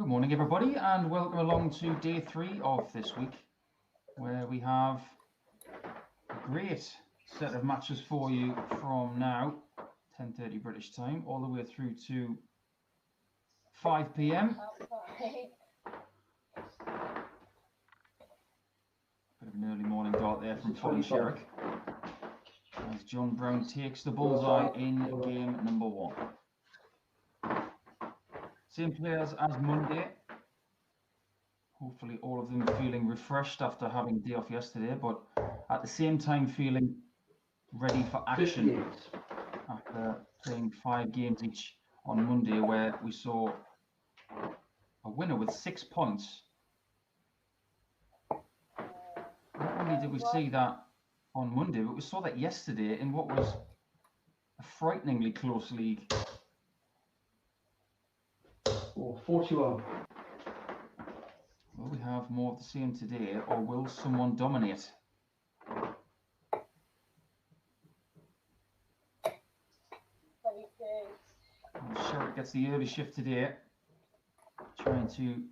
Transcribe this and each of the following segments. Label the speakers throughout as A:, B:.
A: Good morning, everybody, and welcome along to day 3 of this week, where we have a great set of matches for you from now, 10:30 British time, all the way through to 5 p.m. Bit of an early morning dart there from Colin Sherrick, as John Brown takes the bullseye in game number 1. Same players as Monday. Hopefully all of them feeling refreshed after having a day off yesterday, but at the same time feeling ready for action after playing 5 games each on Monday, where we saw a winner with 6 points. Not only did we see that on Monday, but we saw that yesterday in what was a frighteningly close league.
B: 41.
A: Will we have more of the same today, or will someone dominate? Sherrick gets the early shift today, trying to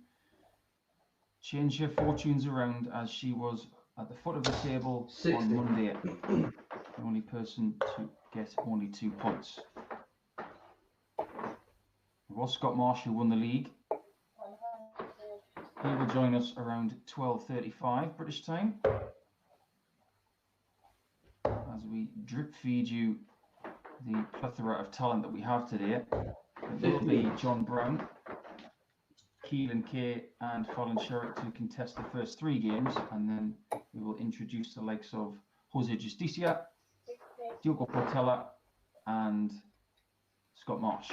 A: change her fortunes around, as she was at the foot of the table
B: 60.
A: on Monday. The only person to get only 2 points. It was Scott Marsh who won the league. He will join us around 12:35 British time, as we drip feed you the plethora of talent that we have today. It will be John Brown, Keelan Kay and Colin Sherrick to contest the first 3 games, and then we will introduce the likes of Jose Justicia, Diogo Portela and Scott Marsh.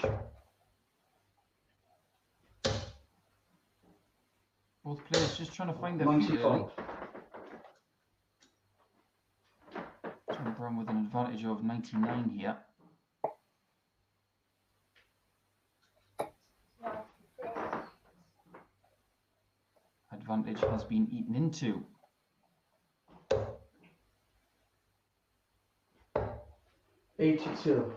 A: Both players just trying to find their feet early. John Brown with an advantage of 99 here. Advantage has been eaten into.
B: 82.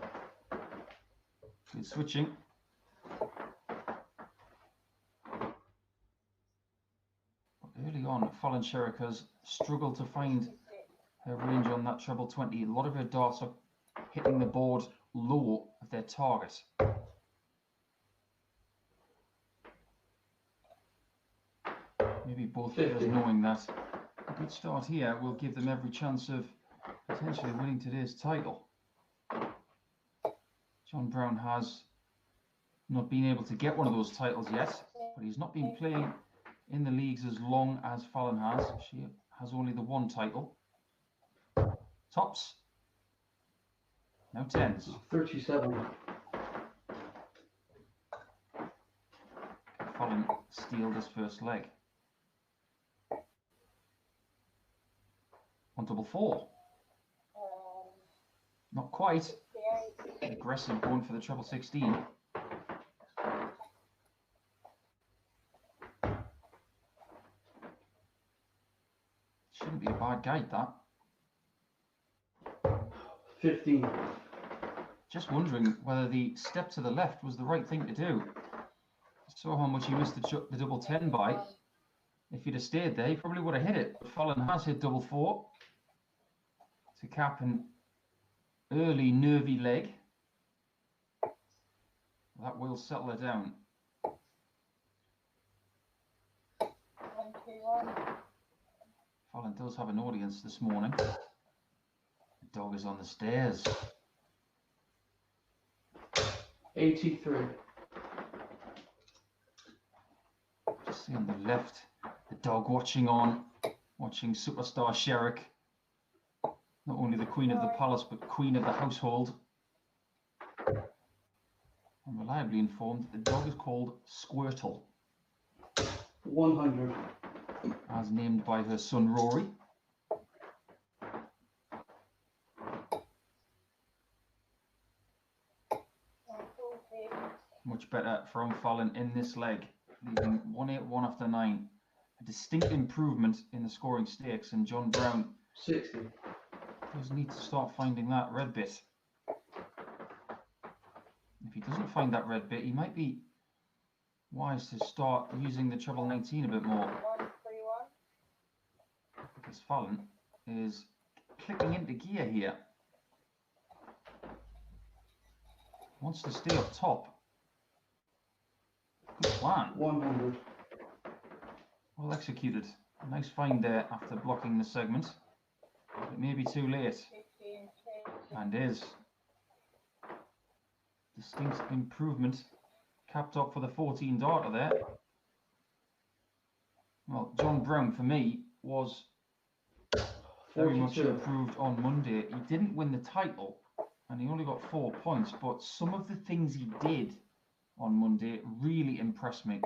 A: Good switching. Early on, Colin Sherrick has struggled to find her range on that treble 20. A lot of her darts are hitting the board low of their target. Maybe both players knowing that a good start here will give them every chance of potentially winning today's title. John Brown has not been able to get one of those titles yet, but he's not been playing in the leagues as long as Fallon has. She has only the 1 title. Tops. Now 10s.
B: 37.
A: Fallon steal this first leg. 1-4. Not quite. Aggressive going for the treble 16. Shouldn't be a bad guide, that.
B: 15.
A: Just wondering whether the step to the left was the right thing to do. Saw how much he missed the double 10 by. If he'd have stayed there, he probably would have hit it. But Fallon has hit double 4 to cap an early nervy leg. That will settle her down.
C: 1-2-1.
A: Fallon does have an audience this morning. The dog is on the stairs.
B: 83.
A: Just see on the left, the dog watching Superstar Sherrick. Not only the Queen of the Palace, but Queen of the Household. I'm reliably informed that the dog is called Squirtle,
B: 100.
A: as named by her son Rory. Much better from Fallon in this leg, leaving 181 after 9. A distinct improvement in the scoring stakes, and John Brown
B: 60.
A: does need to start finding that red bit. If he doesn't find that red bit, he might be wise to start using the treble 19 a bit more.
C: 131.
A: Because Fallon is clicking into gear here. Wants to stay up top. Good plan.
B: 100.
A: Well executed. Nice find there after blocking the segment. It may be too late.
C: 15K.
A: And is. Distinct improvement. Capped up for the 14 darter there. Well, John Brown for me was very much
B: 42.
A: improved on Monday. He didn't win the title and he only got 4 points, but some of the things he did on Monday really impressed me.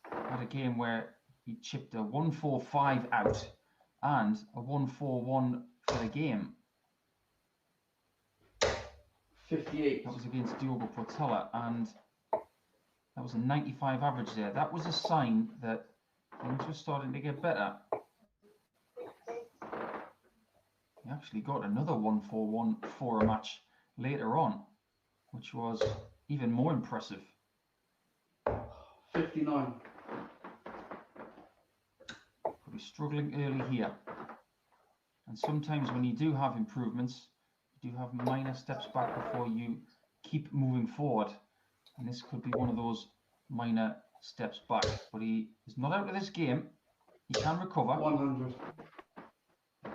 C: 97.
A: Had a game where he chipped a 145 out and a 141 for the game.
B: 58.
A: That was against Diogo Portela, and that was a 95 average there. That was a sign that things were starting to get better.
C: 60.
A: He actually got another 141 for a match later on, which was even more impressive.
B: 59.
A: But he's struggling early here. And sometimes when you do have improvements, you do have minor steps back before you keep moving forward. And this could be one of those minor steps back. But he is not out of this game. He can recover.
B: 100.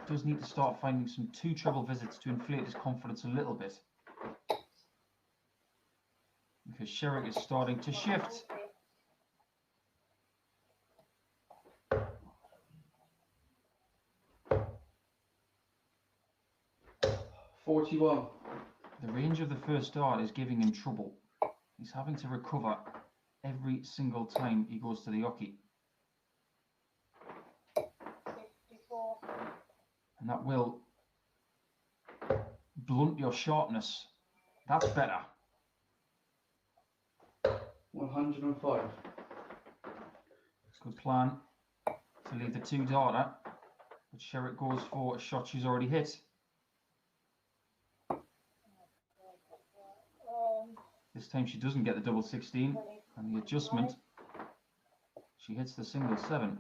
A: Does need to start finding some 2 treble visits to inflate his confidence a little bit. Because Sherrick is starting to shift.
B: 41.
A: The range of the first dart is giving him trouble. He's having to recover every single time he goes to the hockey.
C: 64.
A: And that will blunt your sharpness. That's better.
B: 105.
A: Good plan to leave the 2 darter. But Sherrick goes for a shot she's already hit. This time she doesn't get the double 16. And the adjustment, she hits the single 7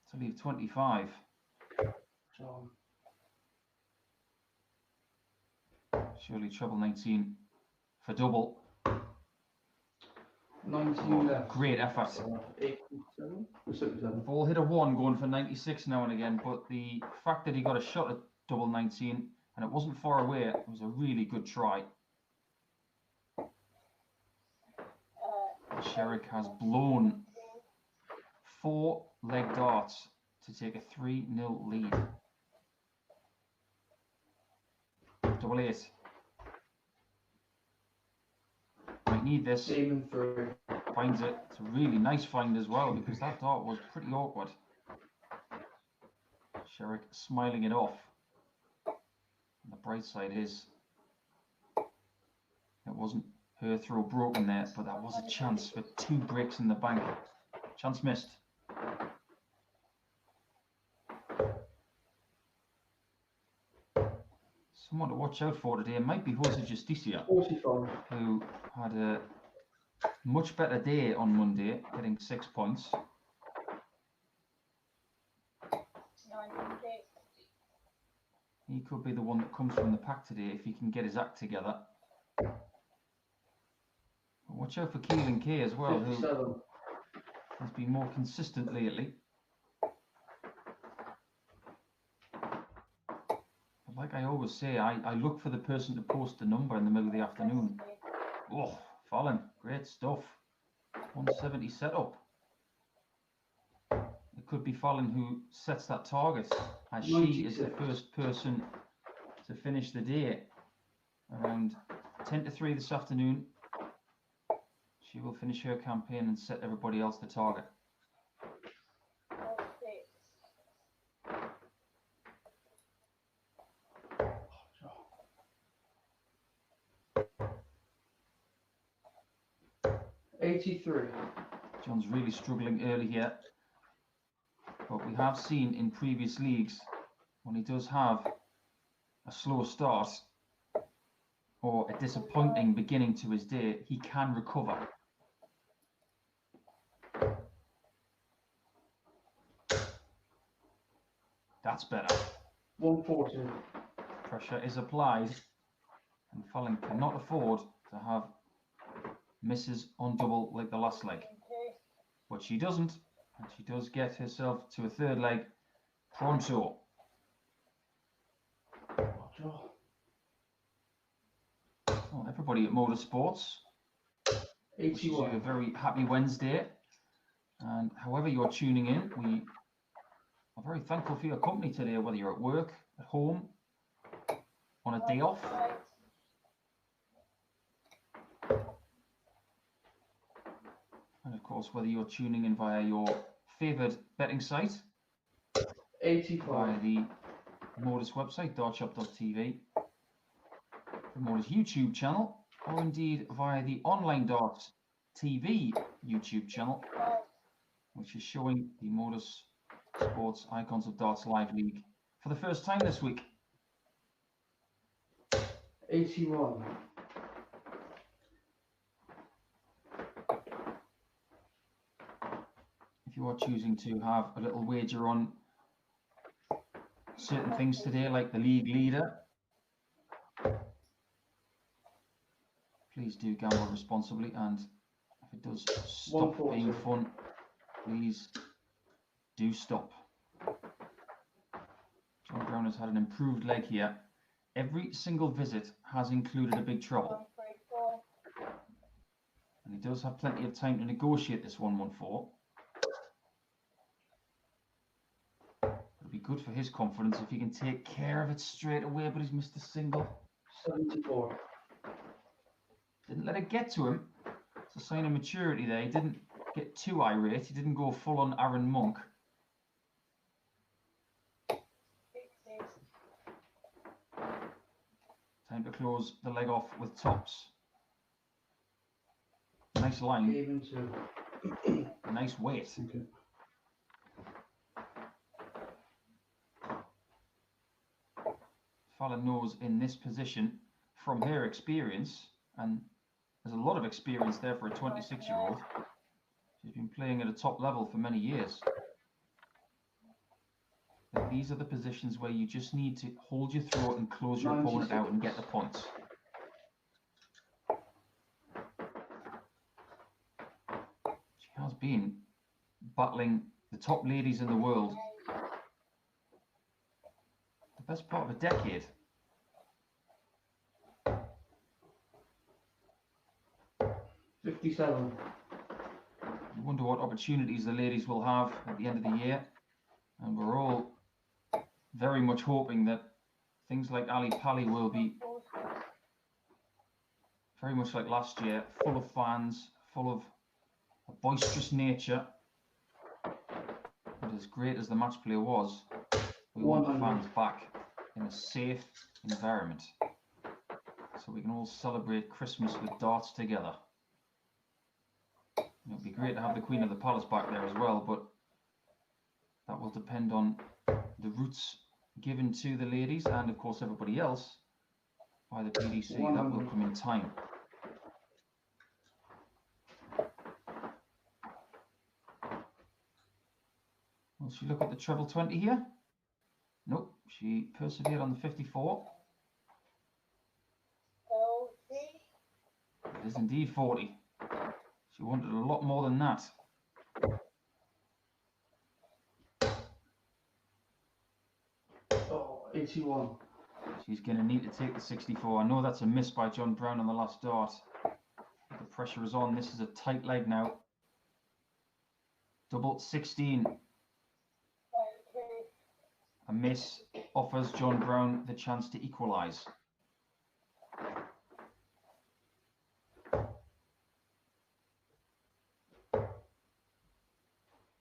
A: to leave 25.
B: John.
A: Surely treble 19 for double.
B: 19 left.
A: Great effort.
B: 87. 77.
A: We've all hit a 1 going for 96 now and again, but the fact that he got a shot at double 19 and it wasn't far away, it was a really good try. Sherrick has blown 4 leg darts to take a 3-0 lead. Double 8. Might need this.
B: Demon 3.
A: Finds it. It's a really nice find as well because that dart was pretty awkward. Sherrick smiling it off. And the bright side is it wasn't her throw broken there, but that was a chance for 2 breaks in the bank. Chance missed. Someone to watch out for today might be Jose Justicia,
B: 45.
A: who had a much better day on Monday, getting 6 points.
C: 96.
A: He could be the one that comes from the pack today if he can get his act together. But watch out for Keelan Kay as well, who
B: 57.
A: has been more consistent lately. But like I always say, I look for the person to post the number in the middle of the afternoon. Oh, Fallon, great stuff. 170 setup. It could be Fallon who sets that target, as she is the
B: 96.
A: first person to finish the day around 10 to 3 this afternoon. She will finish her campaign and set everybody else the target.
B: 83.
A: John's really struggling early here. But we have seen in previous leagues, when he does have a slow start or a disappointing beginning to his day, he can recover. That's better.
B: 140.
A: Pressure is applied, and Fallon cannot afford to have misses on double like the last leg.
C: 2.
A: But she doesn't, and she does get herself to a third leg pronto.
B: Draw.
A: Well, everybody at Motorsports, wish you a
B: 81.
A: very happy Wednesday. And however you're tuning in, we are very thankful for your company today, whether you're at work, at home, on a day off.
C: 95.
A: And of course, whether you're tuning in via your favoured betting site,
B: 85.
A: via the Modus website, dartshop.tv, the Modus YouTube channel, or indeed via the online Darts TV YouTube channel,
C: 5.
A: which is showing the Modus Sports Icons of Darts Live League for the first time this week.
B: 81.
A: If you are choosing to have a little wager on certain things today, like the league leader, please do gamble responsibly, and if it does stop
B: 140.
A: being fun, please do stop. John Brown has had an improved leg here. Every single visit has included a big treble,
C: 134.
A: and he does have plenty of time to negotiate this 114. It'll be good for his confidence if he can take care of it straight away, but he's missed a single.
B: 74.
A: Didn't let it get to him. It's a sign of maturity there. He didn't get too irate. He didn't go full on Aaron Monk.
C: 60.
A: Time to close the leg off with tops. Nice line,
B: Even 2.
A: nice weight.
B: Okay.
A: Fallon knows in this position from her experience, and there's a lot of experience there for a 26-year-old. She's been playing at a top level for many years. But these are the positions where you just need to hold your throat and close your opponent out and get the points. She has been battling the top ladies in the world the best part of a decade.
B: $57.
A: You wonder what opportunities the ladies will have at the end of the year, and we're all very much hoping that things like Ali Pali will be
C: 140.
A: very much like last year, full of fans, full of a boisterous nature. And as great as the match play was, we want the
B: 100.
A: fans back in a safe environment, so we can all celebrate Christmas with darts together. It would be great to have the Queen of the Palace back there as well, but that will depend on the routes given to the ladies and of course everybody else by the PDC. That will come in time. Will she look at the treble 20 here? Nope, she persevered on the 54.
C: 40.
A: It is indeed 40. She wanted a lot more than that.
B: Oh, 81.
A: She's going to need to take the 64. I know that's a miss by John Brown on the last dart. The pressure is on. This is a tight leg now. Double 16.
C: 92.
A: A miss offers John Brown the chance to equalise.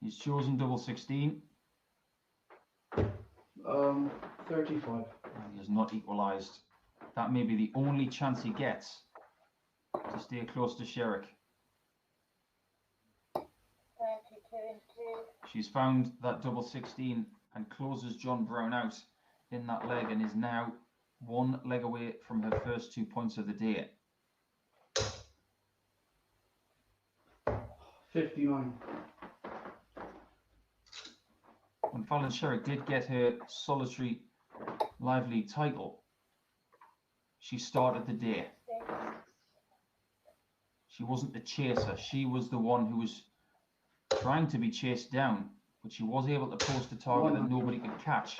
A: He's chosen double 16.
B: 35.
A: And he has not equalised. That may be the only chance he gets to stay close to Sherrick.
C: 32 and 2.
A: She's found that double 16 and closes John Brown out in that leg and is now one leg away from her first 2 points of the day.
B: 59.
A: when Fallon Sherrick did get her solitary live league title, she started the day.
C: 6.
A: She wasn't the chaser. She was the one who was trying to be chased down, but she was able to post a target that nobody could catch.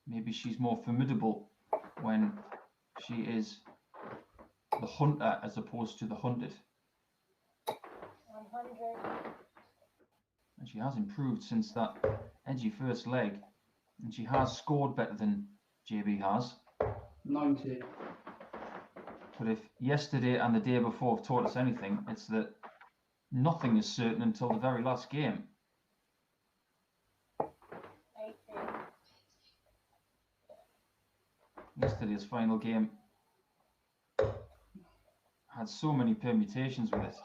A: Maybe she's more formidable when she is the hunter as opposed to the hunted.
C: 100.
A: And she has improved since that edgy first leg. And she has scored better than JB has.
B: 90.
A: But if yesterday and the day before have taught us anything, it's that nothing is certain until the very last game.
C: 80.
A: Yesterday's final game had so many permutations with it.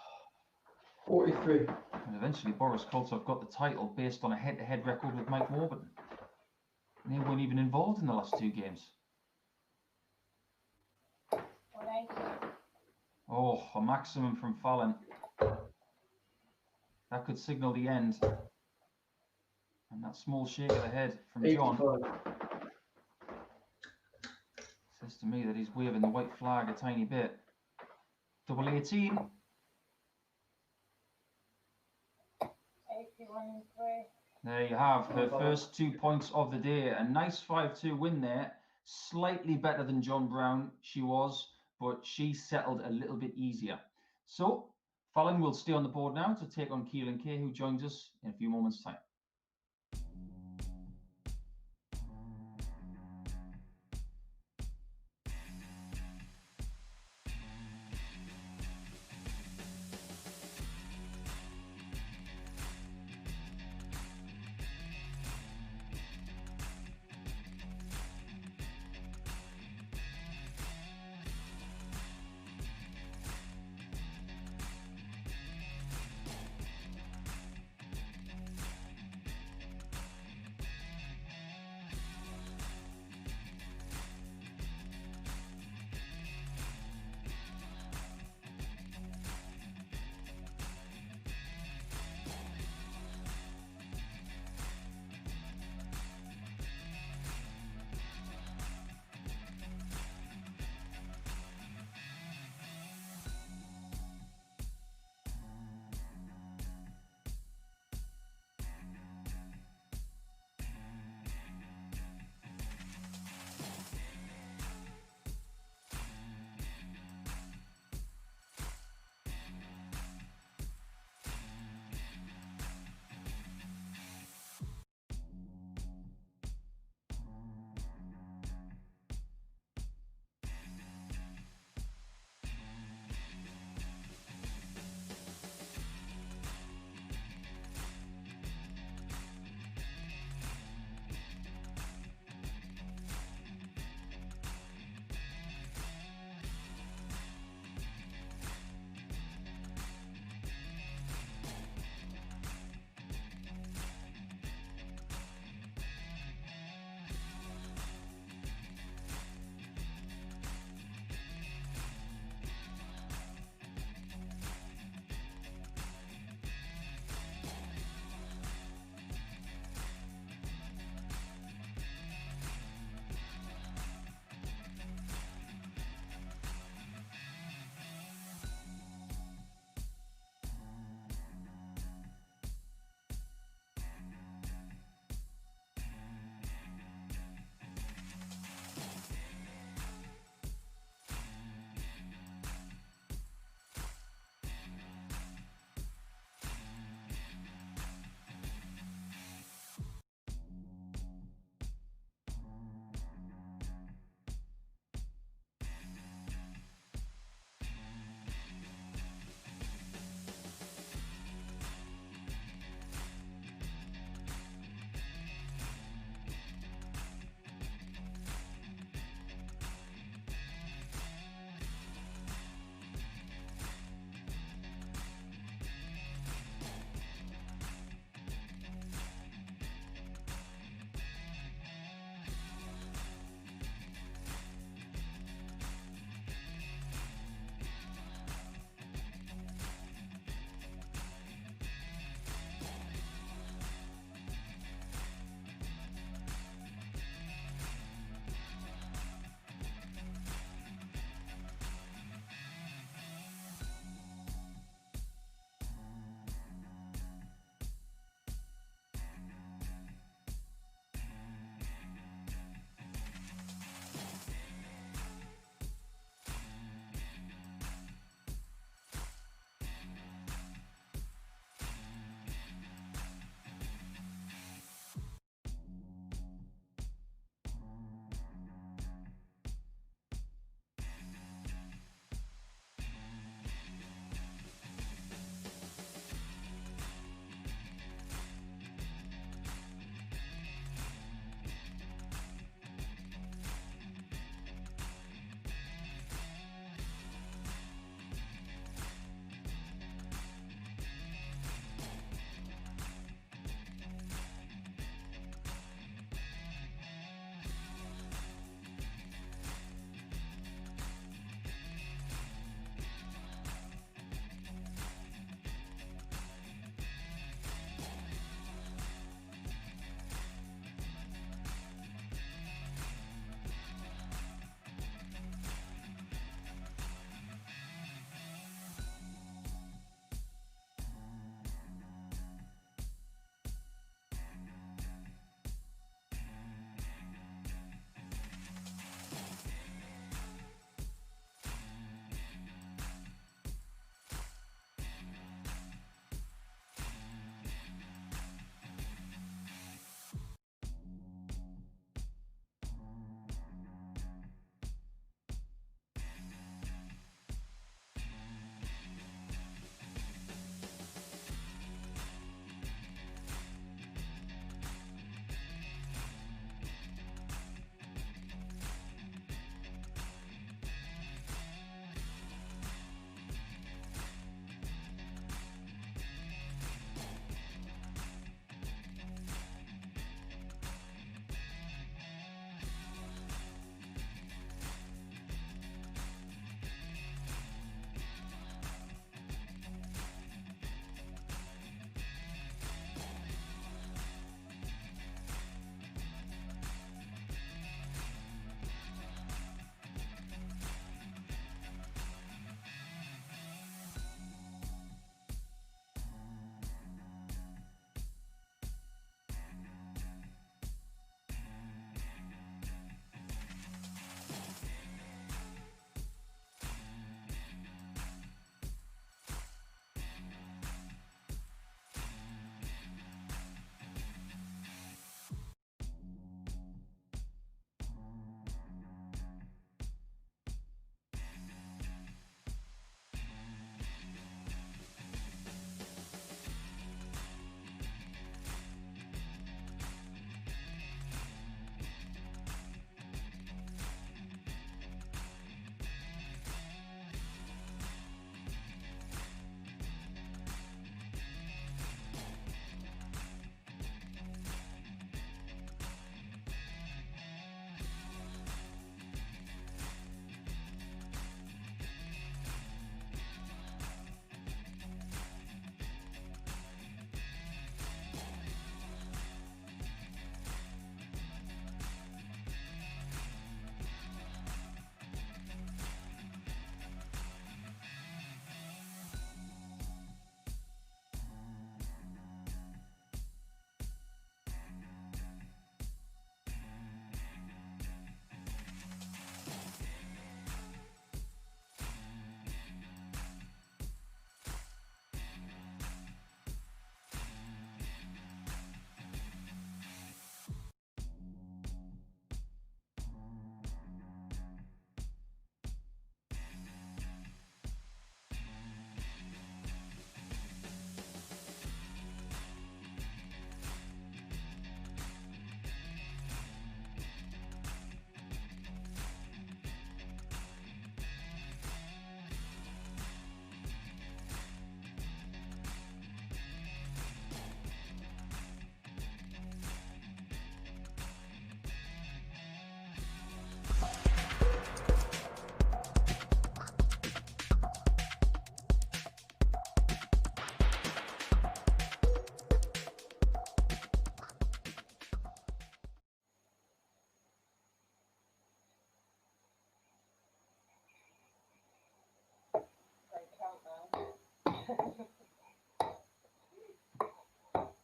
B: 43.
A: And eventually Boris Koltsov got the title based on a head-to-head record with Mike Warburton. And they weren't even involved in the last 2 games.
C: 180.
A: Oh, a maximum from Fallon. That could signal the end. And that small shake of the head from John
B: 85.
A: says to me that he's waving the white flag a tiny bit. Double 18.
C: 81 3.
A: There you have her first 2 points of the day. A nice 5-2 win there. Slightly better than John Brown, she was, but she settled a little bit easier. So, Fallon will stay on the board now to take on Keelan Kay, who joins us in a few moments' time.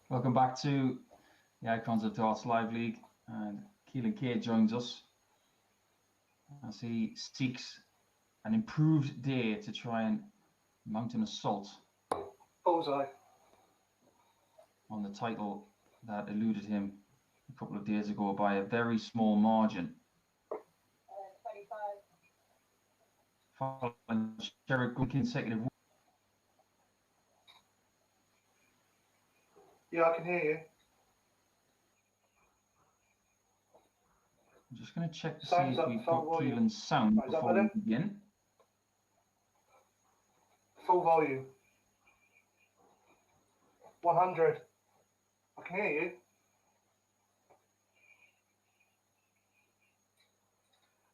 A: Welcome back to the Icons of Darts Live League, and Keelan Kay joins us as he seeks an improved day to try and mount an assault
D: Bullseye.
A: on the title that eluded him a couple of days ago by a very small margin.
C: 25.
A: Following Sherrick with consecutive.
D: Yeah, I can hear you.
A: I'm just going to check to see
D: Sounds
A: if
D: up,
A: we've
D: full
A: got
D: volume.
A: Keelan's sound
D: Is that
A: before we
D: better?
A: begin.
D: Full volume. 100. I can hear you.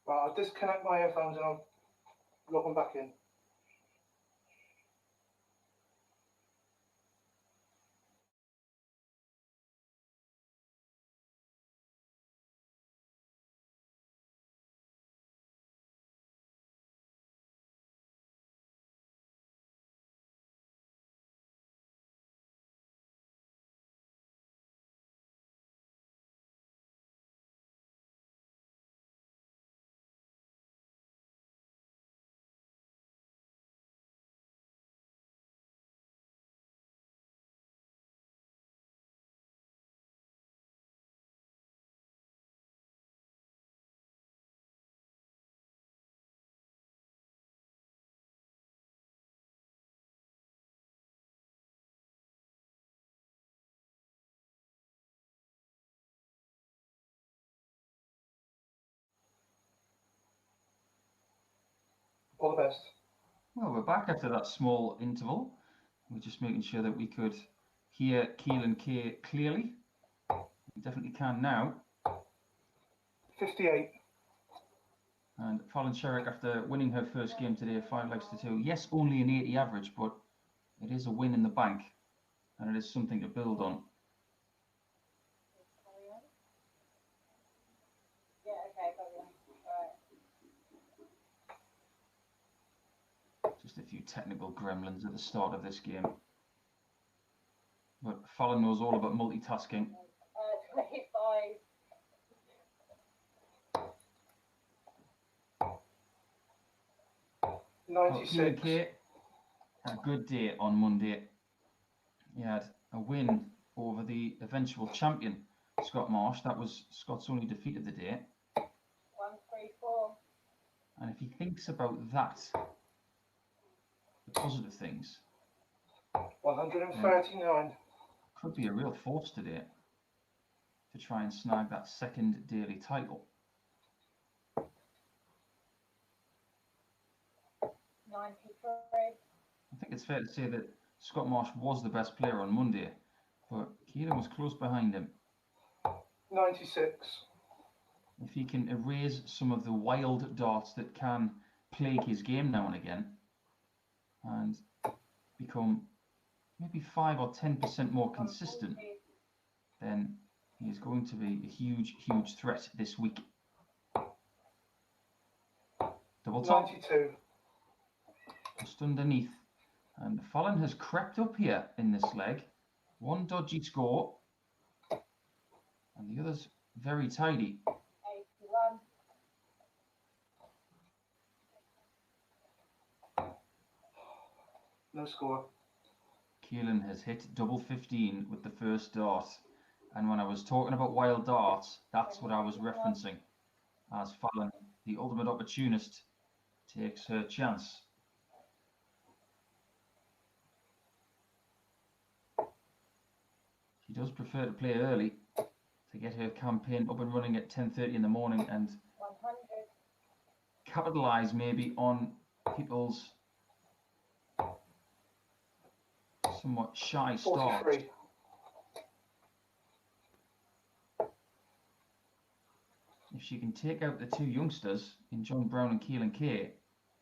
D: Right, I'll disconnect my earphones and I'll log them back in. All the best.
A: Well, we're back after that small interval. We're just making sure that we could hear Keelan Kay clearly. We definitely can now.
D: 58.
A: And Fallon Sherrick, after winning her first game today, 5 legs to 2. Yes, only an 80 average, but it is a win in the bank, and it is something to build on.
C: Carry on. Yeah, okay, got you. Alright.
A: Just a few technical gremlins at the start of this game. But Fallon knows all about multitasking.
C: 25.
A: Keelan
D: 96.
A: Kay had a good day on Monday. He had a win over the eventual champion, Scott Marsh. That was Scott's only defeat of the day.
C: 134.
A: And if he thinks about that, the positive things,
D: 139.
A: could be a real force today to try and snag that second daily title.
C: 93.
A: I think it's fair to say that Scott Marsh was the best player on Monday, but Keelan was close behind him.
D: 96.
A: If he can erase some of the wild darts that can plague his game now and again and become maybe 5 or 10% more consistent,
C: 140.
A: then he is going to be a huge, huge threat this week. Double top,
D: 92.
A: just underneath. And Fallon has crept up here in this leg. One dodgy score, and the other's very tidy.
C: 81.
D: No score.
A: Keelan has hit double 15 with the first dart. And when I was talking about wild darts, that's what I was referencing, as Fallon, the ultimate opportunist, takes her chance. She does prefer to play early to get her campaign up and running at 10:30 in the morning and
C: 100.
A: capitalize maybe on people's somewhat shy start.
D: 43.
A: If she can take out the two youngsters in John Brown and Keelan Kay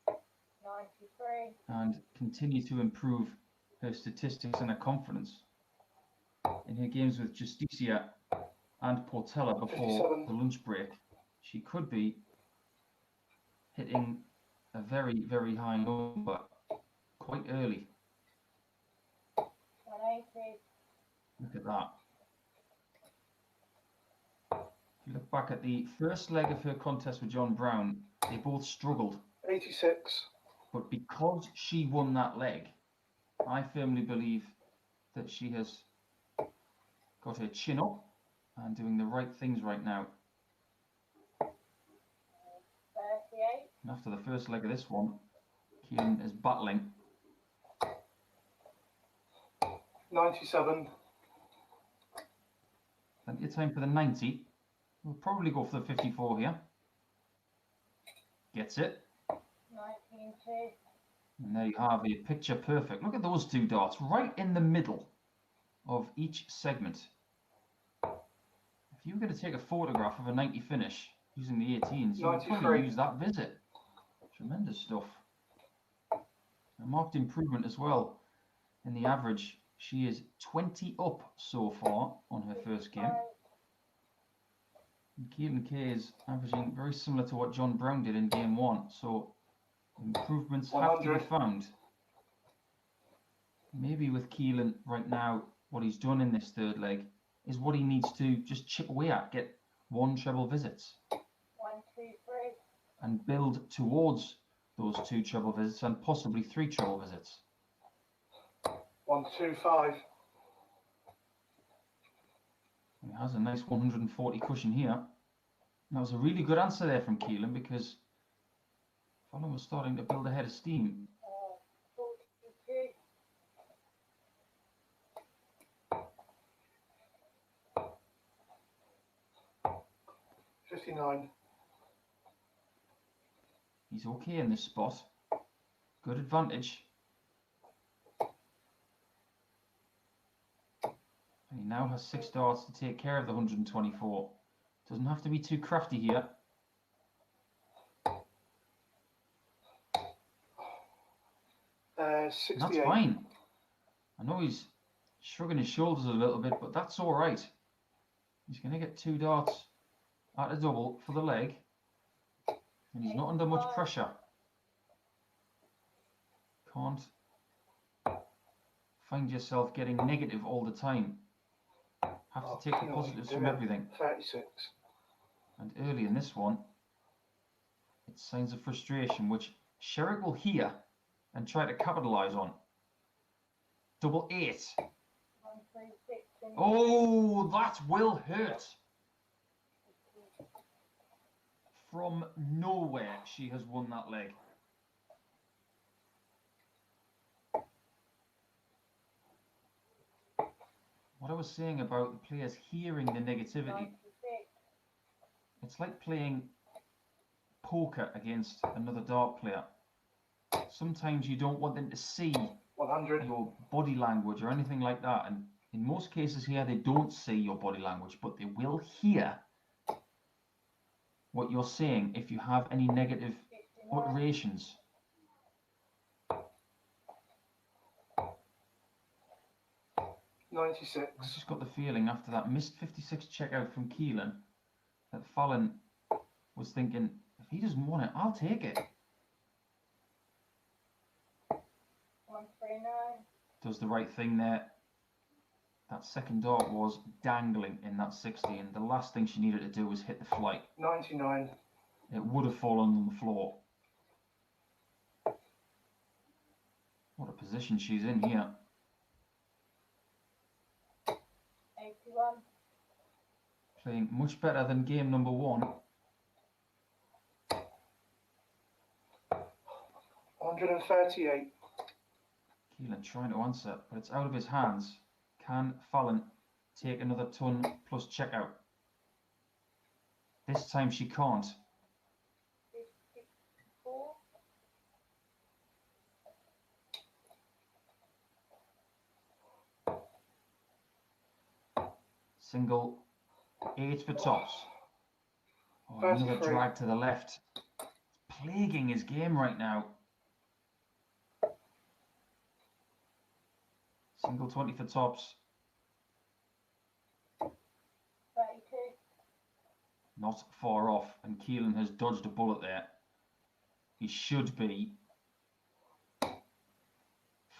C: 93.
A: and continue to improve her statistics and her confidence in her games with Justicia and Portela before
D: 57.
A: the lunch break, she could be hitting a very, very high number quite early.
C: 180.
A: Look at that. If you look back at the first leg of her contest with John Brown, they both struggled.
D: 86.
A: But because she won that leg, I firmly believe that she has got her chin up and doing the right things right now.
C: 38.
A: And after the first leg of this one, Keelan is battling.
D: 97.
A: Plenty of time for the 90. We'll probably go for the 54 here. Gets it.
C: 19.2.
A: And there you have it, picture perfect. Look at those two darts right in the middle of each segment. If you were going to take a photograph of a 90 finish using the 18s, you would probably
D: 93.
A: use that visit. Tremendous stuff. A marked improvement as well in the average. She is 20 up so far on her first game. And Keelan Kay is averaging very similar to what John Brown did in game one. So improvements have to be
D: 100.
A: found. Maybe with Keelan right now, what he's done in this third leg is what he needs to just chip away at, get 1 treble visits
C: 123.
A: and build towards those 2 treble visits and possibly 3 treble visits.
D: 125.
A: He has a nice 140 cushion here. That was a really good answer there from Keelan because Fallon was starting to build a head of steam.
C: 42.
D: 59.
A: He's okay in this spot. Good advantage. And he now has 6 darts to take care of the 124. Doesn't have to be too crafty here. And
D: 68.
A: that's fine. I know he's shrugging his shoulders a little bit, but that's all right. He's going to get 2 darts at a double for the leg. And he's not under much pressure. Can't find yourself getting negative all the time. Have to take the positives from everything.
D: 36.
A: And early in this one, it's signs of frustration, which Sherrick will hear and try to capitalise on. 88.
C: 136.
A: Oh, that will hurt. From nowhere, she has won that leg. What I was saying about the players hearing the negativity,
C: 96.
A: it's like playing poker against another dart player. Sometimes you don't want them to see
D: 100.
A: your body language or anything like that. And in most cases here, they don't see your body language, but they will hear what you're saying if you have any negative
C: 59.
A: iterations. I
D: 96.
A: just got the feeling after that missed 56 checkout from Keelan that Fallon was thinking, if he doesn't want it, I'll take it.
C: 139.
A: Does the right thing there. That second dart was dangling in that 60, and the last thing she needed to do was hit the flight.
D: 99.
A: It would have fallen on the floor. What a position she's in here.
C: 81.
A: Playing much better than game number 1.
D: 138.
A: Keelan trying to answer, but it's out of his hands. Can Fallon take another ton plus checkout? This time she can't.
C: 54.
A: Single 8 for tops. Oh, another
D: 33.
A: drag to the left. Plaguing his game right now. Single 20 for tops.
C: 32.
A: Not far off, and Keelan has dodged a bullet there. He should be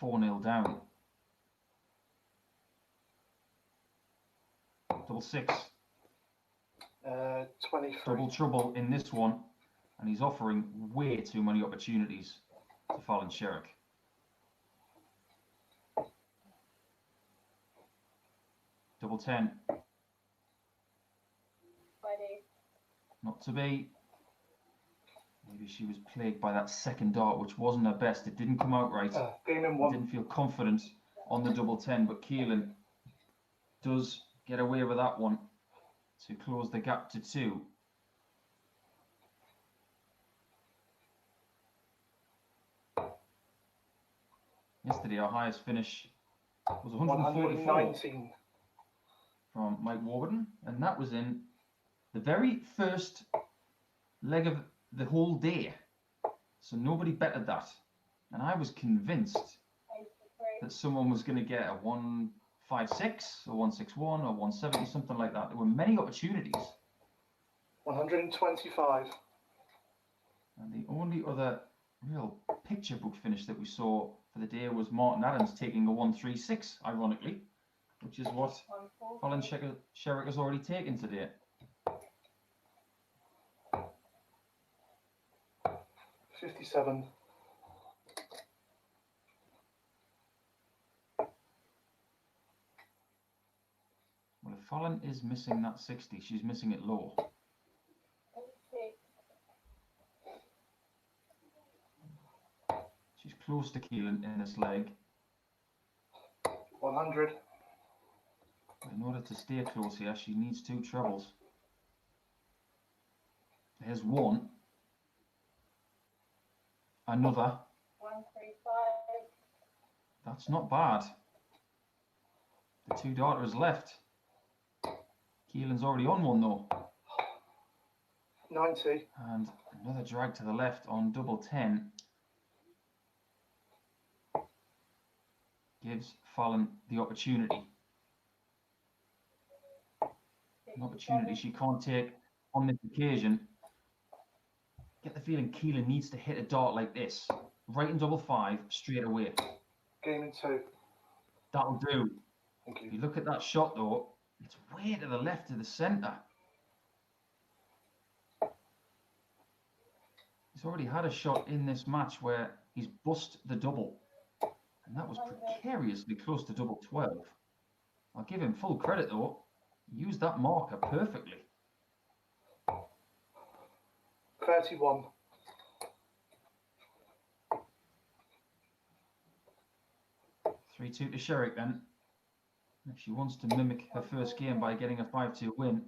A: 4-0 down. six.
D: 23.
A: Double trouble in this one, and he's offering way too many opportunities to Fallon Sherrick. Double 10.
C: 20.
A: Not to be. Maybe she was plagued by that second dart, which wasn't her best. It didn't come out right.
D: Game in
A: He
D: 1.
A: didn't feel confident on the double 10, but Keelan does get away with that one to close the gap to 2. Yesterday, our highest finish was 144
D: 119.
A: from Mike Warburton, and that was in the very first leg of the whole day. So nobody betted that. And I was convinced
C: 83.
A: that someone was going to get a 156 or 161 or 170, something like that. There were many opportunities.
D: 125.
A: And the only other real picture book finish that we saw for the day was Martin Adams taking a 136, ironically, which is what
C: 140.
A: Fallon Sherrick has already taken today.
D: 57.
A: Well, if Fallon is missing that 60, she's missing it low.
C: 86.
A: She's close to Keelan in this leg.
D: 100.
A: In order to stay close here, she needs 2 trebles. There's one. Another.
C: 135.
A: That's not bad. The 2 darters left. Keelan's already on one though.
D: 90.
A: And another drag to the left on double 10. Gives Fallon the opportunity. An opportunity she can't take on this occasion. Get the feeling Keelan needs to hit a dart like this. Right in double 5, straight away.
D: Game in 2.
A: That'll do.
D: Thank
A: If
D: you.
A: you look at that shot though, it's way to the left of the centre. He's already had a shot in this match where he's bust the double. And that was precariously close to double 12. I'll give him full credit though. He used that marker perfectly.
D: 31.
A: Three 2 to Sherrick then. If she wants to mimic her first game by getting a 5-2 win,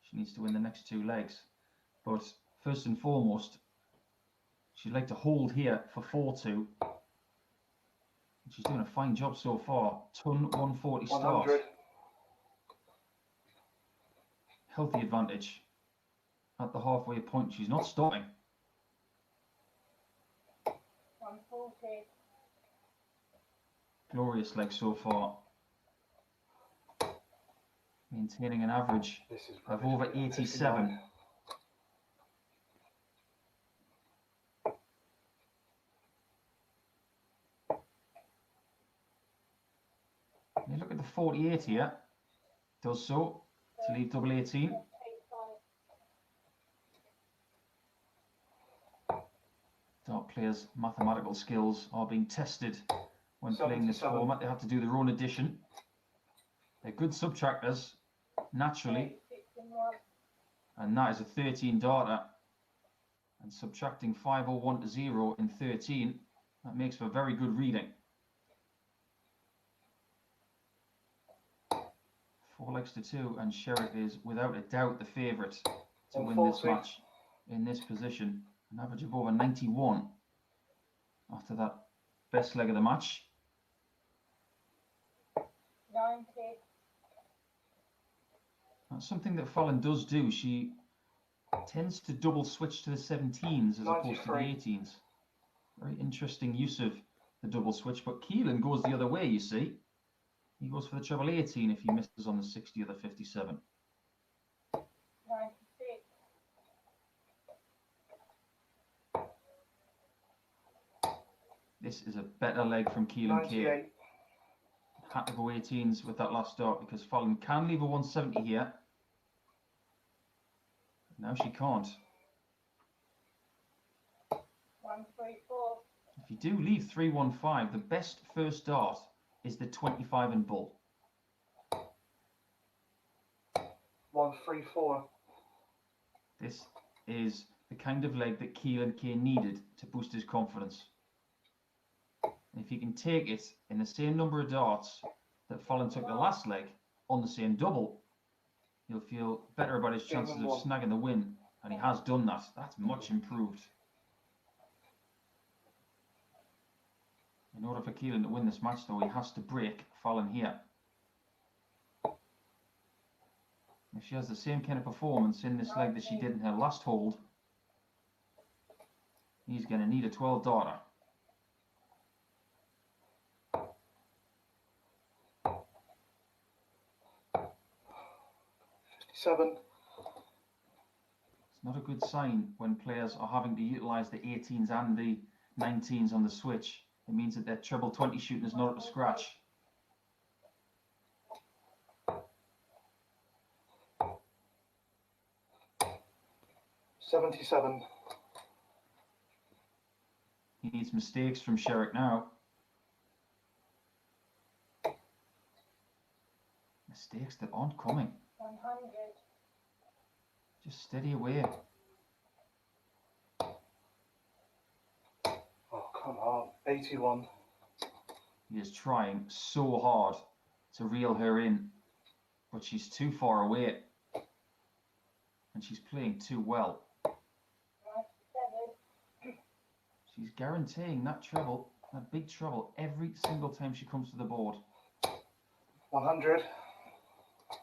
A: she needs to win the next 2 legs. But first and foremost, she'd like to hold here for 4-2. She's doing a fine job so far. Ton 140 start.
D: 100.
A: Healthy advantage. At the halfway point, she's not stopping.
C: 140.
A: Glorious leg so far. Maintaining an average
D: This is
A: of
D: rubbish.
A: over 87. You look at the 48 here. Does so to leave double 18.
C: 85.
A: Dart players' mathematical skills are being tested when playing this
D: 77.
A: format. They have to do their own addition. They're good subtractors, naturally,
C: 61.
A: and that is a 13 darter. And subtracting 501 to 0 in 13, that makes for very good reading. 4 legs to 2, and Sherrick is without a doubt the favourite to win this
D: 140.
A: match in this position. An average of over 91 after that best leg of the match.
C: 90.
A: That's something that Fallon does do. She tends to double switch to the 17s as opposed to the
D: 93.
A: 18s. Very interesting use of the double switch, but Keelan goes the other way, you see. He goes for the treble 18 if he misses on the 60 or the 57.
C: 96.
A: This is a better leg from Keelan K.
D: 98.
A: had to go 18s with that last dart because Fallon can leave a 170 here. Now she can't.
C: 134.
A: If you do leave 315, the best first dart is the 25 and bull.
D: 134.
A: This is the kind of leg that Keelan Kay needed to boost his confidence. And if he can take it in the same number of darts that Fallon took the last leg on the same double, he'll feel better about his chances of snagging the win. And he has done that. That's much improved. In order for Keelan to win this match, though, he has to break Fallon here. If she has the same kind of performance in this leg that she did in her last hold, he's going to need a 12 darter.
D: Seven.
A: It's not a good sign when players are having to utilise the 18s and the 19s on the switch. It means that their treble 20 shooting is not up to scratch.
D: $77.
A: He needs mistakes from Sherrick now. Mistakes that aren't coming.
C: 100.
A: Just steady away.
D: Oh, come on. 81.
A: He is trying so hard to reel her in, but she's too far away. And she's playing too well.
C: 97.
A: She's guaranteeing that treble, that big treble, every single time she comes to the board.
D: 100.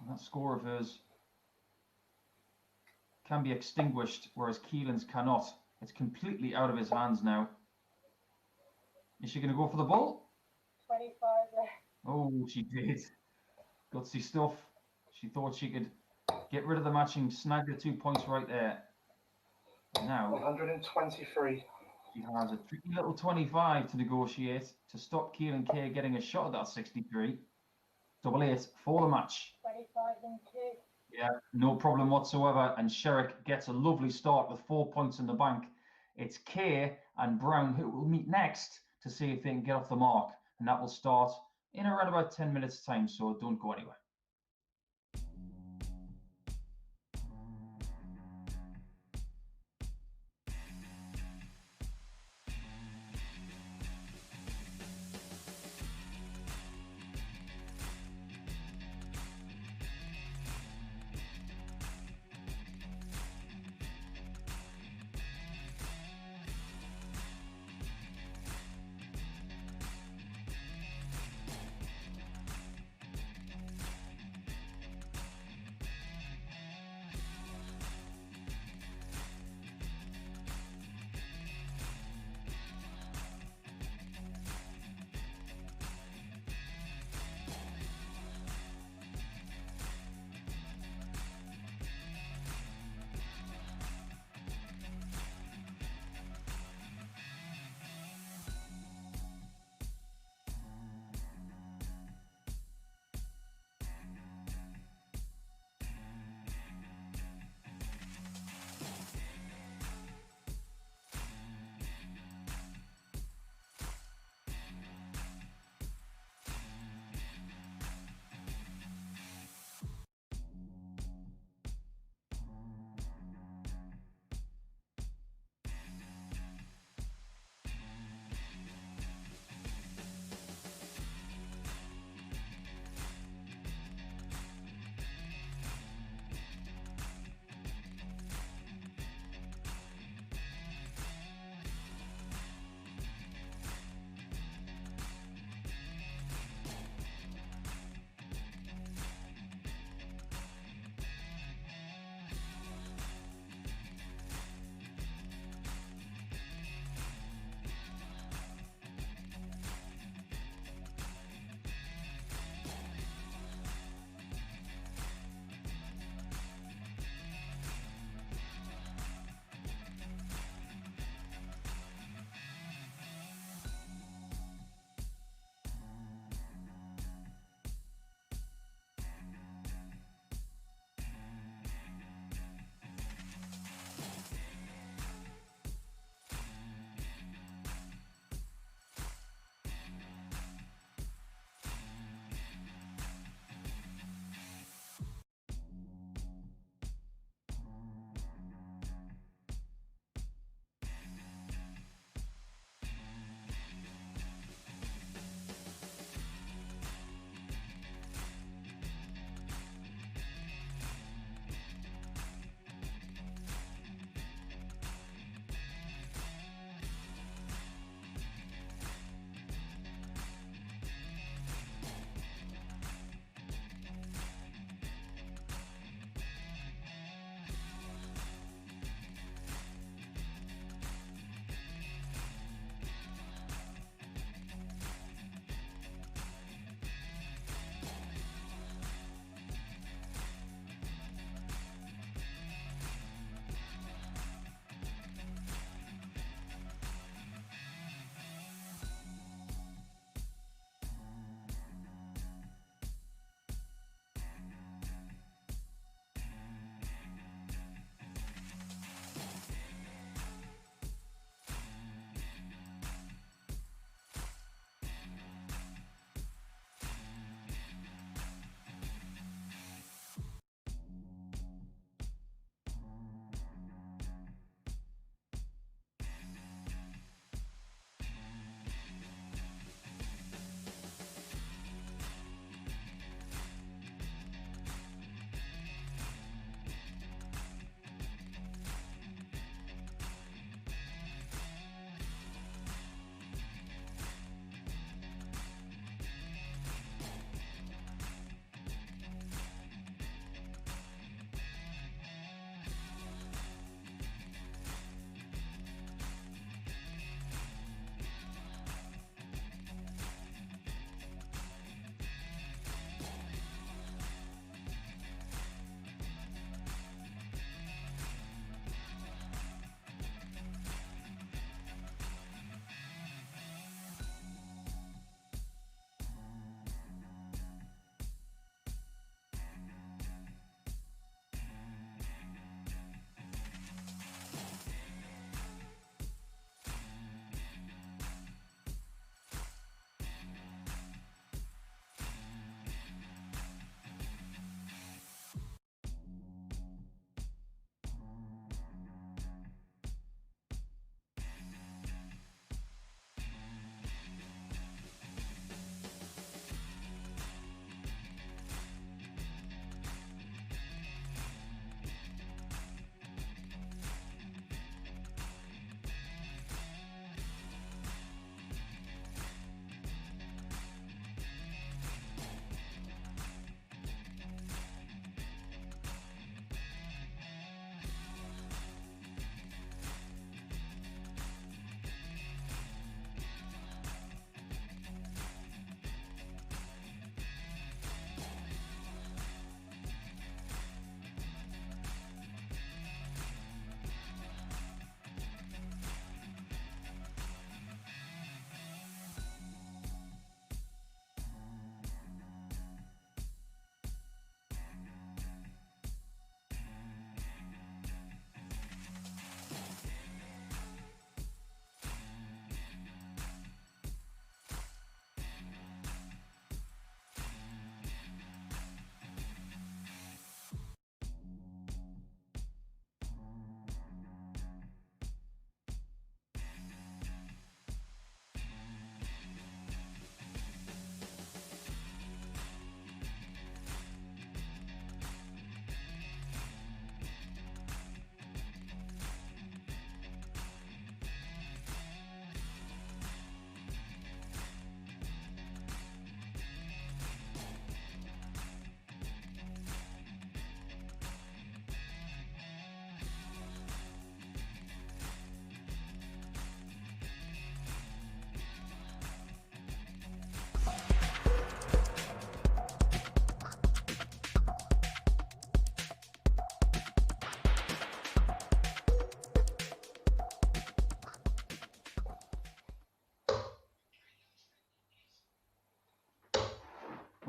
A: And that score of hers can be extinguished, whereas Keelan's cannot. It's completely out of his hands now. Is she going to go for the ball?
C: 25 left.
A: Oh, she did. Gutsy stuff. She thought she could get rid of the match and snag the 2 points right there. Now,
D: 123.
A: she has a tricky little 25 to negotiate to stop Keelan Kay getting a shot at that 63. 88 for the match.
C: 25 and 2.
A: Yeah, no problem whatsoever. And Sherrick gets a lovely start with 4 points in the bank. It's Kay and Brown who will meet next to see if they can get off the mark. And that will start in around about 10 minutes time, so don't go anywhere.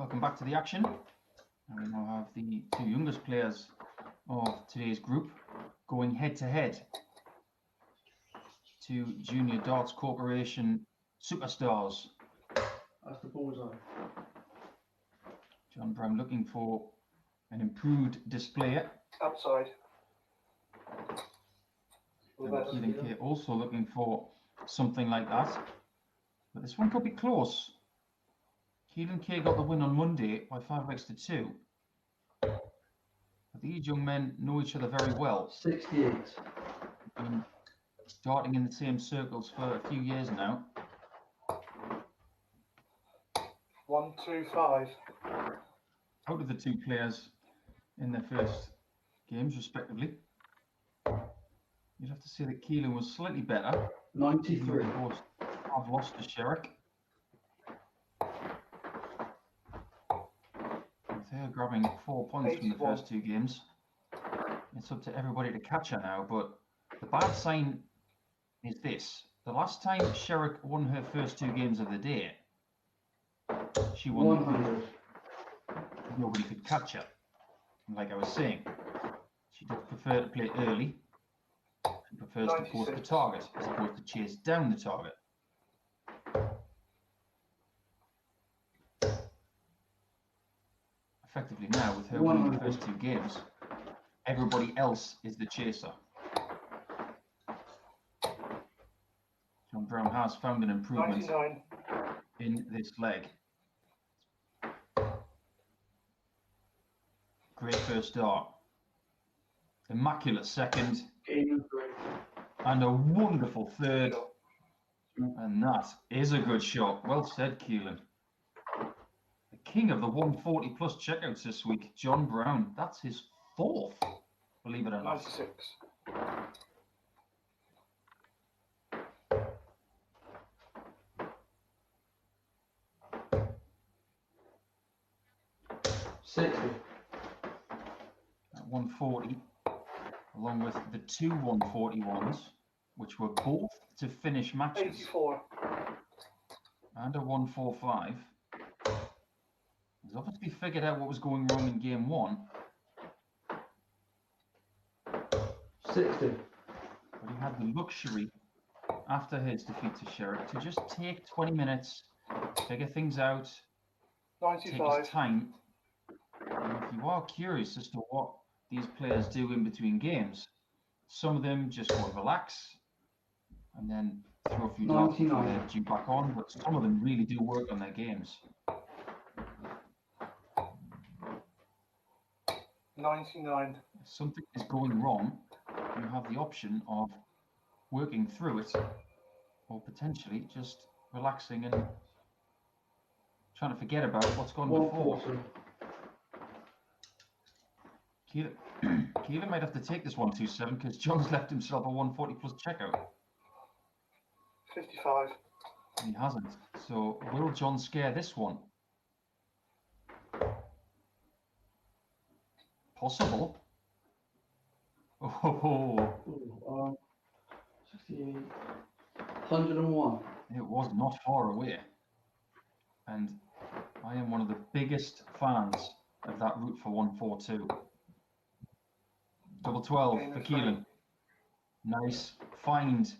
A: welcome back to the action. And we now have the two youngest players of today's group going head to head to Junior Darts Corporation superstars.
B: That's the bullseye.
A: John Brown looking for an improved display.
D: Outside.
A: And Keelan Kay also looking for something like that. But this one could be close. Keelan Kay got the win on Monday by 5 legs to 2. But these young men know each other very well.
B: 68.
A: Been darting in the same circles for a few years now.
D: 125.
A: Out of the two players in their first games, respectively, you'd have to say that Keelan was slightly better.
B: 93.
A: Of course, I've lost to Sherrick. They're grabbing 4 points from the first two games. It's up to everybody to catch her now, but the bad sign is this. The last time Sherrick won her first two games of the day, she won.
B: 100.
A: Nobody could catch her. And like I was saying, she does prefer to play early. She prefers to post the target as opposed to chase down the target. Effectively now, with her winning the first two games, everybody else is the chaser. John Brown has found an improvement
D: 99.
A: in this leg. Great first dart. Immaculate second. And a wonderful third. And that is a good shot. Well said, Keelan. The king of the 140 plus checkouts this week, John Brown. That's his fourth, believe it or not.
D: 96.
A: At 140, along with the two 141s, which were both to finish matches,
D: 84.
A: and a 145. He's obviously figured out what was going wrong in game one.
B: 60.
A: But he had the luxury, after his defeat to Sherrick, to just take 20 minutes, figure things out, take
D: 95.
A: his time. And if you are curious as to what these players do in between games, some of them just go relax and then throw a few darts before they're due back on, but some of them really do work on their games.
D: 99.
A: If something is going wrong, you have the option of working through it or potentially just relaxing and trying to forget about what's gone before. Keelan might have to take this 127 because John's left himself a 140 plus checkout.
D: 55.
A: And he hasn't. So will John scare this one? Possible. Oh,
B: 68. 101.
A: it was not far away. And I am one of the biggest fans of that route for 142. Double 12 for Keelan. Nice find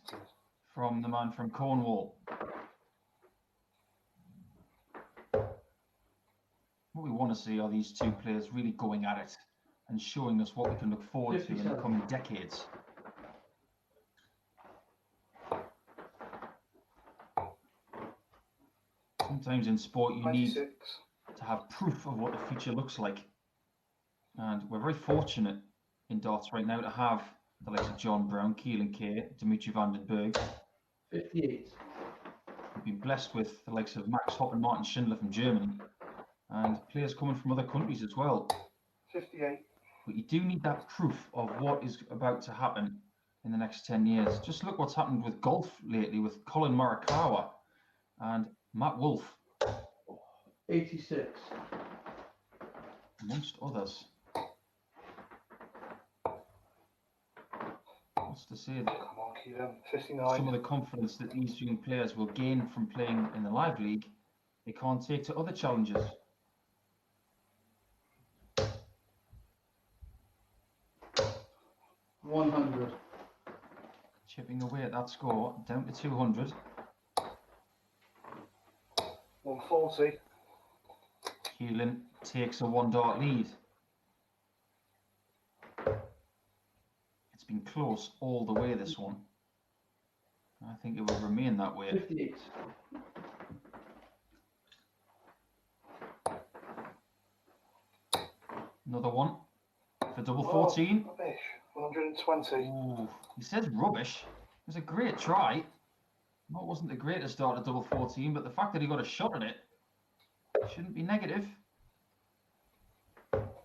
A: from the man from Cornwall. What we want to see are these two players really going at it and showing us what we can look forward to in the coming decades. Sometimes in sport you need
D: 96.
A: to have proof of what the future looks like. And we're very fortunate in darts right now to have the likes of John Brown, Keelan Kay, Dimitri van den Berg.
B: 58.
A: We've been blessed with the likes of Max Hopp and Martin Schindler from Germany, and players coming from other countries as well.
D: 58.
A: But you do need that proof of what is about to happen in the next 10 years. Just look what's happened with golf lately with Colin Morikawa and Matt Wolff,
B: 86.
A: amongst others. What's to say that
D: Come on, Keelan. 59.
A: some of the confidence that these young players will gain from playing in the live league, they can't take to other challenges.
B: 100.
A: Chipping away at that score, down to 200.
D: 140.
A: Keelan takes a 1 dart lead. It's been close all the way, this one. I think it will remain that way.
B: 58.
A: Another one for double 14.
D: Oh, rubbish. 120.
A: Ooh, he says rubbish. It was a great try. No, it wasn't the greatest start at double 14, but the fact that he got a shot at it shouldn't be negative.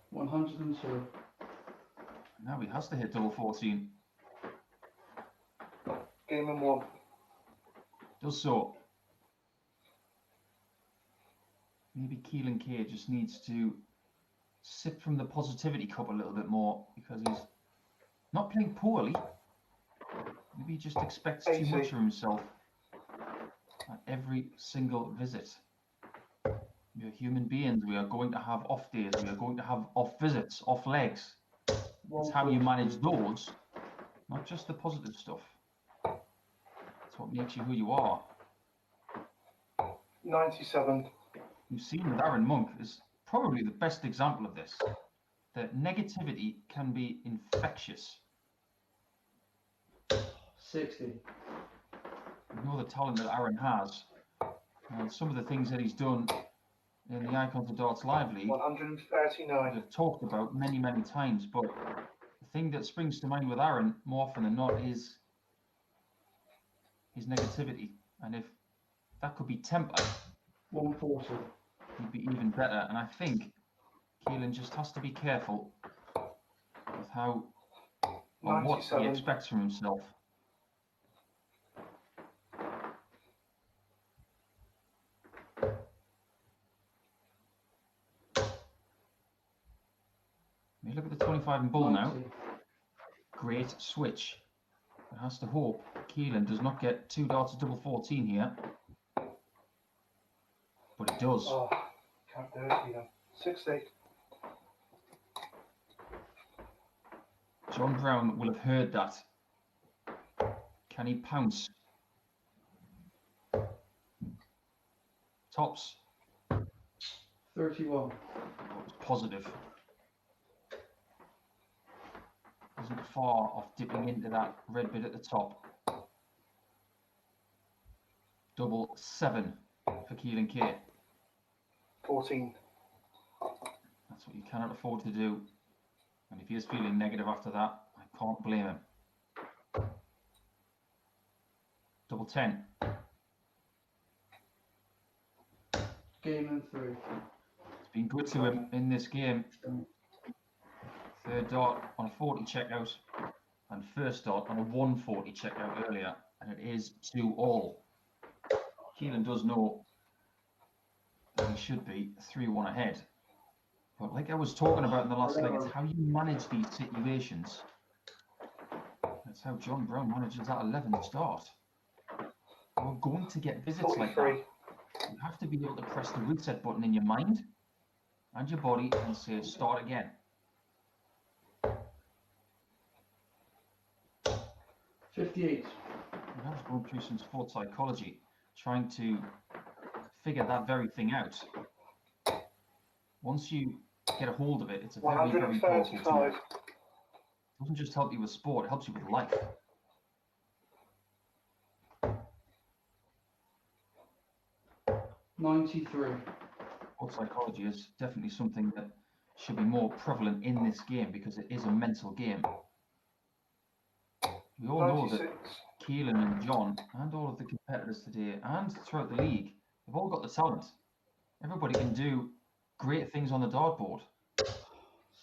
B: 102.
A: Now he has to hit double 14.
D: Game and 1.
A: Does so. Maybe Keelan K just needs to sip from the positivity cup a little bit more, because he's not playing poorly. Maybe he just expects too much of himself at every single visit. We are human beings. We are going to have off days. We are going to have off visits, off legs. It's how you manage those, not just the positive stuff. It's what makes you who you are.
D: 97.
A: You've seen with Aaron Monk is probably the best example of this. That negativity can be infectious.
B: 60.
A: You know the talent that Aaron has, and some of the things that he's done in the Icons of Darts Live League,
D: 139.
A: we've talked about many, many times, but the thing that springs to mind with Aaron more often than not is his negativity. And if that could be tempered,
B: 140.
A: he'd be even better. And I think Keelan just has to be careful with how or what he
D: 97.
A: expects from himself. You look at the 25 and bull now.
B: 90.
A: Great switch. It has to hope Keelan does not get 2 darts at double 14 here. But he does.
D: Oh, can't do it either. 60.
A: John Brown will have heard that. Can he pounce? Tops.
B: 31.
A: Oh, it's positive. Isn't far off dipping into that red bit at the top. Double 7 for Keelan K.
D: 14.
A: That's what you cannot afford to do. And if he is feeling negative after that, I can't blame him. Double 10.
B: Game and 3.
A: It's been good to him in this game. Third dart on a 40 checkout and first dart on a 140 checkout earlier, and it is 2-all. Keelan does know that he should be 3-1 ahead. But like I was talking about in the last leg, it's how you manage these situations. That's how John Brown manages that 11th start. We're going to get visits like that.
D: 43.
A: You have to be able to press the reset button in your mind and your body and say start again.
B: 58.
A: And I was going through some sports psychology, trying to figure that very thing out. Once you get a hold of it, it's a very, very powerful tool.
D: 135.
A: It doesn't just help you with sport, it helps you with life.
B: '93.
A: Sports psychology is definitely something that should be more prevalent in this game because it is a mental game. We all know that
D: 96.
A: Keelan and John and all of the competitors today and throughout the league, they've all got the talent. Everybody can do great things on the dartboard.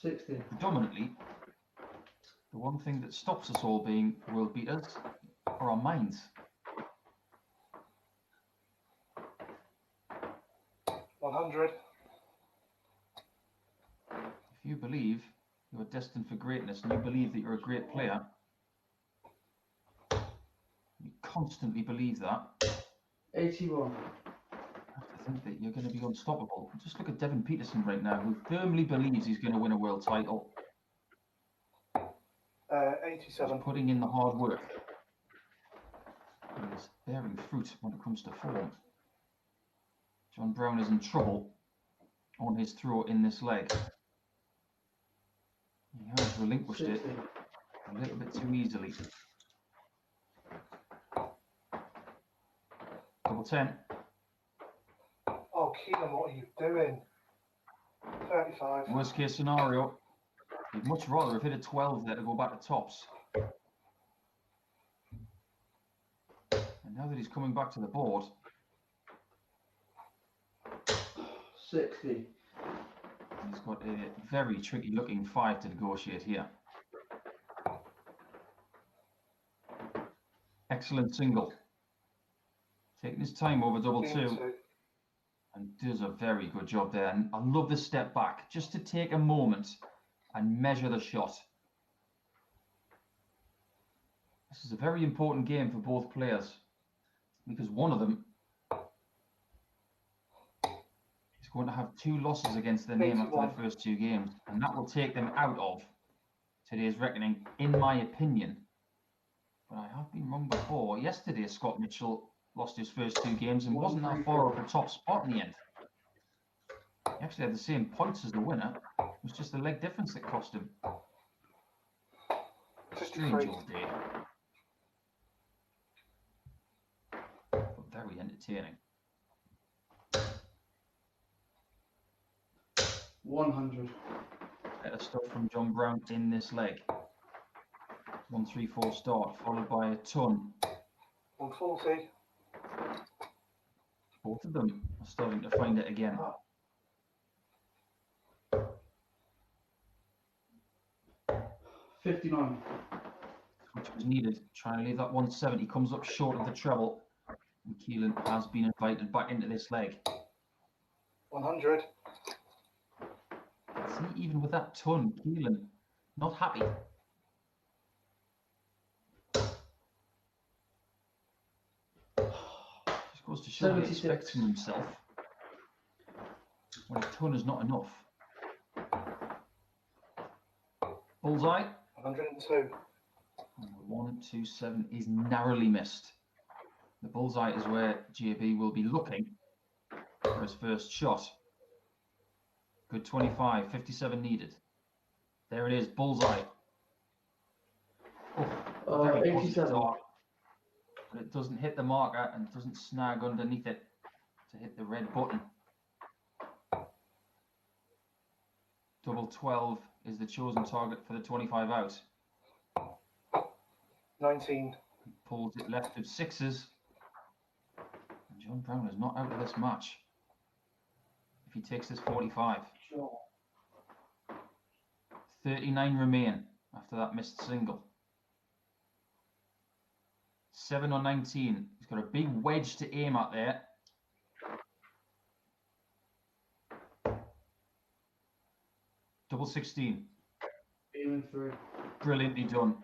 B: 60.
A: Predominantly, the one thing that stops us all being world beaters are our minds.
D: 100.
A: If you believe you are destined for greatness and you believe that you're a great player, you constantly believe that,
B: 81.
A: you have to think that you're going to be unstoppable. Just look at Devin Peterson right now, who firmly believes he's going to win a world title. He's
D: 87.
A: putting in the hard work. He's bearing fruit when it comes to form. John Brown is in trouble on his throw in this leg. He has relinquished it
B: 60.
A: a little bit too easily. Double 10.
D: Oh, Keelan, what are you doing? 35.
A: Worst case scenario, he'd much rather have hit a 12 there to go back to tops. And now that he's coming back to the board,
B: 60.
A: he's got a very tricky looking 5 to negotiate here. Excellent single. Taking his time over double 2 and does a very good job there. And I love the step back just to take a moment and measure the shot. This is a very important game for both players because one of them is going to have 2 losses against their name after the first 2 games, and that will take them out of today's reckoning, in my opinion. But I have been wrong before. Yesterday, Scott Mitchell lost his first 2 games and wasn't that far off the top spot in the end. He actually had the same points as the winner. It was just the leg difference that cost him. Strange
D: 53.
A: all day. But very entertaining.
B: 100.
A: Better stuff from John Brown in this leg. 1-3-4 start, followed by a ton.
D: 140.
A: Both of them are starting to find it again.
B: $59.
A: Which was needed. Trying to leave that 170, comes up short of the treble. And Keelan has been invited back into this leg.
D: 100.
A: See, even with that ton, Keelan not happy. Just goes to show what he
B: 76.
A: expects from himself. When a ton is not enough. Bullseye.
D: 102.
A: 127 is narrowly missed. The bullseye is where JB will be looking for his first shot. Good 25, 57 needed. There it is, bullseye. Oh, very positive
B: 87.
A: dart. But it doesn't hit the marker and doesn't snag underneath it to hit the red button. Double 12 is the chosen target for the 25 out.
D: 19.
A: He pulls it left of 6s. And John Brown is not out of this match if he takes this 45. 39 remain after that missed single. 7 on 19. He's got a big wedge to aim at there. Double 16.
B: Aiming 3.
A: Brilliantly done.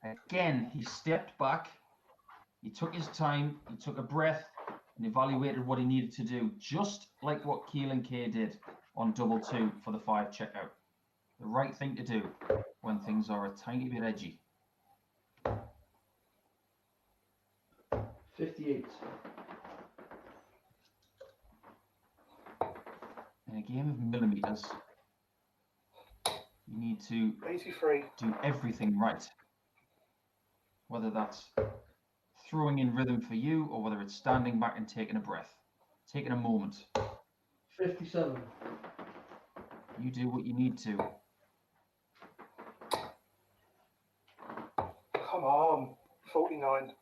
A: Again, he stepped back. He took his time. He took a breath and evaluated what he needed to do, just like what Keelan K did on double 2 for the 5 checkout. The right thing to do when things are a tiny bit edgy.
B: 58.
A: In a game of millimeters, you need to
D: 83.
A: do everything right. Whether that's throwing in rhythm for you or whether it's standing back and taking a breath, taking a moment.
B: 57.
A: You do what you need to.
D: Come on. 49.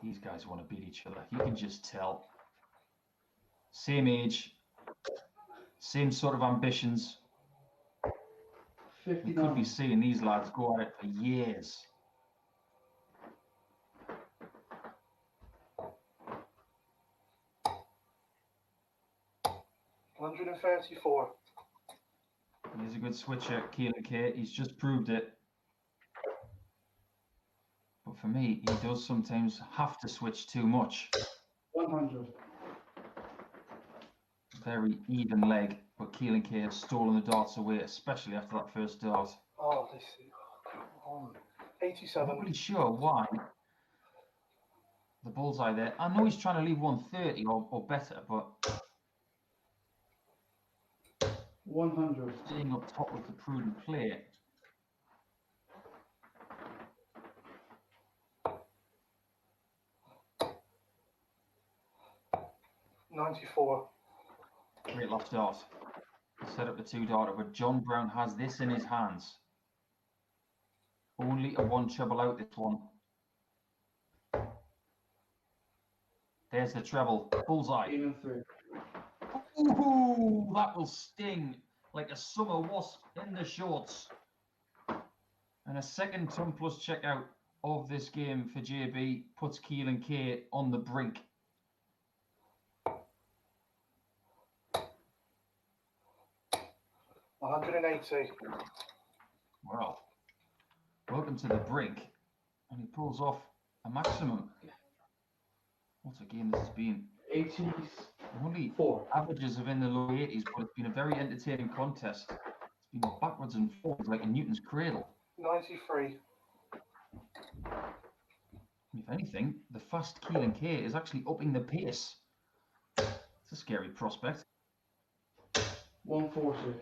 A: These guys want to beat each other. You can just tell. Same age, same sort of ambitions. We could
B: 59.
A: be seeing these lads go at it for years.
D: $134.
A: He's a good switcher, Keelan K. He's just proved it. But for me, he does sometimes have to switch too much.
B: 100.
A: Very even leg, but Keelan K has stolen the darts away, especially after that first dart.
D: Oh, this is. Come on.
A: I'm
D: 87.
A: not really sure why the bullseye there. I know he's trying to leave 130 or better, but
B: 100.
A: staying up top with the prudent play.
D: $94.
A: Great last dart. Set up the two darter, but John Brown has this in his hands. Only a one treble out, this one. There's the treble. Bullseye.
B: Even 3.
A: Ooh, that will sting like a summer wasp in the shorts. And a second ton plus checkout of this game for JB puts Keelan K on the brink.
D: $180.
A: Well, welcome to the brink. And he pulls off a maximum. What a game this has been.
B: 84.
A: Only averages have in the low 80s, but it's been a very entertaining contest. It's been backwards and forwards like a Newton's cradle.
D: 93.
A: If anything, the fast Keelan K is actually upping the pace. It's a scary prospect.
B: 140.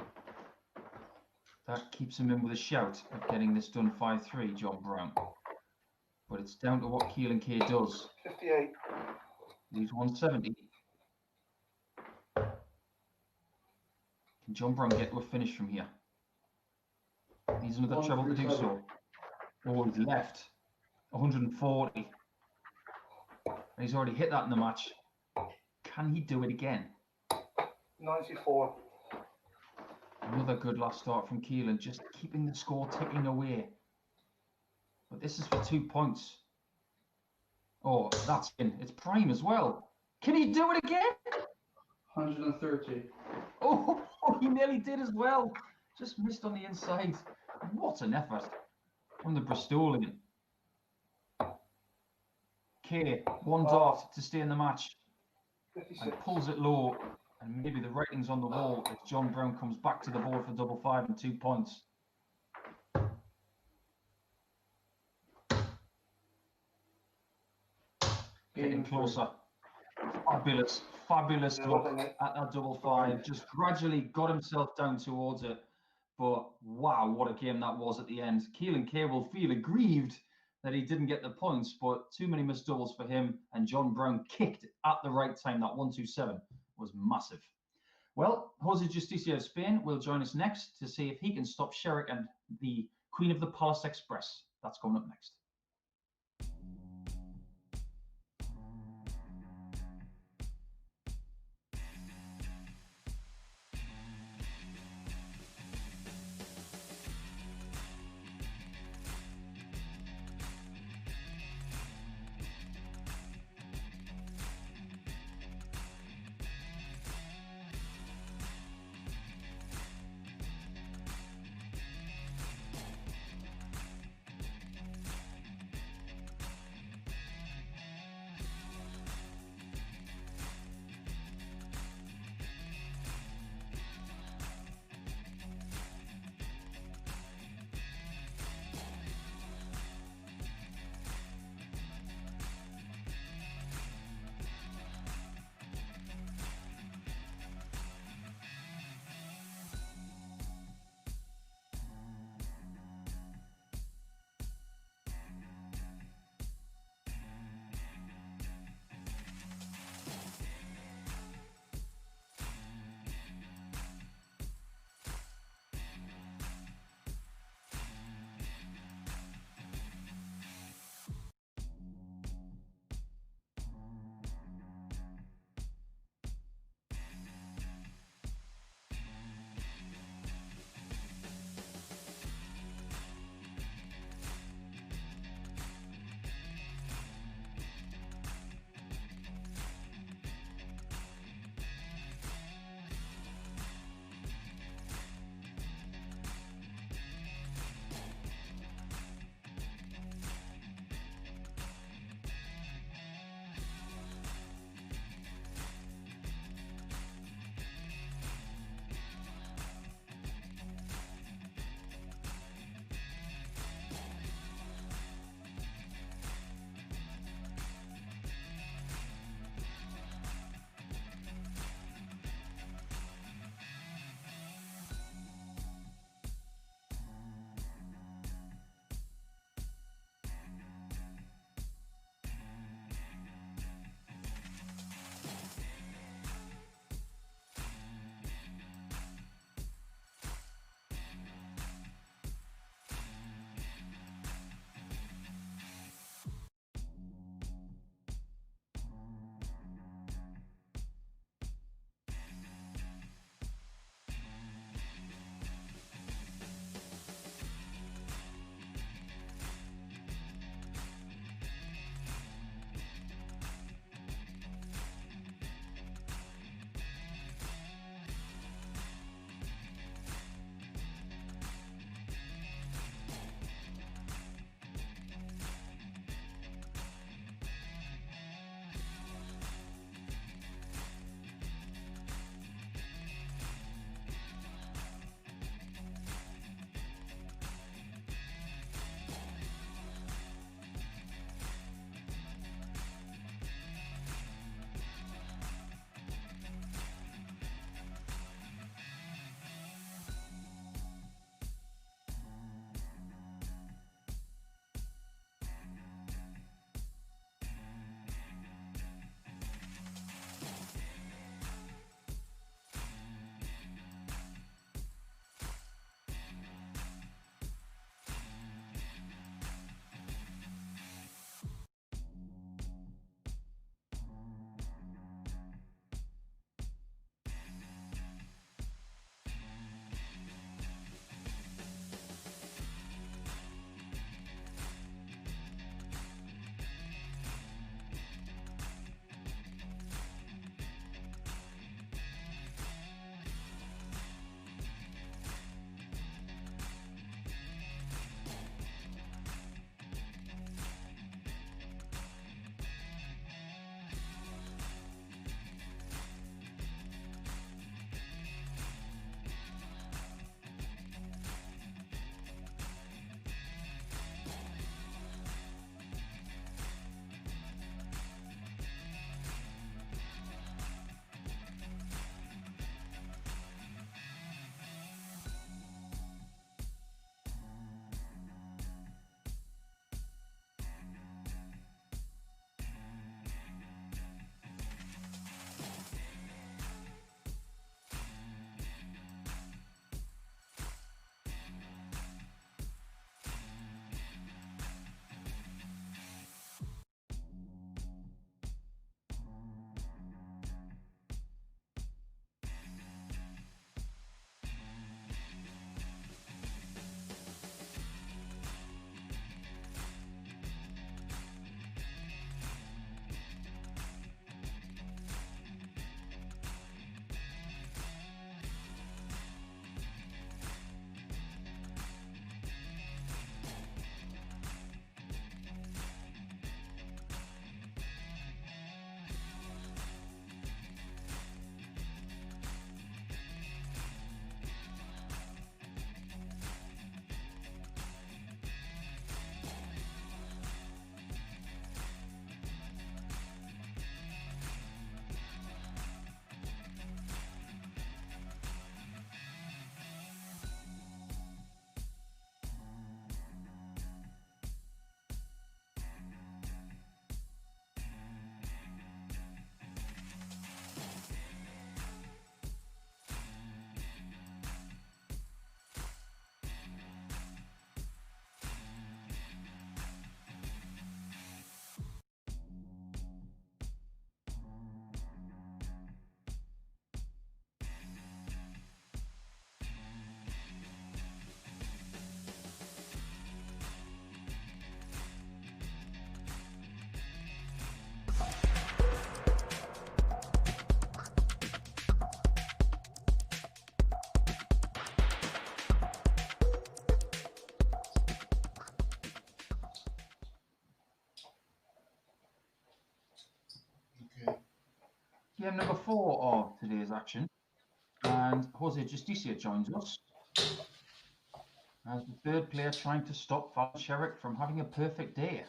A: That keeps him in with a shout of getting this done 5-3, John Brown. But it's down to what Keelan K does.
D: 58.
A: Leaves 170. Can John Brown get to a finish from here? Needs another treble to do so. Oh, he's left. 140. And he's already hit that in the match. Can he do it again?
D: 94.
A: Another good last start from Keelan, just keeping the score ticking away. But this is for 2 points. Oh, that's in. It's prime as well. Can he do it again?
B: 130.
A: Oh, he nearly did as well. Just missed on the inside. What an effort from the Bristolian. K, one dart to stay in the match.
D: 56.
A: And pulls it low. And maybe the writing's on the wall as John Brown comes back to the board for double 5 and 2 points. Getting closer. Fabulous, fabulous
D: Yeah,
A: look
D: loving it.
A: at that double 5. Just gradually got himself down towards it. But wow, what a game that was at the end. Keelan K will feel aggrieved that he didn't get the points, but too many missed doubles for him. And John Brown kicked at the right time. That 127 was massive. Well, Jose Justicia of Spain will join us next to see if he can stop Sherrick and the Queen of the Palace Express. That's coming up next. game number 4 of today's action. And Jose Justicia joins us as the third player trying to stop Fallon Sherrick from having a perfect day.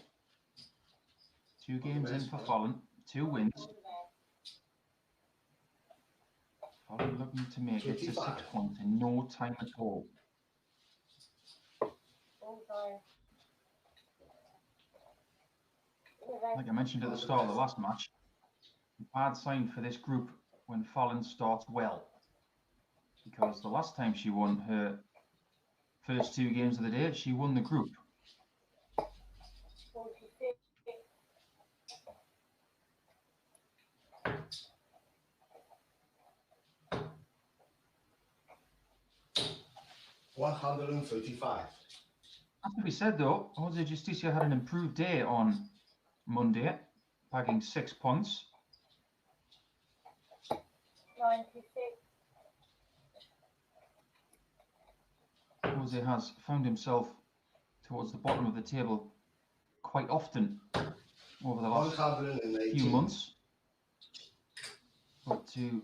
A: 2 games in for Fallon, 2 wins. Fallon looking to make it to 6 points in no time at all. Like I mentioned at the start of the last match, a bad sign for this group when Fallon starts well. Because the last time she won her first 2 games of the day, she won the group.
E: 135.
A: Has to be said though, Jose Justicia had an improved day on Monday, bagging 6 points.
C: 96.
A: Jose has found himself towards the bottom of the table quite often over the last few months. But to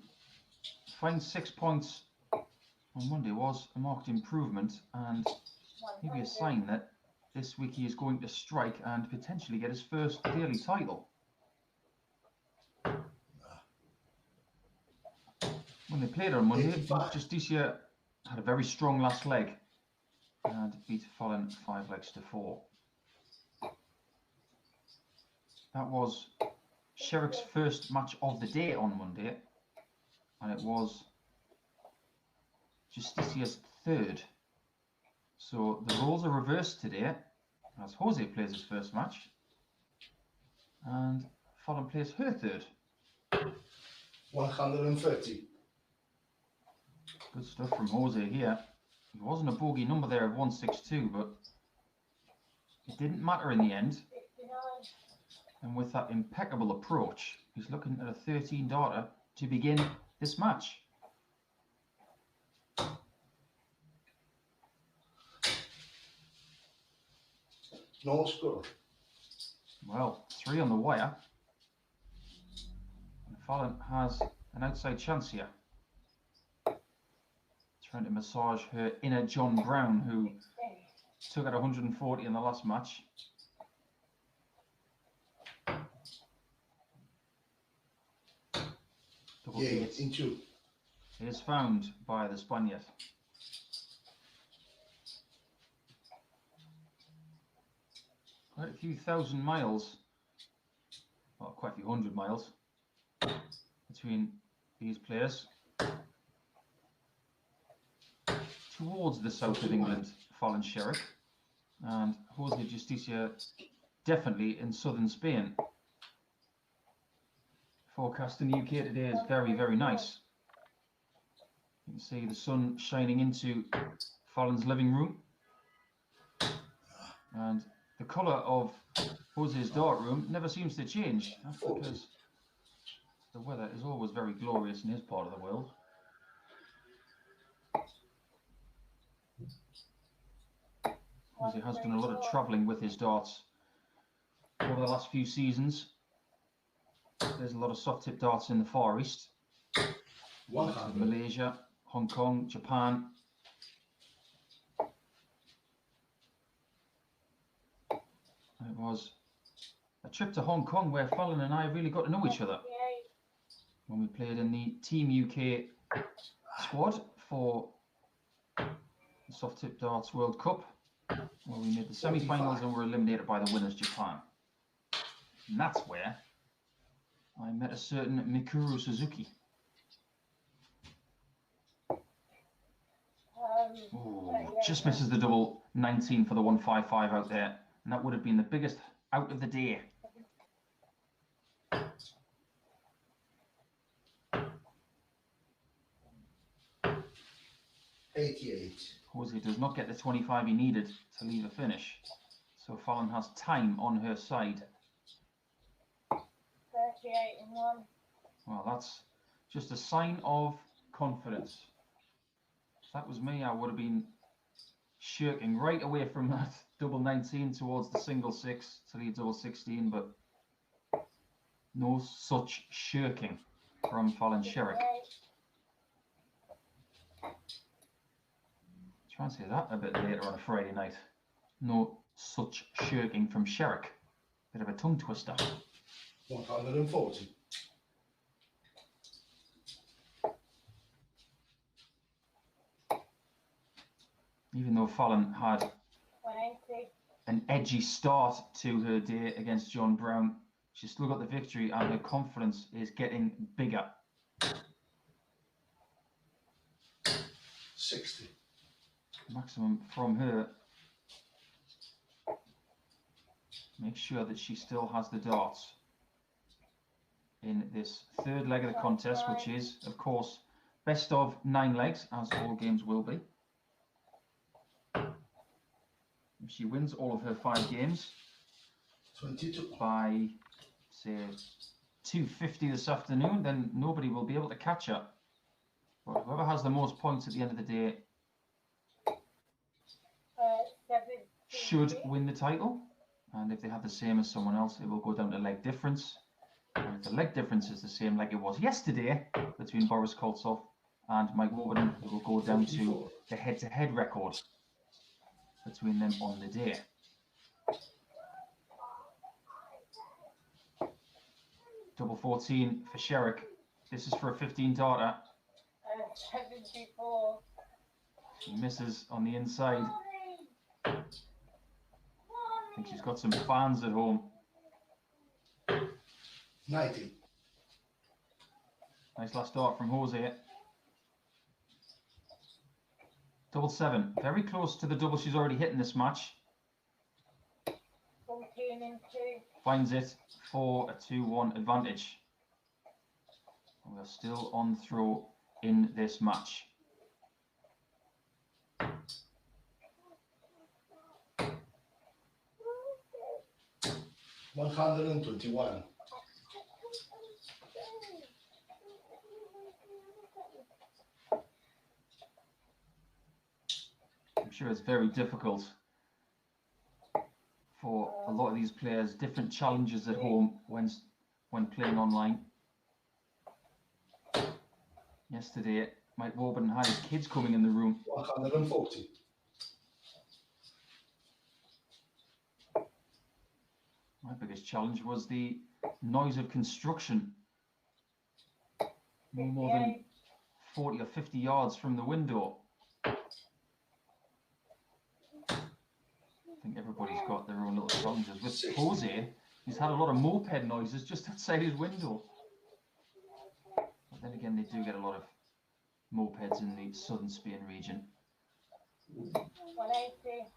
A: find 6 points on Monday was a marked improvement and maybe a sign that this week he is going to strike and potentially get his first daily title. When they played on Monday, Justicia had a very strong last leg and beat Fallon 5 legs to 4. That was Sherrick's first match of the day on Monday, and it was Justicia's third. So the roles are reversed today, as Jose plays his first match, and Fallon plays her third.
E: 130.
A: Good stuff from Jose here. It wasn't a bogey number there of 162, but it didn't matter in the end.
C: 69.
A: And with that impeccable approach, he's looking at a 13 darter to begin this match.
E: No score.
A: Well, 3 on the wire. And Fallon has an outside chance here. Trying to massage her inner John Brown, who took out 140 in the last match. Double eight
E: into.
A: is found by the Spaniard. Quite a few thousand miles, well, quite a few 100 miles between these players. Towards the south of England, Fallon Sherrick, and Jose Justicia definitely in southern Spain. Forecast in the UK today is very, very nice. You can see the sun shining into Fallon's living room, and the colour of Jose's dark room never seems to change. That's because the weather is always very glorious in his part of the world. Jose has done a lot of travelling with his darts over the last few seasons. There's a lot of soft tip darts in the Far East, Malaysia, Hong Kong, Japan. And it was a trip to Hong Kong where Fallon and I really got to know each other when we played in the Team UK squad for the Soft Tip Darts World Cup, where we made the semi-finals and were eliminated by the winners, Japan. And that's where I met a certain Mikuru Suzuki. Ooh, just misses the double 19 for the 155 out there, and that would have been the biggest out of the day. Jose does not get the 25 he needed to leave a finish, so Fallon has time on her side.
C: 38 and 1.
A: Well, that's just a sign of confidence. If that was me, I would have been shirking right away from that double 19 towards the single 6 to leave double 16, but no such shirking. from Fallon Sherrick. Try and say that a bit later on a Friday night. No such shirking from Sherrick. Bit of a tongue twister.
E: 140.
A: Even though Fallon had
C: 180.
A: an edgy start to her day against John Brown, she's still got the victory and her confidence is getting bigger.
E: 60.
A: Maximum from her. Make sure that she still has the darts in this third leg of the contest, which is, of course, best of 9 legs, as all games will be. If she wins all of her 5 games
E: 22.
A: by, say, 2:50 this afternoon, then nobody will be able to catch her. But whoever has the most points at the end of the day
C: 70.
A: should win the title. And if they have the same as someone else, it will go down to leg difference. And if the leg difference is the same like it was yesterday between Boris Koltsov and Mike Warburton, it will go down to the head-to-head record between them on the day. Double 14 for Sherrick. This is for a 15 darter.
C: 74.
A: She misses on the inside. I think she's got some fans at home.
E: 90.
A: Nice last dart from Jose. Double 7. Very close to the double she's already hit in this match.
C: 14 and 2.
A: Finds it for a 2-1 advantage. We are still on throw in this match.
E: $121.
A: I'm sure it's very difficult for a lot of these players, different challenges at home when playing online. Yesterday, Mike Warburton had his kids coming in the room.
E: 140.
A: My biggest challenge was the noise of construction. No more than 40 or 50 yards from the window. I think everybody's got their own little challenges. With Jose, he's had a lot of moped noises just outside his window. But then again, they do get a lot of mopeds in the southern Spain region.
C: 180.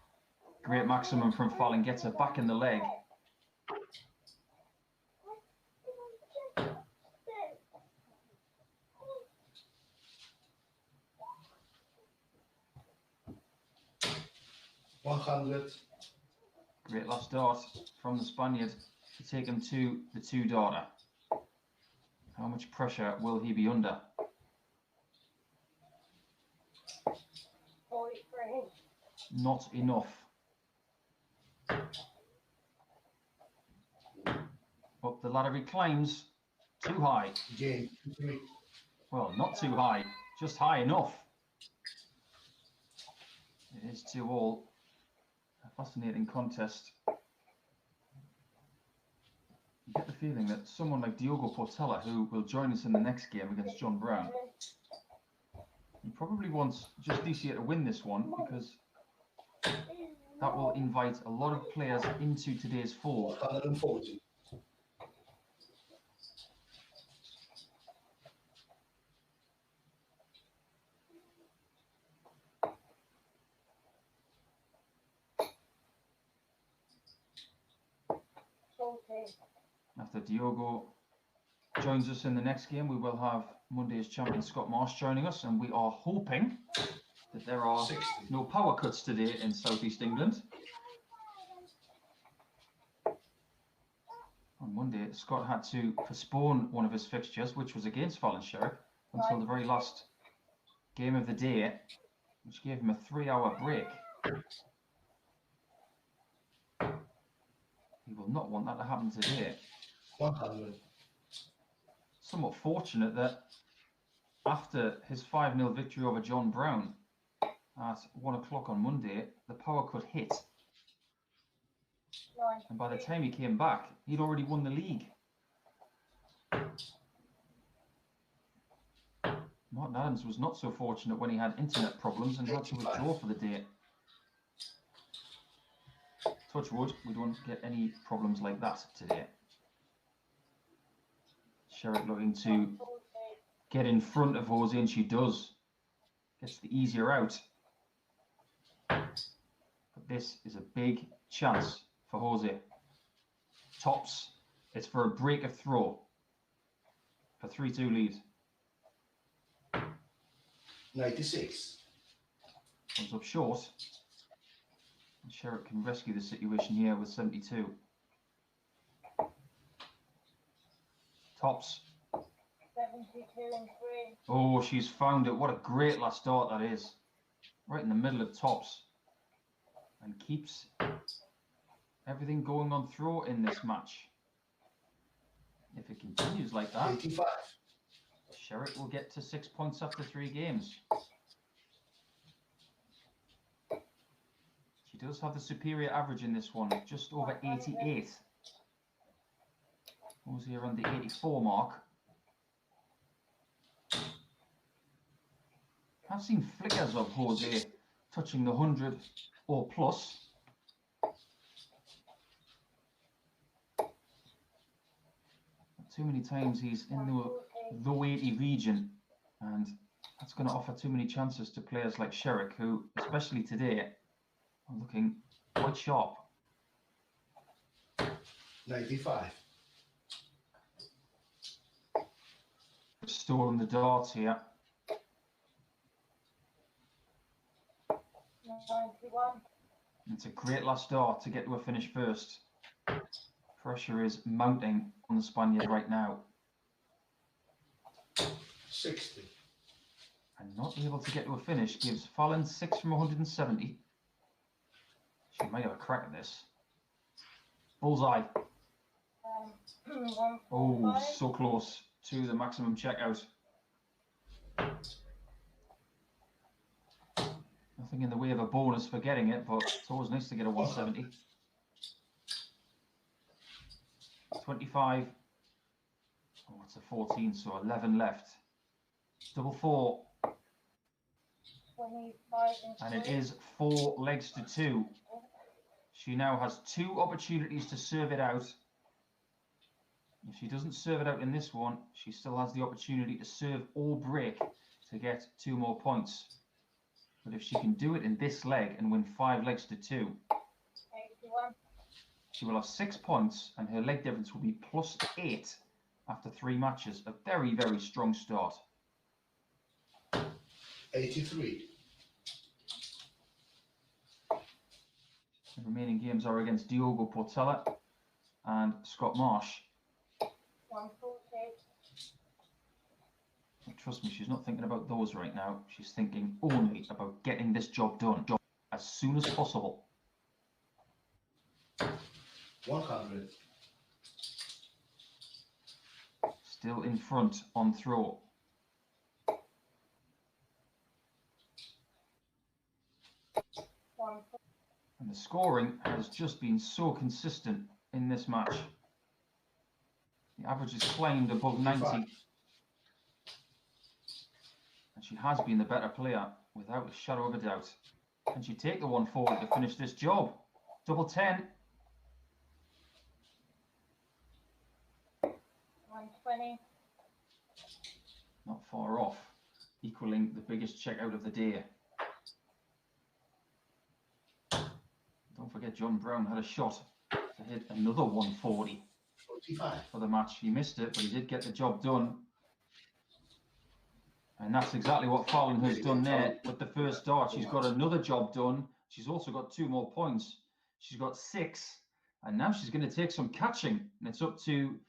A: Great maximum from Fallon, gets her back in the leg.
E: $100.
A: Great last dart from the Spaniard to take him to the 2 darter. How much pressure will he be under?
C: 43.
A: Not enough. Up the ladder he climbs. Too high.
E: Game 3.
A: Well, not too high, just high enough. It is 2-all. A fascinating contest. You get the feeling that someone like Diogo Portela, who will join us in the next game against John Brown, he probably wants Just DCA to win this one, because that will invite a lot of players into today's fold.
E: 140.
A: After Diogo joins us in the next game, we will have Monday's champion Scott Marsh joining us, and we are hoping that there are
E: 60.
A: no power cuts today in southeast England. On Monday, Scott had to postpone one of his fixtures, which was against Fallon Sherrick, until the very last game of the day, which gave him a 3-hour break. He will not want that to happen today.
E: 100.
A: somewhat fortunate that after his 5-0 victory over John Brown at 1 o'clock on Monday, the power cut hit. And by the time he came back, he'd already won the league. Martin Adams was not so fortunate when he had internet problems and had to withdraw for the day. Touch wood, we don't get any problems like that today. Sherrick looking to get in front of Jose, and she does. Gets the easier out. But this is a big chance for Jose. Tops. It's for a break of throw. For 3-2 lead.
E: 96.
A: Comes up short. And Sherrick can rescue the situation here with 72. Tops.
C: 72 and 3.
A: Oh, she's found it. What a great last start that is. Right in the middle of tops. And keeps everything going on throw in this match. If it continues like that,
E: 85.
A: Sherrick will get to 6 points after 3 games. She does have the superior average in this one, just over 88. Jose around the 84 mark. I've seen flickers of Jose touching the 100 or plus. Too many times he's in the weighty region, and that's going to offer too many chances to players like Sherrick, who, especially today, are looking quite sharp.
E: 95.
A: Stolen the darts here.
C: 91.
A: It's a great last dart to get to a finish first. Pressure is mounting on the Spaniard right now.
E: 60.
A: And not able to get to a finish gives Fallon 6 from 170. She might have a crack at this. Bullseye.
C: 145.
A: Oh, so close to the maximum checkout. Nothing in the way of a bonus for getting it, but it's always nice to get a 170. 25. Oh, it's a 14, so 11 left. Double 4.
C: 25
A: And
C: and
A: it
C: 3.
A: is 4 legs to 2. She now has 2 opportunities to serve it out. If she doesn't serve it out in this one, she still has the opportunity to serve or break to get 2 more points. But if she can do it in this leg and win 5 legs to 2,
C: 81.
A: she will have 6 points and her leg difference will be plus 8 after 3 matches. A very, very strong start.
E: 83.
A: The remaining games are against Diogo Portela and Scott Marsh.
C: 140.
A: But trust me, she's not thinking about those right now. She's thinking only about getting this job done as soon as possible.
E: 100.
A: Still in front on throw. And the scoring has just been so consistent in this match. The average has climbed above 90. And she has been the better player without a shadow of a doubt. Can she take the 140 to finish this job? Double 10.
C: 120.
A: Not far off, equaling the biggest checkout of the day. Don't forget, John Brown had a shot to hit another 140
E: 45.
A: for the match. He missed it, but he did get the job done. And that's exactly what Fallon has done there with the first dart. She's got another job done. She's also got 2 more points. She's got 6. And now she's going to take some catching. And it's up to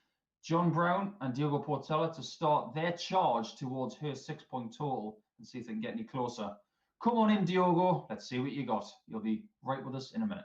A: John Brown and Diogo Portela to start their charge towards her 6-point total and see if they can get any closer. Come on in, Diogo. Let's see what you got. You'll be right with us in a minute.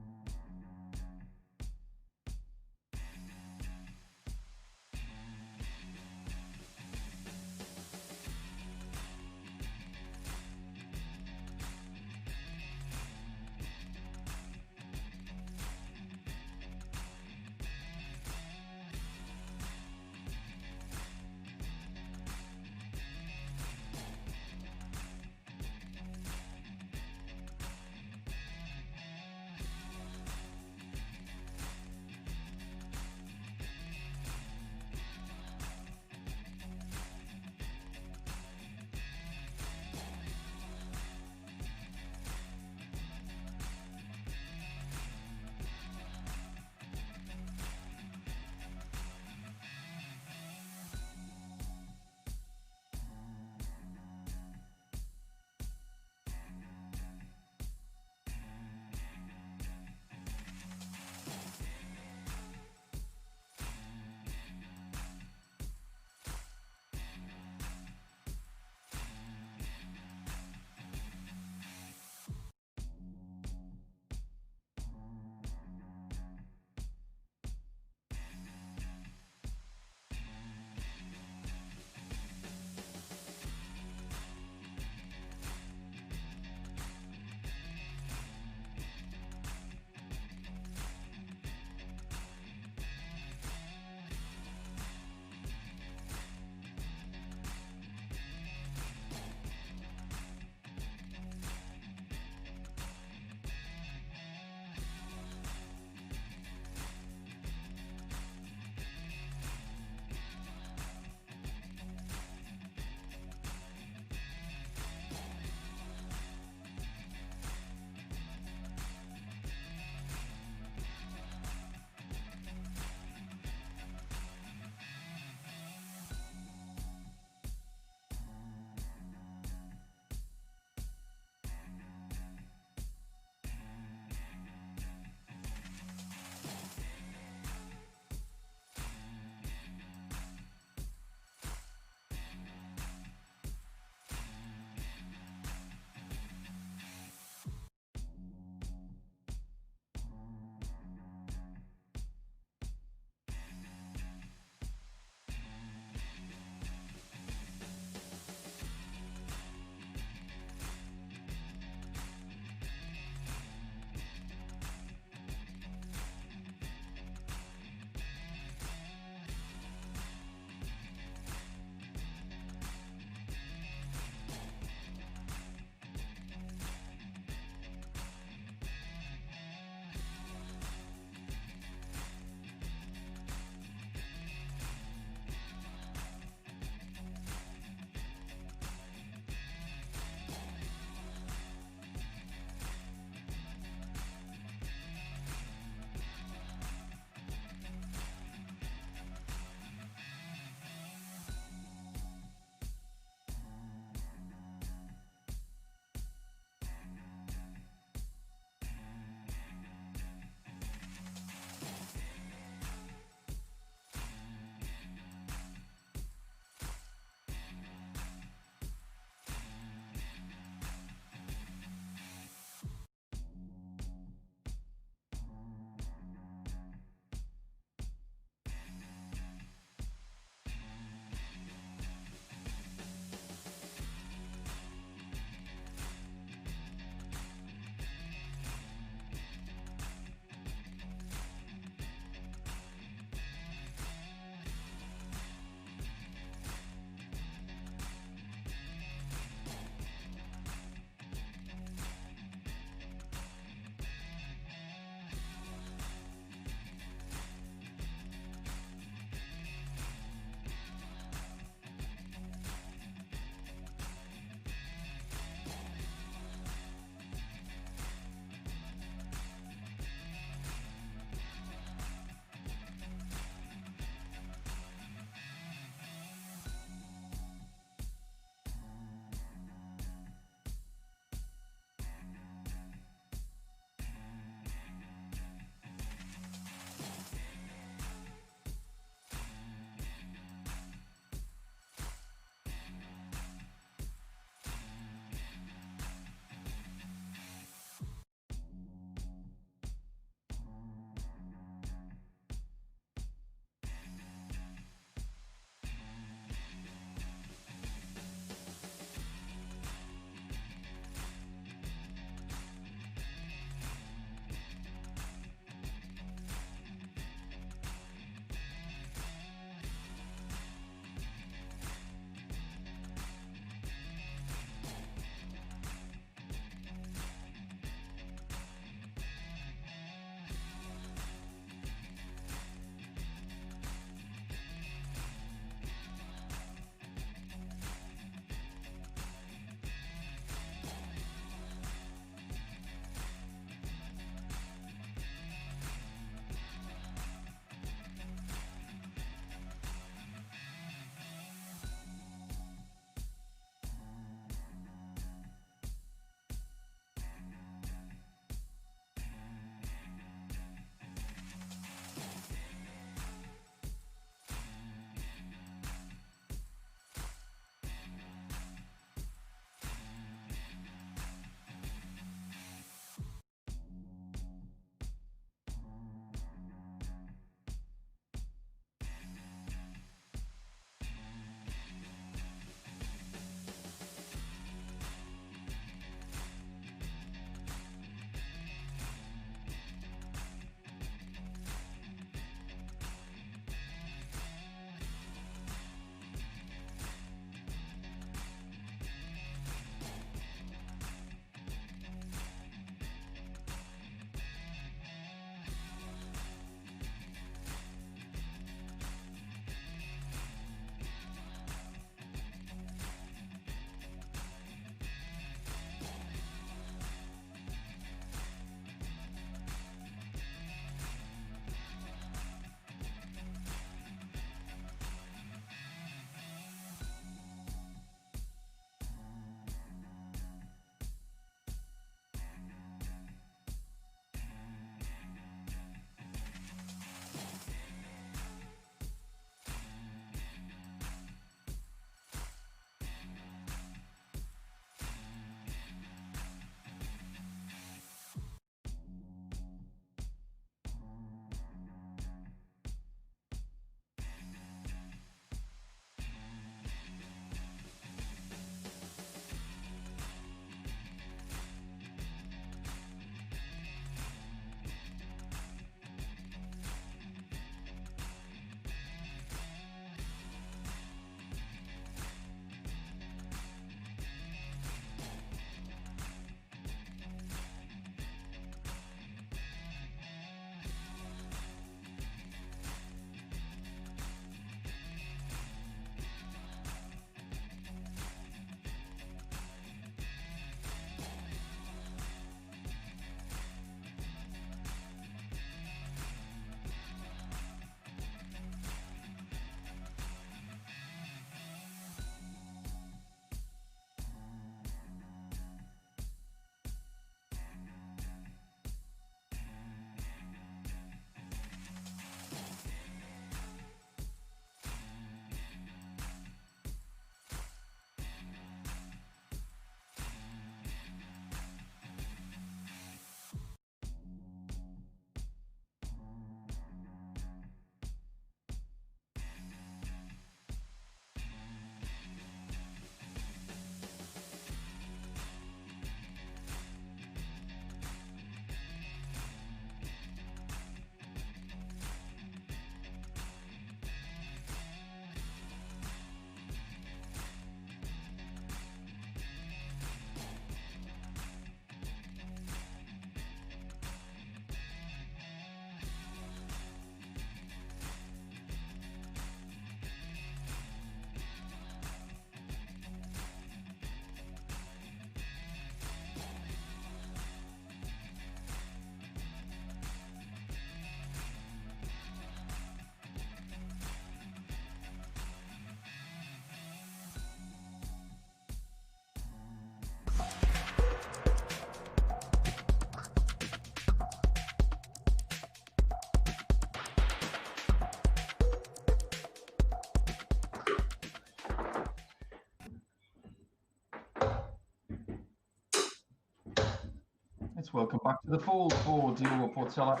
A: Let's welcome back to the fold for Diogo Portela,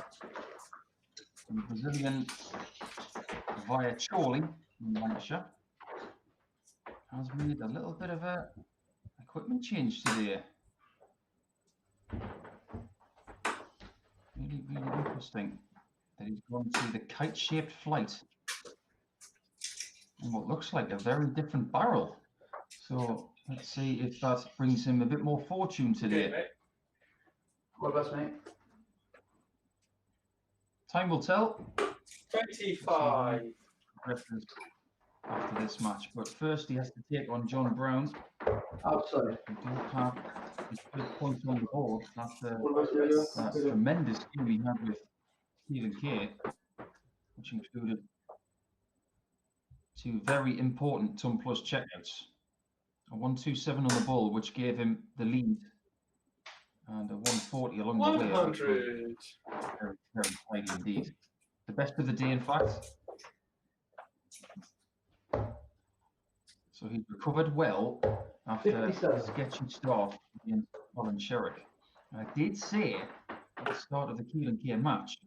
A: the Brazilian via Chorley in Lancashire. Has made a little bit of a equipment change today. Really, really interesting that he's gone to the kite-shaped flight and what looks like a very different barrel. So let's see if that brings him a bit more fortune today.
F: Okay, mate.
B: What best, mate?
A: Time will tell
F: 25.
A: after this match, but first he has to take on John Brown.
B: Outside.
A: We do have his first points on the board after
B: What best, Diego?
A: that tremendous game he had with Stephen Kay, which included 2 very important Tum Plus checkouts. A 127 on the ball, which gave him the lead, and a 140 along the way.
F: 100.
A: Very, very tidy indeed. The best of the day, in fact. So he recovered well after
B: 57.
A: a sketchy start against Colin Sherrick. And I did say at the start of the Keelan Kay match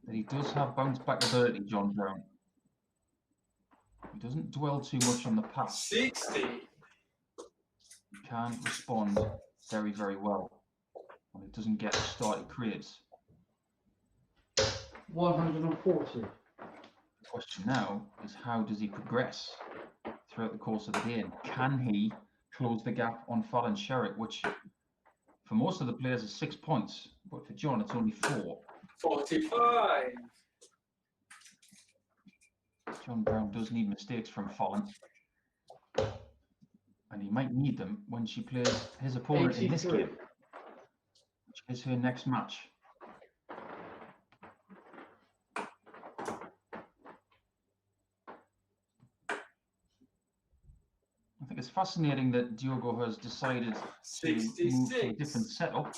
A: that he does have bounce back ability, John Brown. He doesn't dwell too much on the past.
F: 60.
A: He can respond very, very well when he doesn't get the start he craves.
B: 140.
A: The question now is, how does he progress throughout the course of the game? Can he close the gap on Fallon Sherrick, which for most of the players is 6 points, but for John it's only 4.
F: 45.
A: John Brown does need mistakes from Fallon, and he might need them when she plays his opponent in this
B: 83.
A: game, which is her next match. I think it's fascinating that Diogo has decided to move to a
F: 66.
A: different setup.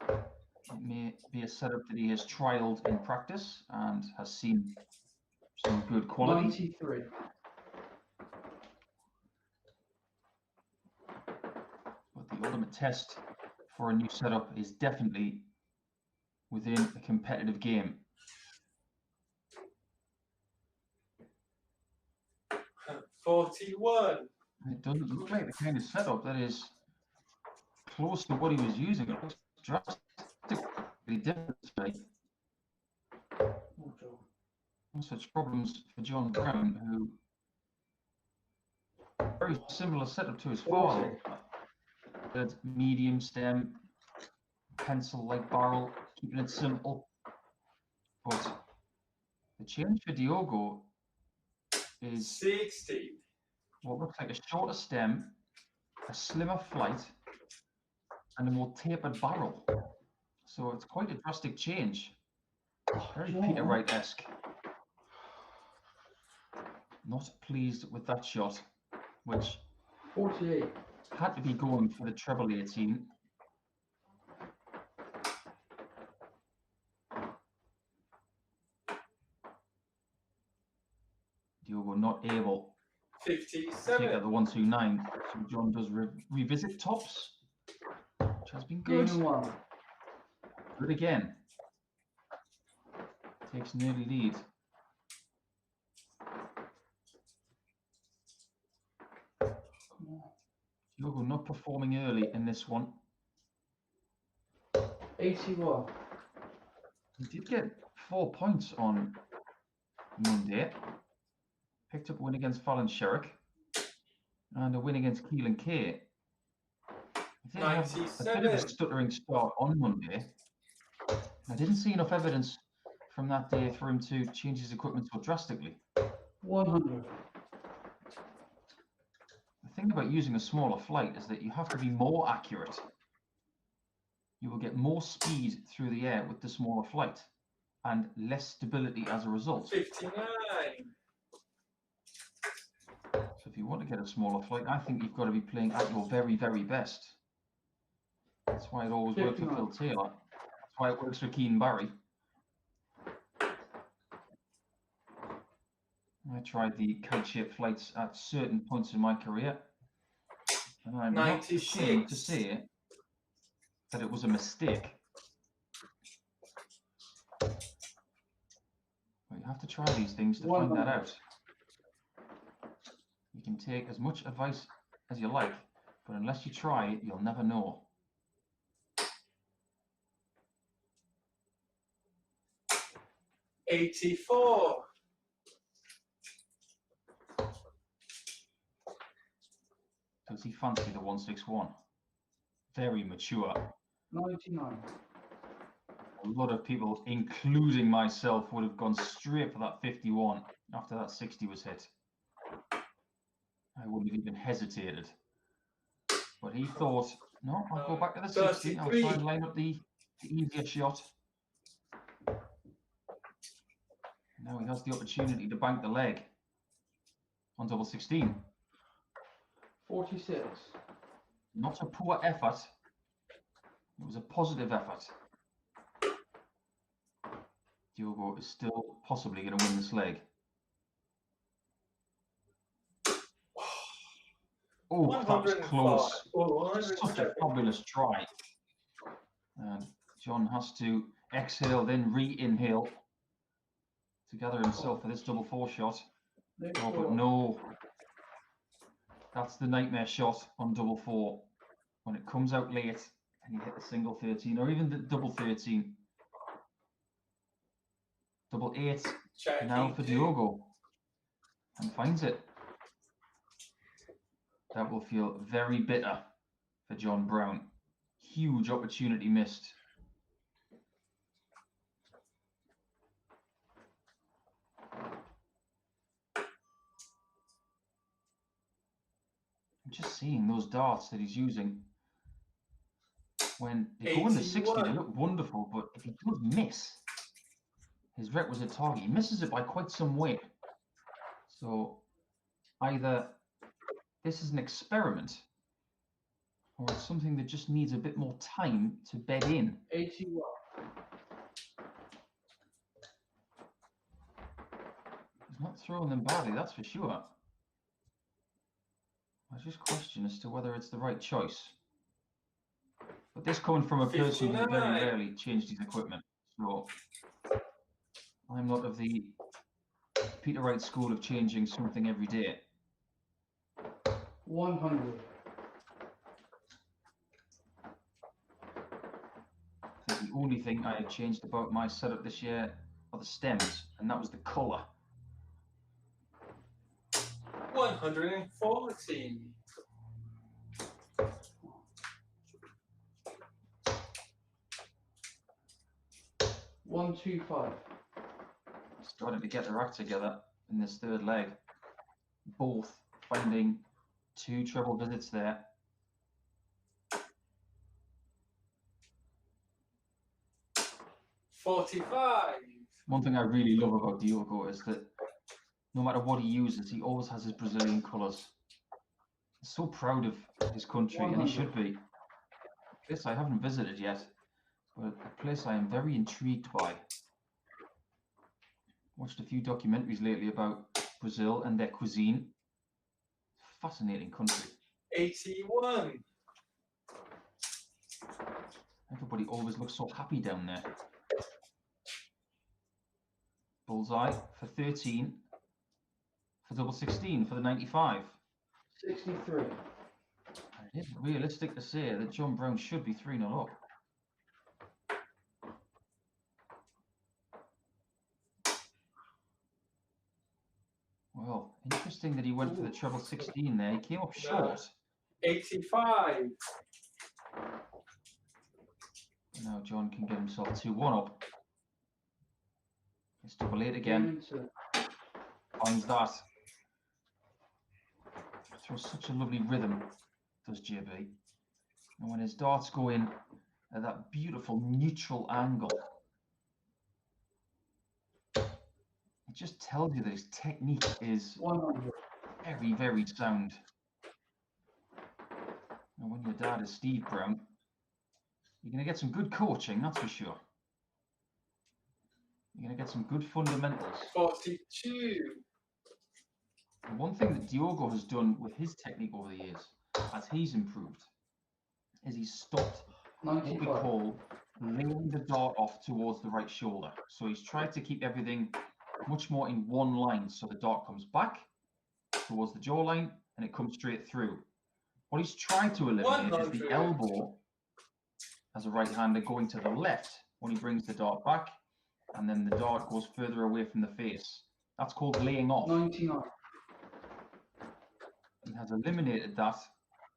A: It may be a setup that he has trialed in practice and has seen some good quality.
B: 93.
A: But the ultimate test for a new setup is definitely within a competitive game.
F: 41.
A: It doesn't look like the kind of setup that is close to what he was using. It looks drastically different today. No such problems for John Brown, who very similar setup to his father. Good medium stem, pencil-like barrel, keeping it simple. But the change for Diogo is
F: 60.
A: what looks like a shorter stem, a slimmer flight, and a more tapered barrel. So it's quite a drastic change. Very Peter Wright-esque. Not pleased with that shot, which
B: 48.
A: had to be going for the treble 18. Diogo not able to take
F: 57.
A: out the 129. So John does revisit tops, which has been good.
B: Game 1.
A: Good again. Takes an early lead. Diogo not performing early in this one.
B: 81.
A: He did get 4 points on Monday. Picked up a win against Fallon Sherrick and a win against Keelan Kay. He did have a bit of a
F: 97.
A: stuttering start on Monday. I didn't see enough evidence from that day for him to change his equipment so drastically.
B: 100.
A: The thing about using a smaller flight is that you have to be more accurate. You will get more speed through the air with the smaller flight and less stability as a result.
F: 59.
A: So if you want to get a smaller flight, I think you've got to be playing at your very, very best. That's why it always worked for
B: 59.
A: Phil Taylor. That's why it works for Keane Barry. I tried the kite-shaped flights at certain points in my career, And I'm not ashamed to
F: 96.
A: say that it was a mistake. But you have to try these things to find that
B: 100.
A: out. You can take as much advice as you like, but unless you try it, you'll never know.
F: $84.
A: Does he fancy the 161? Very mature.
B: 99.
A: A lot of people, including myself, would have gone straight for that 51 after that 60 was hit. I wouldn't have even hesitated. But he thought, no, I'll go back to the 60. I'll try
F: 33.
A: and line up the easier shot. Now he has the opportunity to bank the leg on double 16.
B: 46.
A: Not a poor effort. It was a positive effort. Diogo is still possibly going to win this leg. Oh, that was
F: 105.
A: close.
F: Oh,
A: Such a
F: 107.
A: fabulous try. And John has to exhale, then re-inhale to gather himself for this double 4 shot. Oh, but no. That's the nightmare shot on double 4. When it comes out late and you hit the single 13 or even the double 13. Double 8 now for Diogo. And finds it. That will feel very bitter for John Brown. Huge opportunity missed. I'm just seeing those darts that he's using. When they go in the 60, they
F: 81.
A: look wonderful, but if he does miss his requisite target, he misses it by quite some way. So either this is an experiment or it's something that just needs a bit more time to bed in.
B: 81.
A: He's not throwing them badly, that's for sure. I just question as to whether it's the right choice. But this coming from a person who very
F: 59.
A: rarely changed his equipment. So I'm not of the Peter Wright school of changing something every day.
B: 100.
A: I think the only thing I have changed about my setup this year are the stems, and that was the colour.
F: 140.
B: 125.
A: Starting to get their act together in this third leg. Both finding 2 treble visits there.
F: $45.
A: One thing I really love about Diogo is that no matter what he uses, he always has his Brazilian colours. He's so proud of his country, and he should be. A place I haven't visited yet, but a place I am very intrigued by. Watched a few documentaries lately about Brazil and their cuisine. Fascinating country.
F: 81.
A: Everybody always looks so happy down there. Bullseye for 13. For double 16 for the 95.
B: 63.
A: And it is realistic to say that John Brown should be 3-0 up. Well, interesting that he went for the treble 16 there. He came up short.
F: 85.
A: Now John can get himself 2-1 up. It's double 8 again. Finds that. Throws such a lovely rhythm, does JB. And when his darts go in at that beautiful neutral angle, it just tells you that his technique is
B: 100.
A: very, very sound. And when your dad is Steve Brown, you're going to get some good coaching, that's for sure. You're going to get some good fundamentals.
F: 42.
A: And one thing that Diogo has done with his technique over the years as he's improved is he's stopped what we
B: 95.
A: call laying the dart off towards the right shoulder. So he's tried to keep everything much more in one line. So the dart comes back towards the jawline and it comes straight through. What he's trying to eliminate is the
F: 100.
A: elbow as a right-hander going to the left when he brings the dart back, and then the dart goes further away from the face. That's called laying off.
B: 99.
A: He has eliminated that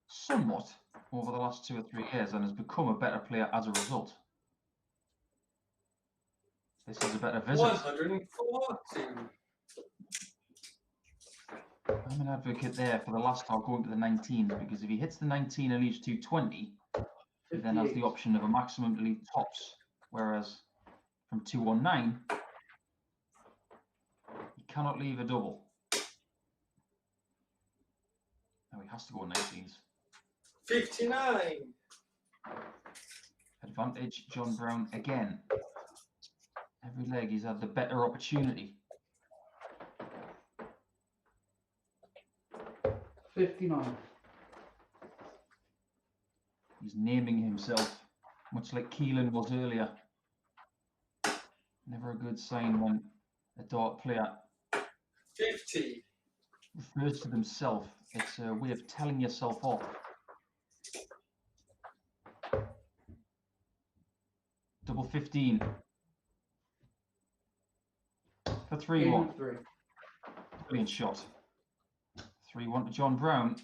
A: somewhat over the last 2 or 3 years and has become a better player as a result. This is a better visit.
F: 140.
A: I'm an advocate there for the last dart going to the 19s, because if he hits the 19 and leaves 220, he then has the
B: 58.
A: option of a maximum to leave tops, whereas from 219, he cannot leave a double. Now he has to go 19s.
F: 59.
A: Advantage, John Brown again. Every leg he's had the better opportunity.
B: 59.
A: He's naming himself, much like Keelan was earlier. Never a good sign when a dart player
F: 50.
A: refers to themselves. It's a way of telling yourself off. Double 15. For 3-1.
B: 3.
A: Brilliant shot. 3-1 to John Brown,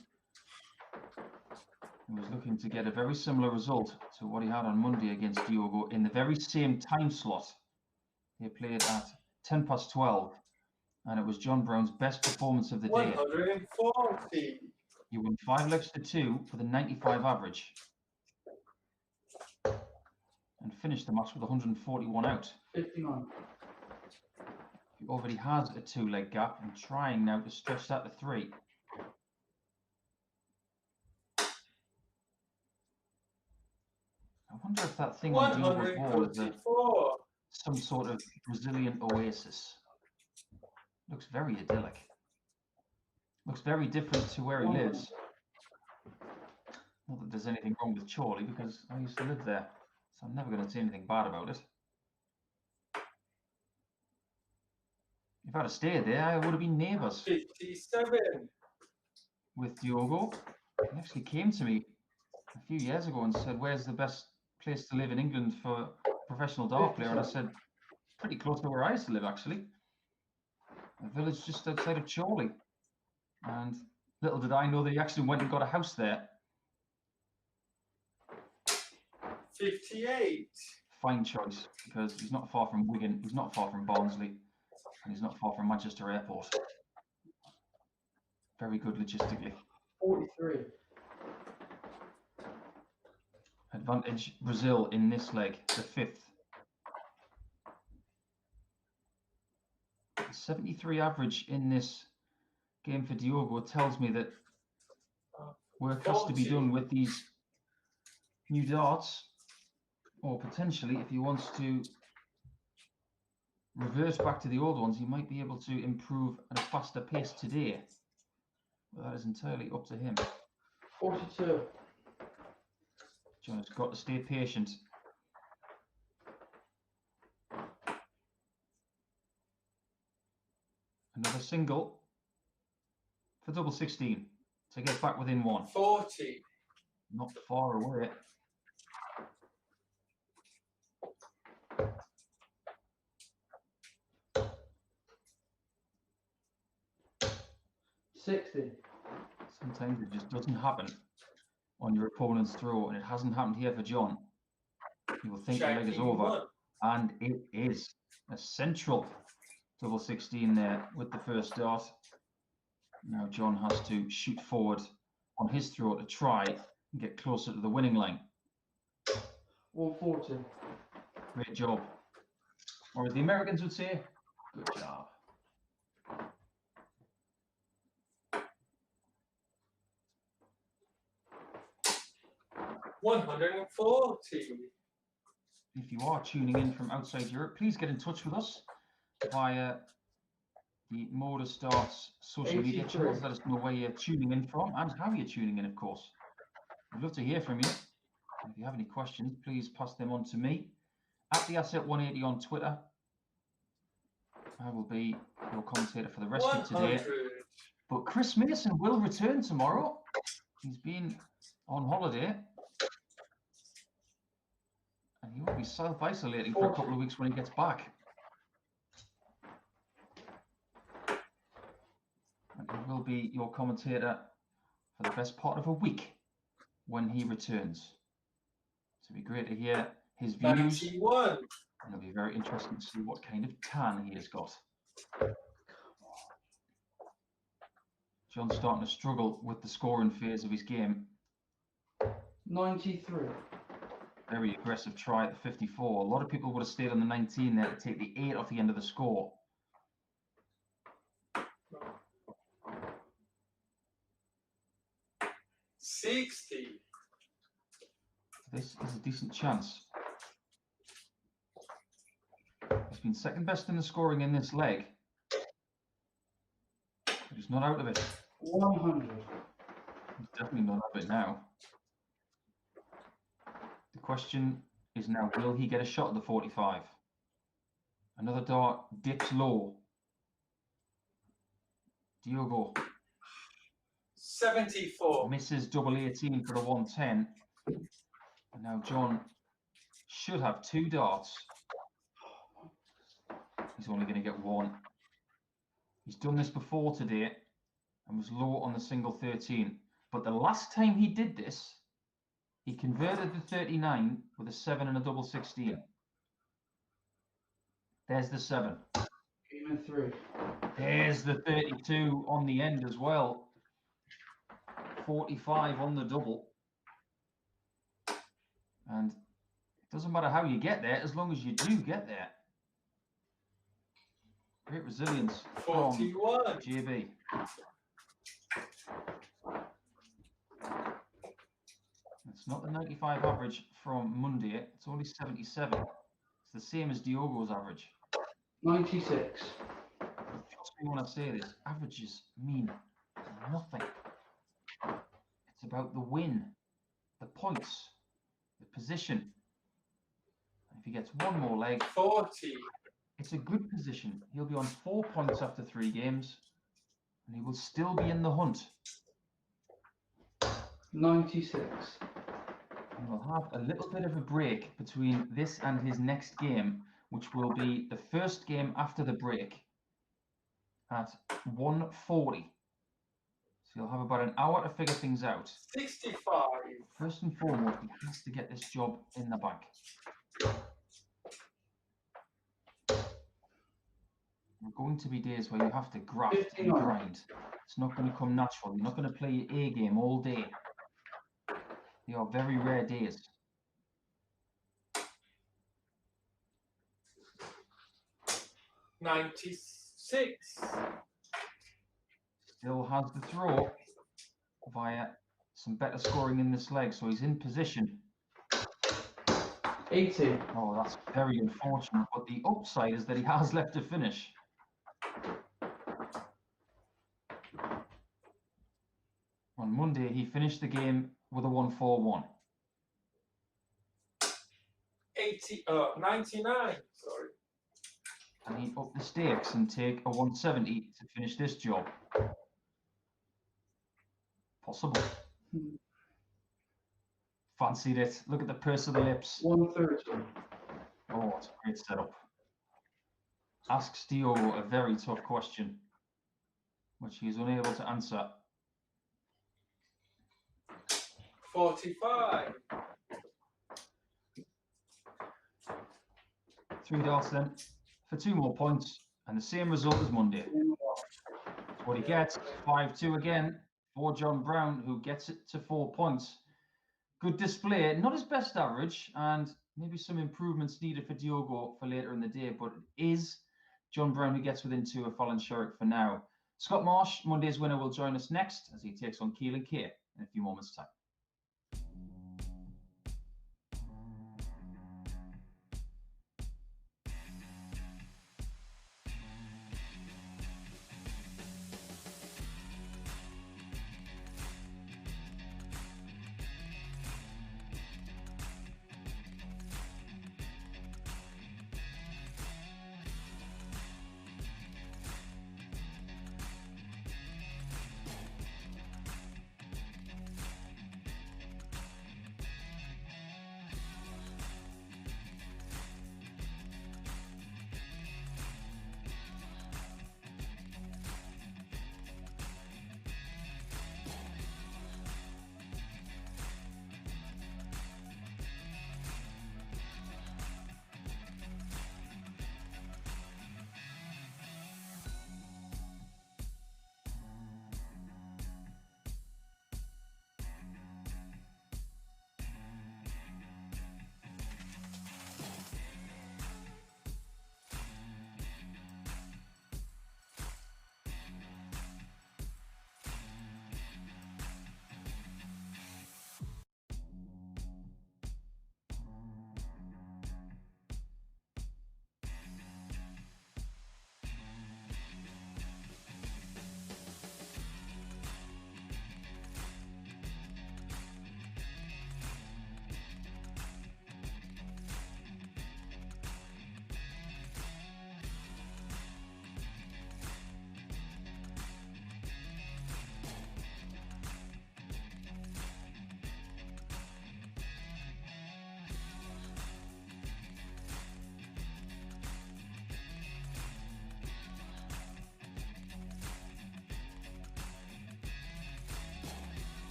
A: who was looking to get a very similar result to what he had on Monday against Diogo in the very same time slot. They played at 12:10, and it was John Brown's best performance of the day.
F: 140.
A: He won 5 legs to 2 for the 95 average and finished the match with 141 out.
B: 59.
A: He already has a 2-leg gap and trying now to stretch that to 3. I wonder if that thing on Diogo's wall is
F: 144.
A: some sort of Brazilian oasis. Looks very idyllic. Looks very different to where he lives. Not that there's anything wrong with Chorley, because I used to live there, so I'm never going to say anything bad about it. If I'd have stayed there, I would have been neighbours
F: 57.
A: with Diogo. He actually came to me a few years ago and said, "Where's the best place to live in England for a professional dart player?" And I said, "Pretty close to where I used to live, actually. A village just outside of Chorley." And little did I know that he actually went and got a house there.
F: 58.
A: Fine choice, because he's not far from Wigan, he's not far from Barnsley, and he's not far from Manchester Airport. Very good logistically.
B: 43.
A: Advantage Brazil in this leg, the 5th. 73 average in this game for Diogo tells me that work has to be done with these new darts, or potentially if he wants to revert back to the old ones, he might be able to improve at a faster pace today. But that is entirely up to him.
B: 42.
A: John has got to stay patient. Another single for double 16 to get back within 1.
F: 40.
A: Not far away. Sometimes it just doesn't happen on your opponent's throw, and it hasn't happened here for John. He will think the leg is over, and it is a central double 16 there with the first dart. Now John has to shoot forward on his throw to try and get closer to the winning line.
B: 140.
A: Great job. Or as the Americans would say, good job.
F: 140.
A: If you are tuning in from outside Europe, please get in touch with us via the MODUS DARTS social media
B: 83.
A: channels. Let us know where you're tuning in from and how you're tuning in, of course. We'd love to hear from you. And if you have any questions, please pass them on to me at the Asset 180 on Twitter. I will be your commentator for the rest of today.
F: 100.
A: But Chris Mason will return tomorrow. He's been on holiday. And he will be self-isolating for a couple of weeks when he gets back. And he will be your commentator for the best part of a week when he returns. So it'll be great to hear his views.
F: 91.
A: And it'll be very interesting to see what kind of tan he has got. John's starting to struggle with the scoring phase of his game.
B: 93.
A: Very aggressive try at the 54. A lot of people would have stayed on the 19 there to take the 8 off the end of the score.
F: $60.
A: This is a decent chance. He's been second best in the scoring in this leg. But he's not out of it.
B: 100.
A: He's definitely not out of it now. The question is now, will he get a shot at the 45? Another dart dips low. Diogo
F: 74.
A: misses double 18 for the 110. And now John should have 2 darts. He's only going to get 1. He's done this before today and was low on the single 13. But the last time he did this, he converted the 39 with a 7 and a double 16. There's the 7.
B: Even 3.
A: There's the 32 on the end as well. 45 on the double. And it doesn't matter how you get there, as long as you do get there. Great resilience from
F: 41.
A: JB. It's not the 95 average from Monday, it's only 77. It's the same as Diogo's average.
B: 96.
A: Trust me when I say this, averages mean nothing. It's about the win, the points, the position. And if he gets one more leg,
F: 40.
A: it's a good position. He'll be on 4 points after 3 games, and he will still be in the hunt.
B: 96.
A: And we'll have a little bit of a break between this and his next game, which will be the first game after the break at 1:40. So you'll have about an hour to figure things out.
F: 65.
A: First and foremost, he has to get this job in the bag. There are going to be days where you have to graft and
B: 59.
A: grind. It's not going to come natural. You're not going to play your A game all day. They are very rare days.
F: $96.
A: Still has the throw via some better scoring in this leg, so he's in position.
B: 80.
A: Oh, that's very unfortunate, but the upside is that he has left to finish. On Monday, he finished the game with a 141.
F: 99. Sorry.
A: And he'd up the stakes and take a 170 to finish this job. Possible. Fancied it. Look at the purse of the lips.
B: 130.
A: Oh, it's a great setup. Asks Diogo a very tough question, which he is unable to answer.
F: 45.
A: 3 darts then for 2 more points and the same result as Monday. That's what he gets. 5-2 again for John Brown, who gets it to 4 points. Good display, not his best average, and maybe some improvements needed for Diogo for later in the day, but it is John Brown who gets within 2 of Fallon Sherrick for now. Scott Marsh, Monday's winner, will join us next as he takes on Keelan Kay in a few moments' time.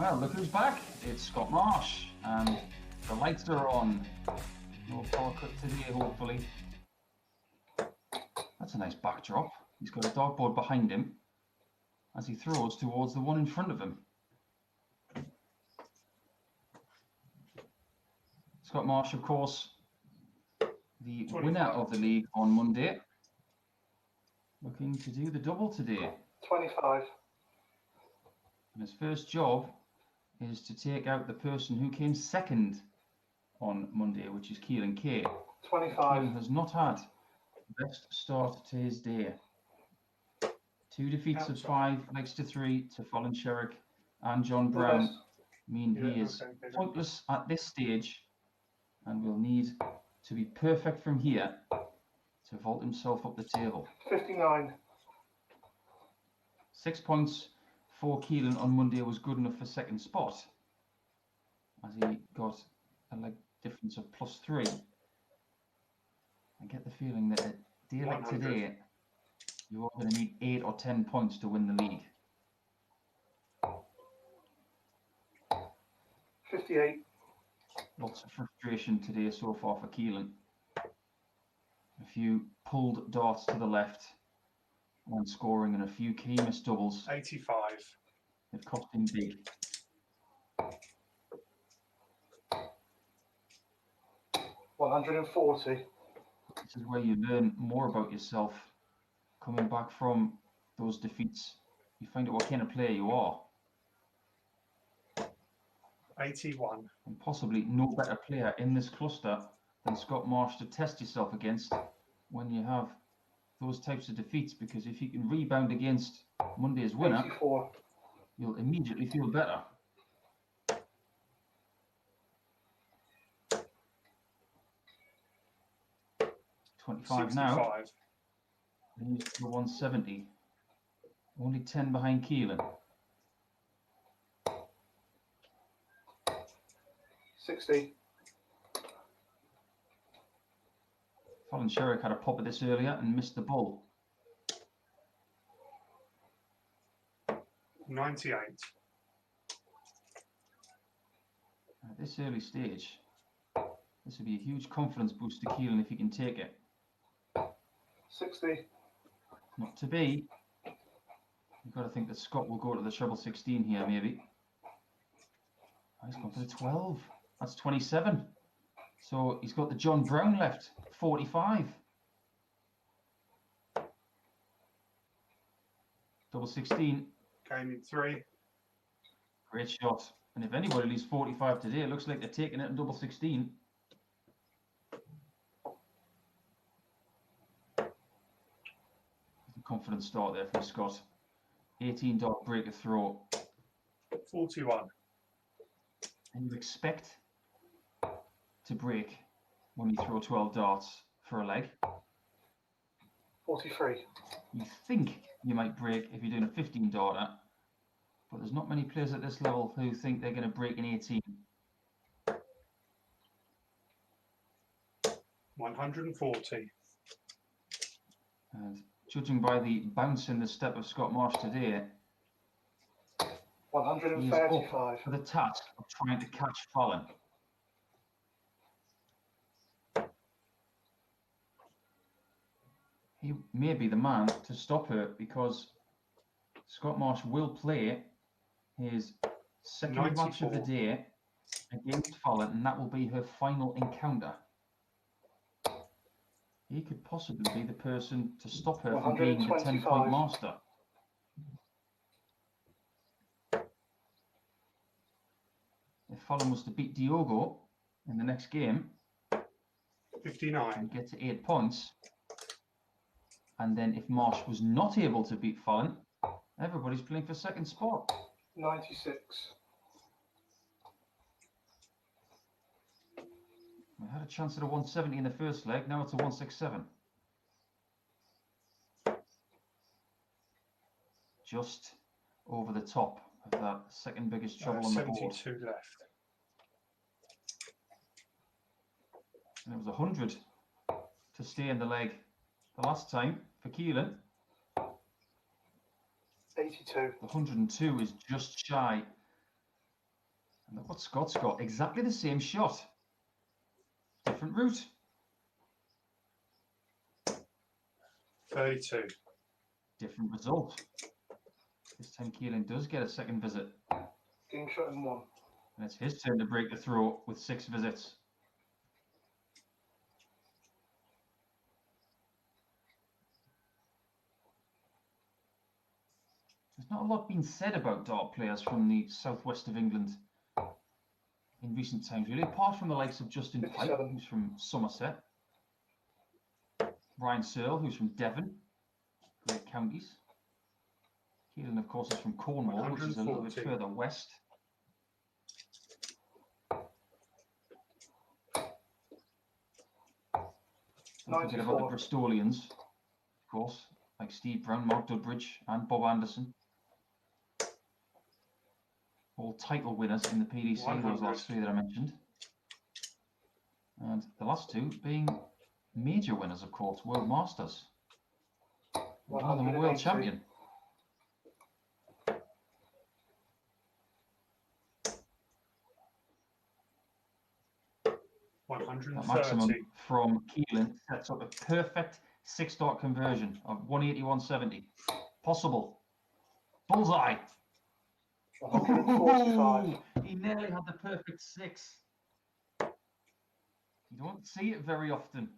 A: Well, look who's back. It's Scott Marsh, and the lights are on. No power cut today, hopefully. That's a nice backdrop. He's got a dartboard behind him as he throws towards the one in front of him. Scott Marsh, of course, the winner of the league on Monday, looking to do the double today.
D: 25.
A: And his first job is to take out the person who came second on Monday, which is Keelan Kay.
D: 25.
A: Keelan has not had the best start to his day. 2 defeats of 5, legs to 3 to Fallon Sherrick and John Brown mean he is pointless at this stage and will need to be perfect from here to vault himself up the table.
D: 59.
A: 6 points for Keelan on Monday was good enough for second spot, as he got a leg difference of +3. I get the feeling that a day like
F: 100.
A: today, you are going to need 8 or 10 points to win the league.
D: 58.
A: Lots of frustration today so far for Keelan. A few pulled darts to the left when scoring and a few key missed doubles.
F: 85.
A: They've cost him big.
D: $140.
A: This is where you learn more about yourself coming back from those defeats. You find out what kind of player you are.
F: 81.
A: And possibly no better player in this cluster than Scott Marsh to test yourself against when you have those types of defeats, because if you can rebound against Monday's winner,
D: 84.
A: you'll immediately feel better. $25 now.
F: 65.
A: He's the 170. Only 10 behind Keelan.
D: 60.
A: Fallon Sherrick had a pop at this earlier and missed the ball.
F: 98.
A: At this early stage, this would be a huge confidence boost to Keelan if he can take it.
D: 60.
A: Not to be. You've got to think that Scott will go to the treble 16 here, maybe. Oh, he's gone for the 12. That's 27. So he's got the John Brown left, 45. Double 16.
F: Game in 3.
A: Great shot. And if anybody leaves 45 today, it looks like they're taking it in double 16. Confident start there from Scott. 18 dart break a throw.
F: 41.
A: And you expect to break when you throw 12 darts for a leg.
D: 43.
A: You think you might break if you're doing a 15 darter, but there's not many players at this level who think they're going to break an 18.
F: 140.
A: And judging by the bounce in the step of Scott Marsh today, he is up
D: 135.
A: for the task of trying to catch Fallon. He may be the man to stop her, because Scott Marsh will play his second match of the
F: 94.
A: day against Fallon, and that will be her final encounter. He could possibly be the person to stop her from being the 10-point
D: 125.
A: master. If Fallon was to beat Diogo in the next game
F: 59.
A: and get to 8 points, and then if Marsh was not able to beat Fallon, everybody's playing for second spot.
D: 96.
A: We had a chance at a 170 in the first leg, now it's a 167. Just over the top of that second biggest treble on the board.
F: 72 left.
A: And it was 100 to stay in the leg the last time for Keelan.
D: 82.
A: The 102 is just shy And look what Scott's got. Exactly the same shot. Different route.
F: 32.
A: Different result. This time Keelan does get a second visit.
D: Game shot in 1.
A: And it's his turn to break the throw with 6 visits. There's not a lot being said about dart players from the southwest of England in recent times, really, apart from the likes of Justin Pike,
D: 57.
A: who's from Somerset, Ryan Searle, who's from Devon, great counties. Keelan, of course, is from Cornwall, which is a little bit
F: 140.
A: further west. Don't forget about the
D: 94.
A: Bristolians, of course, like Steve Brown, Mark Dudbridge, and Bob Anderson. All title winners in the PDC, those
F: 100.
A: last 3 that I mentioned. And the last 2 being major winners, of course, World Masters. One of them a world
D: 180.
A: champion. That maximum
F: 130.
A: from Keelan sets up a perfect 6-dot conversion of 180-170. Possible. Bullseye.
D: 145.
A: He nearly had the perfect 6. You don't see it very often.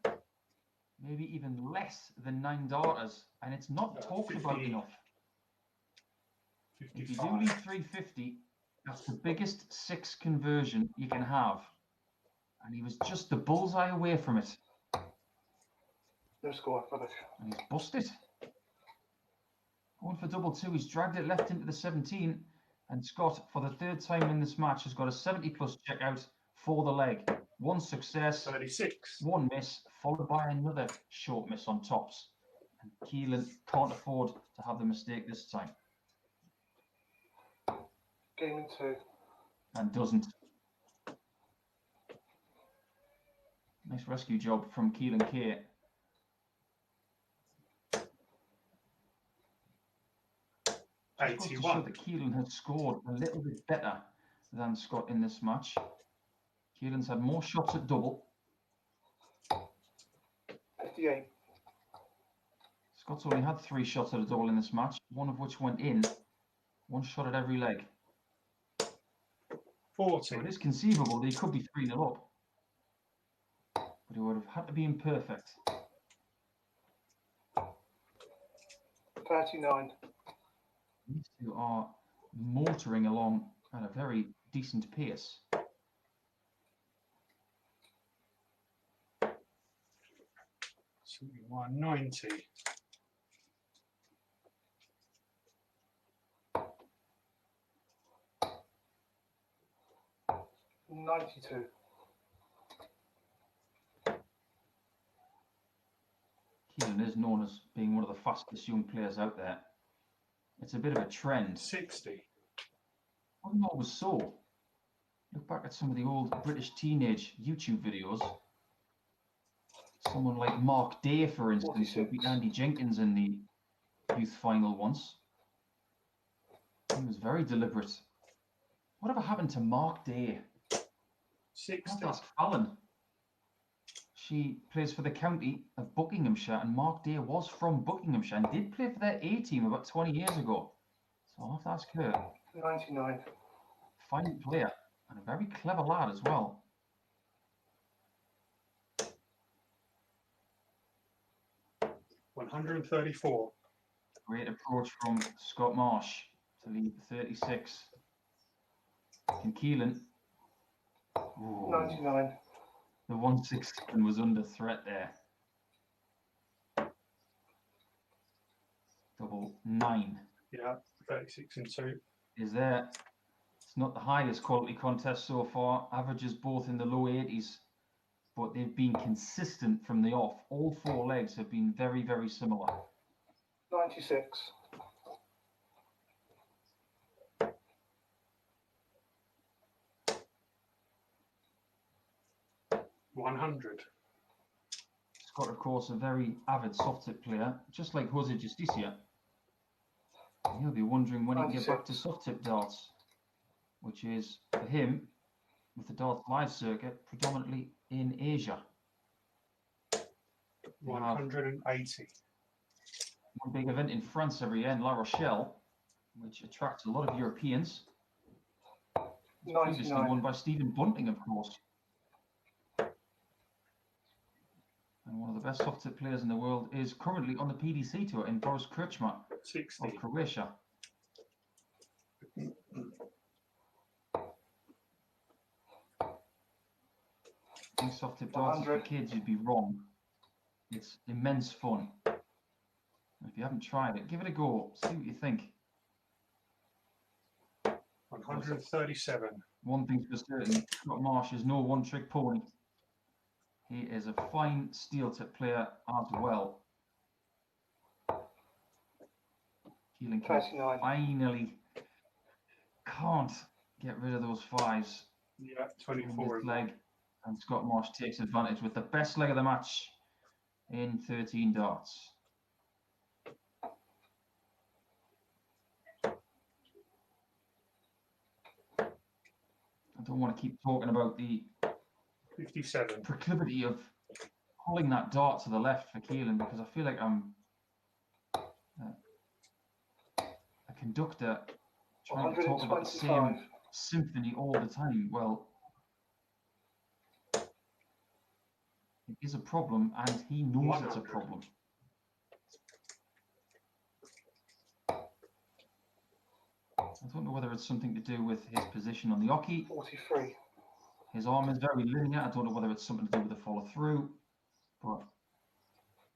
A: Maybe even less than 9 darters, and it's not talked about
F: 50.
A: enough. If you do
F: 55.
A: leave 350, that's the biggest 6 conversion you can have. And he was just the bullseye away from it.
D: No score, rubbish.
A: And he's busted. Going for double 2, he's dragged it left into the 17. And Scott, for the 3rd time in this match, has got a 70+ checkout for the leg. 1 success,
F: 36.
A: 1 miss, followed by another short miss on tops. And Keelan can't afford to have the mistake this time.
D: Game in 2.
A: And doesn't. Nice rescue job from Keelan K. Just goes to show
F: 81.
A: that Keelan has scored a little bit better than Scott in this match. Keelan's had more shots at double.
D: 58.
A: Scott's only had 3 shots at a double in this match, one of which went in. 1 shot at every leg.
F: 40.
A: So it is conceivable that he could be 3-0 up. But he would have had to be imperfect.
D: 39.
A: These 2 are motoring along at a very decent pace.
F: So 190.
D: $92.
A: Keelan is known as being one of the fastest young players out there. It's a bit of a trend.
F: 60.
A: Wasn't always so. Look back at some of the old British teenage YouTube videos. Someone like Mark Day, for instance, who beat Andy Jenkins in the youth final once. He was very deliberate. Whatever happened to Mark Day?
F: 60.
A: That's Fallon. She plays for the county of Buckinghamshire, and Mark Day was from Buckinghamshire and did play for their A team about 20 years ago. So I'll have to ask her.
D: 99.
A: Fine player and a very clever lad as well.
F: $134.
A: Great approach from Scott Marsh to lead 36. And Keelan. Ooh,
D: 99.
A: the 116 was under threat there. Double 9
F: Yeah, 36 and 2.
A: is there. It's not the highest quality contest so far. Averages both in the low 80s, but they've been consistent from the off. All 4 legs have been very, very similar.
D: 96.
F: $100.
A: Scott, of course, a very avid soft tip player, just like Jose Justicia. He'll be wondering when he can get back to soft tip darts. which is for him, with the Darts Live circuit, predominantly in Asia. They have
F: 180.
A: one big event in France every year in La Rochelle, which attracts a lot of Europeans. It's previously
D: 99.
A: won by Stephen Bunting, of course. And one of the best soft tip players in the world is currently on the PDC tour in Boris Krčma
F: 60.
A: of Croatia. I think soft tip darts is for
D: 100.
A: kids, you'd be wrong. It's immense fun. If you haven't tried it, give it a go. See what you think.
F: 137.
A: One thing's for certain, Scott Marsh is no one-trick pony. He is a fine steel tip player as well. Keelan Key
D: 39.
A: finally can't get rid of those fives
F: Yeah,
A: on
F: 24.
A: his leg, and Scott Marsh takes advantage with the best leg of the match in 13 darts. I don't want to keep talking about the
F: 57.
A: proclivity of pulling that dart to the left for Keelan, because I feel like I'm a conductor trying to talk about the same
D: 125.
A: symphony all the time. Well, it is a problem, and he knows it's a
F: 100.
A: problem. I don't know whether it's something to do with his position on the oche.
D: 43.
A: His arm is very linear. I don't know whether it's something to do with the follow through, but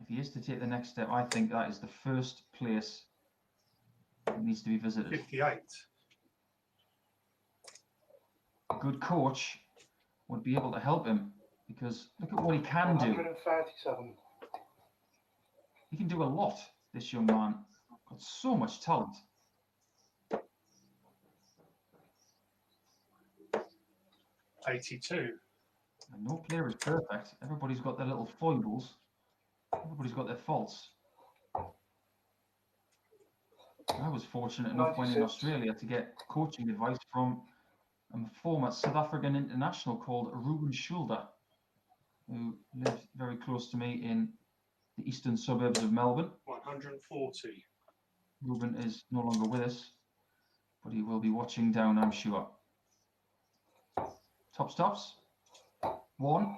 A: if he is to take the next step, I think that is the first place that needs to be visited.
F: 58.
A: A good coach would be able to help him, because look at what he can do.
D: 137.
A: He can do a lot, this young man. Got so much talent.
F: 82.
A: And no player is perfect. Everybody's got their little foibles. Everybody's got their faults. I was fortunate enough when in
D: 96.
A: Australia to get coaching advice from a former South African international called Ruben Schulder, who lived very close to me in the eastern suburbs of Melbourne.
F: 140.
A: Ruben is no longer with us, but he will be watching down, I'm sure. Top stops. 1.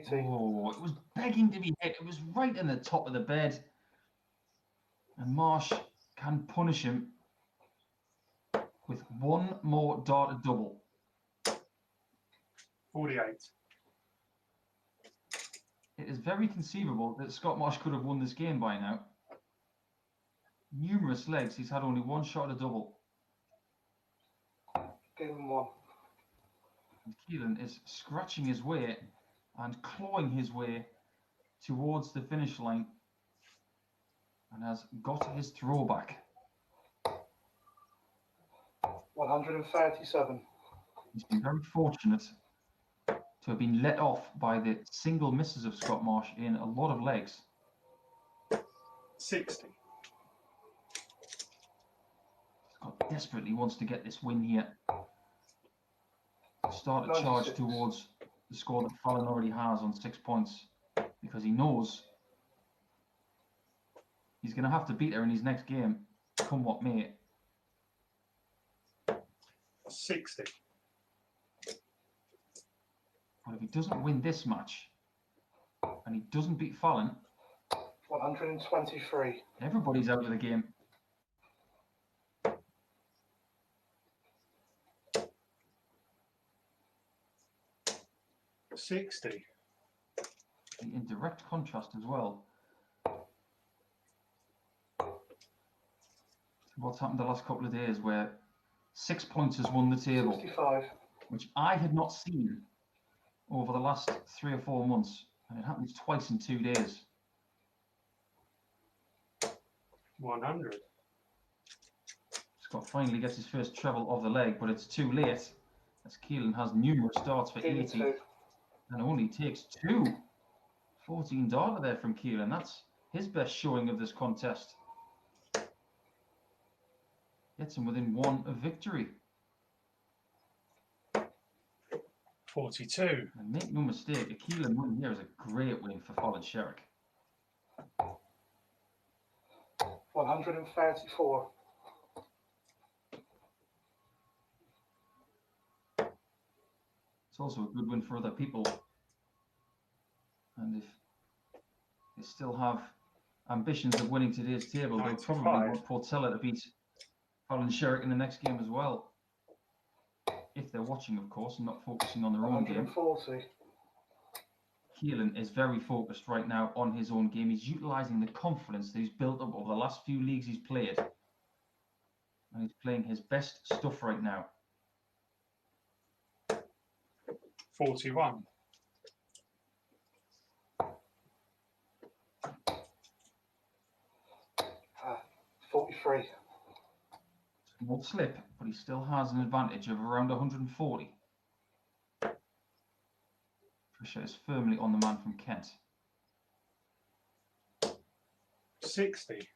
D: 80.
A: Oh, it was begging to be hit. It was right in the top of the bed. And Marsh can punish him with one more darted double.
F: 48.
A: It is very conceivable that Scott Marsh could have won this game by now. Numerous legs, he's had only one shot at a double.
D: Game 1.
A: And Keelan is scratching his way and clawing his way towards the finish line and has got his throwback.
D: 137.
A: He's been very fortunate to have been let off by the single misses of Scott Marsh in a lot of legs.
F: 60.
A: Scott desperately wants to get this win here. Start a charge
D: 96.
A: towards the score that Fallon already has on 6 points, because he knows he's going to have to beat her in his next game, come what may.
F: 60.
A: But if he doesn't win this match and he doesn't beat Fallon,
D: 123.
A: everybody's out of the game.
F: $60.
A: In direct contrast as well to what's happened the last couple of days, where 6 points has won the table,
D: 65.
A: which I had not seen over the last 3 or 4 months, and it happens twice in 2 days.
F: 100.
A: Scott finally gets his first treble of the leg, but it's too late, as Keelan has numerous darts for
D: Game
A: 80
D: 2.
A: and only takes 2. 14 darter there from Keelan. That's his best showing of this contest. Gets him within 1 of victory.
F: 42.
A: And make no mistake, a Keelan win here is a great win for Colin Sherrick.
D: 134.
A: It's also a good win for other people. And if they still have ambitions of winning today's table, they'll probably
F: 95.
A: want Portella to beat Colin Sherrick in the next game as well. If they're watching, of course, and not focusing on their own game.
D: 140.
A: Keelan is very focused right now on his own game. He's utilising the confidence that he's built up over the last few leagues he's played. And he's playing his best stuff right now.
F: 41.
D: 43.
A: Small slip, but he still has an advantage of around 140. Pressure is firmly on the man from Kent.
F: 60.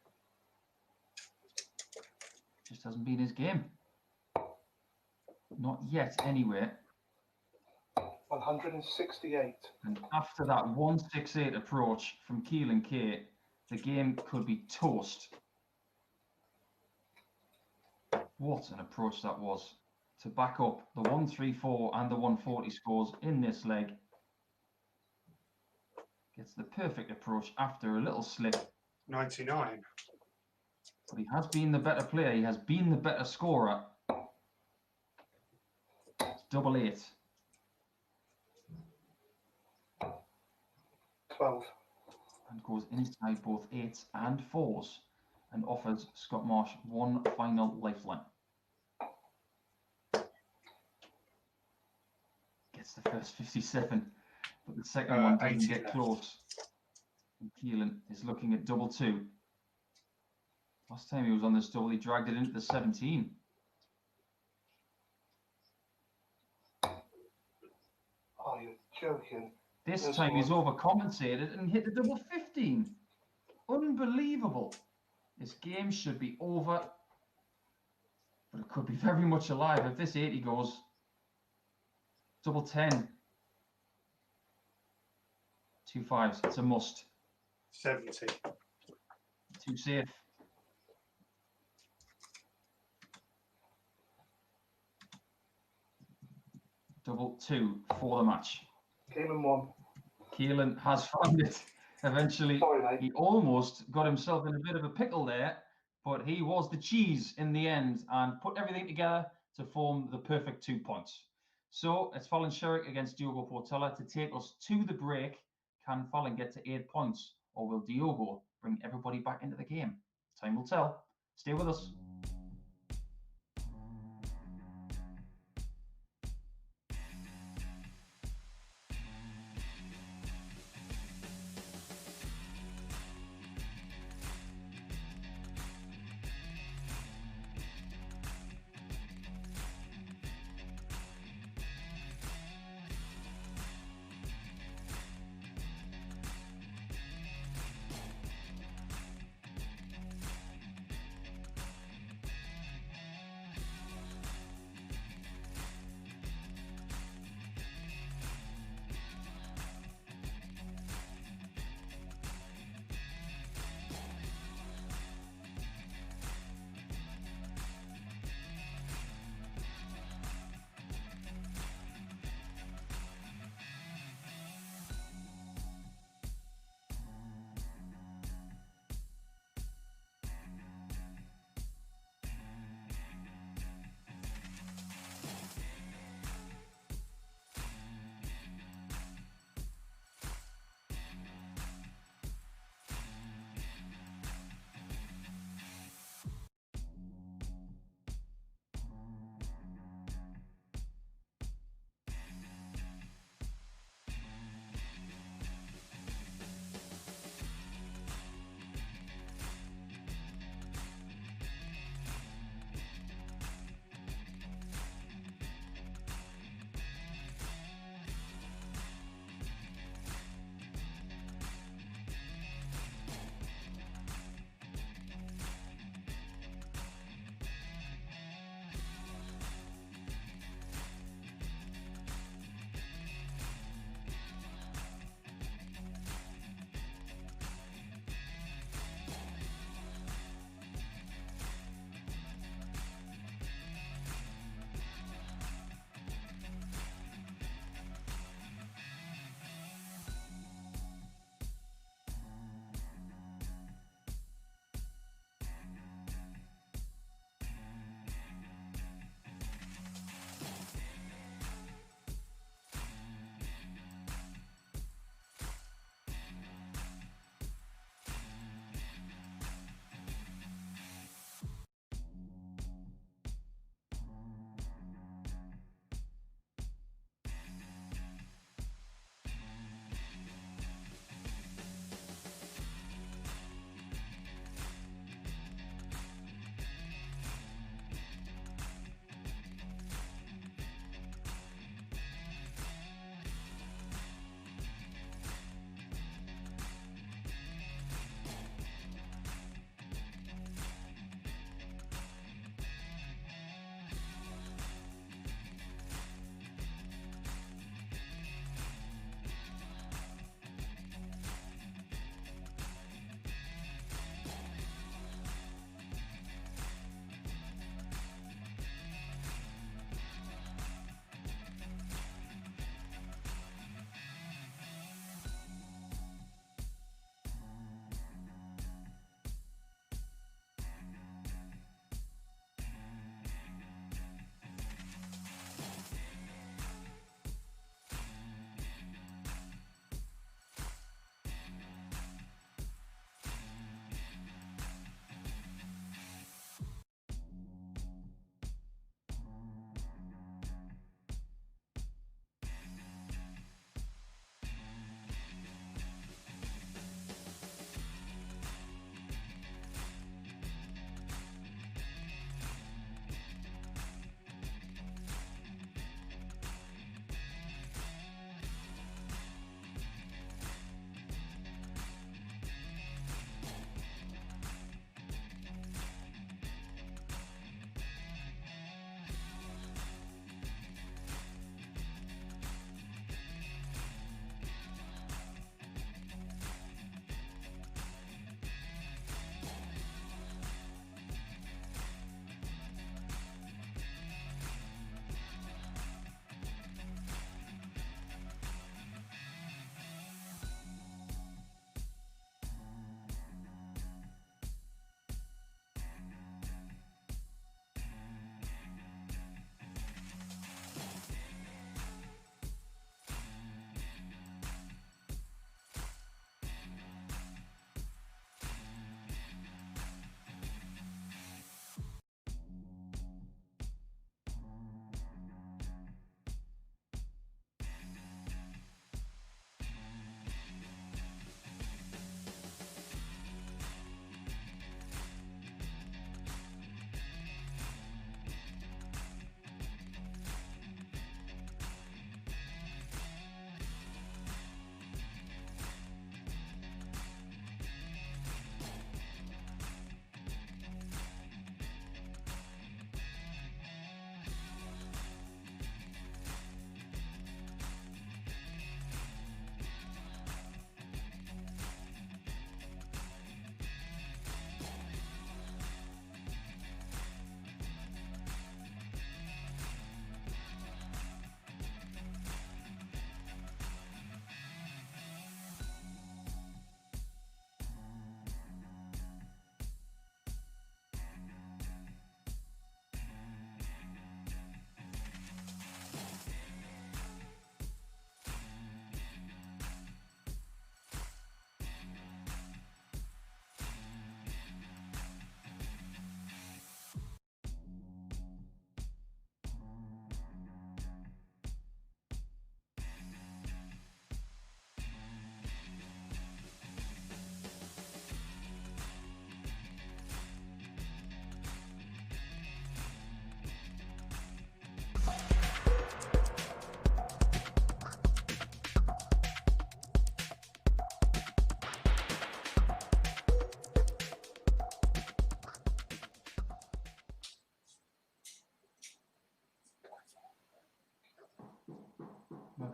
A: Just hasn't been his game. Not yet, anyway.
D: 168.
A: And after that 168 approach from Keelan K, the game could be toast. What an approach that was to back up the 134 and the 140 scores in this leg. Gets the perfect approach after a little slip.
F: 99.
A: But he has been the better player. He has been the better scorer. It's double 8.
D: 12.
A: And goes inside both 8s and 4s and offers Scott Marsh one final lifeline. Gets the first 57, but the second one doesn't
F: 80
A: get
F: left.
A: close. And Keelan is looking at double 2. Last time he was on this double, he dragged it into the 17.
D: Oh, you're joking.
A: This
D: This
A: time he's
D: one.
A: overcompensated and hit the double 15. Unbelievable. This game should be over, but it could be very much alive. If this 80 goes, double 10. 2 5s, it's a must.
F: 70.
A: Too safe. Double 2 for the match.
D: Game and 1.
A: Keelan has found it eventually.
D: Sorry, mate.
A: He almost got himself in a bit of a pickle there, but he was the cheese in the end and put everything together to form the perfect 2 points. So it's Colin Sherrick against Diogo Portella to take us to the break. Can Colin get to 8 points, or will Diogo bring everybody back into the game? Time will tell. Stay with us.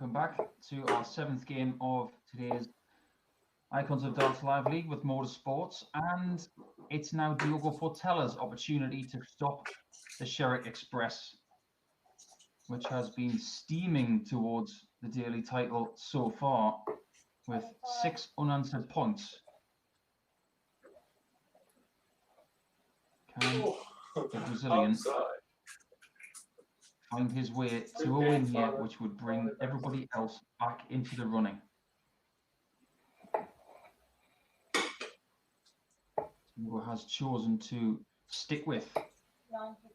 A: Welcome back to our 7th game of today's Icons of Darts Live League with MODUS Sports, and it's now Diogo Portella's opportunity to stop the Sherrick Express, which has been steaming towards the daily title so far with 6 unanswered points. Can the Brazilian find his way to a win here, which would bring everybody else back into the running? Who has chosen to stick with
C: 96.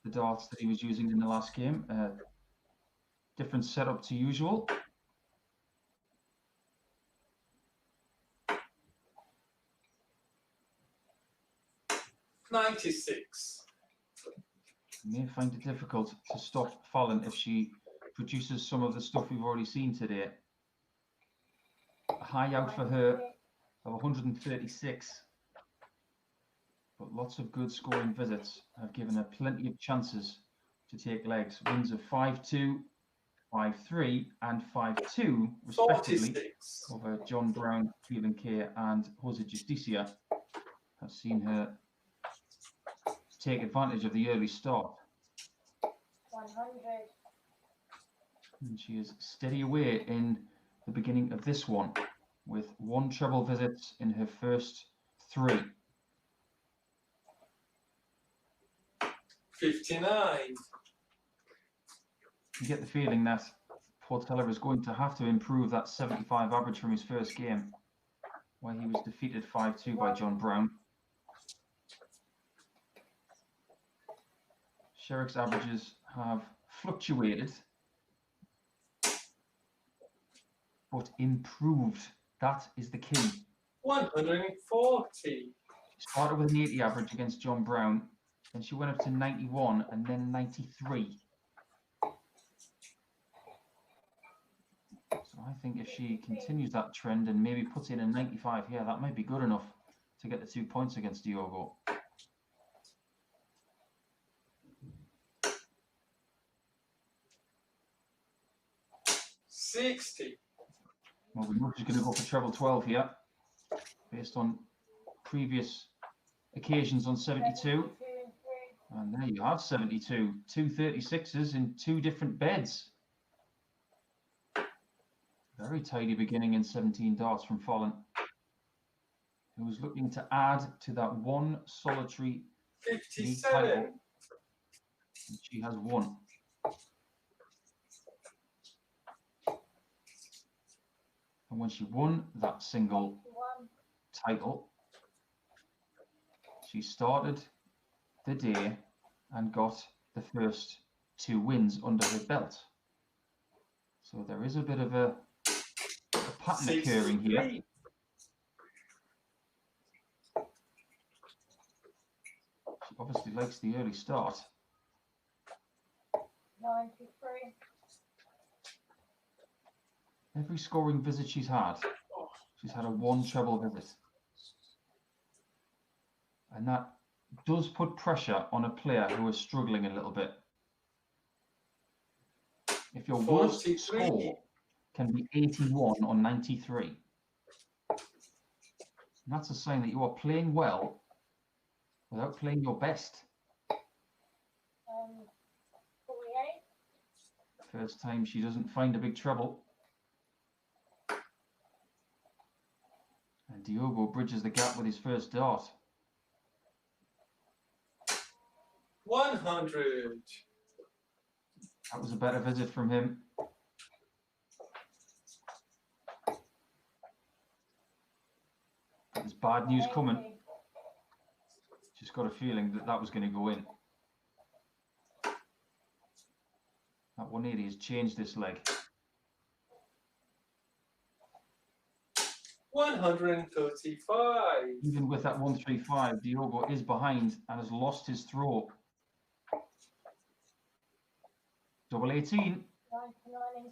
A: the darts that he was using in the last game. Different setup to usual.
G: $96.
A: You may find it difficult to stop Fallon if she produces some of the stuff we've already seen today. A high out for her of 136. But lots of good scoring visits have given her plenty of chances to take legs. Wins of 5-2, 5-3 and 5-2 respectively
G: 46.
A: over John Brown, Cleveland Kay and Jose Justicia have seen her take advantage of the early start.
C: 100.
A: And she is steady away in the beginning of this one with 1 treble visit in her first 3.
G: 59.
A: You get the feeling that Portella is going to have to improve that 75 average from his first game, where he was defeated 5-2 by John Brown. Sherrick's averages have fluctuated, but improved. That is the key.
G: 140.
A: She started with an 80 average against John Brown, then she went up to 91 and then 93. So I think if she continues that trend and maybe puts in a 95 here, that might be good enough to get the 2 points against Diogo.
G: $60.
A: Well, we know she's going to go for treble 12 here, based on previous occasions on 72. And there you have 72, 2 36s in 2 different beds. Very tidy beginning in 17 darts from Fallon, who was looking to add to that 1 solitary league title.
G: 57.
A: And she has 1. And when she won that single
C: 1.
A: title, she started the day and got the first 2 wins under her belt. So there is a bit of a pattern occurring here.
G: 63.
A: She obviously likes the early start.
C: 93.
A: Every scoring visit she's had a 1 treble visit. And that does put pressure on a player who is struggling a little bit. If your worst
G: 43.
A: score can be 81 or 93, and that's a sign that you are playing well without playing your best.
C: 48.
A: First time she doesn't find a big treble. And Diogo bridges the gap with his first dart.
G: 100.
A: That was a better visit from him. There's bad news coming.
C: 80.
A: Just got a feeling that that was going to go in. That 180 has changed this leg.
G: 135.
A: Even with that 135, Diogo is behind and has lost his throw. Double 18.
C: 99 in 3.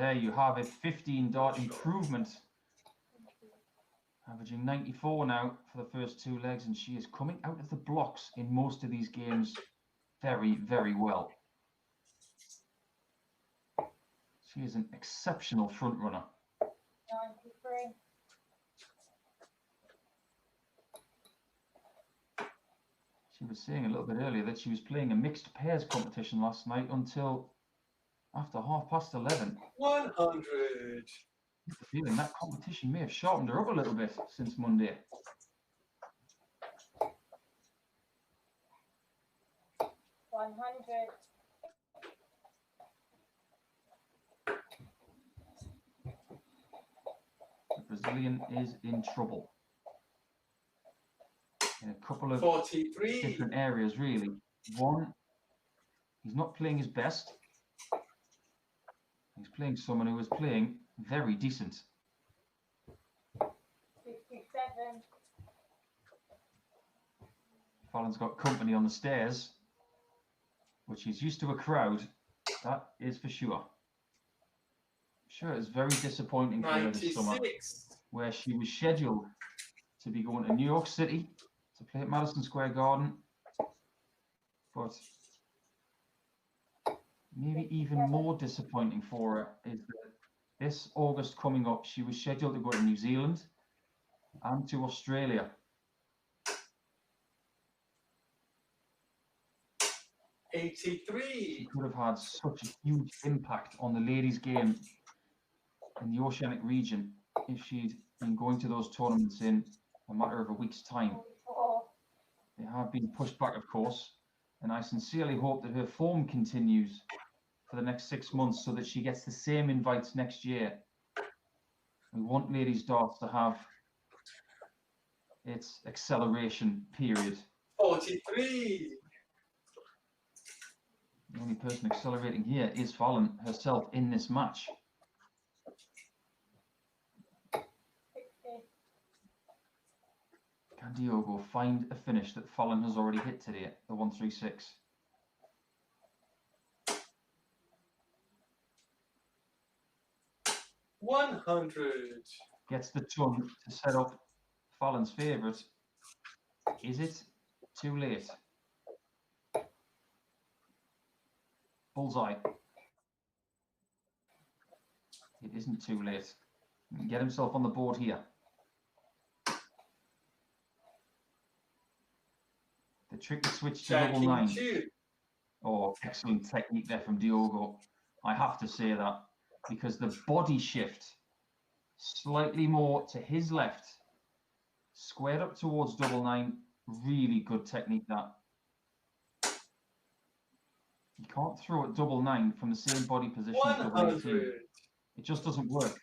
A: There you have a 15 dart improvement. Averaging 94 now for the first 2 legs, and she is coming out of the blocks in most of these games very, very well. She is an exceptional front runner.
C: 93.
A: She was saying a little bit earlier that she was playing a mixed pairs competition last night until after 11:30.
G: 100.
A: I have the feeling that competition may have sharpened her up a little bit since Monday.
C: 100.
A: The Brazilian is in trouble in a couple of
G: 43.
A: different areas, really. One, he's not playing his best. He's playing someone who is playing very decent.
C: 67.
A: Fallon's got company on the stairs, which he's used to a crowd. That is for sure. Sure, it's very disappointing for her this summer,
G: 96.
A: where she was scheduled to be going to New York City to play at Madison Square Garden. But maybe even more disappointing for her is that this August coming up, she was scheduled to go to New Zealand and to Australia. She
G: 83.
A: could have had such a huge impact on the ladies' game in the Oceanic region if she'd been going to those tournaments in a matter of a week's time.
C: 44.
A: They have been pushed back, of course, and I sincerely hope that her form continues for the next 6 months so that she gets the same invites next year. We want ladies' darts to have its acceleration period.
G: 43.
A: The only person accelerating here is Fallon herself in this match.
C: 60.
A: Can Diogo find a finish that Fallon has already hit today, the 136?
G: $100.
A: Gets the ton to set up Fallon's favourite. Is it too late? Bullseye. It isn't too late. He can get himself on the board here. The tricky switch to double nine.
G: 2.
A: Oh, excellent technique there from Diogo. I have to say that because the body shift slightly more to his left, squared up towards double nine. Really good technique that. You can't throw at double nine from the same body position as double 18.
G: 100.
A: It just doesn't work.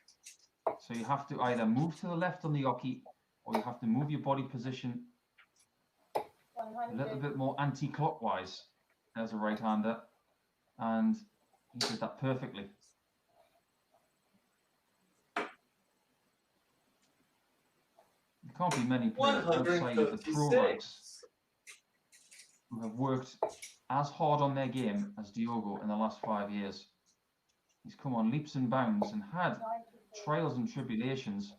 A: So you have to either move to the left on the oki, or you have to move your body position a little
C: 100.
A: bit more anti-clockwise as a right-hander, and he did that perfectly. There can't be many players outside of the pro ranks
G: 136.
A: who have worked as hard on their game as Diogo in the last 5 years. He's come on leaps and bounds and had
C: 94.
A: trials and tribulations.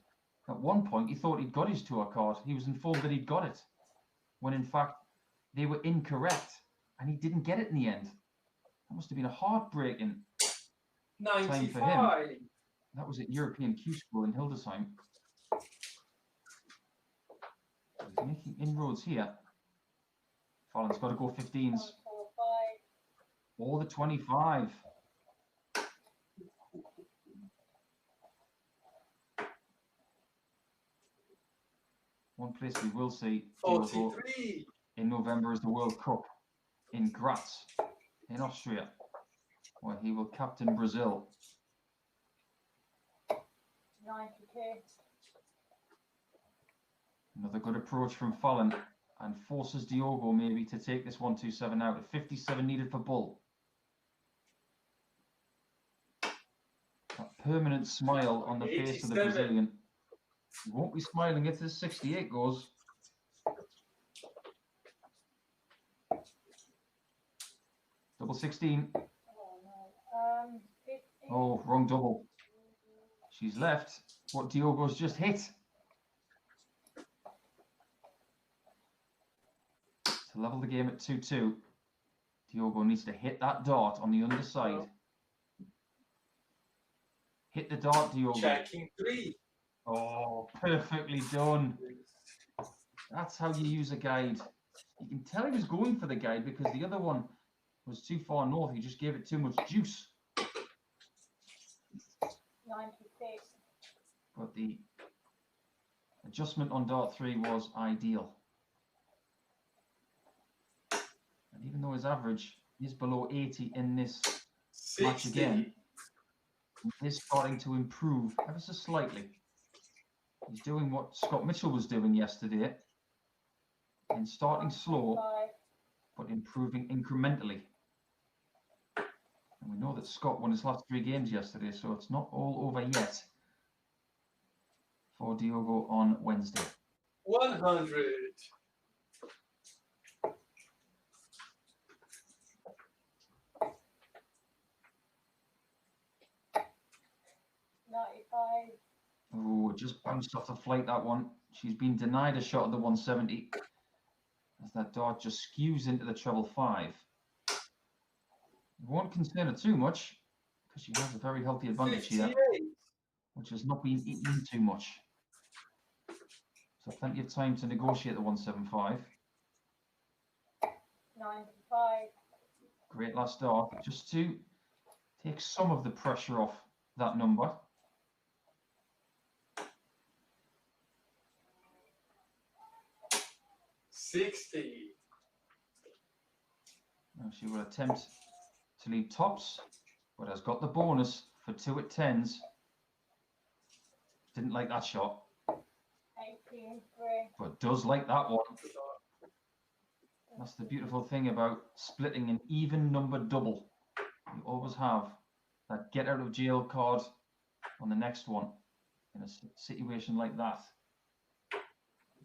A: At one point, he thought he'd got his tour card. He was informed that he'd got it, when in fact they were incorrect, and he didn't get it in the end. That must have been a heartbreaking time for him.
G: 95.
A: That was at European Q School in Hildesheim. He's making inroads here. Fallon's got to go 15s
C: 145.
A: or the 25. One place we will see Diogo
G: 43.
A: in November is the World Cup in Graz, in Austria, where he will captain Brazil.
C: 92.
A: Another good approach from Fallon and forces Diogo maybe to take this 127 out. At 57 needed for Bull. That permanent smile on the face of the
G: 87.
A: Brazilian. He won't be smiling if this 68 goes. Double 16.
C: Oh no. 50.
A: Oh, wrong double. She's left what Diogo's just hit. To level the game at 2-2, Diogo needs to hit that dart on the underside. Hit the dart, Diogo.
G: Checking 3.
A: Oh, perfectly done. That's how you use a guide. You can tell he was going for the guide because the other one was too far north. He just gave it too much juice.
C: 96.
A: But the adjustment on dart 3 was ideal. And even though his average is below 80 in this match
G: 60.
A: again, he is starting to improve ever so slightly. He's doing what Scott Mitchell was doing yesterday, in starting slow,
C: 125.
A: but improving incrementally. And we know that Scott won his last 3 games yesterday, so it's not all over yet for Diogo on Wednesday.
G: 100.
A: Oh, it just bounced off the flight, that one. She's been denied a shot at the 170 as that dart just skews into the treble 5. It won't concern her too much because she has a very healthy advantage here,
G: 58.
A: which has not been eaten too much. So plenty of time to negotiate the 175.
C: 95.
A: Great last dart, just to take some of the pressure off that number.
G: $60.
A: Now she will attempt to lead tops, but has got the bonus for 2 at 10s. Didn't like that shot,
C: 18. 3.
A: but does like that one. That's the beautiful thing about splitting an even number double. You always have that get out of jail card on the next one in a situation like that.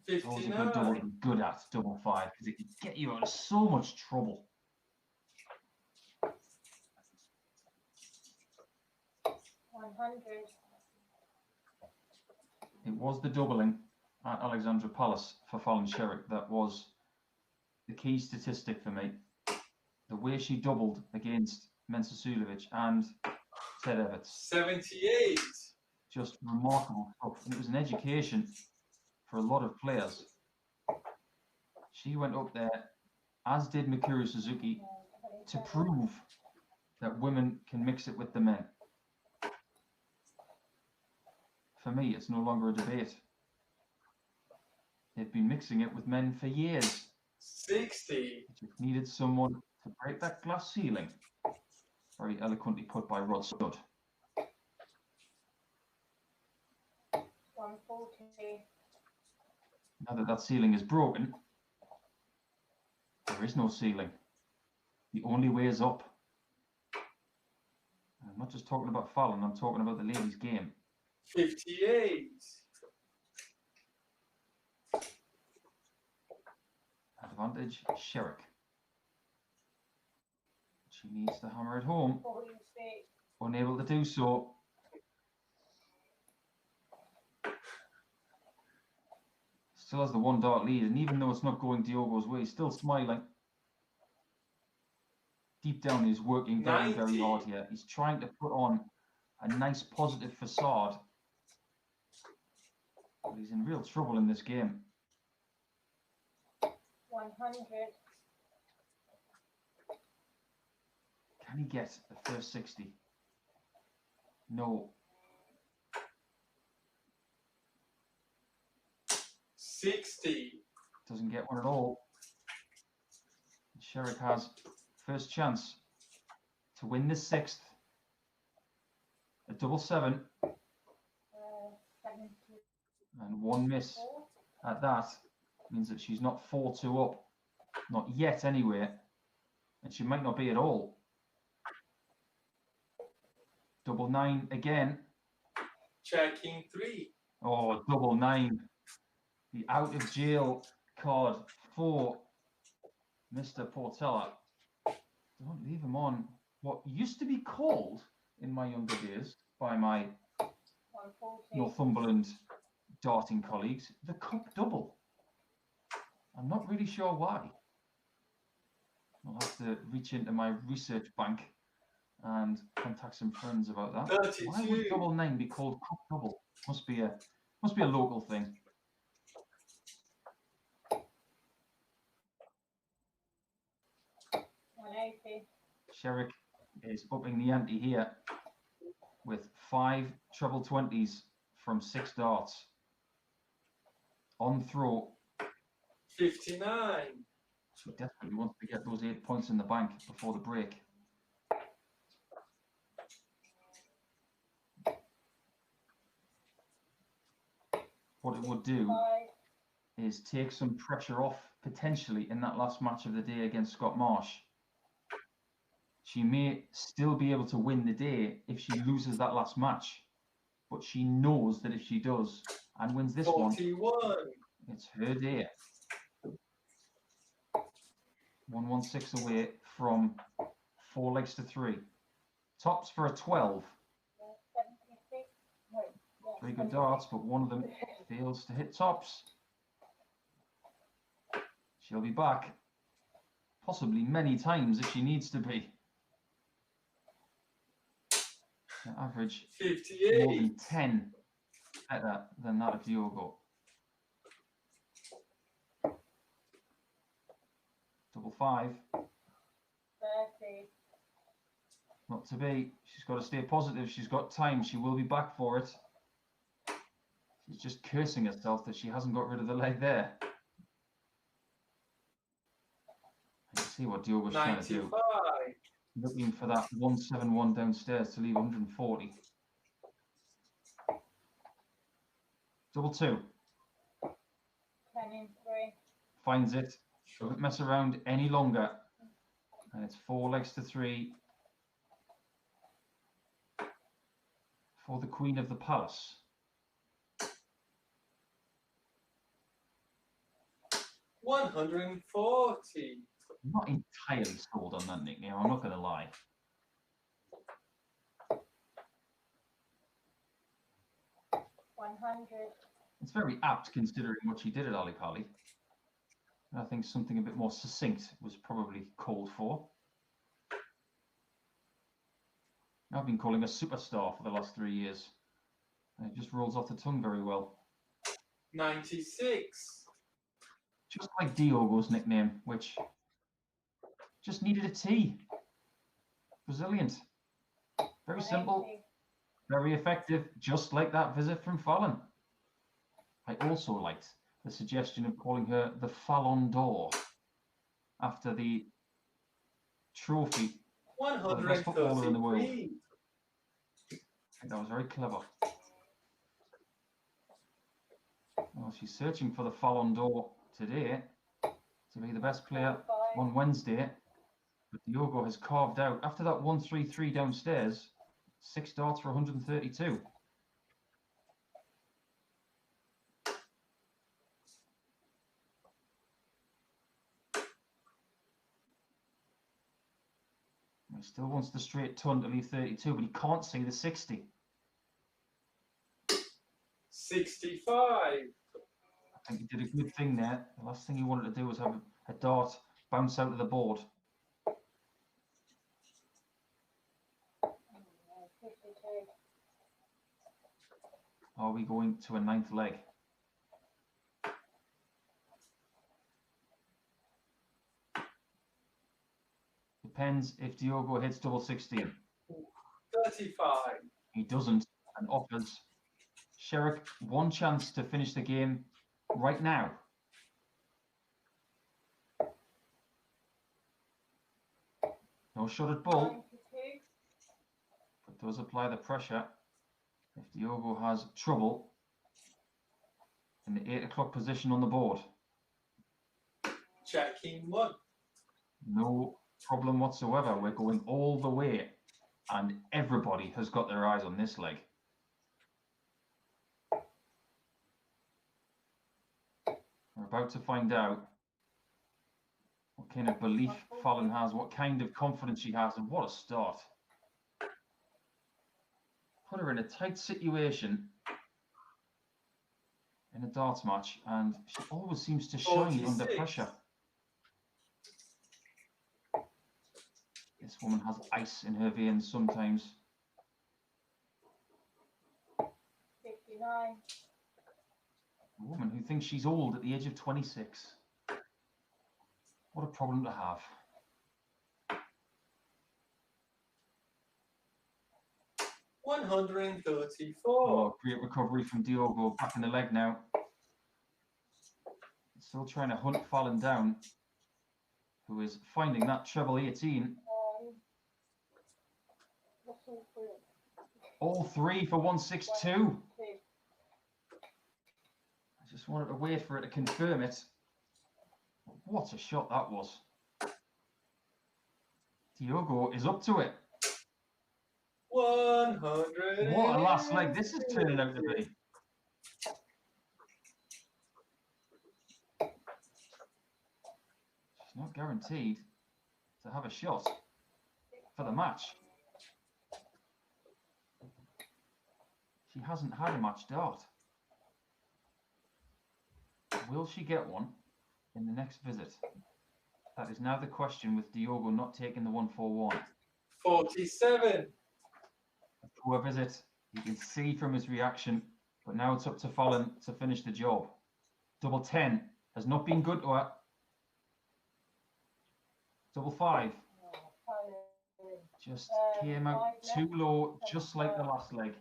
A: It's always a good double to
G: 59.
A: be good at, double 5, because it can get you out of so much trouble.
C: 100.
A: It was the doubling at Alexandra Palace for Fallon Sherrick that was the key statistic for me. The way she doubled against Mensa Sulovic and Ted Evans.
G: 78.
A: Just remarkable stuff. And it was an education for a lot of players. She went up there, as did Mikuru Suzuki, to prove that women can mix it with the men. For me, it's no longer a debate. They've been mixing it with men for years.
G: 60.
A: It just needed someone to break that glass ceiling. Very eloquently put by Rod Stud.
C: 140.
A: Now that that ceiling is broken, there is no ceiling. The only way is up. And I'm not just talking about Fallon, I'm talking about the ladies' game.
G: 58.
A: Advantage Sherrick. She needs to hammer it home.
C: 46.
A: Unable to do so. Still has the 1 dart lead, and even though it's not going Diogo's way, he's still smiling. Deep down, he's working very, very
G: 90.
A: hard here. He's trying to put on a nice positive facade. But he's in real trouble in this game.
C: 100.
A: Can he get the first 60? No.
G: 60.
A: Doesn't get one at all. Sherrick has first chance to win the 6th. A double 7
C: 70.
A: and 1 miss at that means that she's not 4-2 up. Not yet anyway. And she might not be at all. Double 9 again.
G: Checking 3.
A: Oh, double 9. The out of jail card for Mr. Portella. Don't leave him on what used to be called in my younger days by my
C: 140.
A: Northumberland darting colleagues, the cup double. I'm not really sure why. I'll have to reach into my research bank and contact some friends about that. Why would
G: 32.
A: double 9 be called cook double? Must be a local thing. Sherrick is upping the ante here with 5 treble 20s from 6 darts. On throw,
G: 59.
A: she desperately wants to get those 8 points in the bank before the break. What it would do is take some pressure off potentially in that last match of the day against Scott Marsh. She may still be able to win the day if she loses that last match, but she knows that if she does and wins this
G: 41.
A: one, it's her day. 116 away from 4 legs to 3. Tops for a 12.
C: 76. No, yeah,
A: 3 good darts, but one of them fails to hit tops. She'll be back, possibly many times if she needs to be. The average
G: 58.
A: more than 10 better than that of Diogo. Double 5.
C: 30.
A: Not to be. She's got to stay positive. She's got time. She will be back for it. She's just cursing herself that she hasn't got rid of the leg there. I can see what Diogo's trying to do.
G: 95.
A: Looking for that 171 downstairs to leave 140. Double 2.
C: 10 in 3.
A: Finds it. Doesn't mess around any longer. And it's 4 legs to 3 for the Queen of the Palace.
G: $140.
A: I'm not entirely sold on that nickname, I'm not going to lie.
C: $100.
A: It's very apt considering what she did at Ali Pali. I think something a bit more succinct was probably called for. I've been calling her superstar for the last 3 years. And it just rolls off the tongue very well.
G: 96.
A: Just like Diogo's nickname, which just needed a T. Resilient. Very simple,
C: 180.
A: very effective, just like that visit from Fallon. I also liked the suggestion of calling her the Fallon d'Or after the trophy for the best footballer in the world.
G: 133.
A: I think that was very clever. Well, she's searching for the Fallon d'Or today to be the best player
C: 45.
A: on Wednesday. But Diogo has carved out, after that 133 downstairs, 6 darts for 132. He still wants the straight ton to leave 32, but he can't see the 60.
G: 65.
A: I think he did a good thing there. The last thing he wanted to do was have a dart bounce out of the board.
C: 52.
A: Are we going to a 9th leg? Depends if Diogo hits double 16.
G: 35.
A: He doesn't and offers Sherrick one chance to finish the game right now. No shot at bull,
C: 92.
A: but does apply the pressure if Diogo has trouble in the 8 o'clock position on the board.
G: Checking 1.
A: No problem whatsoever. We're going all the way, and everybody has got their eyes on this leg. We're about to find out what kind of belief Fallon has, what kind of confidence she has, and what a start. Put her in a tight situation in a darts match, and she always seems to shine under
G: 46.
A: pressure. This woman has ice in her veins sometimes.
C: 59.
A: A woman who thinks she's old at the age of 26. What a problem to have.
G: $134.
A: Oh, great recovery from Diogo. Back in the leg now. Still trying to hunt Fallon down, who is finding that treble 18.
C: Russell Brooks.
A: All three for 162.
C: 2.
A: I just wanted to wait for it to confirm it. What a shot that was. Diogo is up to it.
G: 100.
A: What a last leg this is turning out to be. She's not guaranteed to have a shot for the match. She hasn't had a match dart. Will she get one in the next visit? That is now the question, with Diogo not taking the 141.
G: 47.
A: A poor visit. You can see from his reaction, but now it's up to Fallon to finish the job. Double 10 has not been good to her. Double 5 just came out too low, just like the last leg.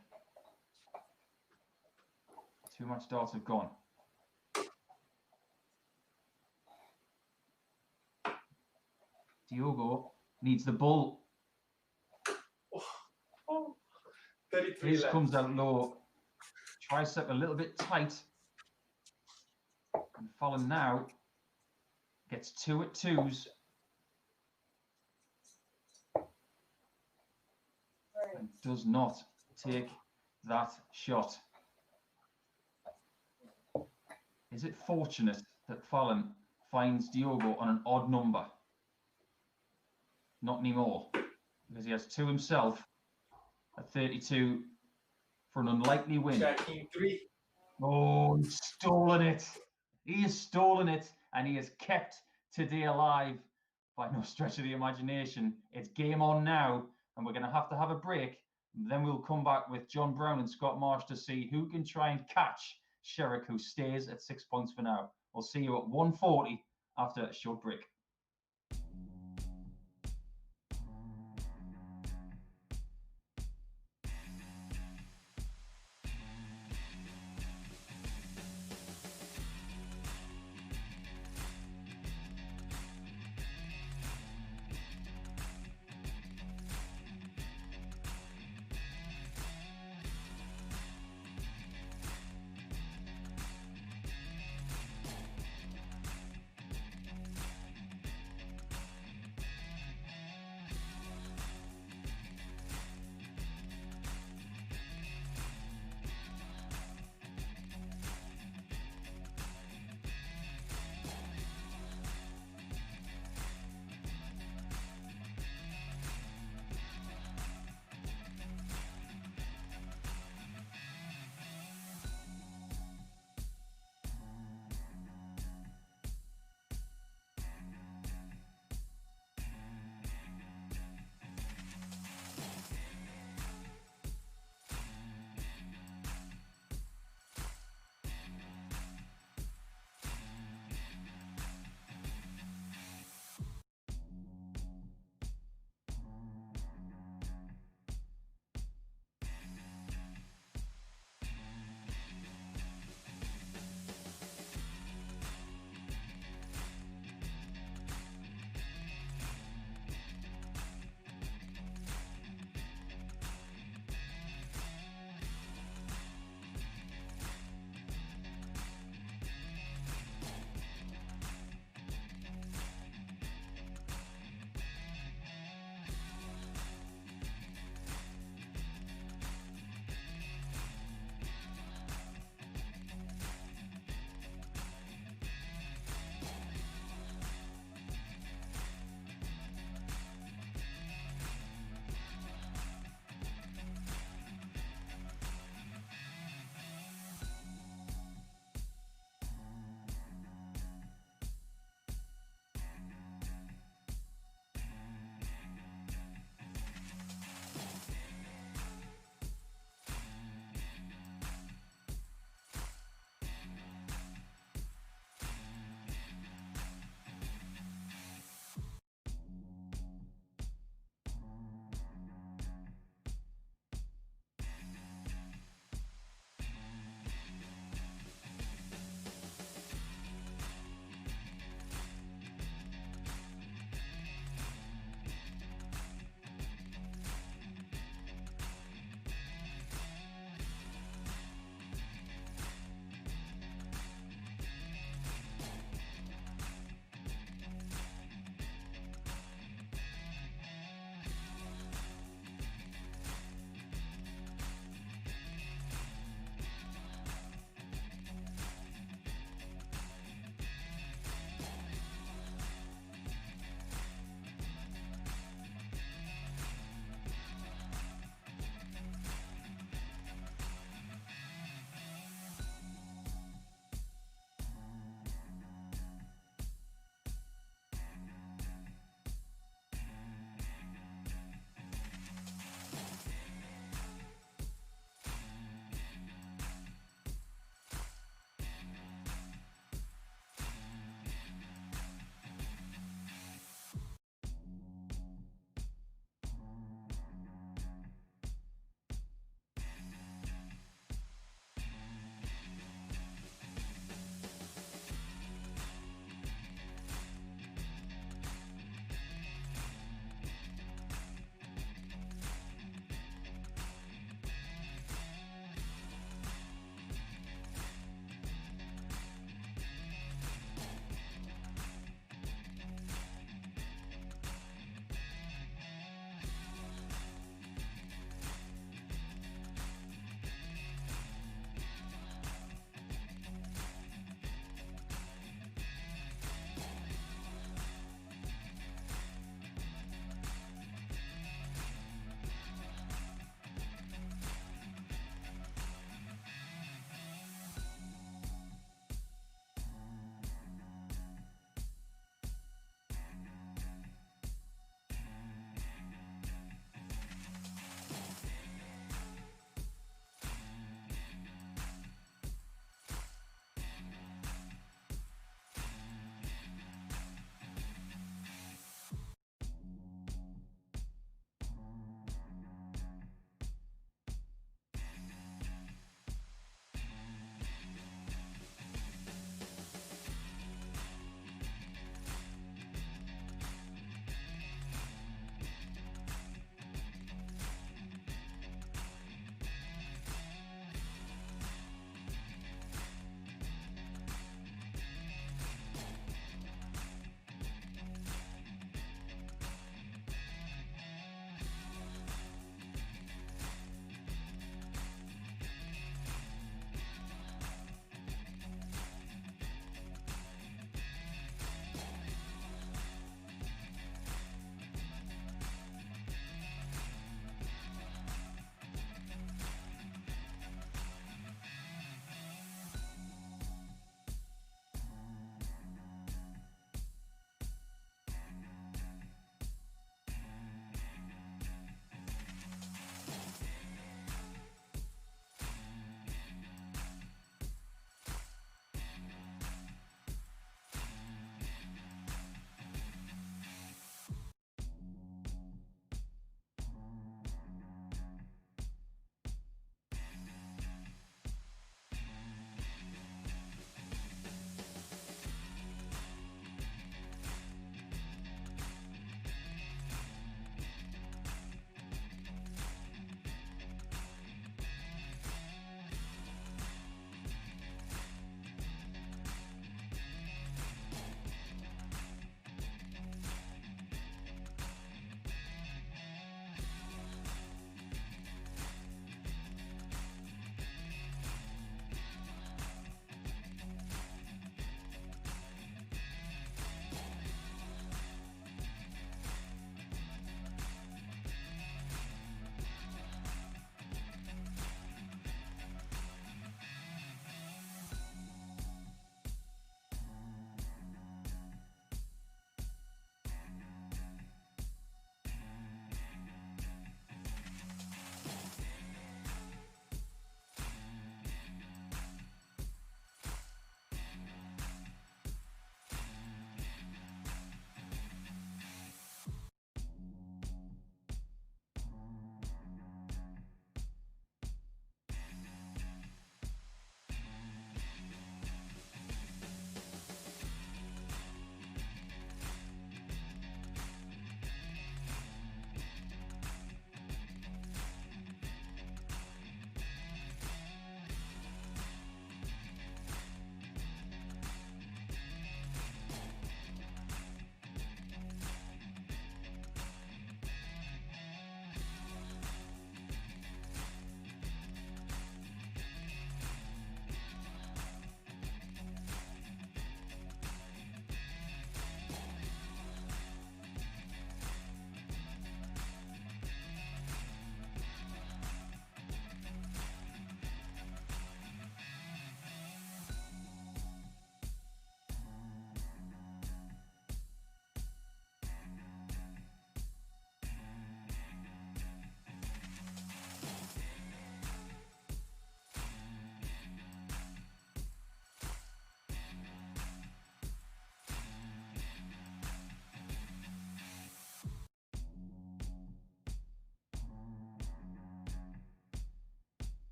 A: Too much darts have gone. Diogo needs the bull.
G: Oh, 33
A: His
G: left.
A: comes out low. Tricep a little bit tight. And Fallon now gets 2 at 2s. And does not take that shot. Is it fortunate that Fallon finds Diogo on an odd number? Not anymore, because he has 2 himself at 32 for an unlikely win.
G: Jacking 3.
A: Oh, he's stolen it. He has stolen it, and he has kept today alive by no stretch of the imagination. It's game on now, and we're going to have a break. Then we'll come back with John Brown and Scott Marsh to see who can try and catch Sherrick, who stays at 6 points for now. We'll see you at 140 after a short break.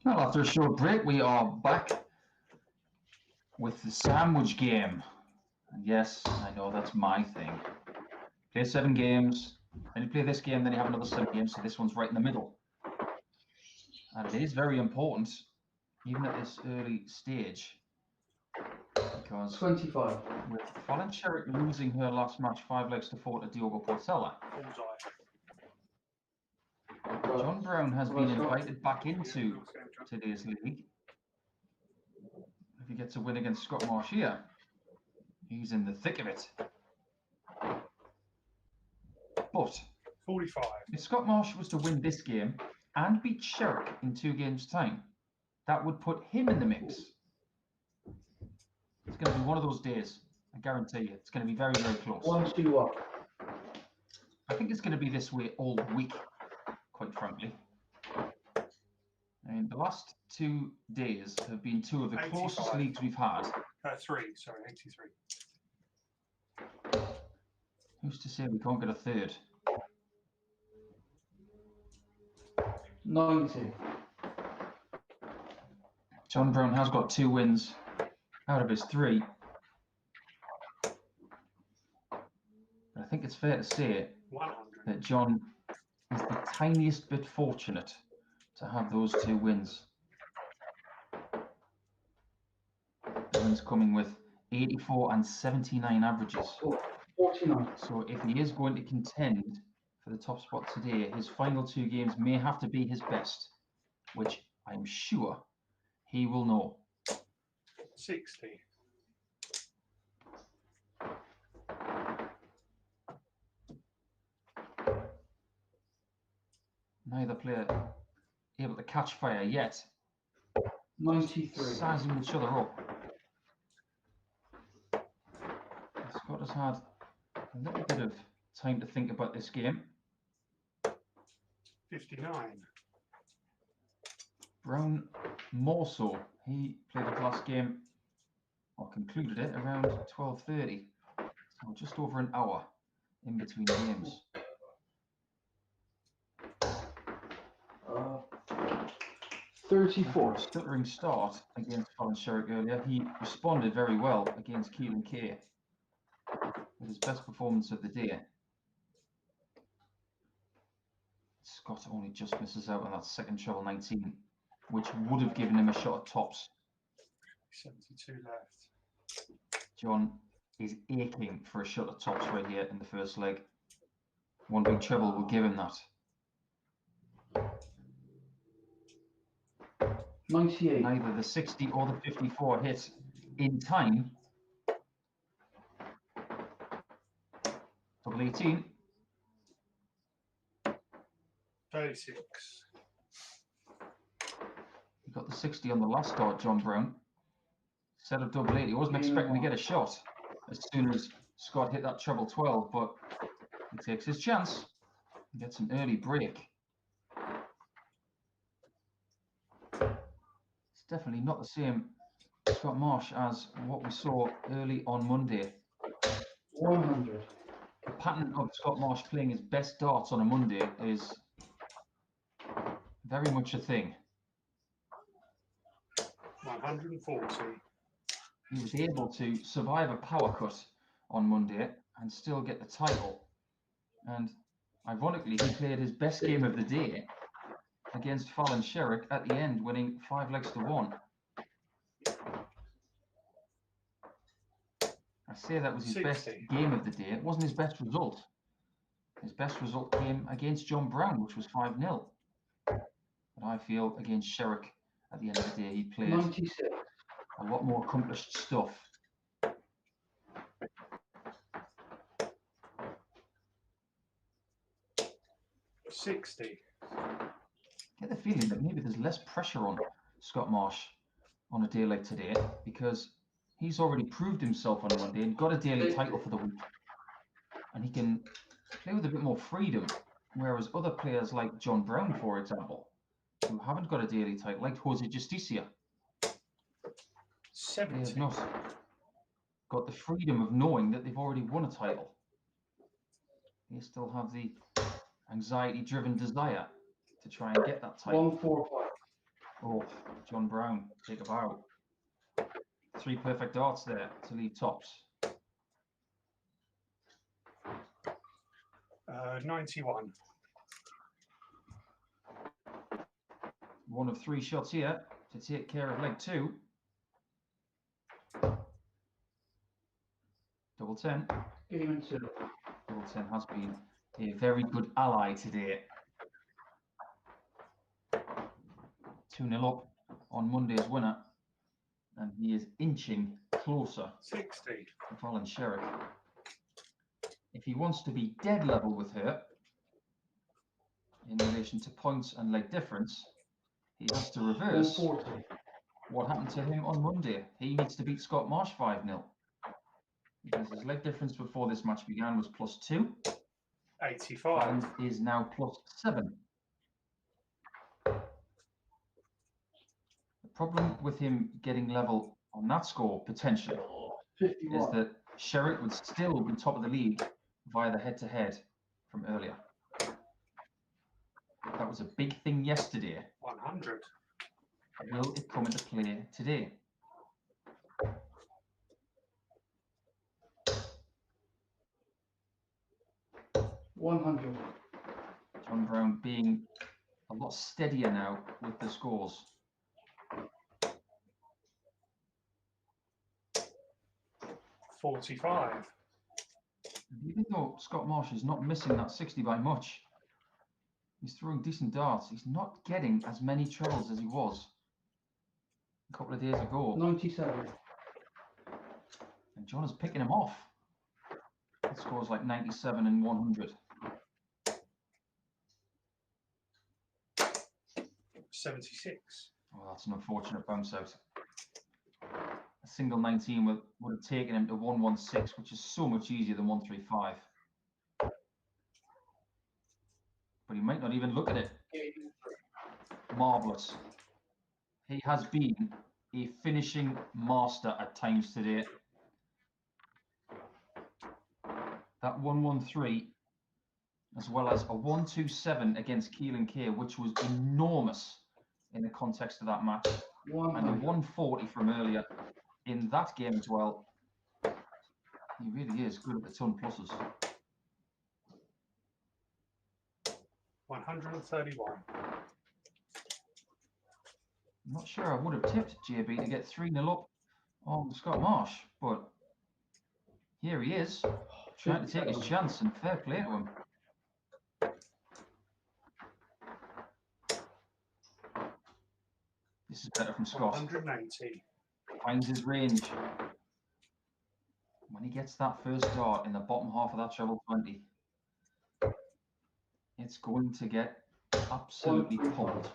A: Well, after a short break, we are back with the sandwich game. And yes, I know that's my thing. Play 7 games, then you play this game, then you have another 7 games, so this one's right in the middle. And it is very important, even at this early stage, because
B: 25.
A: with Fallon Sherrick losing her last match 5 legs to 4 to Diogo Portela, John Brown has been invited back into today's league. If he gets a win against Scott Marsh here, he's in the thick of it. But
F: 45.
A: if Scott Marsh was to win this game and beat Sherrick in 2 games' time, that would put him in the mix. It's going to be one of those days. I guarantee you. It's going to be very, very close.
B: 1-2-1.
A: I think it's going to be this way all week, quite frankly. And the last 2 days have been 2 of the
F: 85.
A: closest leagues we've had.
F: 83.
A: Who's to say we can't get a third?
B: 90.
A: John Brown has got 2 wins out of his 3. But I think it's fair to say
F: 100.
A: that John is the tiniest bit fortunate to have those 2 wins. The wins coming with 84 and 79 averages.
B: 49.
A: So if he is going to contend for the top spot today, his final 2 games may have to be his best, which I'm sure he will know.
F: 60.
A: Neither player able to catch fire yet.
B: 93.
A: Sizing each other up. Scott has had a little bit of time to think about this game.
F: 59.
A: Brown more so. He played the last game, or concluded it, around 12:30. So just over an hour in between games.
B: 34.
A: After a stuttering start against Fallon Sherrick earlier, he responded very well against Keelan Kay with his best performance of the day. Scott only just misses out on that second treble 19, which would have given him a shot at tops.
F: 72 left.
A: John is aching for a shot at tops right here in the first leg. One big treble will give him that.
B: 98.
A: Neither the 60 or the 54 hit in time. Double 18.
F: 36.
A: He got the 60 on the last start, John Brown. Set of double 80. He wasn't expecting to get a shot as soon as Scott hit that treble 12, but he takes his chance and gets an early break. It's definitely not the same Scott Marsh as what we saw early on Monday.
B: 100.
A: The pattern of Scott Marsh playing his best darts on a Monday is very much a thing.
F: 140.
A: He was able to survive a power cut on Monday and still get the title. And ironically, he played his best game of the day against Fallon Sherrick at the end, winning 5 legs to 1. I say that was his
F: 60.
A: best game of the day. It wasn't his best result. His best result came against John Brown, which was 5-0. But I feel against Sherrick at the end of the day, he played
B: 96.
A: a lot more accomplished stuff.
F: $60.
A: Get the feeling that maybe there's less pressure on Scott Marsh on a day like today because he's already proved himself on a Monday and got a daily title for the week. And he can play with a bit more freedom, whereas other players like John Brown, for example, who haven't got a daily title, like Jose Justicia, they
F: 70.
A: have not got the freedom of knowing that they've already won a title. They still have the anxiety-driven desire to try and get that title.
B: 145.
A: Oh, John Brown, take a bow. 3 perfect darts there to leave tops.
F: 91.
A: One of 3 shots here to take care of leg 2. Double 10.
B: Game and 2.
A: Double 10 has been a very good ally today. 2-0 up on Monday's winner. And he is inching closer
F: 60.
A: to Colin Sherrick. If he wants to be dead level with her in relation to points and leg difference, he has to reverse
B: 140.
A: what happened to him on Monday. He needs to beat Scott Marsh 5-0. Because his leg difference before this match began was +2.
F: 85.
A: And is now +7. The problem with him getting level on that score, potentially, is
B: 51.
A: that Sherrick would still be top of the league via the head-to-head from earlier. That was a big thing yesterday.
F: 100.
A: Will it come into play today?
B: $100.
A: John Brown being a lot steadier now with the scores.
F: $45.
A: And even though Scott Marsh is not missing that 60 by much, he's throwing decent darts. He's not getting as many trebles as he was a couple of days ago.
B: 97.
A: And John is picking him off. It scores like 97 and 100.
F: 76.
A: Oh, that's an unfortunate bounce out. A single 19 would have taken him to 116, which is so much easier than 135. But he might not even look at it. Marvellous. He has been a finishing master at times today. That 113, as well as a 127 against Keelan Kay, which was enormous in the context of that match. And a
B: 100.
A: 140 from earlier in that game as well. He really is good at the ton pluses.
F: 131.
A: I'm not sure I would have tipped JB to get 3-0 up on Scott Marsh, but here he is, trying to take his chance, and fair play to him. This is better from Scott.
F: 180.
A: Finds his range. When he gets that first dart in the bottom half of that treble 20, it's going to get absolutely pulled.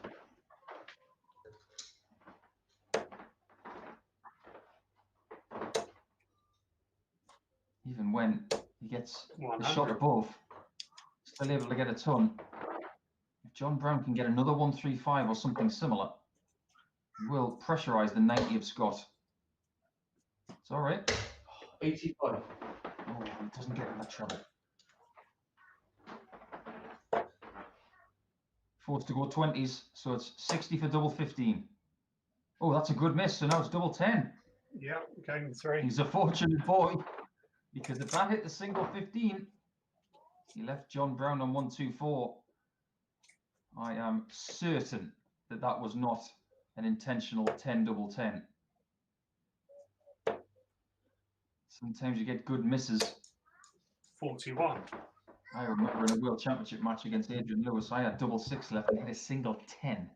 A: Even when he gets the
F: 100.
A: shot above, still able to get a ton. If John Brown can get another 135 or something similar, he will pressurise the 90 of Scott. It's all right.
B: 85.
A: Oh, he doesn't get in that trouble. Forced to go 20s, so it's 60 for double 15. Oh, that's a good miss, so now it's double 10.
F: Yeah, game 3.
A: He's a fortunate boy, because if that hit the single 15, he left John Brown on 124. I am certain that that was not an intentional 10 double 10. Sometimes you get good misses.
F: 41.
A: I remember in a World Championship match against Adrian Lewis, I had double 6 left and hit a single 10,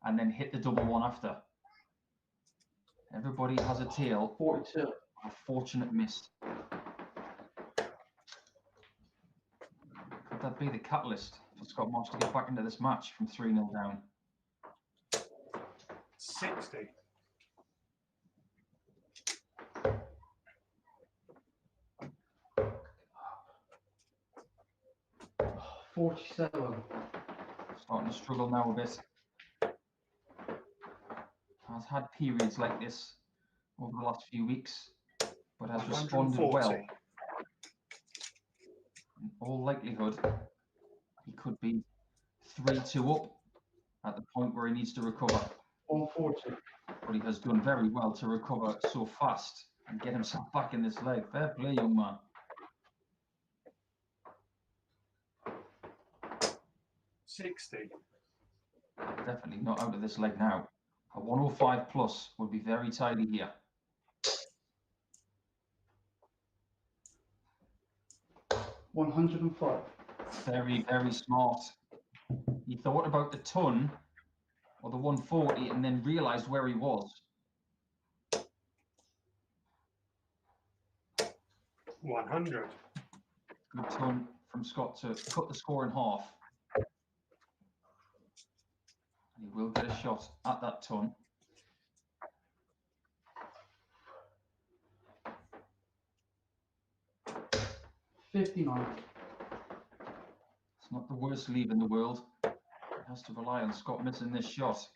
A: and then hit the double 1 after. Everybody has a tale
B: 42.
A: of a fortunate miss. Could that be the catalyst for Scott Marsh to get back into this match from 3-0 down?
F: 60.
B: $47.
A: Starting to struggle now a bit. Has had periods like this over the last few weeks, but has responded
F: 140.
A: well. In all likelihood, he could be 3-2 up at the point where he needs to recover.
B: 140.
A: But he has done very well to recover so fast and get himself back in this leg. Fair play, young man.
F: 60.
A: Definitely not out of this leg now. A 105 plus would be very tidy here.
B: $105.
A: Very, very smart. He thought about the ton or the 140 and then realized where he was.
F: 100.
A: Good ton from Scott to cut the score in half. And he will get a shot at that ton.
B: $59.
A: It's not the worst lead in the world. He has to rely on Scott missing this shot.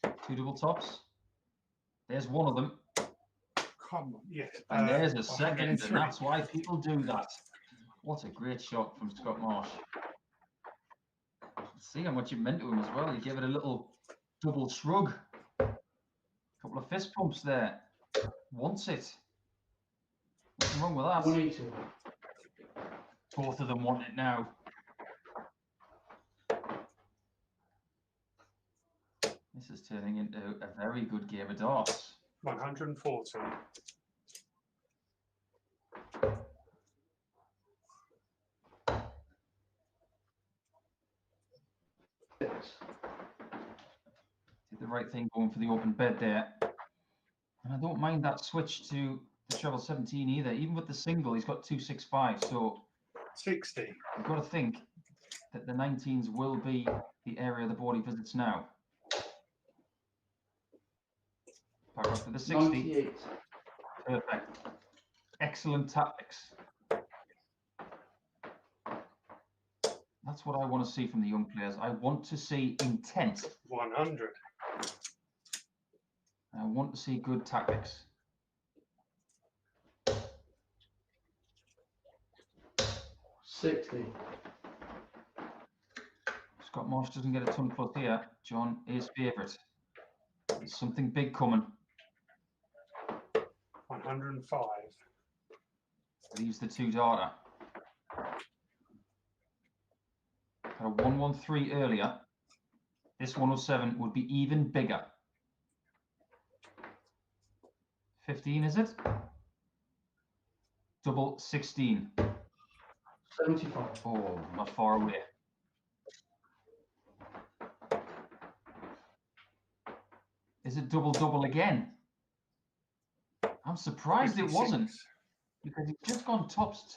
A: 2 double tops. There's one of them.
F: Come on. Yes.
A: And there's a second, and
F: 103.
A: that's why people do that. What a great shot from Scott Marsh. See how much it meant to him as well. He gave it a little double shrug. Couple of fist pumps there. Wants it. Nothing wrong with that.
B: 180.
A: Both of them want it now. This is turning into a very good game of darts.
F: 140.
B: Six.
A: Did the right thing going for the open bed there. And I don't mind that switch to the treble 17 either. Even with the single, he's got 265. So
F: 60.
A: you've got to think that the 19s will be the area of the board he visits now. Back up to the 60.
B: 98.
A: Perfect. Excellent tactics. That's what I want to see from the young players. I want to see intent.
F: 100.
A: I want to see good tactics.
B: $60.
A: Scott Marsh doesn't get a ton plus here. John is favourite. There's something big coming.
F: 105.
A: Leaves the 2 darter. Got a 113 earlier. This 107 would be even bigger. 15, is it? Double 16.
B: 75.
A: Oh, not far away. Is it double again? I'm surprised it
F: 56.
A: wasn't, because he's just gone tops.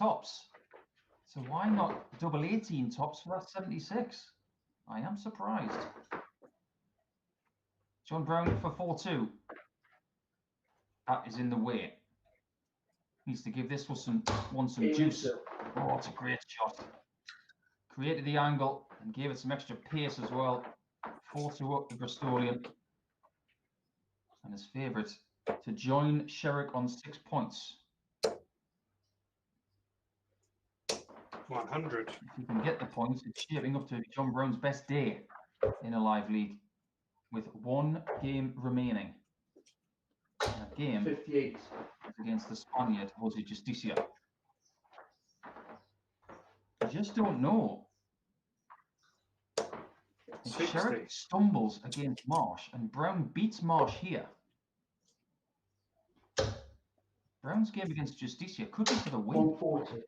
A: So why not double 18 tops for that 76? I am surprised. John Brown for 4-2. That is in the way. Needs to give this one some juice. Oh, it's a great shot. Created the angle and gave it some extra pace as well. 4-2 up the Bristolian. And his favourite to join Sherrick on 6 points.
F: 100.
A: If he can get the points, it's shaping up to John Brown's best day in a live league with 1 game remaining. And that game
B: 58.
A: is against the Spaniard, Jose Justicia. I just don't know. If
F: 60.
A: Sherrick stumbles against Marsh and Brown beats Marsh here, Brown's game against Justicia could be for the win.
B: 140.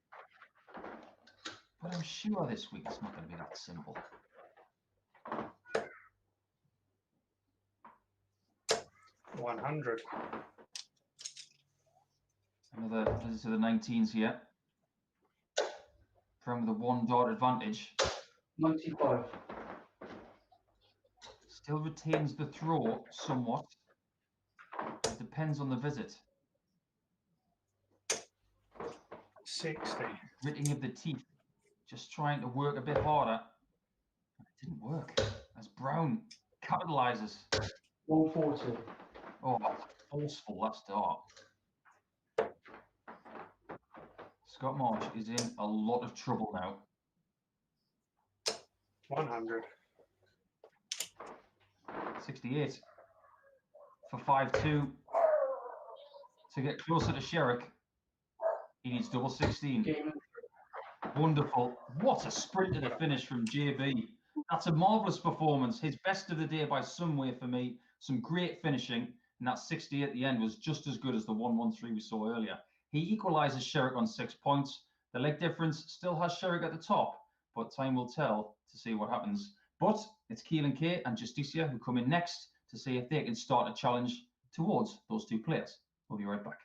A: But I'm sure this week it's not going to be that simple.
F: 100.
A: Another visit to the 19s here. Brown with a 1 dart advantage.
B: 95.
A: Still retains the throw somewhat. It depends on the visit.
F: 60.
A: Gritting of the teeth. Just trying to work a bit harder. It didn't work. As Brown capitalizes.
B: 140.
A: Oh, that's forceful, that start. Scott Marsh is in a lot of trouble now.
F: 100.
A: 68 for 5-2. To get closer to Sherrick, he needs double 16.
B: Game
A: Wonderful. What a sprint to the finish from JB. That's a marvellous performance. His best of the day by some way for me. Some great finishing. And that 60 at the end was just as good as the 113 we saw earlier. He equalises Sherrick on 6 points. The leg difference still has Sherrick at the top, but time will tell to see what happens. But it's Keelan Kay and Justicia who come in next to see if they can start a challenge towards those two players. We'll be right back.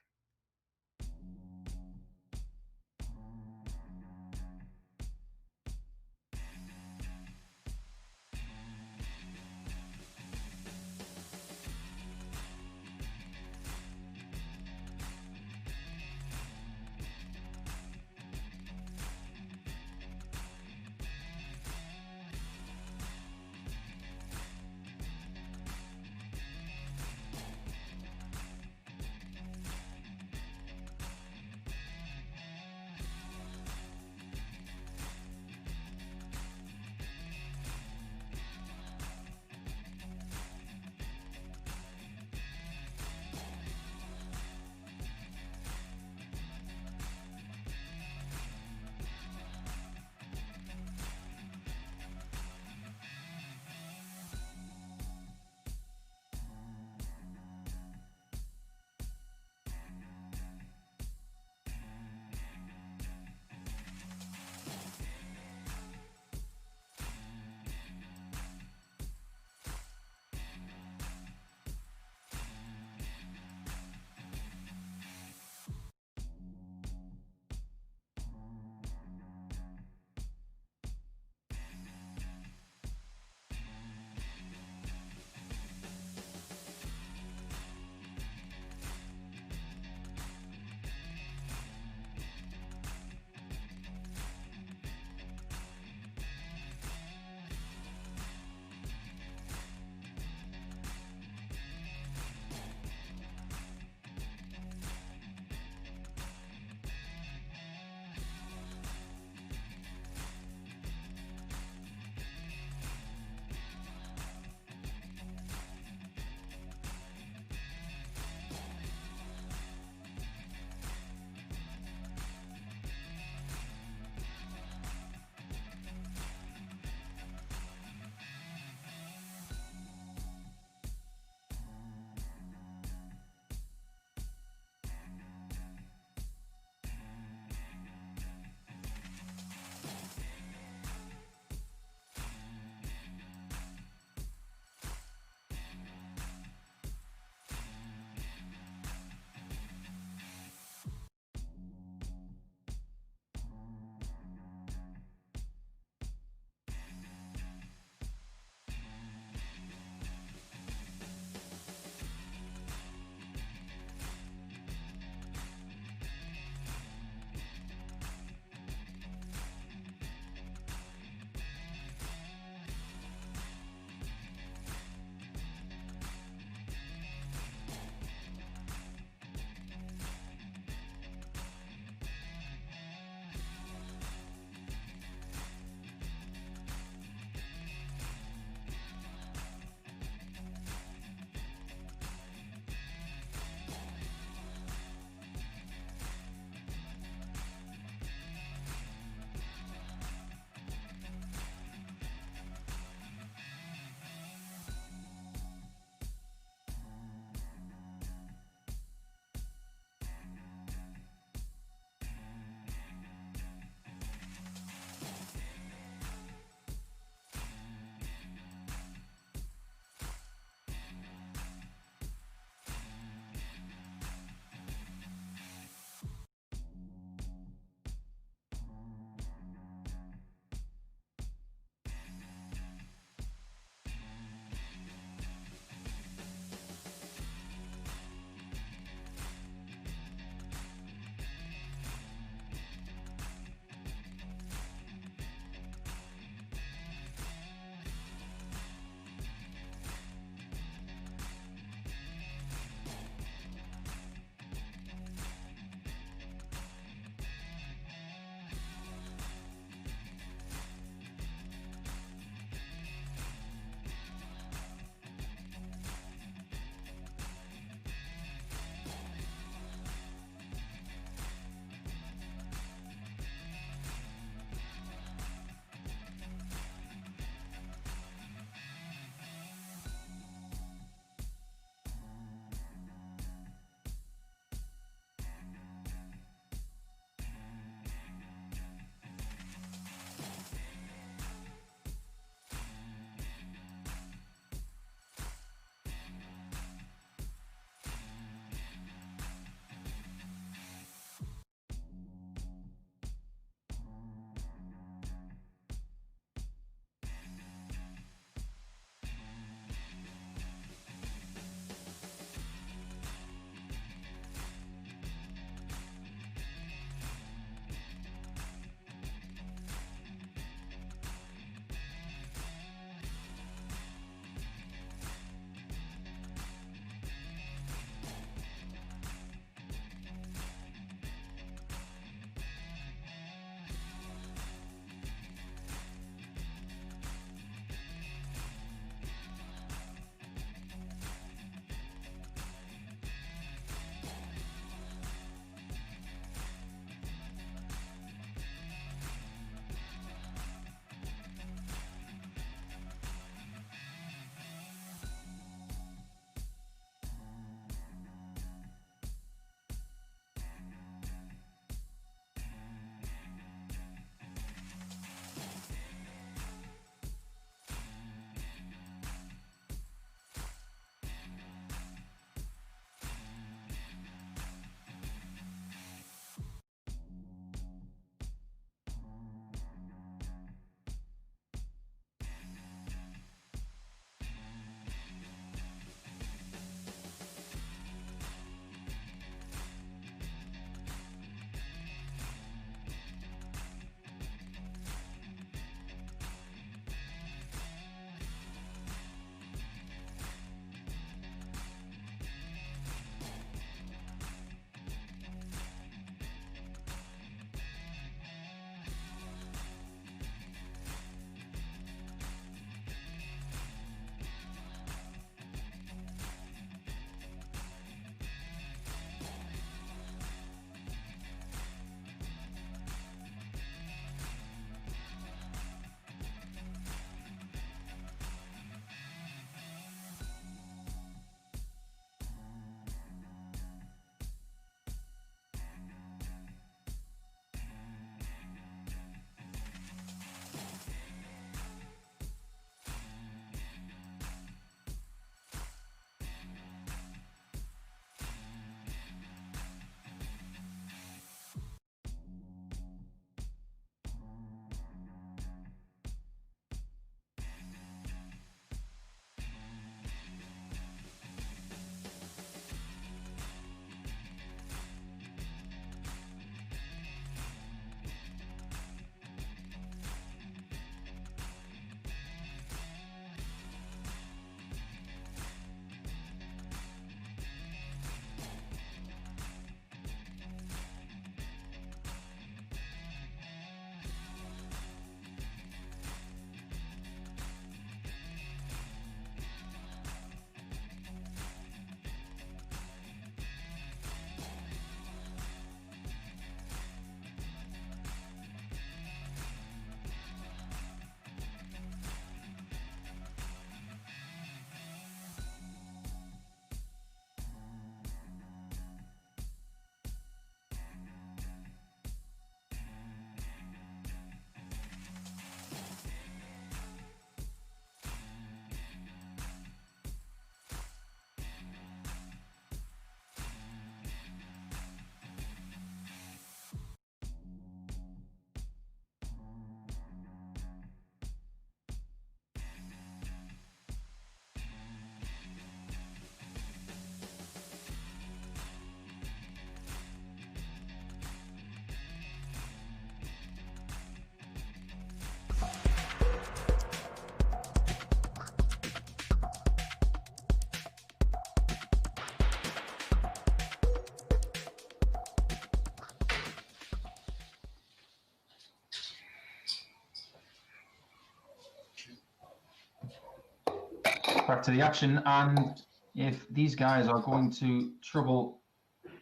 A: back to the action, and if these guys are going to trouble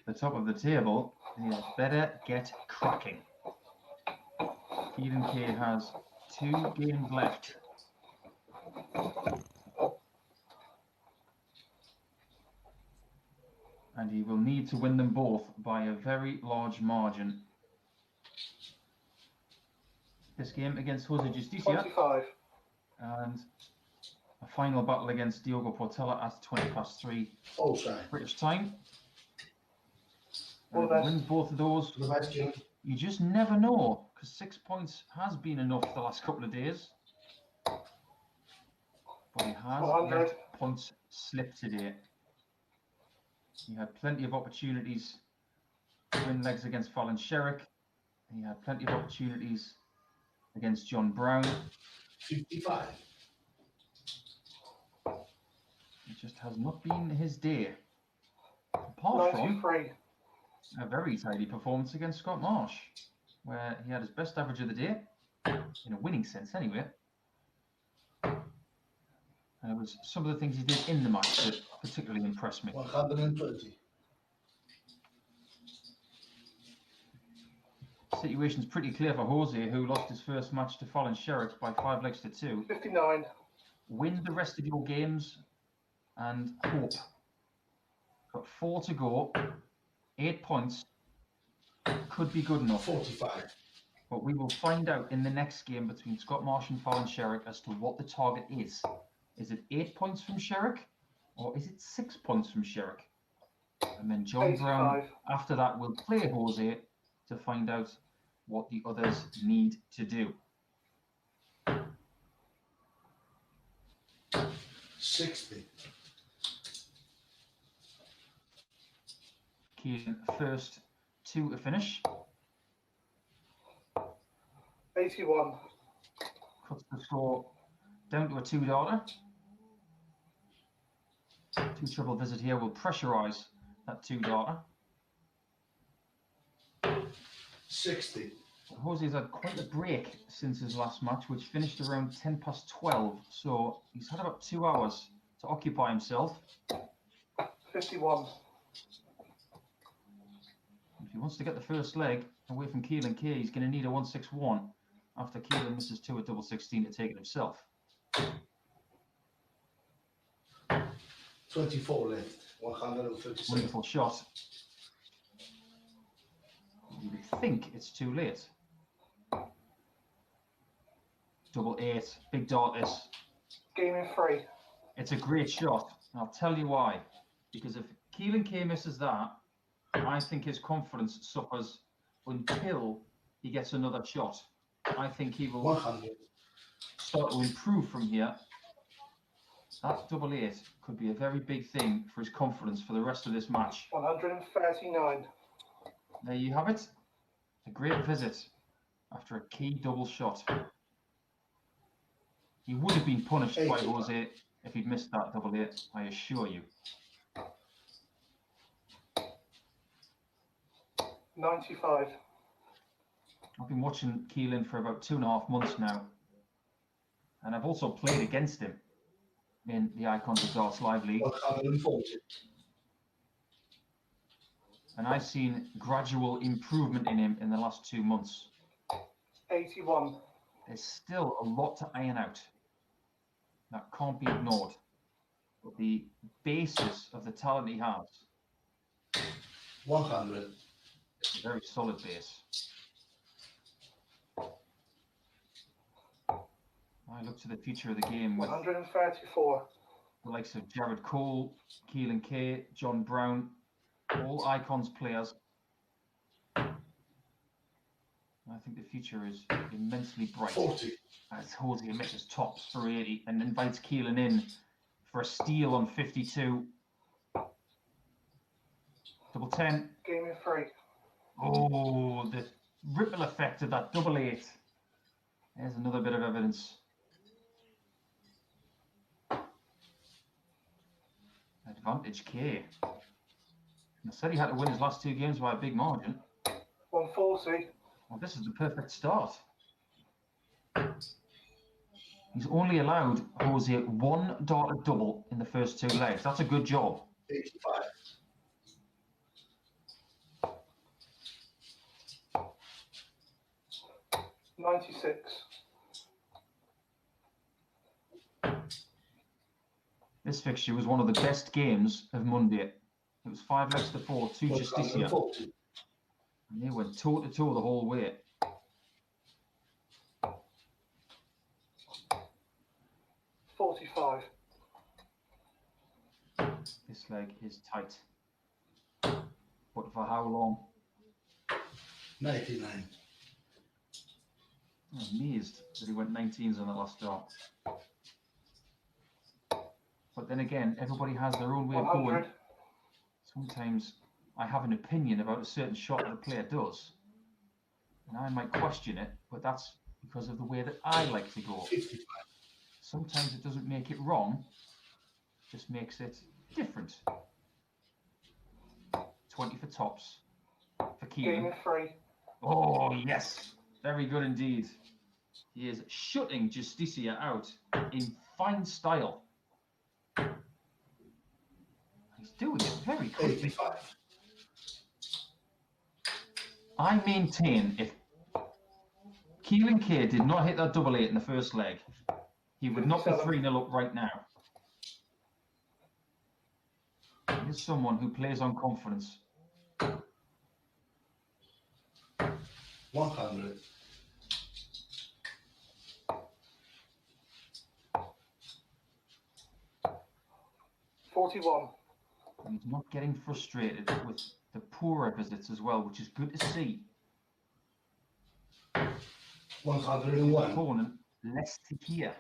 A: the top of the table, they had better get cracking. Keelan K has 2 games left. And he will need to win them both by a very large margin. This game against Jose Justicia
D: 25.
A: and a final battle against Diogo Portela at 3:20
E: All side.
A: British time.
D: All
A: And
D: the
A: if he
D: best.
A: wins both of those,
E: The best, King.
A: you just never know, because 6 points has been enough the last couple of days. But he has
D: 100.
A: let points slip today. He had plenty of opportunities to win legs against Fallon Sherrick. He had plenty of opportunities against John Brown.
E: 55.
A: It just has not been his day. Apart from
D: 93.
A: a very tidy performance against Scott Marsh, where he had his best average of the day, in a winning sense anyway. And it was some of the things he did in the match that particularly impressed me.
E: 120.
A: Situation's pretty clear for Jose, who lost his first match to Fallon Sherrick by 5 legs to 2.
D: 59.
A: Win the rest of your games and hope. Got 4 to go, 8 points, could be good enough.
E: 45.
A: But we will find out in the next game between Scott Marsh and Fallon Sherrick as to what the target is. Is it 8 points from Sherrick, or is it 6 points from Sherrick? And then John Brown,
D: 85.
A: after that, will play Jose to find out what the others need to do.
E: 60.
A: Keelan first to a finish.
D: 81.
A: Cuts the score down to a $2. 2 triple visit here will pressurize that $2.
E: 60.
A: Jose's had quite a break since his last match, which finished around 12:10. So he's had about 2 hours to occupy himself.
D: 51.
A: If he wants to get the first leg away from Keelan K, he's going to need a 161 after Keelan misses 2 at double 16 to take it himself.
E: 24 left. 137.
A: Wonderful shot. You would think it's too late. Double 8, big dart this.
D: Game in 3.
A: It's a great shot, and I'll tell you why. Because if Keelan K misses that, I think his confidence suffers until he gets another shot. I think he will
E: 100.
A: start to improve from here. That double 8 could be a very big thing for his confidence for the rest of this match.
D: 139.
A: There you have it. A great visit after a key double shot. He would have been punished by
E: 80.
A: Jose if he'd missed that double 8, I assure you.
D: 95.
A: I've been watching Keelan for about 2.5 months now. And I've also played against him in the Icons of Darts Live League.
E: 140.
A: And I've seen gradual improvement in him in the last 2 months.
D: 81.
A: There's still a lot to iron out. That can't be ignored. But the basis of the talent he has
E: 100.
A: is a very solid base. I look to the future of the game with
D: 134.
A: the likes of Jared Cole, Keelan K, John Brown, all Icons players. I think the future is immensely bright.
E: 40.
A: As Jose misses tops for 80 and invites Keelan in for a steal on 52. Double 10.
D: Game in 3.
A: Oh, the ripple effect of that double 8. There's another bit of evidence. Advantage K. I said he had to win his last 2 games by a big margin.
D: 140.
A: Well, this is the perfect start. He's only allowed Jose one darted double in the first two legs. That's a good job.
E: 85.
D: 96.
A: This fixture was one of the best games of Monday. It was 5 legs to 4, 2 Justicia.
E: 140.
A: And they went toe to toe the whole way.
D: $45.
A: This leg is tight. But for how long?
E: 99.
A: I'm amazed that he went 19s on the last dart. But then again, everybody has their own way of going.
D: 100.
A: Sometimes I have an opinion about a certain shot that a player does. And I might question it, but that's because of the way that I like to go.
E: 55.
A: Sometimes it doesn't make it wrong, just makes it different. 20 for tops for
D: Game
A: Keelan.
D: of 3.
A: Oh, yes. Very good indeed. He is shutting Justicia out in fine style. He's doing it very quickly.
E: 85.
A: I maintain if Keelan K did not hit that double eight in the first leg, he would not be 3-0 up right now. He is someone who plays on confidence.
E: 100.
D: 41.
A: And he's not getting frustrated with the poorer visits as well, which is good to see.
E: 101.
A: Opponent less to hear.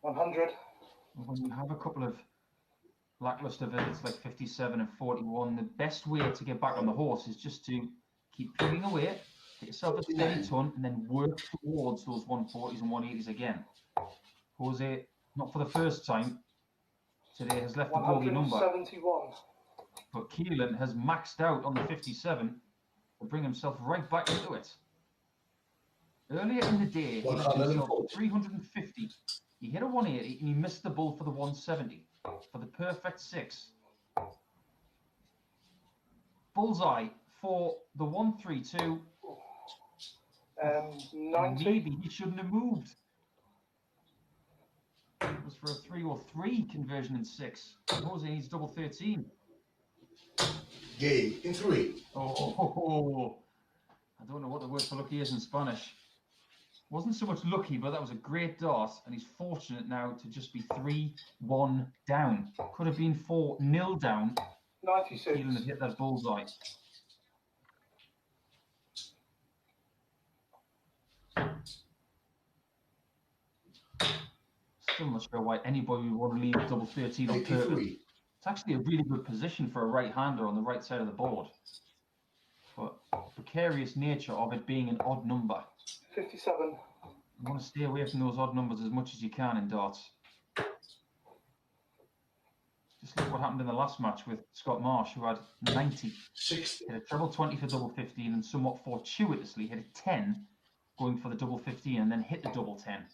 D: 100.
A: When you have a couple of lackluster visits like 57 and 41, the best way to get back on the horse is just to keep plugging away, get yourself a steady ton, and then work towards those 140s and 180s again. Jose, not for the first time today, has left the bogey number,
D: 171.
A: but Keelan has maxed out on the 57 to bring himself right back into it. Earlier in the day, he left himself 350. He hit a 180 and he missed the bull for the 170 for the perfect 6. Bullseye for the 132.
D: 90.
A: Maybe he shouldn't have moved. It was for a 303 conversion in 6. Jose needs double 13.
E: Game in 3.
A: Oh, I don't know what the word for lucky is in Spanish. Wasn't so much lucky, but that was a great dart, and he's fortunate now to just be 3-1 down. Could have been 4-0 down.
D: 96.
A: Keelan had hit that bullseye. Still not sure why anybody would want to leave double 13 on purpose.
E: 83.
A: It's actually a really good position for a right-hander on the right side of the board. But the precarious nature of it being an odd number.
D: 57.
A: You want to stay away from those odd numbers as much as you can in darts. Just look what happened in the last match with Scott Marsh, who had 90.
E: 60.
A: Hit a treble 20 for double 15 and somewhat fortuitously hit a 10 going for the double 15 and then hit the double 10.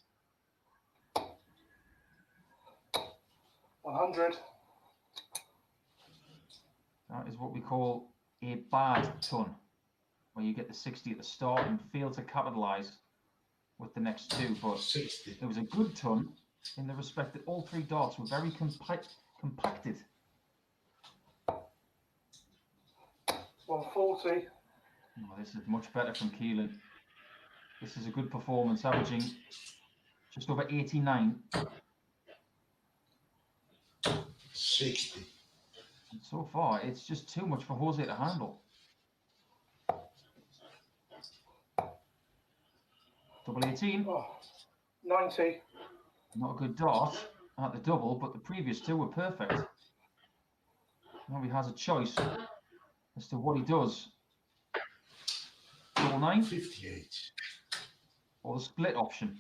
D: 100.
A: That is what we call a bad ton, where you get the 60 at the start and fail to capitalise with the next two. But
E: 60.
A: it was a good ton in the respect that all three darts were very compacted.
D: 140.
A: Oh, this is much better from Keelan. This is a good performance, averaging just over 89.
E: 60.
A: And so far, it's just too much for Jose to handle. Double 18.
D: Oh, 90.
A: Not a good dart at the double, but the previous two were perfect. Now he has a choice as to what he does. Double 9
E: 58.
A: or the split option.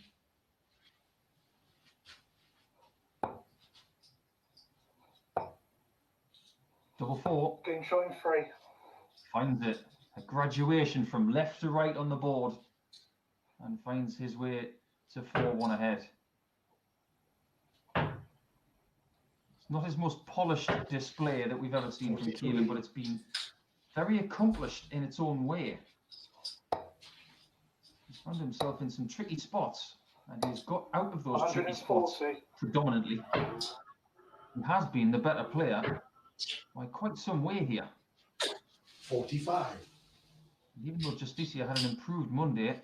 A: Double 4.
D: Game shot in 3.
A: finds it. A graduation from left to right on the board and finds his way to 4-1 ahead. It's not his most polished display that we've ever seen from Keelan, but it's been very accomplished in its own way. He's found himself in some tricky spots, and he's got out of those tricky spots
D: 140.
A: predominantly. He has been the better player by quite some way here.
E: 45.
A: And even though Justicia had an improved Monday,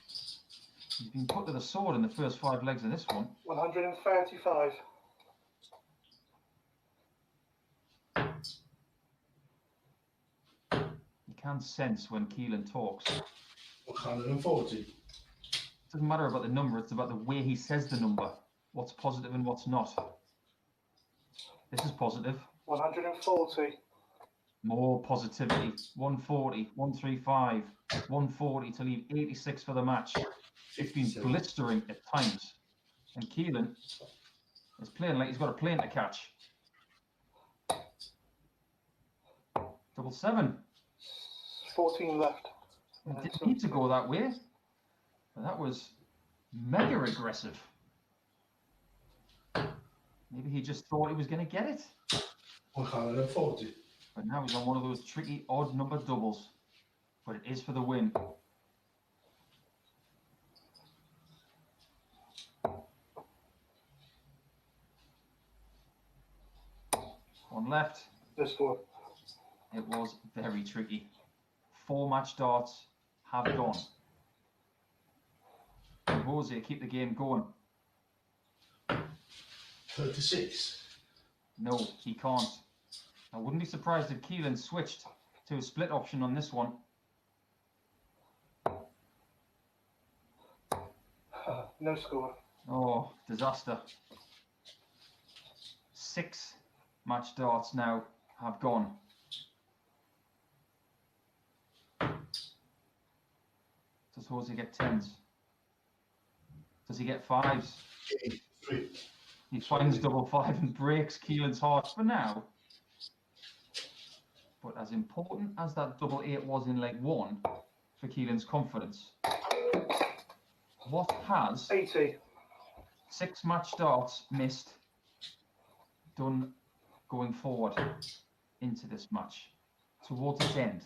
A: he's been put to the sword in the first 5 legs of this one.
D: 135.
A: You can sense when Keelan talks.
E: 140.
A: It doesn't matter about the number, it's about the way he says the number. What's positive and what's not. This is positive.
D: 140.
A: More positivity. 140, 135, 140 to leave 86 for the match. It's been blistering at times. And Keelan is playing like he's got a plane to catch. 777.
D: 14 left.
A: It didn't need to go that way. But that was mega aggressive. Maybe he just thought he was going to get it.
E: 140.
A: But now he's on one of those tricky odd number doubles. But it is for the win. One left.
D: This one.
A: It was very tricky. 4 match darts have gone. And Jose, keep the game going.
E: 36.
A: No, he can't. I wouldn't be surprised if Keelan switched to a split option on this one.
D: No score.
A: Oh, disaster. 6 match darts now have gone. Does Jose get 10s? Does he get 5s?
E: 3.
A: He finds double 5 and breaks Keelan's heart for now. But as important as that double 8 was in leg 1 for Keelan's confidence, what has
D: 80.
A: 6 match darts missed done going forward into this match towards its end?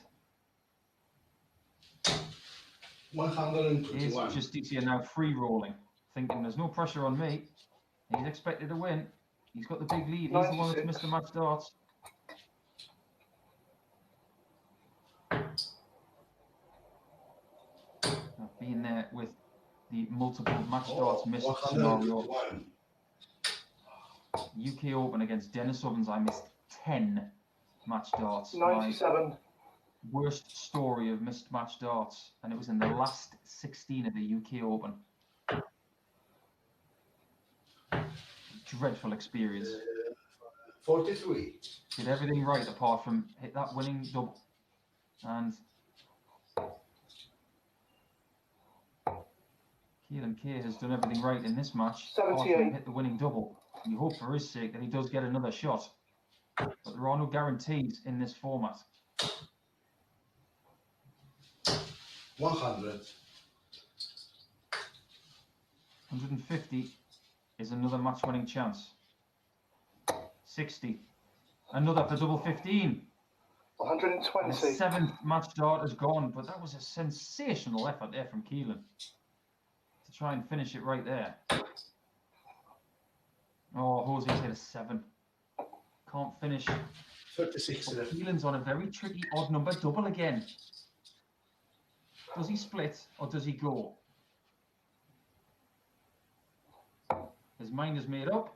A: Is
E: 121.
A: Justicia now free rolling, thinking there's no pressure on me? He's expected to win. He's got the big lead. He's the one that's missed the match darts. I've been there with the multiple match darts missed scenario.
E: 101.
A: UK Open against Dennis Ovens, I missed 10 match darts. My
D: 97.
A: worst story of missed match darts, and it was in the last 16 of the UK Open. Dreadful experience.
E: 43.
A: Did everything right apart from hit that winning double. And Keelan K has done everything right in this match. Apart from
D: 78.
A: hit the winning double. You hope for his sake that he does get another shot. But there are no guarantees in this format.
E: 100.
A: 150 is another match-winning chance. 60. Another for double 15. The
D: 120.
A: 7th match dart has gone, but that was a sensational effort there from Keelan to try and finish it right there. Oh, Jose's hit a 7. Can't finish.
E: 36 left.
A: Keelan's on a very tricky odd number double again. Does he split or does he go? His mind is made up.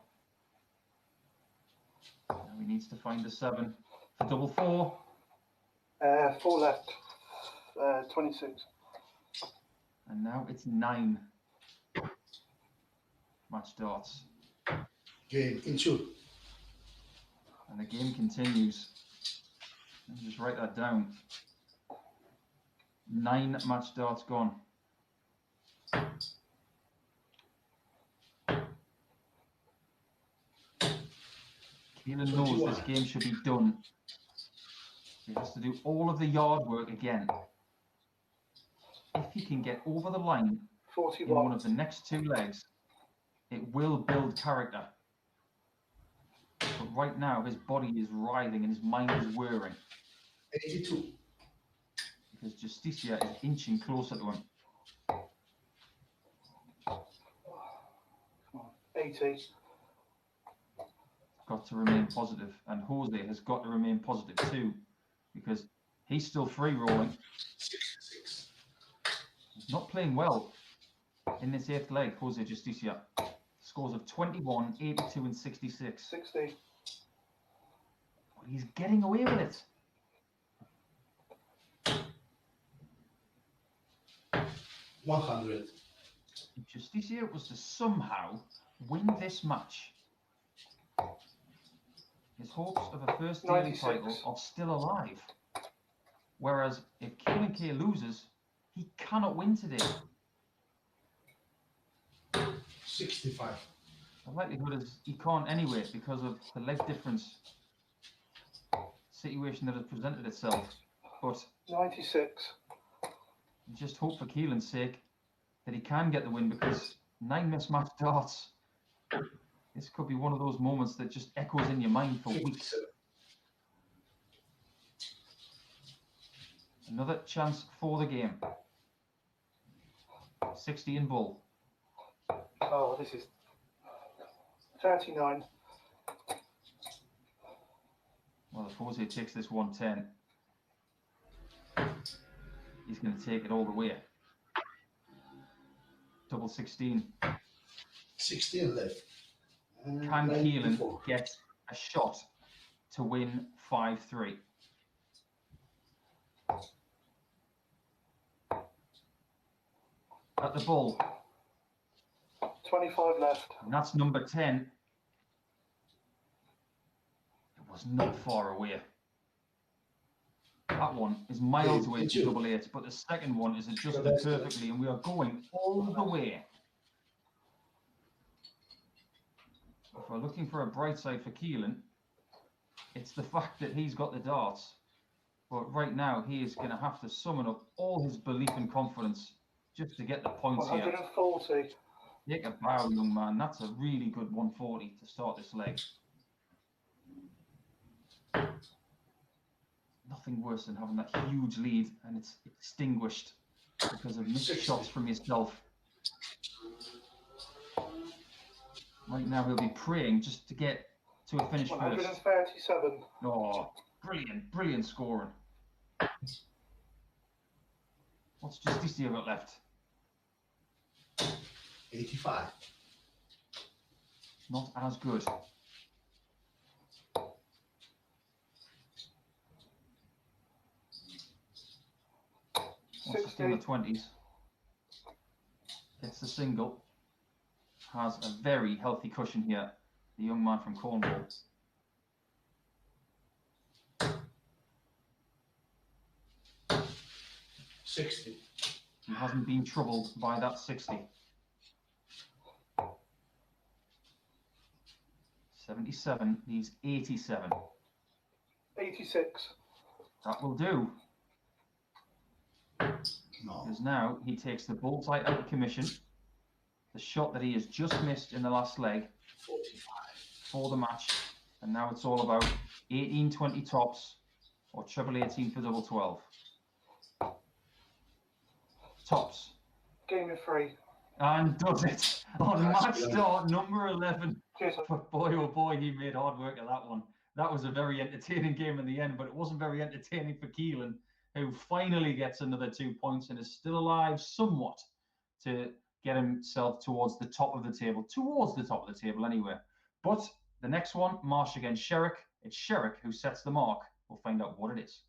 A: Now he needs to find a 7 for double 4.
D: 4 left. 26.
A: And now it's 9 match darts.
E: Game in 2.
A: And the game continues. Let me just write that down. 9 match darts gone. Keelan knows this game should be done. He has to do all of the yard work again. If he can get over the line in
D: 41.
A: one of the next two legs, it will build character. But right now, his body is writhing and his mind is whirring
E: 82.
A: because Justicia is inching closer to him.
D: 80.
A: Got to remain positive, and Jose has got to remain positive too, because he's still free rolling.
E: 66.
A: He's not playing well in this 8th leg, Jose Justicia. Scores of 21, 82, and 66.
D: 60.
A: But he's getting away with it.
E: 100.
A: If Justicia was to somehow win this match, his hopes of a first daily
D: 96.
A: title are still alive. Whereas if Keelan K loses, he cannot win today.
E: 65.
A: The likelihood is he can't anyway because of the leg difference situation that has presented itself. But
D: 96.
A: just hope for Keelan's sake that he can get the win, because 9 mismatched darts. This could be one of those moments that just echoes in your mind for weeks.
E: 57.
A: Another chance for the game. 60 in bull.
D: Oh, this is 39.
A: Well, if Jose takes this 110, he's going to take it all the way. Double 16.
E: 16 left. And
A: Can
E: 94.
A: Keelan get a shot to win 5-3? At the bull,
D: 25 left.
A: and that's number 10. It was not far away. That one is miles away to double 8, but the second one is adjusted perfectly, and we are going all the way. If we're looking for a bright side for Keelan, it's the fact that he's got the darts. But right now, he is going to have to summon up all his belief and confidence just to get the points here.
D: 140.
A: Take a bow, young man. That's a really good 140 to start this leg. Nothing worse than having that huge lead and it's extinguished because of missed shots from yourself. Right now, he'll be praying just to get to a finish first.
D: 137.
A: Oh, brilliant, brilliant scoring. What's Justicia got left?
E: 85.
A: Not as good. Wants to stay in the 20s. Gets the single. Has a very healthy cushion here. The young man from Cornwall.
E: $60.
A: He hasn't been troubled by that 60. 77, he's 87.
D: 86.
A: That will do.
E: No.
A: Because now he takes the bullseye out of commission. The shot that he has just missed in the last leg
E: 45.
A: for the match. And now it's all about 18-20 tops or treble 18 for double 12. Tops.
D: Game of 3.
A: And does it on match start number 11.
D: Cheers.
A: But boy, oh boy, he made hard work of that one. That was a very entertaining game in the end, but it wasn't very entertaining for Keelan, who finally gets another 2 points and is still alive somewhat to get himself towards the top of the table, anyway. But the next one, Marsh against Sherrick. It's Sherrick who sets the mark. We'll find out what it is.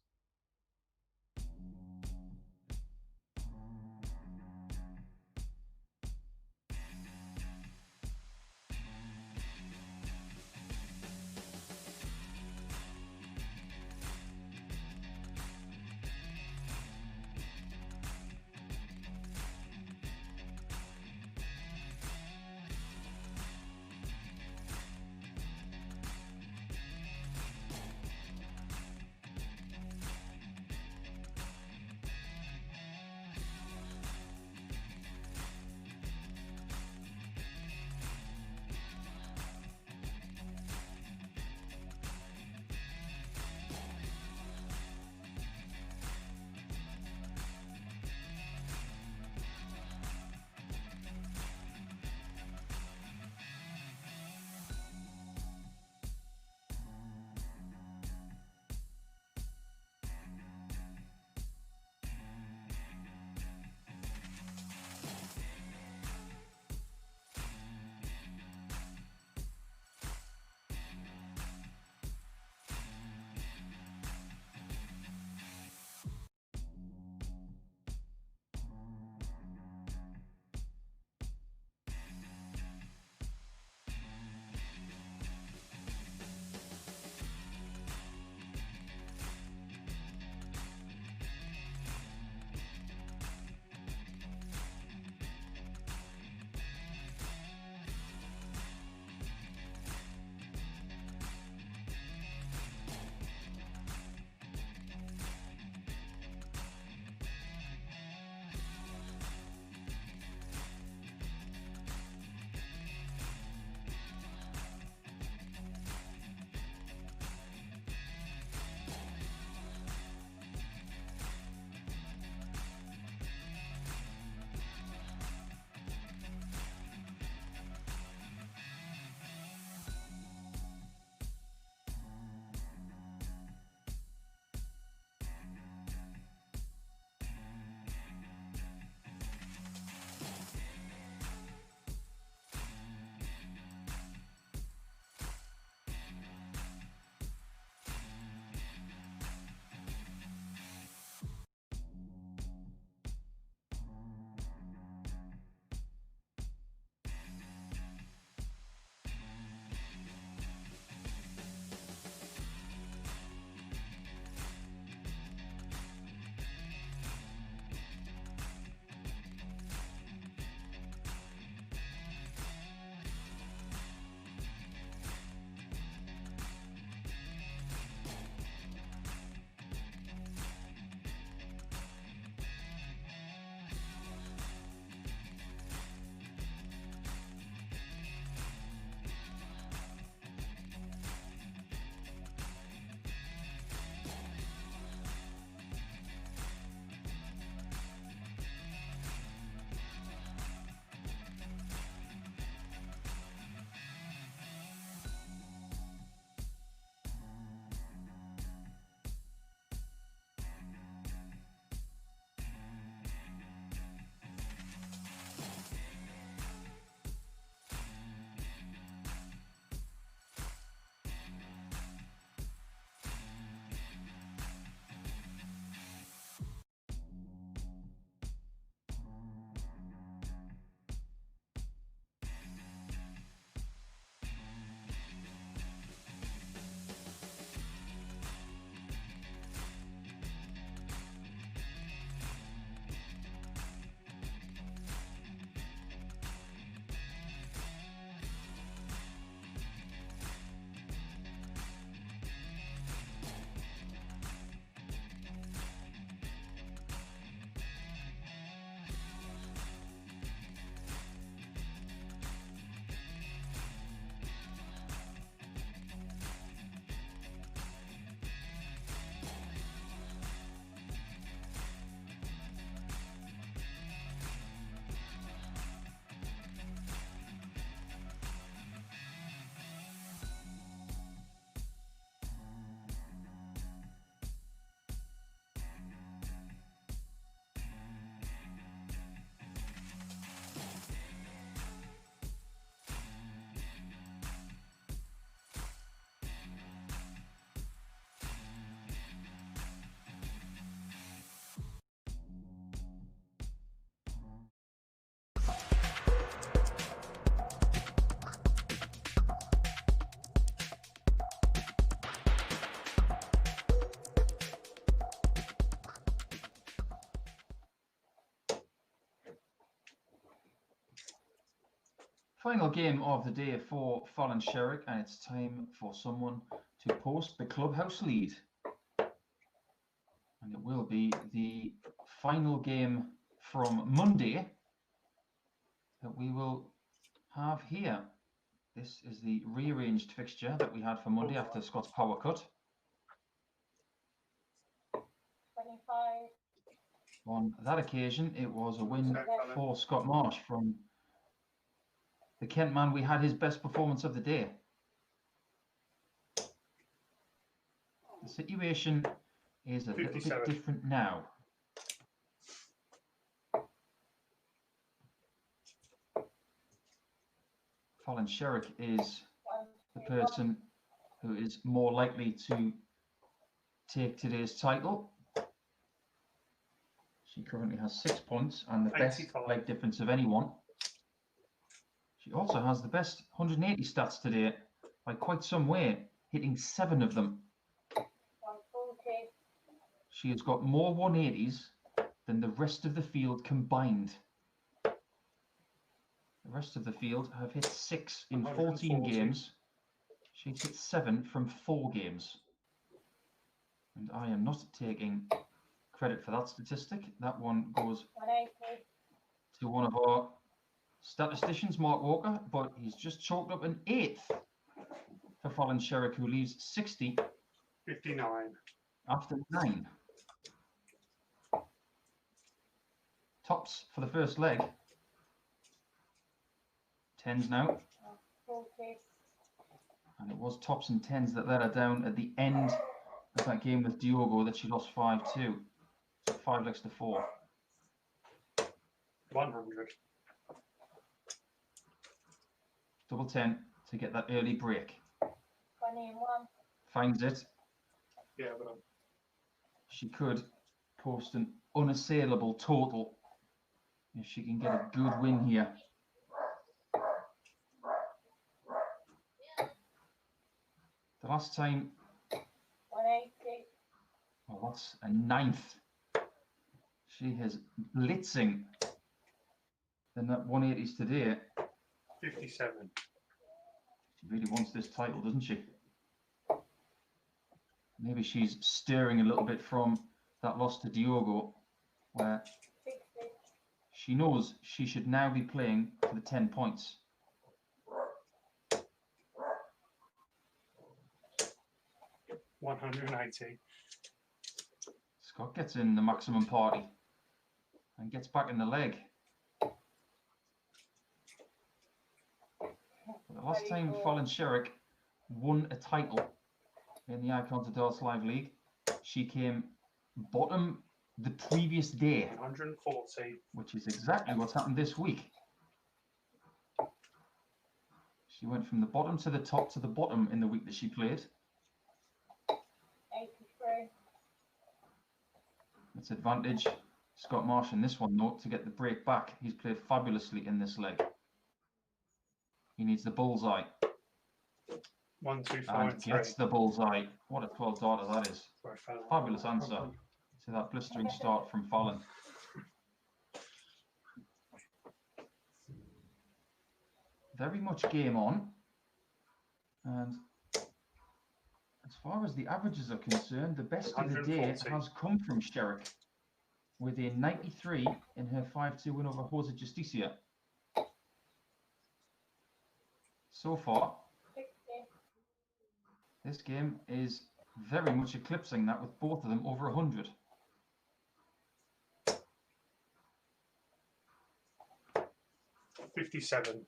A: Final game of the day for Fallon Sherrick, and it's time for someone to post the clubhouse lead. And it will be the final game from Monday that we will have here. This is the rearranged fixture that we had for Monday after Scott's power cut.
C: 25.
A: On that occasion, it was a win for Scott Marsh from the Kent man. We had his best performance of the day. The situation is a little
F: 57.
A: bit different now. Fallon Sherrick is the person who is more likely to take today's title. She currently has 6 points and the best
F: 85.
A: leg difference of anyone. She also has the best 180 stats today by quite some way, hitting 7 of them.
C: 140.
A: She has got more 180s than the rest of the field combined. The rest of the field have hit 6 in 14
F: 140.
A: games. She's hit 7 from 4 games. And I am not taking credit for that statistic. That one goes
C: 180.
A: to one of our statisticians, Mark Walker, but he's just chalked up an 8th for Fallon Sherrick, who leaves 60
F: 59.
A: after 9. Tops for the first leg. 10s now.
C: 40.
A: And it was tops and 10s that let her down at the end of that game with Diogo that she lost 5-2. So 5 legs to 4.
F: 100.
A: Double 10 to get that early break.
C: 21.
A: Finds it.
F: Yeah, but
A: She could post an unassailable total if she can get a good win here. The last time,
C: 180.
A: well, that's a 9th. She is blitzing than that 180s today.
F: 57.
A: She really wants this title, doesn't she? Maybe she's stirring a little bit from that loss to Diogo, where
C: 60.
A: she knows she should now be playing for the 10 points.
F: $180.
A: Scott gets in the maximum party and gets back in the leg. But the last time Fallon Sherrick won a title in the Icons of Darts Live League, she came bottom the previous day,
F: 140.
A: which is exactly what's happened this week. She went from the bottom to the top to the bottom in the week that she played.
C: 83.
A: It's advantage Scott Marsh in this one, though, to get the break back. He's played fabulously in this leg. He needs the bullseye.
F: 125.
A: And gets the bullseye. What a 12 darter that is.
F: Sorry, fella.
A: Fabulous answer to that blistering start from Fallon. Very much game on. And as far as the averages are concerned, the best of the day
F: 140.
A: has come from Sherrick with a 93 in her 5-2 win over Jose Justicia. So far,
C: 60.
A: this game is very much eclipsing that with both of them over 100.
F: $57.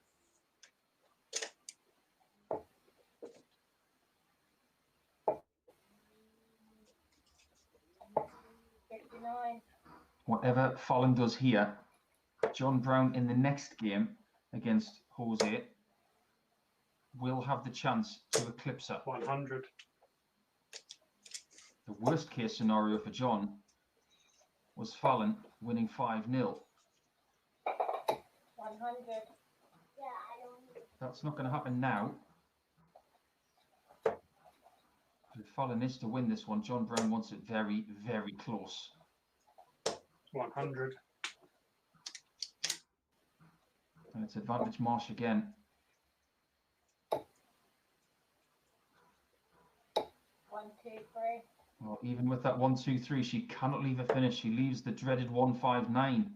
A: Whatever Fallon does here, John Brown in the next game against Jose will have the chance to eclipse her.
F: 100.
A: The worst case scenario for John was Fallon winning 5-0.
C: 100.
A: That's not going to happen now. If Fallon is to win this one, John Brown wants it very, very close.
F: 100.
A: And it's advantage Marsh again
C: 1, 2, 3.
A: Well, even with that 1, 2, 3, she cannot leave a finish. She leaves the dreaded 159.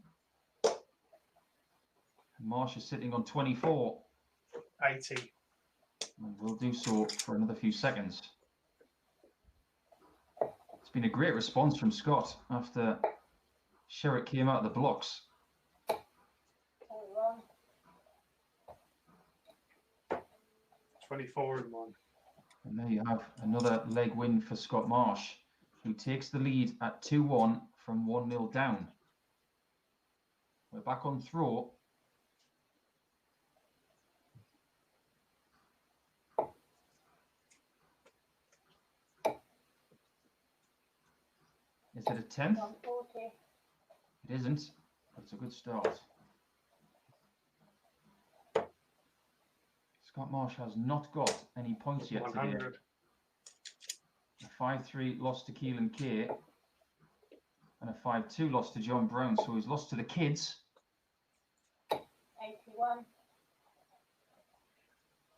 A: And Marsha's sitting on 24.
F: 80.
A: And will do so for another few seconds. It's been a great response from Scott after Sherrick came out of the blocks.
C: 41.
F: 24 and 1.
A: And there you have another leg win for Scott Marsh, who takes the lead at 2-1 from 1-0 down. We're back on throw. Is it a 10th?
C: 140.
A: It isn't, but it's a good start. Scott Marsh has not got any points yet today.
F: 100.
A: A 5-3 loss to Keelan Kay and a 5-2 loss to John Brown. So he's lost to the kids.
C: 81.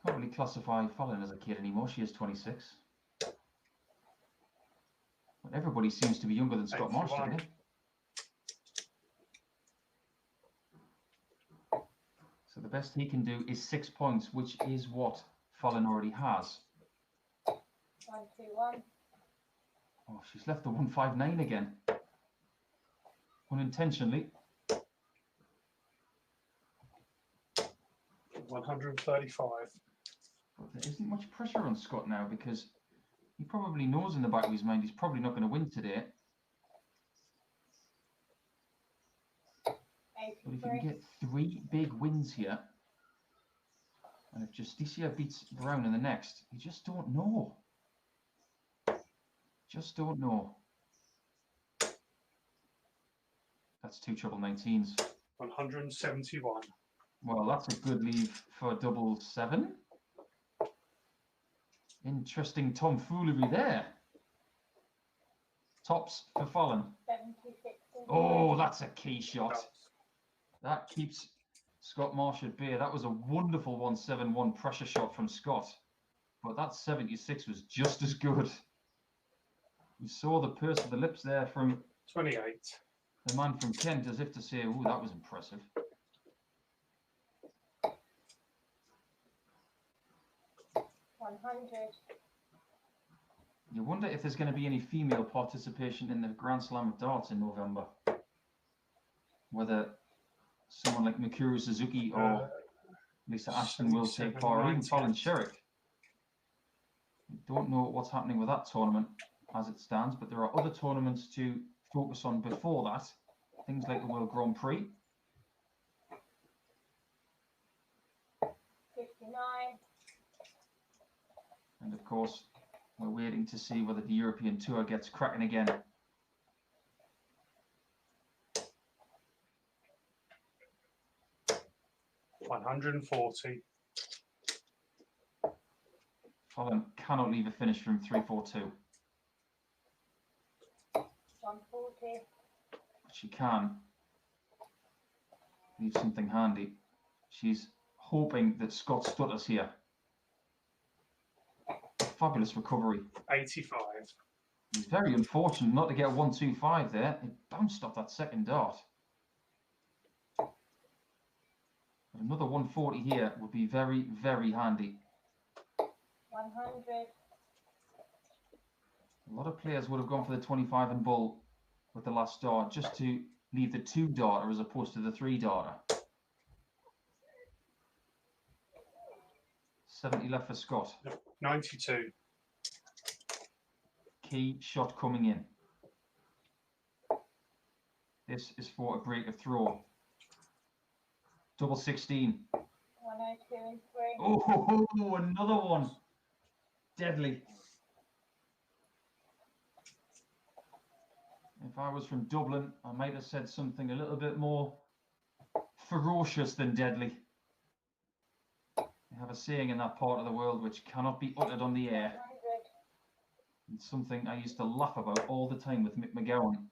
A: Can't really classify Fallon as a kid anymore. She is 26. But everybody seems to be younger than Scott Marsh
F: 81.
A: today. So the best he can do is 6 points, which is what Fallon already has.
C: 1, 2, 1.
A: Oh, she's left the 159 again. Unintentionally.
F: 135.
A: But there isn't much pressure on Scott now because he probably knows in the back of his mind he's probably not going to win today. But if you can
C: 83.
A: get 3 big wins here, and if Justicia beats Brown in the next, you just don't know. Just don't know. That's 2 treble 19s.
F: 171.
A: Well, that's a good leave for double 7. Interesting tomfoolery there. Tops for Fallon.
C: 76.
A: Oh, that's a key shot. That keeps Scott Marsh at bay. That was a wonderful 171 pressure shot from Scott. But that 76 was just as good. We saw the purse of the lips there from
F: 28.
A: the man from Kent as if to say, oh, that was impressive. You wonder if there's going to be any female participation in the Grand Slam of Darts in November. Whether someone like Mikuru Suzuki or Lisa Ashton will take part, or even Fallon Sherrick. We don't know what's happening with that tournament as it stands, but there are other tournaments to focus on before that. Things like the World Grand Prix.
C: 59.
A: And of course, we're waiting to see whether the European Tour gets cracking again.
F: $140.
A: Fallon cannot leave a finish from 3-4-2.
C: 140.
A: But she can leave something handy. She's hoping that Scott stutters here. Fabulous recovery.
F: 85.
A: He's very unfortunate not to get a 1-2-5 there. It bounced off that second dart. But another 140 here would be very, very handy.
C: 100.
A: A lot of players would have gone for the 25 and bull with the last dart just to leave the 2 darter as opposed to the 3 darter. 70 left for Scott.
F: 92.
A: Key shot coming in. This is for a break of throw. Double 16.
C: 102 and 3.
A: Oh, another one. Deadly. If I was from Dublin, I might have said something a little bit more ferocious than deadly. They have a saying in that part of the world which cannot be uttered on the air.
C: 100.
A: It's something I used to laugh about all the time with Mick McGowan.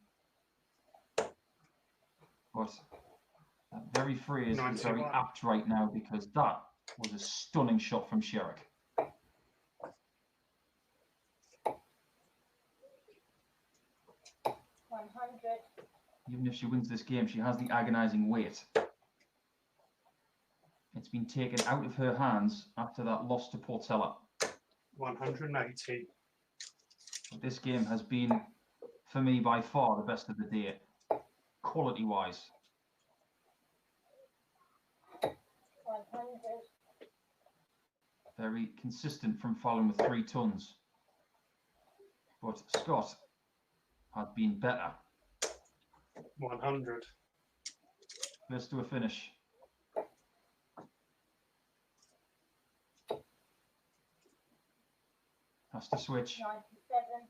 A: But that very phrase is very
F: 91.
A: apt right now because that was a stunning shot from Sherrick.
C: 100.
A: Even if she wins this game, she has the agonizing weight. It's been taken out of her hands after that loss to Portela.
F: 180.
A: But this game has been, for me, by far the best of the day, quality-wise.
C: 100.
A: Very consistent from Fallon with 3 tons. But Scott has been better.
F: 100.
A: Let's do a finish. Has to switch
C: 97.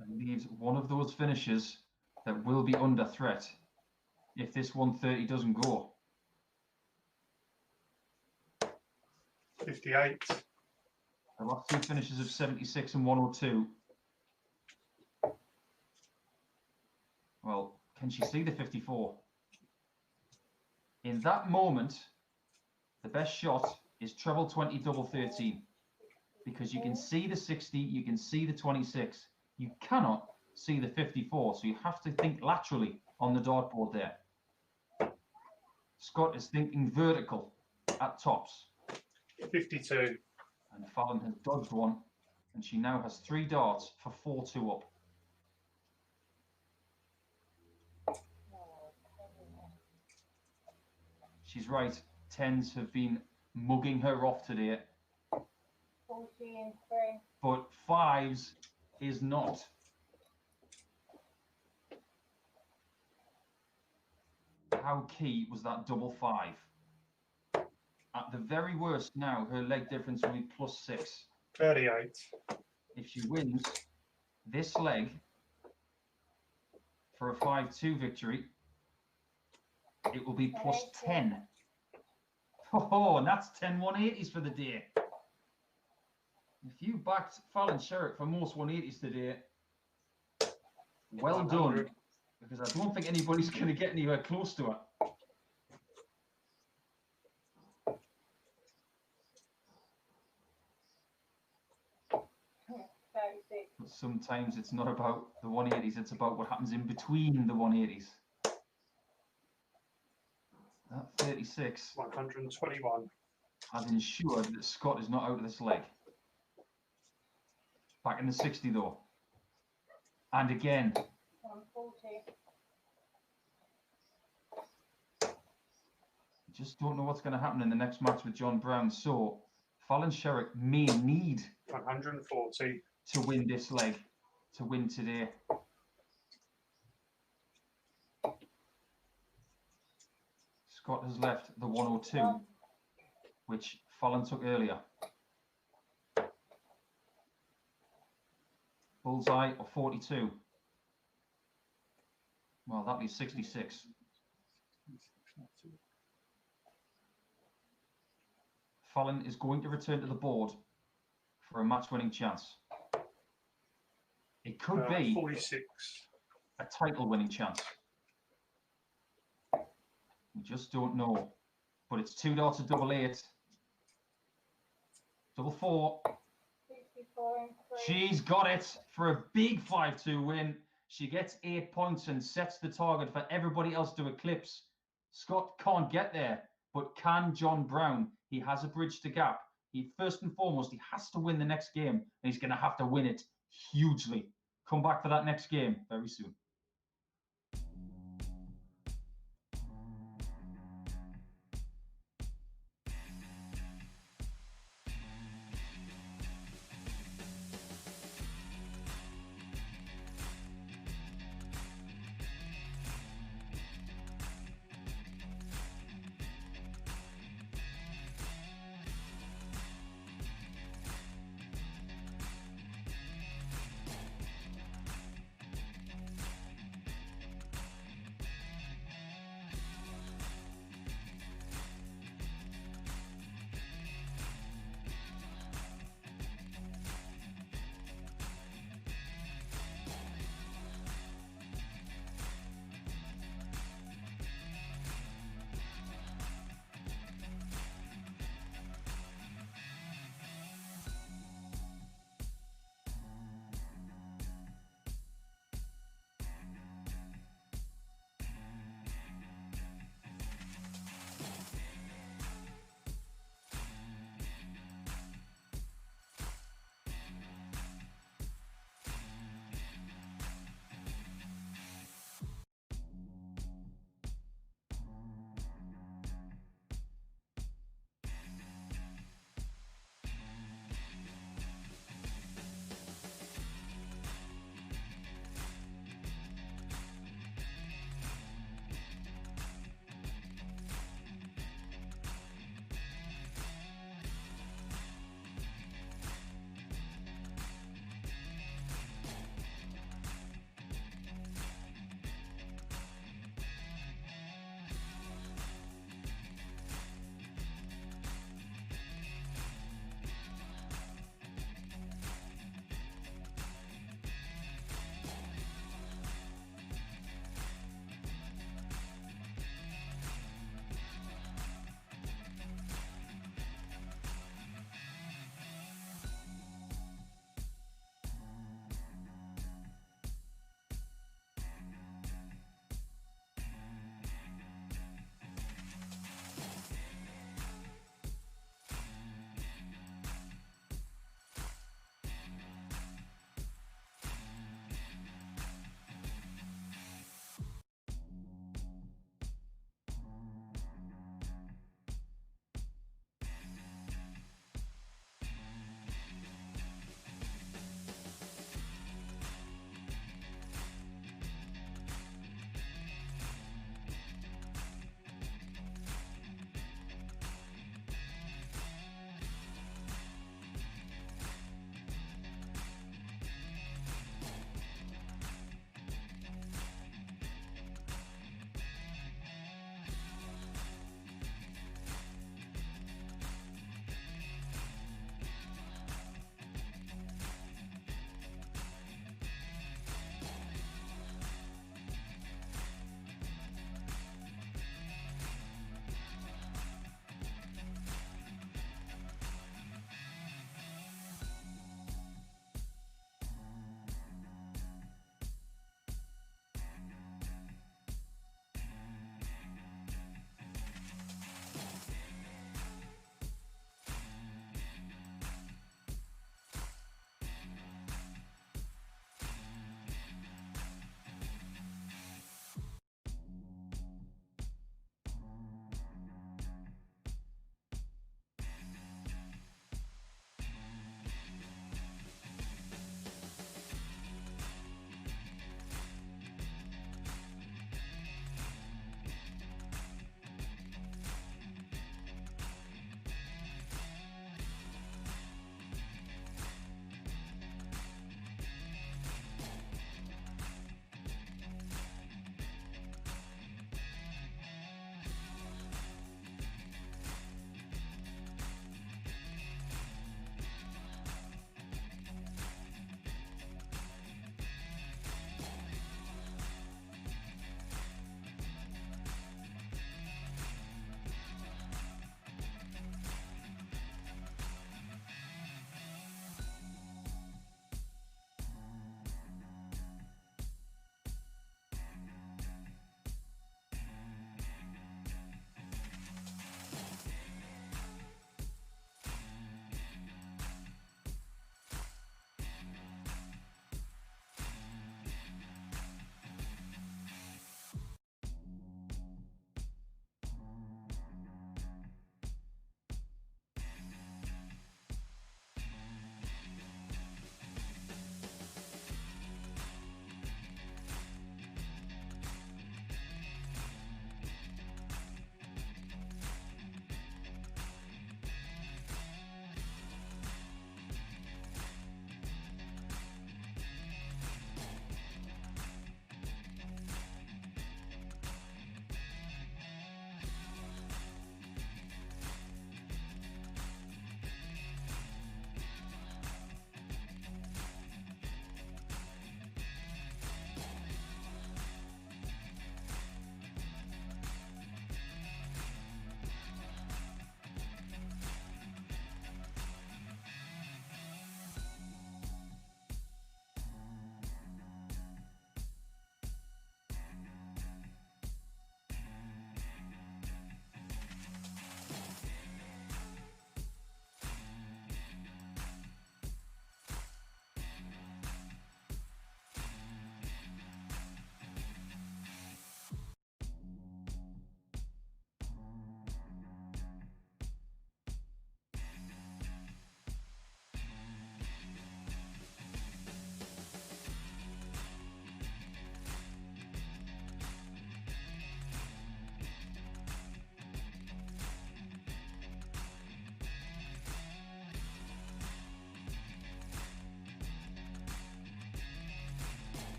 A: and leaves one of those finishes that will be under threat if this 130 doesn't go.
F: 58.
A: The last 2 finishes of 76 and 102. Well, can she see the 54? In that moment, the best shot is treble 20, double 13. Because you can see the 60, you can see the 26. You cannot see the 54, so you have to think laterally on the dartboard there. Scott is thinking vertical at tops.
F: 52.
A: And Fallon has dodged one, and she now has 3 darts for 4-2 up. She's right. 10s have been mugging her off today,
C: 40 and 3.
A: but 5s is not. How key was that double 5? At the very worst now, her leg difference will be +6.
F: 38.
A: If she wins this leg for a 5-2 victory, it will be +10. Oh, and that's 10 180s for the day. If you backed Fallon Sherrick for most 180s today, well done.
F: 100.
A: Because I don't think anybody's going to get anywhere close to her. But sometimes it's not about the 180s, it's about what happens in between the 180s. That 36
F: 121.
A: has ensured that Scott is not out of this leg. Back in the 60 though. And again,
C: 140.
A: just don't know what's going to happen in the next match with John Brown. So Fallon Sherrick may need
F: 140.
A: to win this leg, to win today. Scott has left the 102, which Fallon took earlier. Bullseye or 42? Well, that leaves 66. Fallon is going to return to the board for a match-winning chance. It could be
F: 46.
A: a title-winning chance. We just don't know. But it's 2 darts at double 8. Double 4.
C: 64 and 3.
A: She's got it for a big 5-2 win. She gets 8 points and sets the target for everybody else to eclipse. Scott can't get there, but can John Brown? He has a bridge to gap. He first and foremost, he has to win the next game, and he's going to have to win it hugely. Come back for that next game very soon.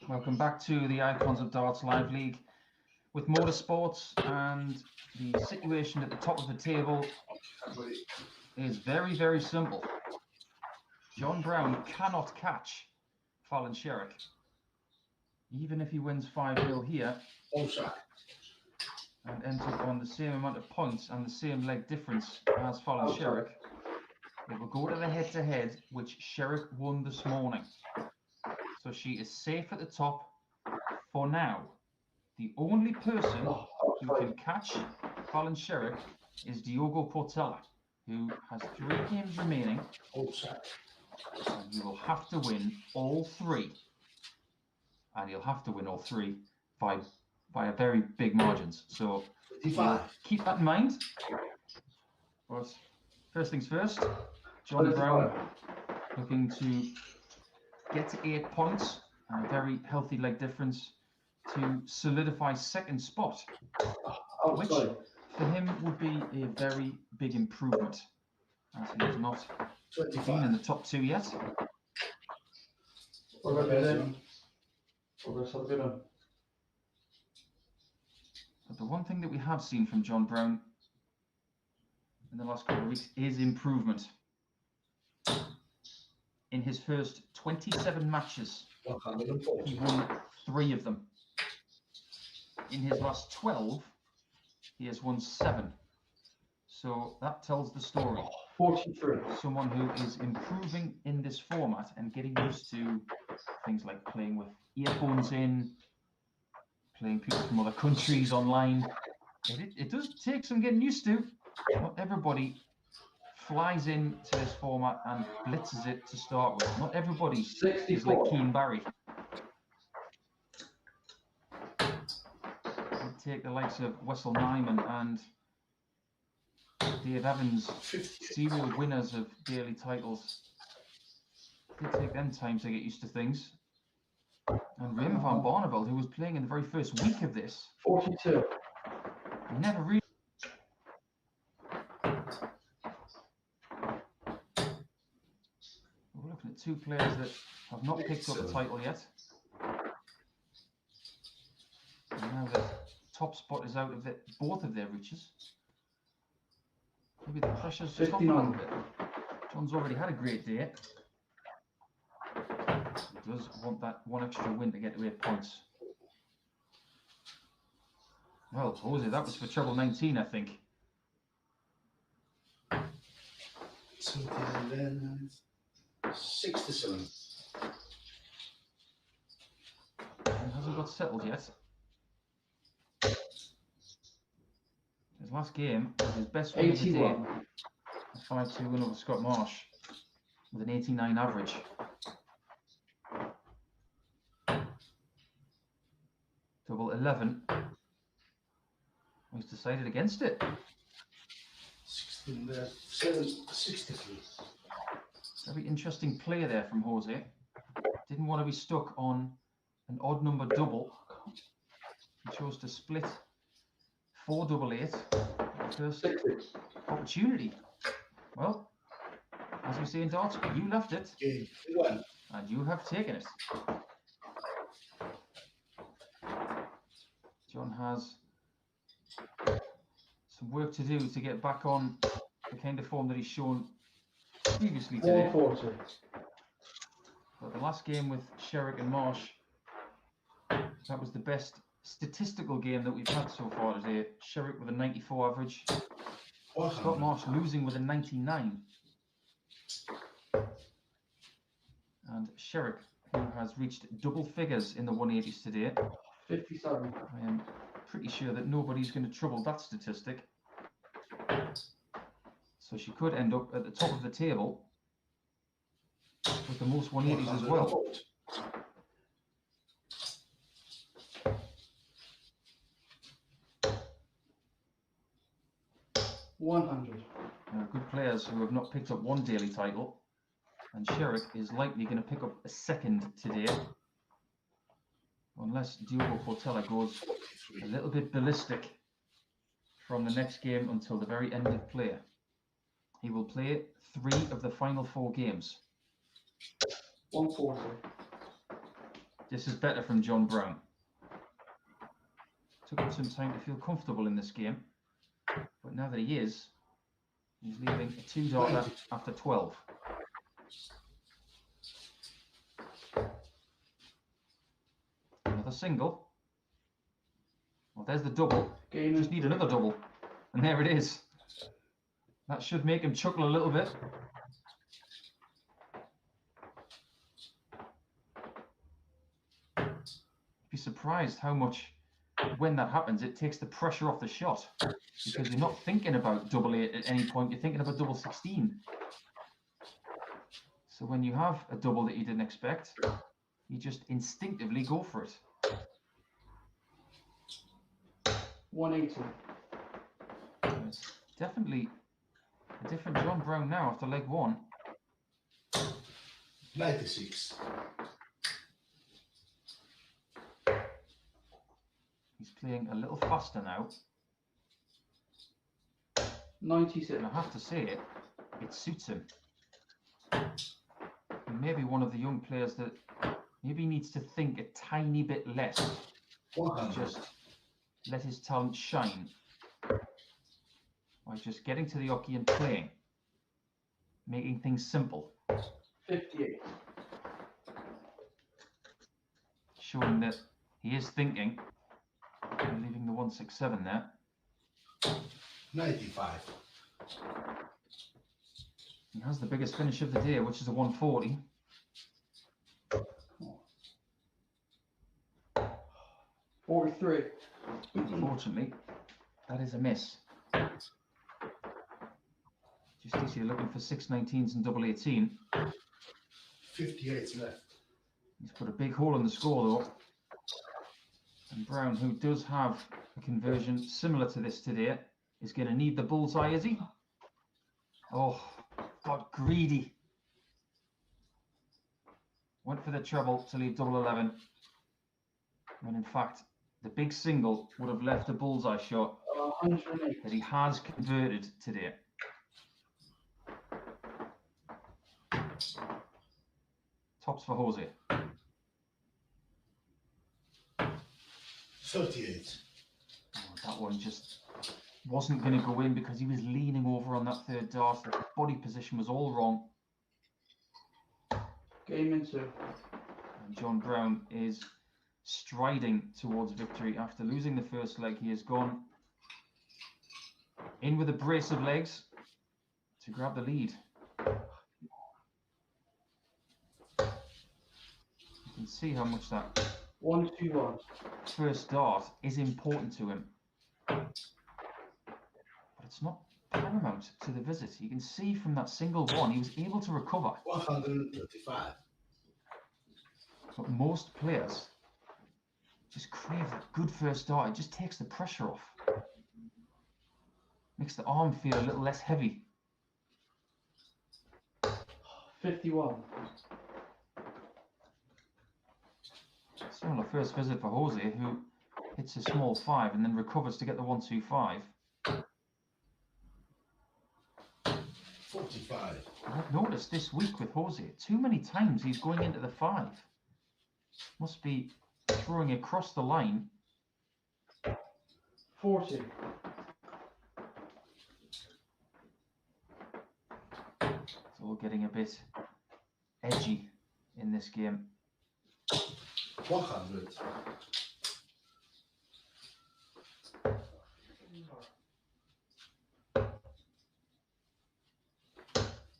A: Welcome back to the Icons of Darts Live League with Motorsports, and the situation at the top of the table is very, very simple. John Brown cannot catch Fallon Sherrick. Even if he wins 5-0 here
E: Offside.
A: and ends up on the same amount of points and the same leg difference as Fallon Sherrick, it will go to the head-to-head, which Sherrick won this morning. So she is safe at the top for now. The only person who can catch Fallon Sherrick is Diogo Portela, who has 3 games remaining,
E: Offside.
A: and he will have to win all 3. And he'll have to win all 3 by a very big margins. So
E: 25.
A: keep that in mind. But first things first, John Brown looking to get to 8 points and a very healthy leg difference to solidify second spot, which for him would be a very big improvement, as he has not been in
E: 25.
A: the top 2 yet.
B: What about then?
A: But the one thing that we have seen from John Brown in the last couple of weeks is improvement. In his first 27 matches, he
E: 140.
A: won 3 of them. In his last 12, he has won 7. So that tells the story.
B: 43.
A: Someone who is improving in this format and getting used to things like playing with earphones in, playing people from other countries online. It does take some getting used to. Not everybody flies into this format and blitzes it to start with. Not everybody is like
B: 64.
A: Keane Barry. You take the likes of Wessel Nyman and Dave Evans,
E: 50.
A: serial winners of daily titles. It did take them time to get used to things. And Raymond van Barneveld, who was playing in the very first week of this,
B: 42.
A: never really. We're looking at 2 players that have not picked up the title yet. And now the top spot is out of both of their reaches. Maybe the pressure's just off a little bit. John's already had a great day. He does want that 1 extra win to get to 8 points. Well, Jose, that was for treble 19, I think.
E: 67.
A: He hasn't got settled yet. His last game was his best win of the day.
B: 81.
A: A 5-2 win over Scott Marsh with an 89 average. Double 11. He's decided against it.
E: 63.
A: Very interesting play there from Jose. Didn't want to be stuck on an odd number double. He chose to split 4 double 8. First
B: 60.
A: opportunity. Well, as we say in darts, you left it
E: Game 1.
A: and you have taken it. John has some work to do to get back on the kind of form that he's shown previously today.
B: 140.
A: But the last game with Sherrick and Marsh, that was the best statistical game that we've had so far today. Sherrick with a 94 average, Scott Marsh losing with a 99. And Sherrick, who has reached double figures in the 180s today.
B: 57.
A: I am pretty sure that nobody's going to trouble that statistic. So she could end up at the top of the table with the most 180s as well. There are good players who have not picked up 1 daily title, and Sherrick is likely going to pick up a 2nd today, unless Diogo Portela goes a little bit ballistic from the next game until the very end of play. He will play 3 of the final 4 games.
B: 140.
A: This is better from John Brown. Took him some time to feel comfortable in this game, but now that he is, he's leaving a 2-darter after 12. Another single. Well, there's the double.
B: Game
A: Just need another double. And there it is. That should make him chuckle a little bit. Be surprised how much, when that happens, it takes the pressure off the shot. Because you're not thinking about double 8 at any point, you're thinking about double 16. So when you have a double that you didn't expect, you just instinctively go for it.
B: 180.
A: It's definitely a different John Brown now after leg 1.
E: 96.
A: He's playing a little faster now.
B: 96.
A: And I have to say it suits him. He may be one of the young players that maybe needs to think a tiny bit less.
E: 100.
A: Just let his talent shine. By just getting to the hockey and playing. Making things simple.
B: 58.
A: Showing that he is thinking. And leaving the 167 there.
E: 95.
A: He has the biggest finish of the day, which is a 140.
B: 43.
A: Unfortunately, that is a miss. Just as you're looking for 619s and double 18.
E: 58 left.
A: He's put a big hole in the score though. And Brown, who does have a conversion similar to this today, is going to need the bullseye, is he? Oh, got greedy. Went for the treble to leave double 11. When in fact, the big single would have left a bullseye shot
B: 108.
A: that he has converted today. Tops for Jose.
E: 38.
A: Oh, that one just wasn't going to go in because he was leaning over on that third dart. The body position was all wrong.
B: Game in 2.
A: And John Brown is striding towards victory after losing the first leg. He has gone in with a brace of legs to grab the lead. You can see how much that
B: 121.
A: first dart is important to him. But it's not paramount to the visit. You can see from that single one, he was able to recover.
E: 135.
A: But most players just crave that good first dart. It just takes the pressure off. Makes the arm feel a little less heavy.
B: 51.
A: So on the first visit for Jose, who hits a small 5 and then recovers to get the 125.
E: 45.
A: I've noticed this week with Jose, too many times he's going into the 5. Must be throwing across the line.
B: 40.
A: It's all getting a bit edgy in this game.
E: 100.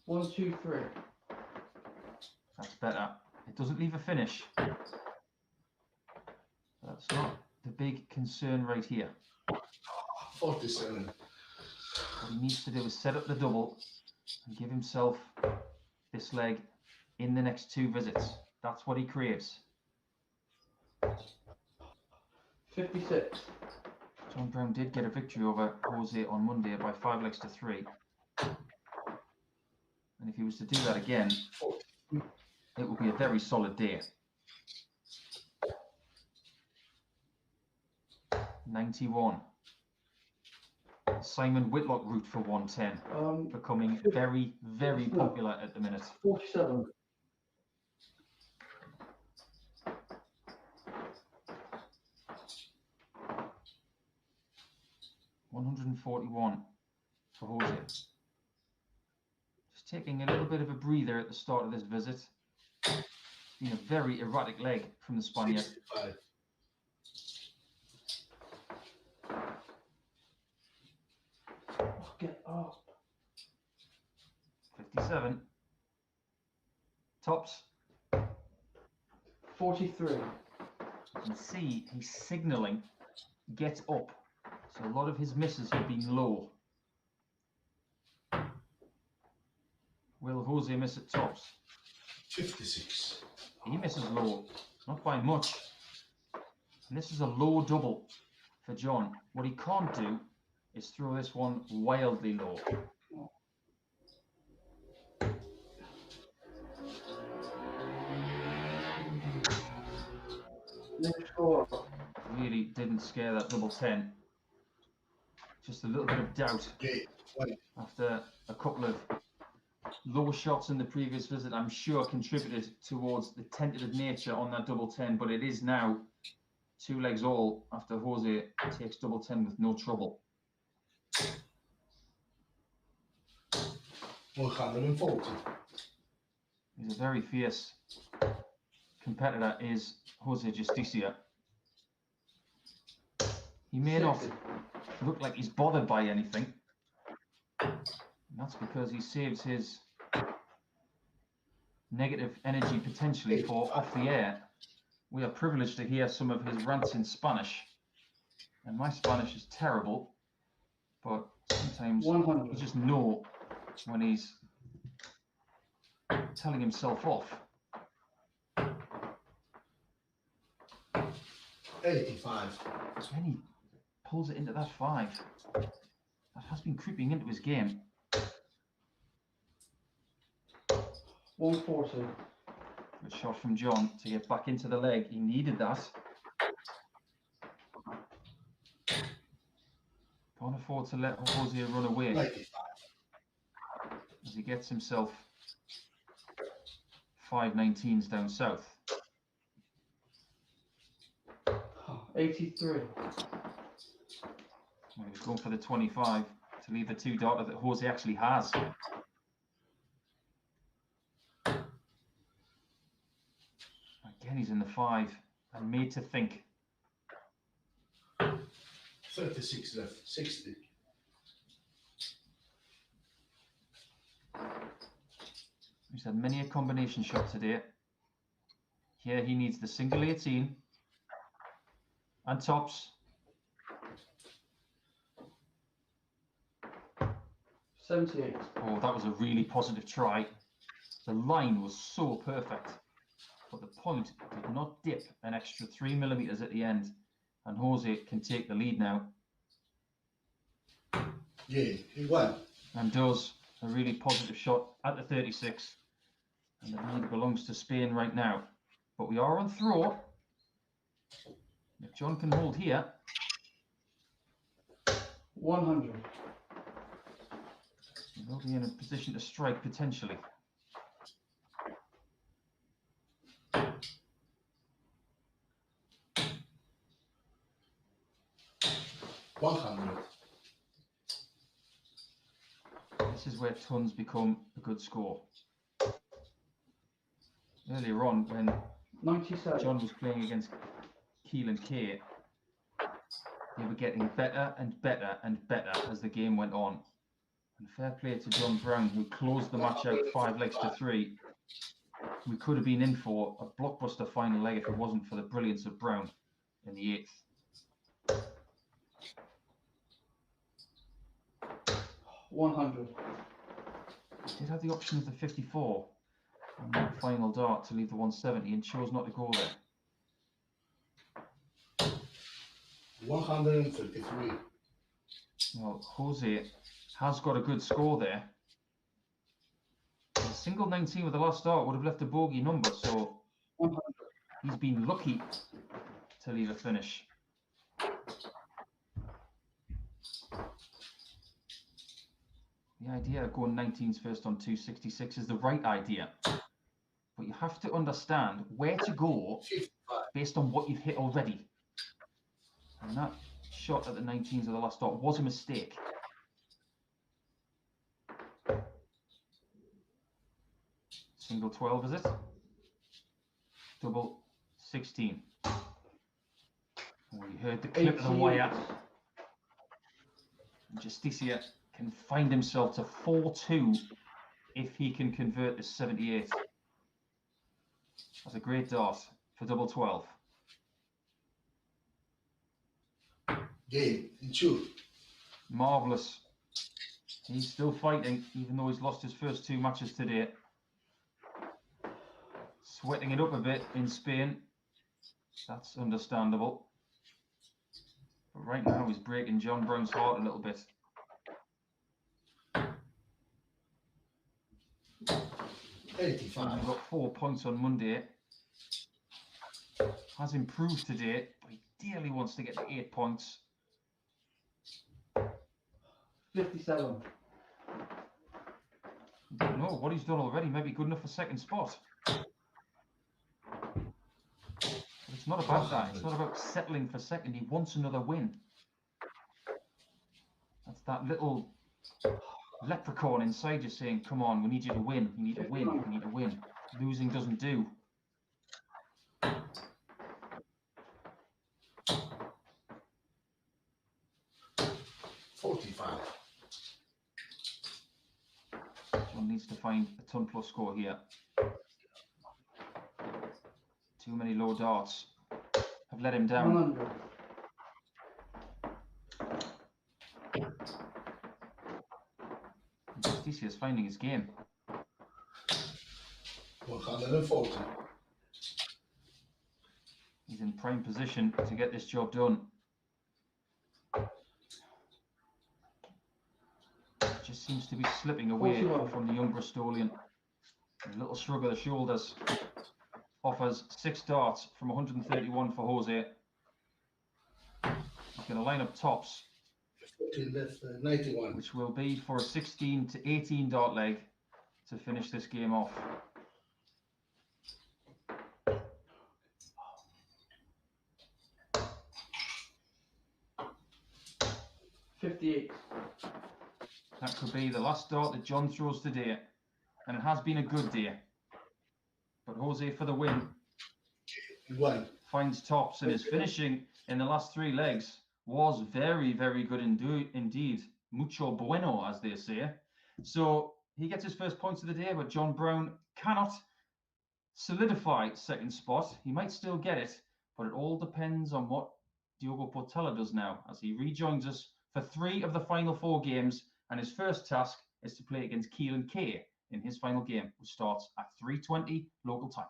B: 1, 2, 3.
A: That's better. It doesn't leave a finish. That's not the big concern right here.
E: 47.
A: What he needs to do is set up the double and give himself this leg in the next 2 visits. That's what he craves.
B: 56.
A: John Brown did get a victory over Jose on Monday by 5 legs to 3. And if he was to do that again, it would be a very solid day. 91. Simon Whitlock route for 110. Becoming very, very popular at the minute.
B: 47.
A: 141 for Jose. Just taking a little bit of a breather at the start of this visit. It's been a very erratic leg from the Spaniard.
E: 65.
B: Oh, get up.
A: 57. Tops.
B: 43.
A: You can see he's signalling, get up. So a lot of his misses have been low. Will Jose miss at tops?
E: 56.
A: He misses low, not by much. And this is a low double for John. What he can't do is throw this one wildly low.
B: Next score.
A: Really didn't scare that double 10. Just a little bit of doubt
E: Okay, 20.
A: after a couple of low shots in the previous visit, I'm sure contributed towards the tentative nature on that double 10, but it is now 2 legs all after Jose takes double 10 with no trouble.
E: 140.
A: He's a very fierce competitor, is Jose Justicia. He may not look like he's bothered by anything. And that's because he saves his negative energy potentially for off the air. We are privileged to hear some of his rants in Spanish. And my Spanish is terrible, but sometimes
B: 100.
A: you just know when he's telling himself off.
E: 85.
A: Then he pulls it into that 5. That has been creeping into his game.
B: 140.
A: Good shot from John to get back into the leg. He needed that. Can't afford to let Jose run away
E: 95.
A: as he gets himself 5 19s down south.
B: 83.
A: Well, he was going for the 25 to leave the 2 darter that Jose actually has. Again, he's in the 5 and made to think.
E: 36 left. 60.
A: He's had many a combination shot today. Here he needs the single 18 and tops.
B: 78.
A: Oh, that was a really positive try. The line was so perfect, but the point did not dip an extra 3 millimeters at the end, and Jose can take the lead now.
E: Yeah, he won.
A: And does a really positive shot at the 36, and the lead belongs to Spain right now. But we are on throw. If John can hold here,
B: 100.
A: he'll be in a position to strike potentially. This is where tons become a good score. Earlier on, when
B: 97.
A: John was playing against Keel and Kay, they were getting better and better and better as the game went on. And fair play to John Brown, who closed the match out 5 legs to 3. We could have been in for a blockbuster final leg if it wasn't for the brilliance of Brown in the 8th.
B: 100.
A: Did have the option of the 54 on that final dart to leave the 170 and chose not to go there.
E: 133.
A: Well, Jose has got a good score there. A single 19 with the last dart would have left a bogey number, so
B: 100.
A: he's been lucky to leave a finish. The idea of going 19s first on 266 is the right idea, but you have to understand where to go
E: 55.
A: based on what you've hit already. And that shot at the 19s of the last dot was a mistake. Single 12, is it? Double 16. We heard the clip of the wire. And Justicia can find himself to 4-2 if he can convert this 78. That's a great dart for double 12.
E: Game in 2.
A: Marvellous. He's still fighting, even though he's lost his first 2 matches today. Sweating it up a bit in Spain. That's understandable. But right now he's breaking John Brown's heart a little bit.
E: 85.
A: He got 4 points on Monday. Has improved today, but he dearly wants to get to 8 points.
B: 57.
A: Don't know what he's done already. Maybe good enough for second spot. But it's not about that. It's not about settling for second. He wants another win. That's that little leprechaun inside you saying, come on, we need you to win. You need to win. You need to win. Losing doesn't do. John needs to find a ton plus score here. Too many low darts have let him down.
B: 100.
A: Justicia is finding his game.
E: 140.
A: He's in prime position to get this job done. Just seems to be slipping away
B: 41.
A: from the young Bristolian. A little shrug of the shoulders. Offers 6 darts from 131 for Jose. He's going to line up tops,
E: 14 left, 91.
A: which will be for a 16 to 18 dart leg to finish this game off.
B: $58.
A: That could be the last dart that John throws today, and it has been a good day. But Jose for the win.
E: 1.
A: Finds tops, and his finishing in the last 3 legs was very, very good indeed. Mucho bueno, as they say. So he gets his first points of the day, but John Brown cannot solidify second spot. He might still get it, but it all depends on what Diogo Portela does now, as he rejoins us for 3 of the final 4 games, and his first task is to play against Keelan Kay in his final game, which starts at 3:20 local time.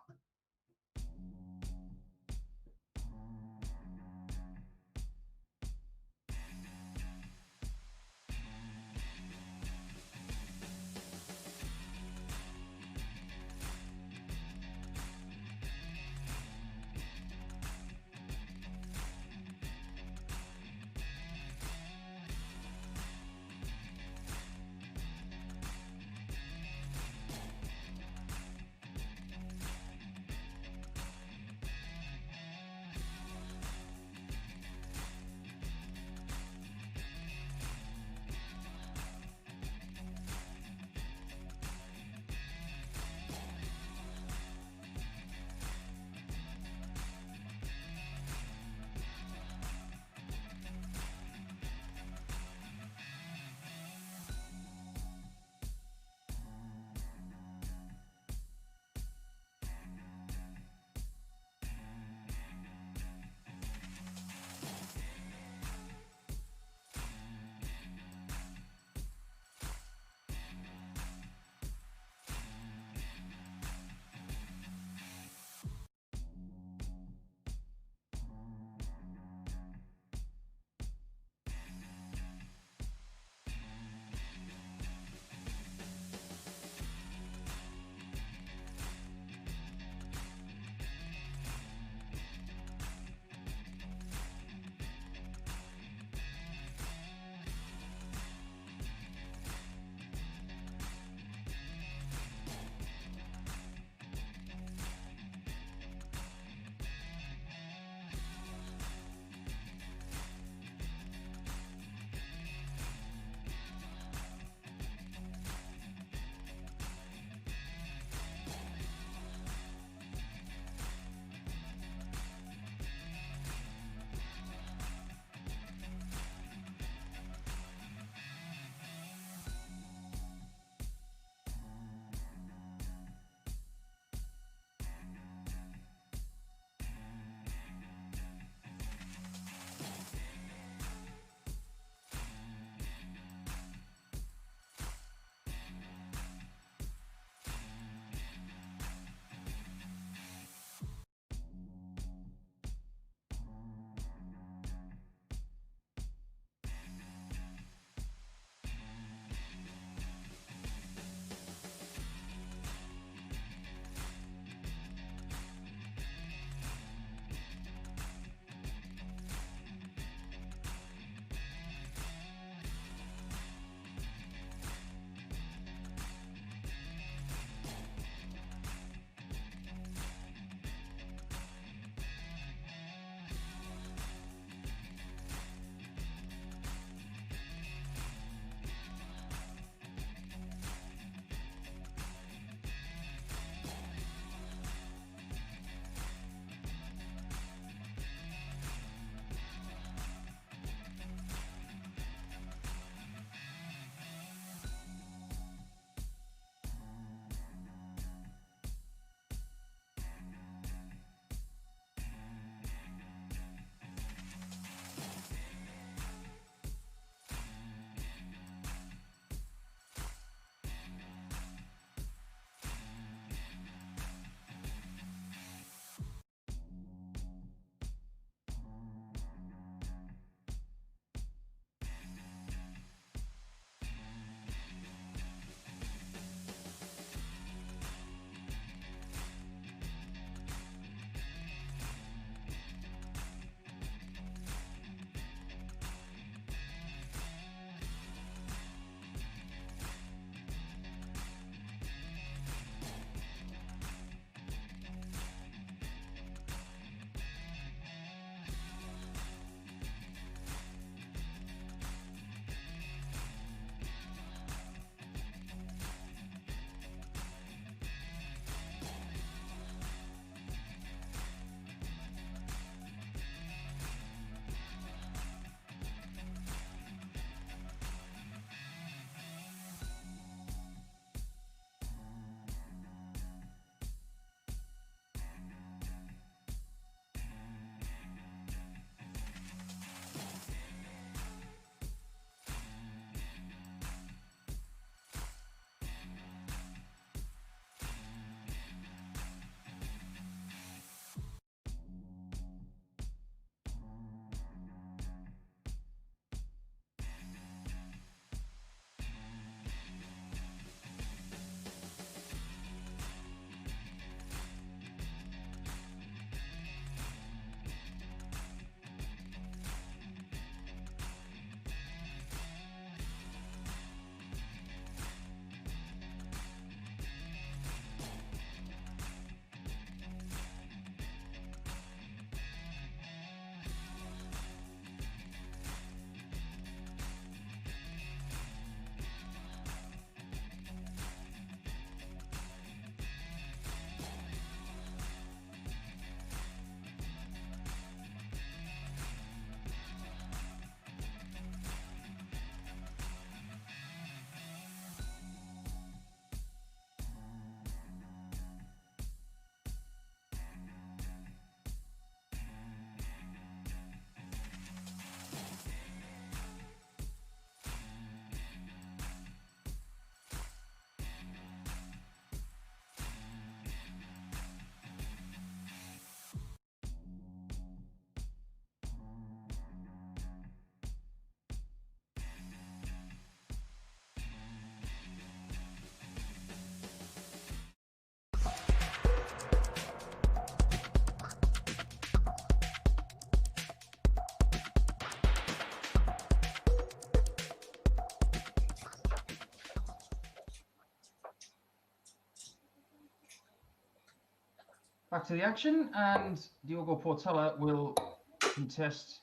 A: Back to the action, and Diogo Portela will contest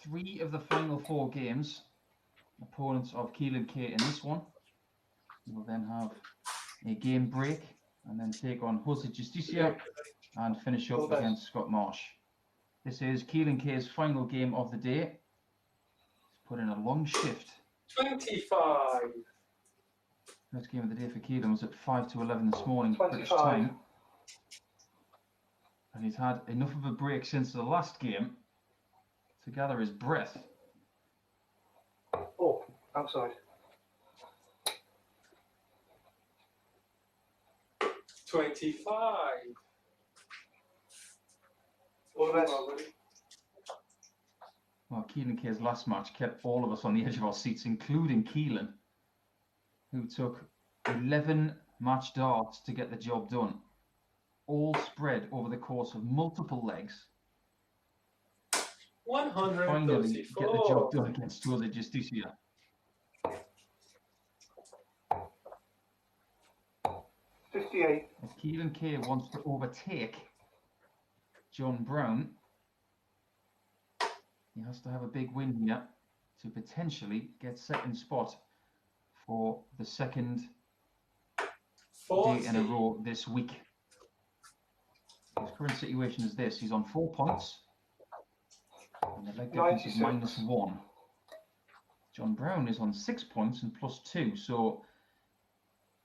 A: 3 of the final 4 games. Opponents of Keelan Kay in this one. He will then have a game break and then take on Jose Justicia and finish
D: All
A: up
D: the best.
A: against Scott Marsh. This is Keelan Kay's final game of the day. He's put in a long shift.
G: 25.
A: First game of the day for Keelan was at 5 to 11 this morning, British
D: 25.
A: time. And he's had enough of a break since the last game to gather his breath.
D: Oh, outside.
G: 25.
D: All the best.
A: Well, Keelan Kay's last match kept all of us on the edge of our seats, including Keelan, who took 11 match darts to get the job done, all spread over the course of multiple legs. Finally get the job
G: 134.
A: done against Jose Justicia.
D: 58.
A: If Keelan Kay wants to overtake John Brown, he has to have a big win here to potentially get second spot for the second day in a
G: 40.
A: row this week. His current situation is this: he's on 4 points, and the leg difference is
D: 96.
A: -1. John Brown is on 6 points and +2, so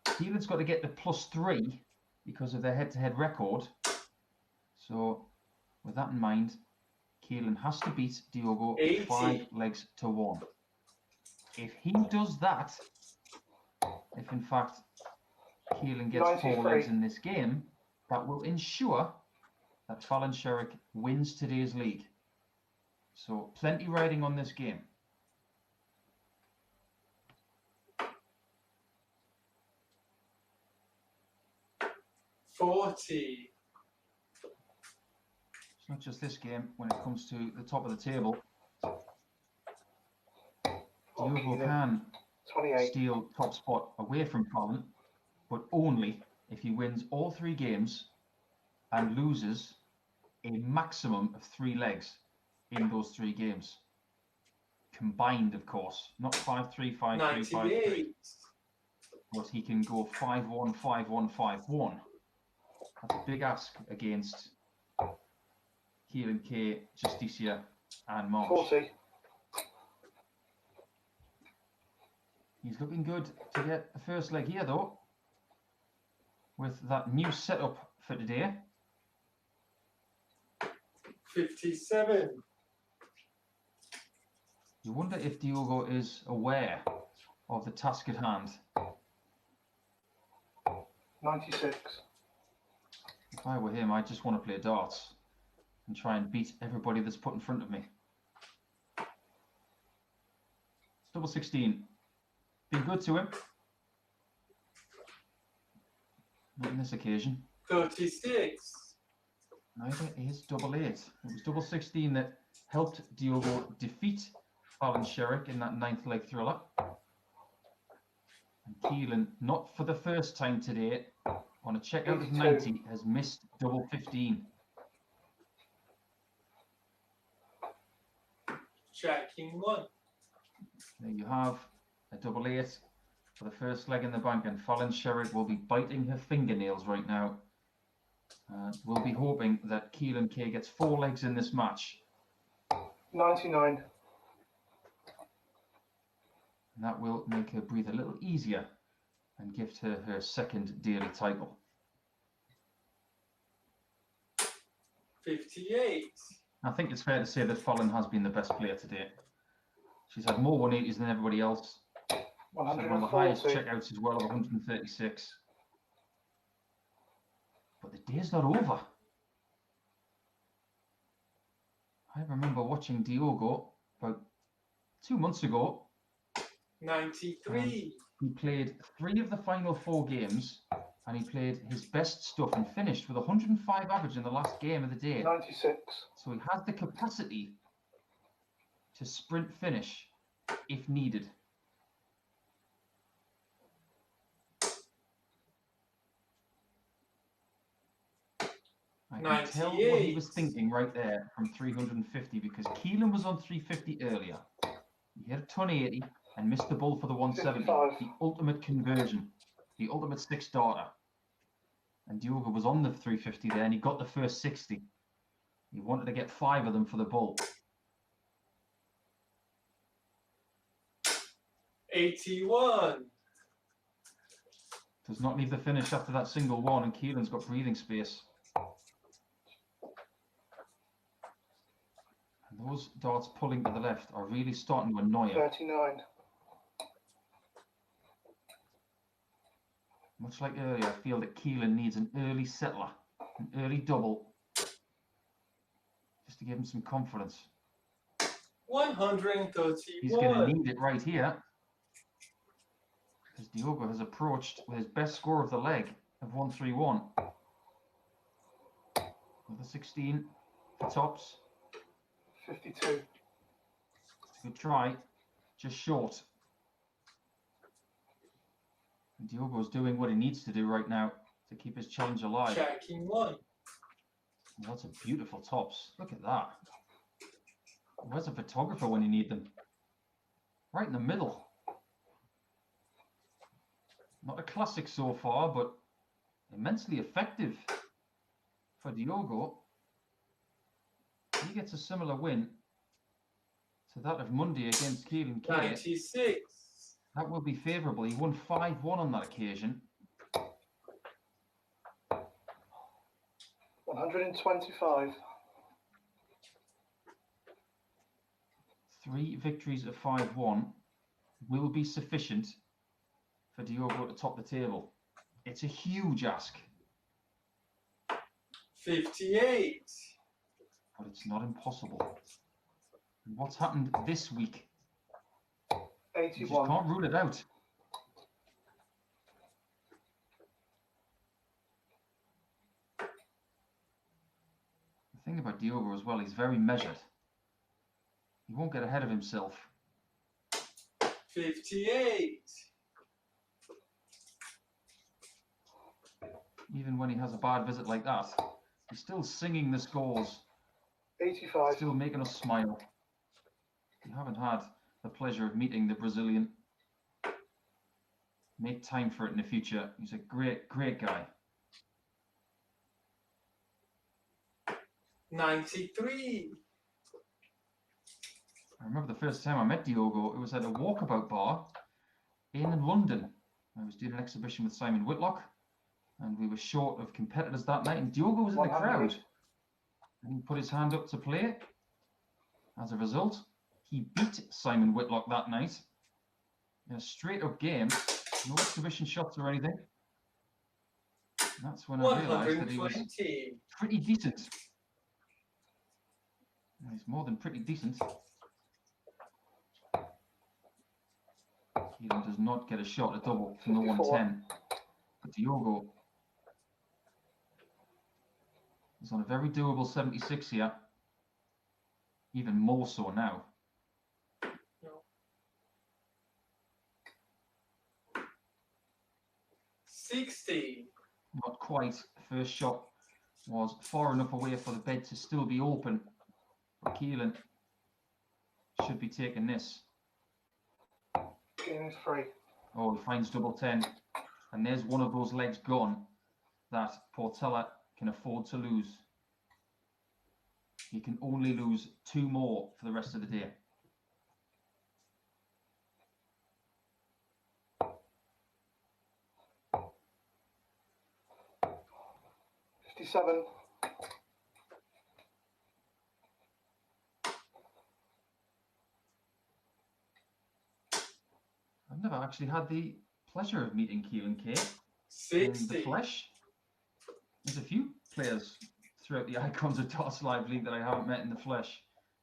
A: Keelan's got to get to +3 because of their head-to-head record. So, with that in mind, Keelan has to beat Diogo
G: 80.
A: 5 legs to 1. If he does that, if in fact Keelan gets 4
D: 93.
A: legs in this game, that will ensure that Fallon Sherrick wins today's league. So, plenty riding on this game.
G: $40.
A: It's not just this game when it comes to the top of the table.
D: Oh,
A: Diogo
D: Keelan.
A: can
D: 28.
A: steal top spot away from Fallon, but only if he wins all 3 games and loses a maximum of 3 legs in those 3 games. Combined, of course, not 5-3, 5-3, 5-3.
G: 98.
A: But he can go 5-1, 5-1, 5-1. That's a big ask against Keelan Kay, Justicia, and Marsh.
D: 40.
A: He's looking good to get the first leg here, though, with that new setup for today.
G: 57.
A: You wonder if Diogo is aware of the task at hand.
D: 96.
A: If I were him, I'd just want to play darts and try and beat everybody that's put in front of me. It's double 16. Been good to him. Not on this occasion.
G: 36.
A: Neither is double 8. It was double 16 that helped Diogo defeat Fallon Sherrick in that 9th leg thriller. And Keelan, not for the first time today, on a checkout of
D: 82.
A: 90, has missed double 15.
G: Checking 1.
A: There you have a double 8 for the first leg in the bank, and Fallon Sherrick will be biting her fingernails right now. We'll be hoping that Keelan Kay gets 4 legs in this match.
D: 99.
A: And that will make her breathe a little easier and gift her her second daily title.
G: 58.
A: I think it's fair to say that Fallon has been the best player today. She's had more 180s than everybody else. She's had one of the highest
D: 140.
A: checkouts as well of 136. But the day's not over. I remember watching Diogo about 2 months ago.
G: 93.
A: He played 3 of the final 4 games, and he played his best stuff and finished with 105 average in the last game of the day.
D: 96.
A: So he has the capacity to sprint finish if needed. I can tell what he
G: 98.
A: was thinking right there from 350 because Keelan was on 350 earlier. He hit a ton 80 and missed the ball for the 170.
D: 55.
A: The ultimate conversion, the ultimate six darter. And Diogo was on the 350 there and he got the first 60. He wanted to get 5 of them for the bull.
G: 81.
A: Does not leave the finish after that single one, and Keelan's got breathing space. And those darts pulling to the left are really starting to annoy him.
D: 39.
A: Much like earlier, I feel that Keelan needs an early settler, an early double, just to give him some confidence.
G: 131.
A: He's going to need it right here, because Diogo has approached with his best score of the leg of 131. Another 16 for tops.
D: 52.
A: It's a good try, just short. And Diogo's doing what he needs to do right now to keep his challenge alive.
G: Checking 1.
A: Oh, that's a beautiful tops. Look at that. Where's a photographer when you need them? Right in the middle. Not a classic so far, but immensely effective for Diogo. He gets a similar win to that of Monday against Keelan K.
G: 96.
A: That will be favourable. He won 5-1 on that occasion.
D: 125.
A: 3 victories of 5-1 will be sufficient for Diogo to top the table. It's a huge ask,
G: 58.
A: but it's not impossible. And what's happened this week? You just
D: 81.
A: can't rule it out. The thing about Diogo as well, he's very measured. He won't get ahead of himself.
G: 58.
A: Even when he has a bad visit like that, he's still singing the scores,
D: 85.
A: still making us smile. If you haven't had the pleasure of meeting the Brazilian, make time for it in the future. He's a great, great guy.
G: 93.
A: I remember the first time I met Diogo, it was at a walkabout bar in London. I was doing an exhibition with Simon Whitlock, and we were short of competitors that night, and Diogo was in the
D: 100.
A: crowd. And he put his hand up to play. As a result, he beat Simon Whitlock that night in a straight-up game, no exhibition shots or anything. And that's when I realised that he was
G: 120.
A: pretty decent. And he's more than pretty decent. Keelan does not get a shot at double from the
D: 54.
A: 110. But Diogo is on a very doable 76 here. Even more so now.
G: 60.
A: Not quite. First shot was far enough away for the bed to still be open. But Keelan should be taking this.
D: Game is free.
A: Oh, he finds double 10. And there's one of those legs gone that Portela can afford to lose. He can only lose 2 more for the rest of the day.
D: $57.
A: I've never actually had the pleasure of meeting Keelan K in the
G: 60.
A: flesh. There's a few players throughout the Icons of DARTS Live League that I haven't met in the flesh,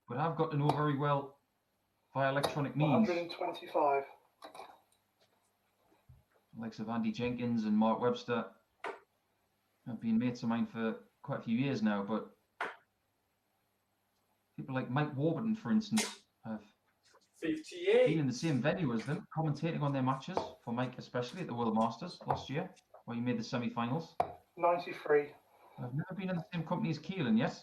A: but I've got to know very well via electronic means.
D: 125.
A: The likes of Andy Jenkins and Mark Webster have been mates of mine for quite a few years now, but people like Mike Warburton, for instance, have been
G: 58.
A: in the same venue as them, commentating on their matches, for Mike especially at the World Masters last year, where he made the semi-finals.
D: 93.
A: I've never been in the same company as Keelan yet.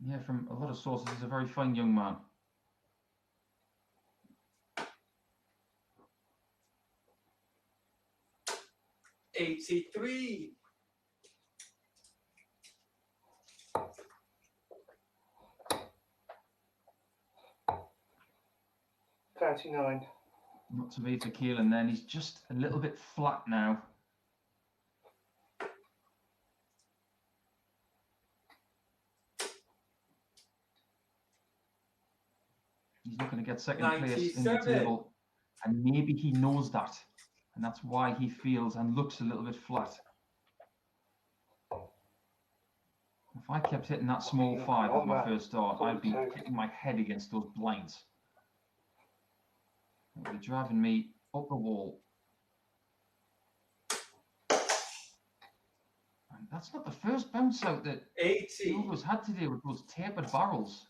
A: Yeah, from a lot of sources, he's a very fine young man.
G: $83.
D: 39.
A: Not to be for Keelan then. He's just a little bit flat now. He's not going to get second place in the
G: 97.
A: table. And maybe he knows that. And that's why he feels and looks a little bit flat. If I kept hitting that small 5 with my first dart, I'd be hitting my head against those blinds. It would be driving me up the wall. And that's not the first bounce out that
G: 80.
A: Diogo's had today with those tapered barrels.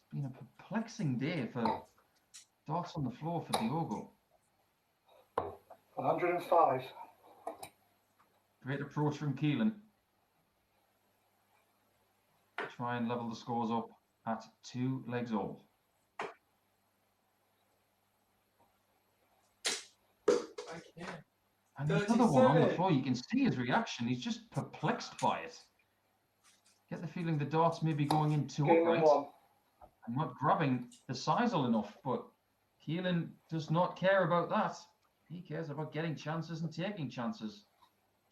A: It's been a perplexing day for darts on the floor for Diogo.
D: 105.
A: Great approach from Keelan. Try and level the scores up at 2 legs all.
G: I can't.
A: And there's another one on the
G: 37.
A: floor. You can see his reaction. He's just perplexed by it. Get the feeling the dart's maybe going in too
D: Game
A: upright
D: in 1.
A: and not grabbing the sisal enough. But Keelan does not care about that. He cares about getting chances and taking chances.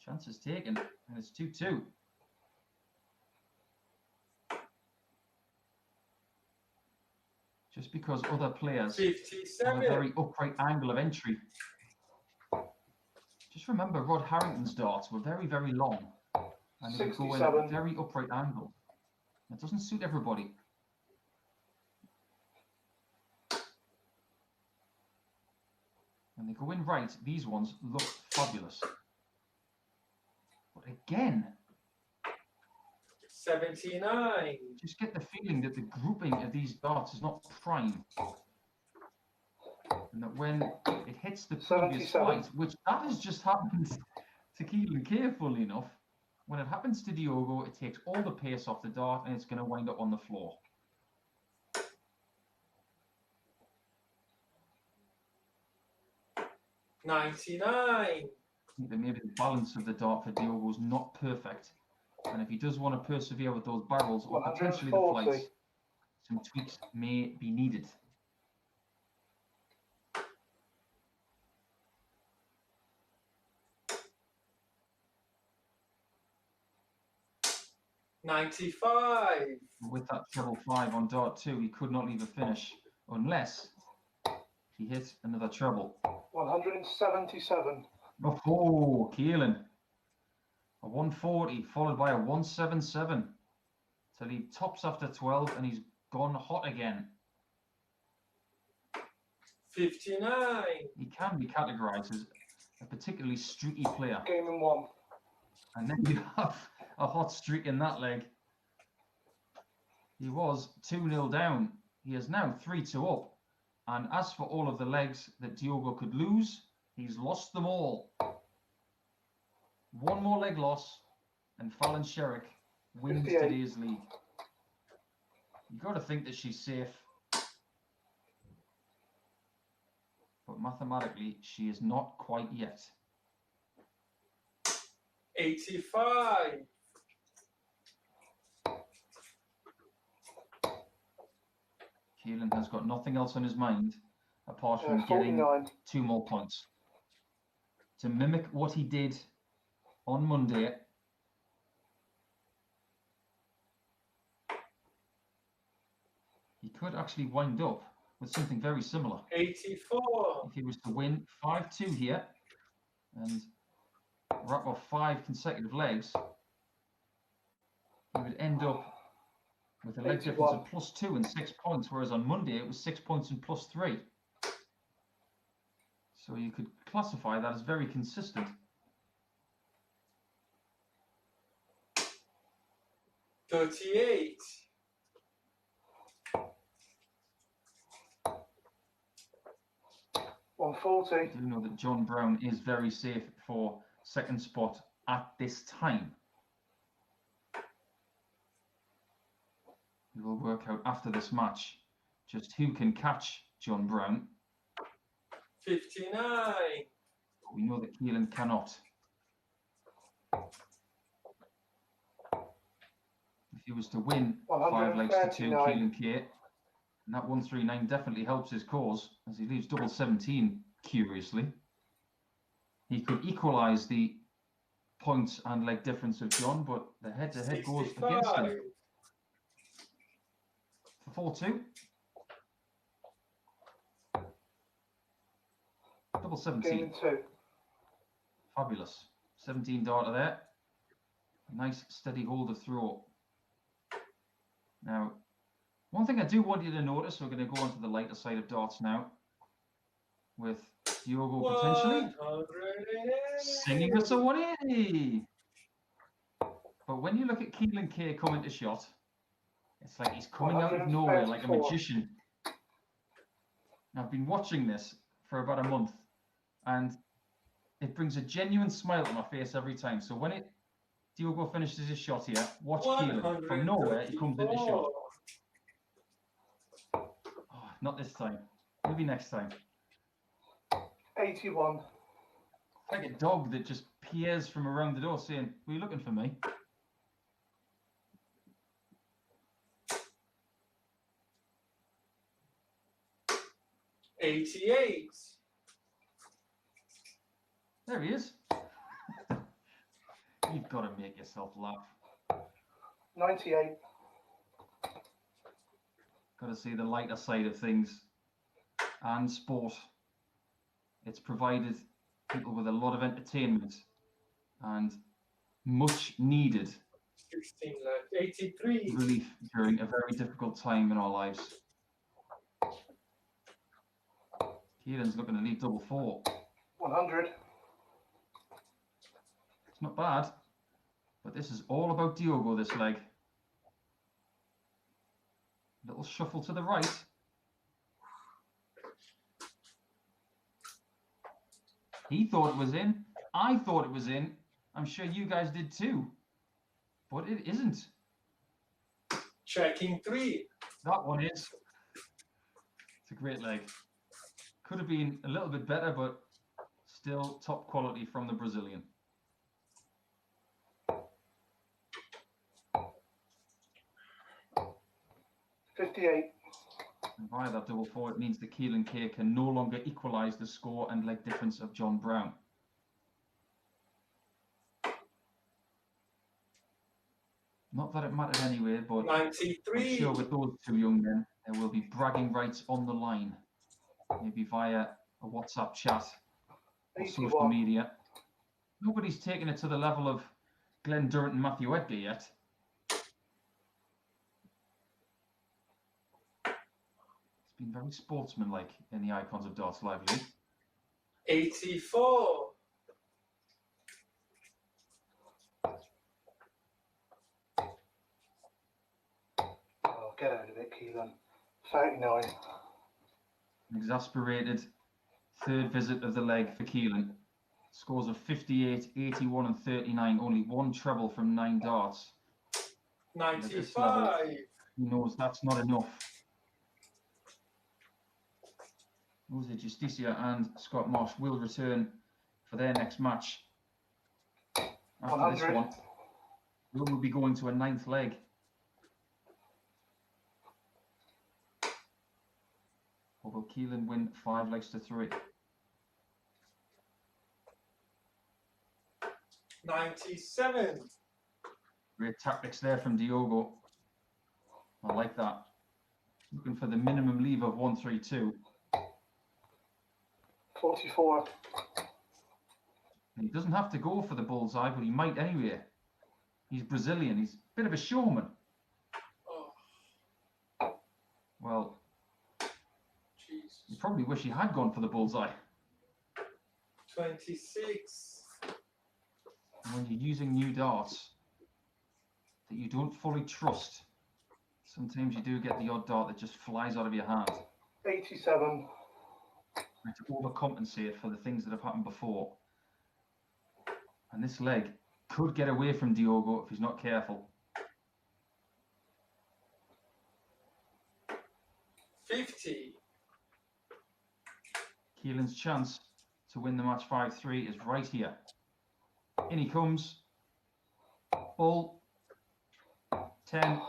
A: Chances taken, and it's 2-2. Just because other players have a
G: 57.
A: very upright angle of entry. Just remember, Rod Harrington's darts were very, very long. And they would go in at a
D: 67.
A: very upright angle. That doesn't suit everybody. When they go in right, these ones look fabulous. But again,
G: 79.
A: just get the feeling that the grouping of these darts is not prime. And that when it hits the previous
D: 77.
A: flight, which that has just happened to Keelan carefully enough, when it happens to Diogo, it takes all the pace off the dart and it's going to wind up on the floor.
G: 99.
A: Maybe the balance of the dart for Diogo is not perfect. And if he does want to persevere with those barrels or potentially the
D: 140.
A: flights, some tweaks may be needed.
G: $95.
A: With that treble 5 on dart 2, he could not leave a finish unless he hit another treble.
D: 177.
A: Oh, Keelan. A 140 followed by a 177. So he tops after 12 and he's gone hot again.
G: 59.
A: He can be categorized as a particularly streaky player.
D: Game in 1.
A: And then you have a hot streak in that leg. He was 2-0 down. He is now 3-2 up. And as for all of the legs that Diogo could lose, he's lost them all. One more leg loss, and Fallon Sherrick wins
D: 58.
A: today's league. You've got to think that she's safe. But mathematically, she is not quite yet.
G: 85.
A: Keelan has got nothing else on his mind apart from getting
D: 49.
A: 2 more points. To mimic what he did on Monday, he could actually wind up with something very similar.
G: 84.
A: If he was to win 5-2 here and wrap off 5 consecutive legs, he would end up with a leg difference of +2 and 6 points, whereas on Monday it was 6 points and +3. So you could classify that as very consistent.
G: 38.
D: 140.
A: I do know that John Brown is very safe for second spot at this time. We will work out after this match just who can catch John Brown.
G: 59.
A: But we know that Keelan cannot. If he was to win 5 legs to 2,
D: 139.
A: Keelan K, and that 139 definitely helps his cause as he leaves double 17, curiously. He could equalise the points and leg difference of John, but the head-to-head goes against
G: 65.
A: him. For 4-2. Double 17.
D: Gaining 2.
A: Fabulous. 17 darter there. Nice steady hold of throw. Now, one thing I do want you to notice, we're going to go on to the lighter side of darts now, with Diogo potentially
G: 180.
A: singing us a 180. But when you look at Keelan K coming to shot, it's like he's coming out of nowhere like a
D: 134.
A: magician. I've been watching this for about a month, and it brings a genuine smile to my face every time. So when Diogo finishes his shot here, watch Keelan. From nowhere, he comes into shot.
G: 134.
A: Oh, not this time. Maybe next time.
D: 81.
A: It's like a dog that just peers from around the door saying, "Were you looking for me?"
G: 88.
A: There he is. You've got to make yourself laugh.
D: 98.
A: Got to see the lighter side of things and sport. It's provided people with a lot of entertainment and much needed
G: 16 left. 83.
A: relief during a very difficult time in our lives. Keelan's looking to leave double 4.
D: 100.
A: It's not bad, but this is all about Diogo this leg. Little shuffle to the right. He thought it was in. I thought it was in. I'm sure you guys did too. But it isn't.
G: Checking 3.
A: That one is. It's a great leg. Could have been a little bit better, but still top quality from the Brazilian.
D: $58.
A: And via that double 4, it means that Keelan K can no longer equalise the score and leg difference of John Brown. Not that it mattered anyway, but I'm
G: 93.
A: sure with those two young men, there will be bragging rights on the line. Maybe via a WhatsApp chat or social
D: 81.
A: media. Nobody's taken it to the level of Glenn Durrant and Matthew Edgar yet. It's been very sportsmanlike in the Icons of Darts Live League.
G: 84.
D: Oh, get out of it, Keelan. 39.
A: An exasperated third visit of the leg for Keelan. Scores of 58, 81 and 39. Only one treble from 9 darts. At this level,
G: 95.
A: he knows that's not enough. Jose Justicia and Scott Marsh will return for their next match. After this
D: 100.
A: one, we will be going to a 9th leg. Or will Keelan win 5 legs to 3?
G: 97.
A: Great tactics there from Diogo. I like that. Looking for the minimum leave of 132.
D: 44.
A: And he doesn't have to go for the bullseye, but he might anyway. He's Brazilian. He's a bit of a showman.
G: Oh,
A: Well,
G: Jesus.
A: you probably wish he had gone for the bullseye.
G: 26.
A: And when you're using new darts that you don't fully trust, sometimes you do get the odd dart that just flies out of your hand.
D: 87.
A: trying to overcompensate for the things that have happened before. And this leg could get away from Diogo if he's not careful.
G: 50.
A: Keelan's chance to win the match 5-3 is right here. In he comes. Ball. 10.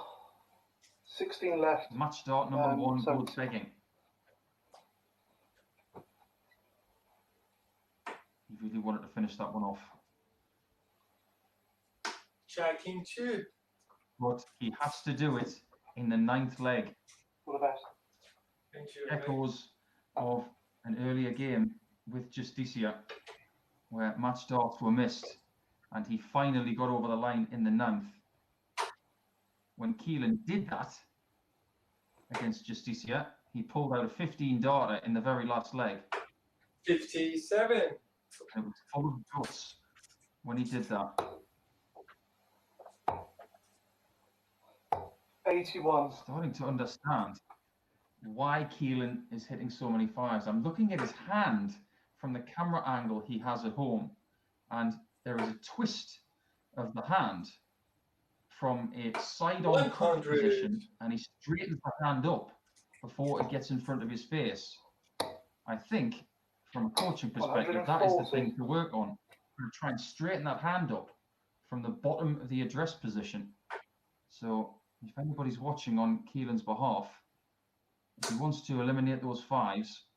D: 16 left.
A: Match start number 1
D: so-
A: goes begging. He really wanted to finish that one off.
G: Jacking 2.
A: But he has to do it in the 9th leg.
D: All the best.
G: Thank you.
A: Echoes of an earlier game with Justicia where match darts were missed, and he finally got over the line in the 9th. When Keelan did that against Justicia, he pulled out a 15 darter in the very last leg.
G: 57.
A: It was full of guts when he did that.
D: 81.
A: Starting to understand why Keelan is hitting so many fives. I'm looking at his hand from the camera angle he has at home, and there is a twist of the hand from a side-on cock
G: 100.
A: position, and he straightens the hand up before it gets in front of his face. I think, from a coaching perspective, that is the
D: 140.
A: thing to work on. We're going to try and straighten that hand up from the bottom of the address position. So if anybody's watching on Keelan's behalf, if he wants to eliminate those fives,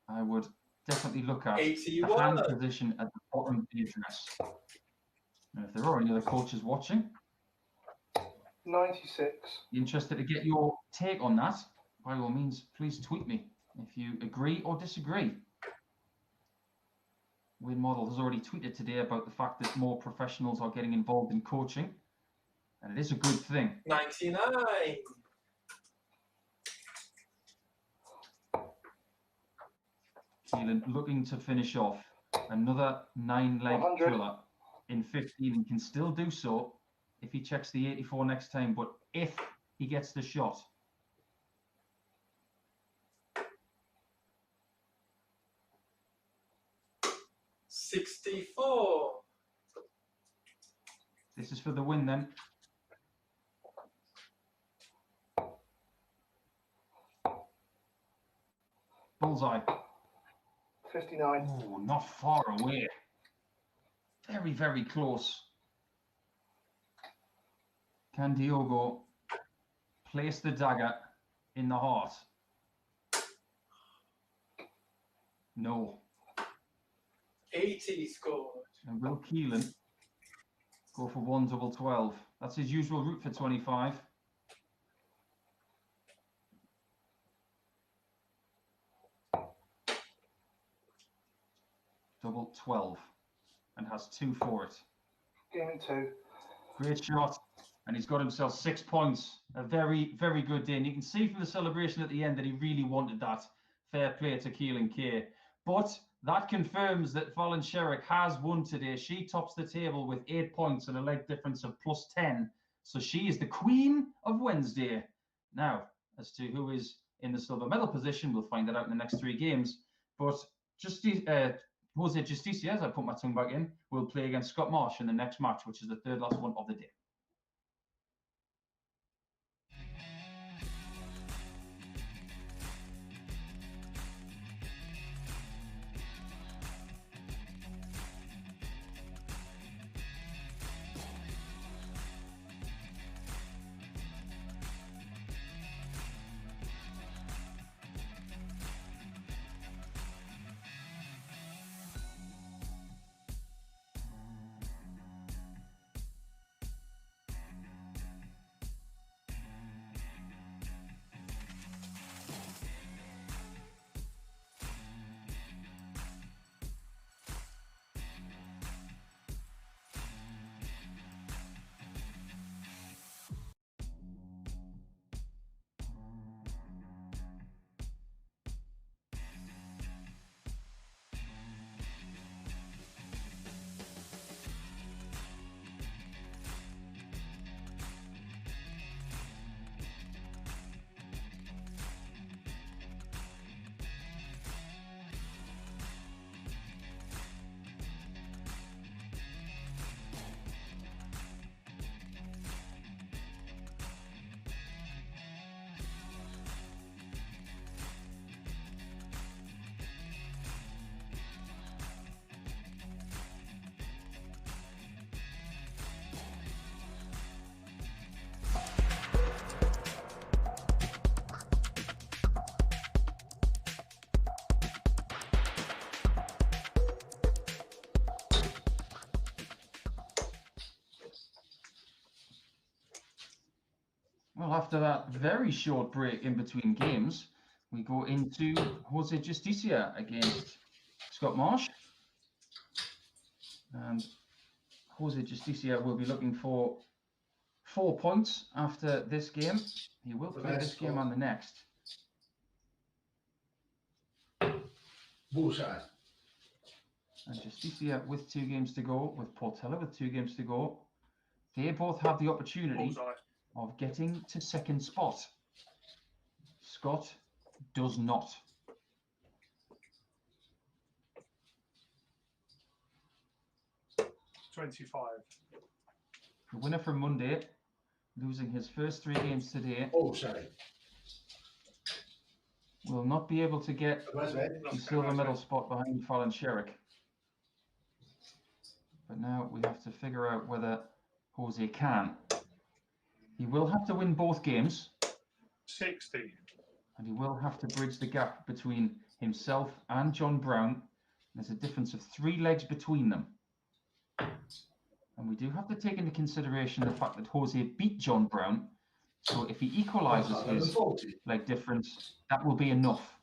A: I would definitely look at the
G: 81.
A: hand position at the bottom of the address. And if there are any other coaches watching,
D: 96.
A: interested to get your take on that, by all means, please tweet me if you agree or disagree. Win Model has already tweeted today about the fact that more professionals are getting involved in coaching, and it is a good thing.
G: 99.
A: Keelan looking to finish off another 9-leg
D: 100.
A: thriller in 15, and can still do so if he checks the 84 next time, but if he gets the shot.
G: $64.
A: This is for the win then. Bullseye.
D: 59.
A: Oh, not far away. Very, very close. Can Diogo place the dagger in the heart? No.
G: 80 scored.
A: And will Keelan go for 1 double 12? That's his usual route for 25. Double 12 and has 2 for it.
D: Game in 2.
A: Great shot. And he's got himself 6 points. A very, very good day. And you can see from the celebration at the end that he really wanted that. Fair play to Keelan Kay. But that confirms that Fallon Sherrick has won today. She tops the table with 8 points and a leg difference of +10. So she is the queen of Wednesday. Now, as to who is in the silver medal position, we'll find that out in the next 3 games. But Jose Justicia, as I put my tongue back in, will play against Scott Marsh in the next match, which is the 3rd last one of the day. Well, after that very short break in between games, we go into Jose Justicia against Scott Marsh. And Jose Justicia will be looking for 4 points after this game. He will play this game and the next.
E: Bullseye.
A: And Justicia with 2 games to go, with Portela with 2 games to go. They both have the opportunity
F: Bullseye.
A: of getting to second spot. Scott does not.
F: $25.
A: The winner from Monday, losing his first 3 games today,
E: Bullseye.
A: will not be able to get
E: Where's that?
A: the silver medal spot behind Fallon Sherrick. But now we have to figure out whether Jose can. He will have to win both games,
F: 60.
A: and he will have to bridge the gap between himself and John Brown. There's a difference of 3 legs between them. And we do have to take into consideration the fact that Jose beat John Brown. So if he equalizes his
E: 140.
A: leg difference, that will be enough.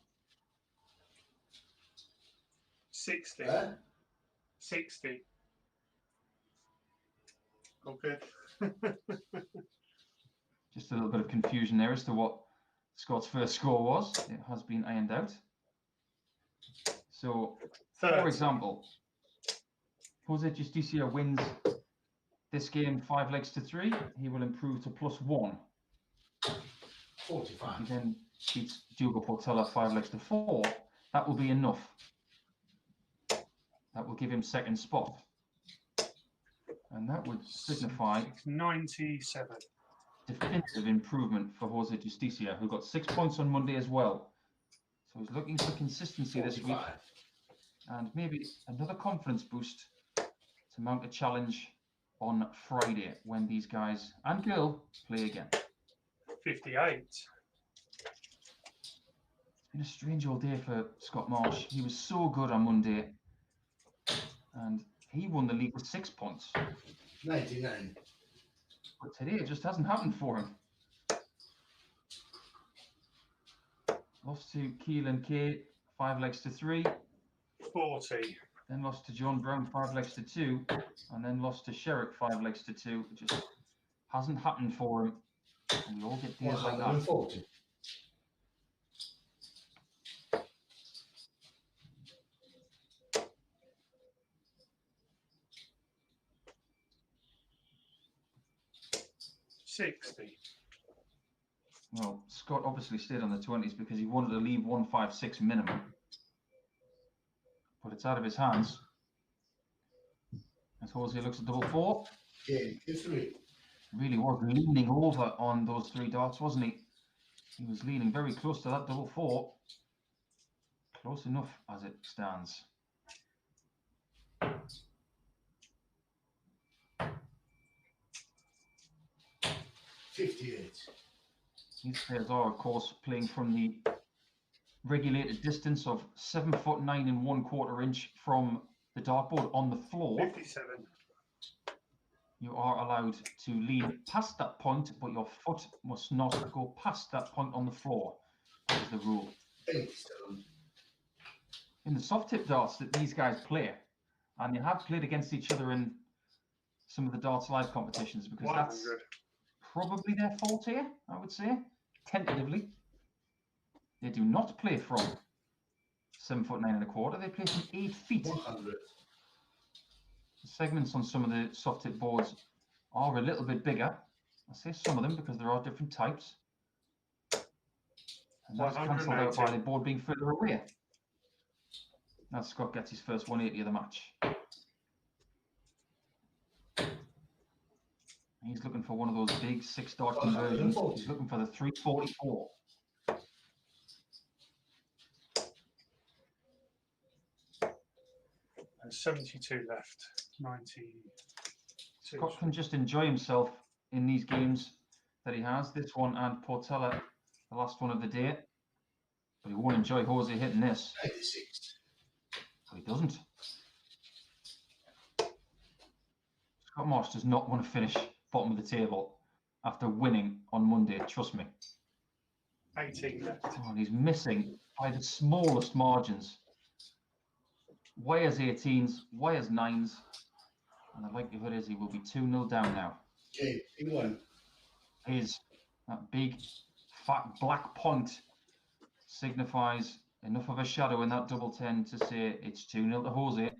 F: 60.
E: Huh?
F: 60. Okay.
A: Just a little bit of confusion there as to what Scott's first score was. It has been ironed out. So,
F: 30.
A: for example, Jose Justicia wins this game 5 legs to 3. He will improve to +1.
E: 45.
A: He then beats Diogo Portela 5 legs to 4. That will be enough. That will give him second spot. And that would signify
F: 97.
A: definitive improvement for Jose Justicia, who got 6 points on Monday as well. So he's looking for consistency this week
E: 45.
A: and maybe another confidence boost to mount a challenge on Friday when these guys and girl play again.
F: 58.
A: It's been a strange old day for Scott Marsh. He was so good on Monday and he won the league with 6 points.
E: 99.
A: But today it just hasn't happened for him. Lost to Keelan Kay, 5 legs to 3.
F: 40.
A: Then lost to John Brown, 5 legs to 2. And then lost to Sherrick, 5 legs to 2. It just hasn't happened for him. And we all get days like that.
E: 140.
F: $60.
A: Well, Scott obviously stayed on the 20s because he wanted to leave 156 minimum. But it's out of his hands. As Jose looks at double 4.
E: Game 3.
A: Really was leaning over on those 3 darts, wasn't he? He was leaning very close to that double 4. Close enough as it stands.
E: $58.
A: These players are, of course, playing from the regulated distance of 7'9" and 1/4 inch from the dartboard on the floor.
F: 57.
A: You are allowed to lean past that point, but your foot must not go past that point on the floor. That is the rule.
E: 87.
A: In the soft tip darts that these guys play, and they have played against each other in some of the darts live competitions, because that's
F: 100.
A: probably their fault here, I would say, tentatively. They do not play from 7'9" and 1/4. They play from 8 feet.
E: 100.
A: The segments on some of the soft tip boards are a little bit bigger. I say some of them because there are different types. And that's cancelled out by the board being further away. Now Scott gets his first 180 of the match. He's looking for one of those big 6-dart conversions. He's looking for the 344.
F: There's 72 left. 92.
A: Scott can just enjoy himself in these games that he has. This one and Portela, the last one of the day. But he won't enjoy Jose hitting this.
E: 96.
A: But he doesn't. Scott Marsh does not want to finish bottom of the table. after winning on Monday. Trust me.
F: 18 left.
A: Oh, and he's missing by the smallest margins. Wires 18s, wires 9s, and the likelihood is he will be 2-0 down now.
E: Okay, big one.
A: Is that big, fat black point signifies enough of a shadow in that double 10 to say it's 2-0 to Jose.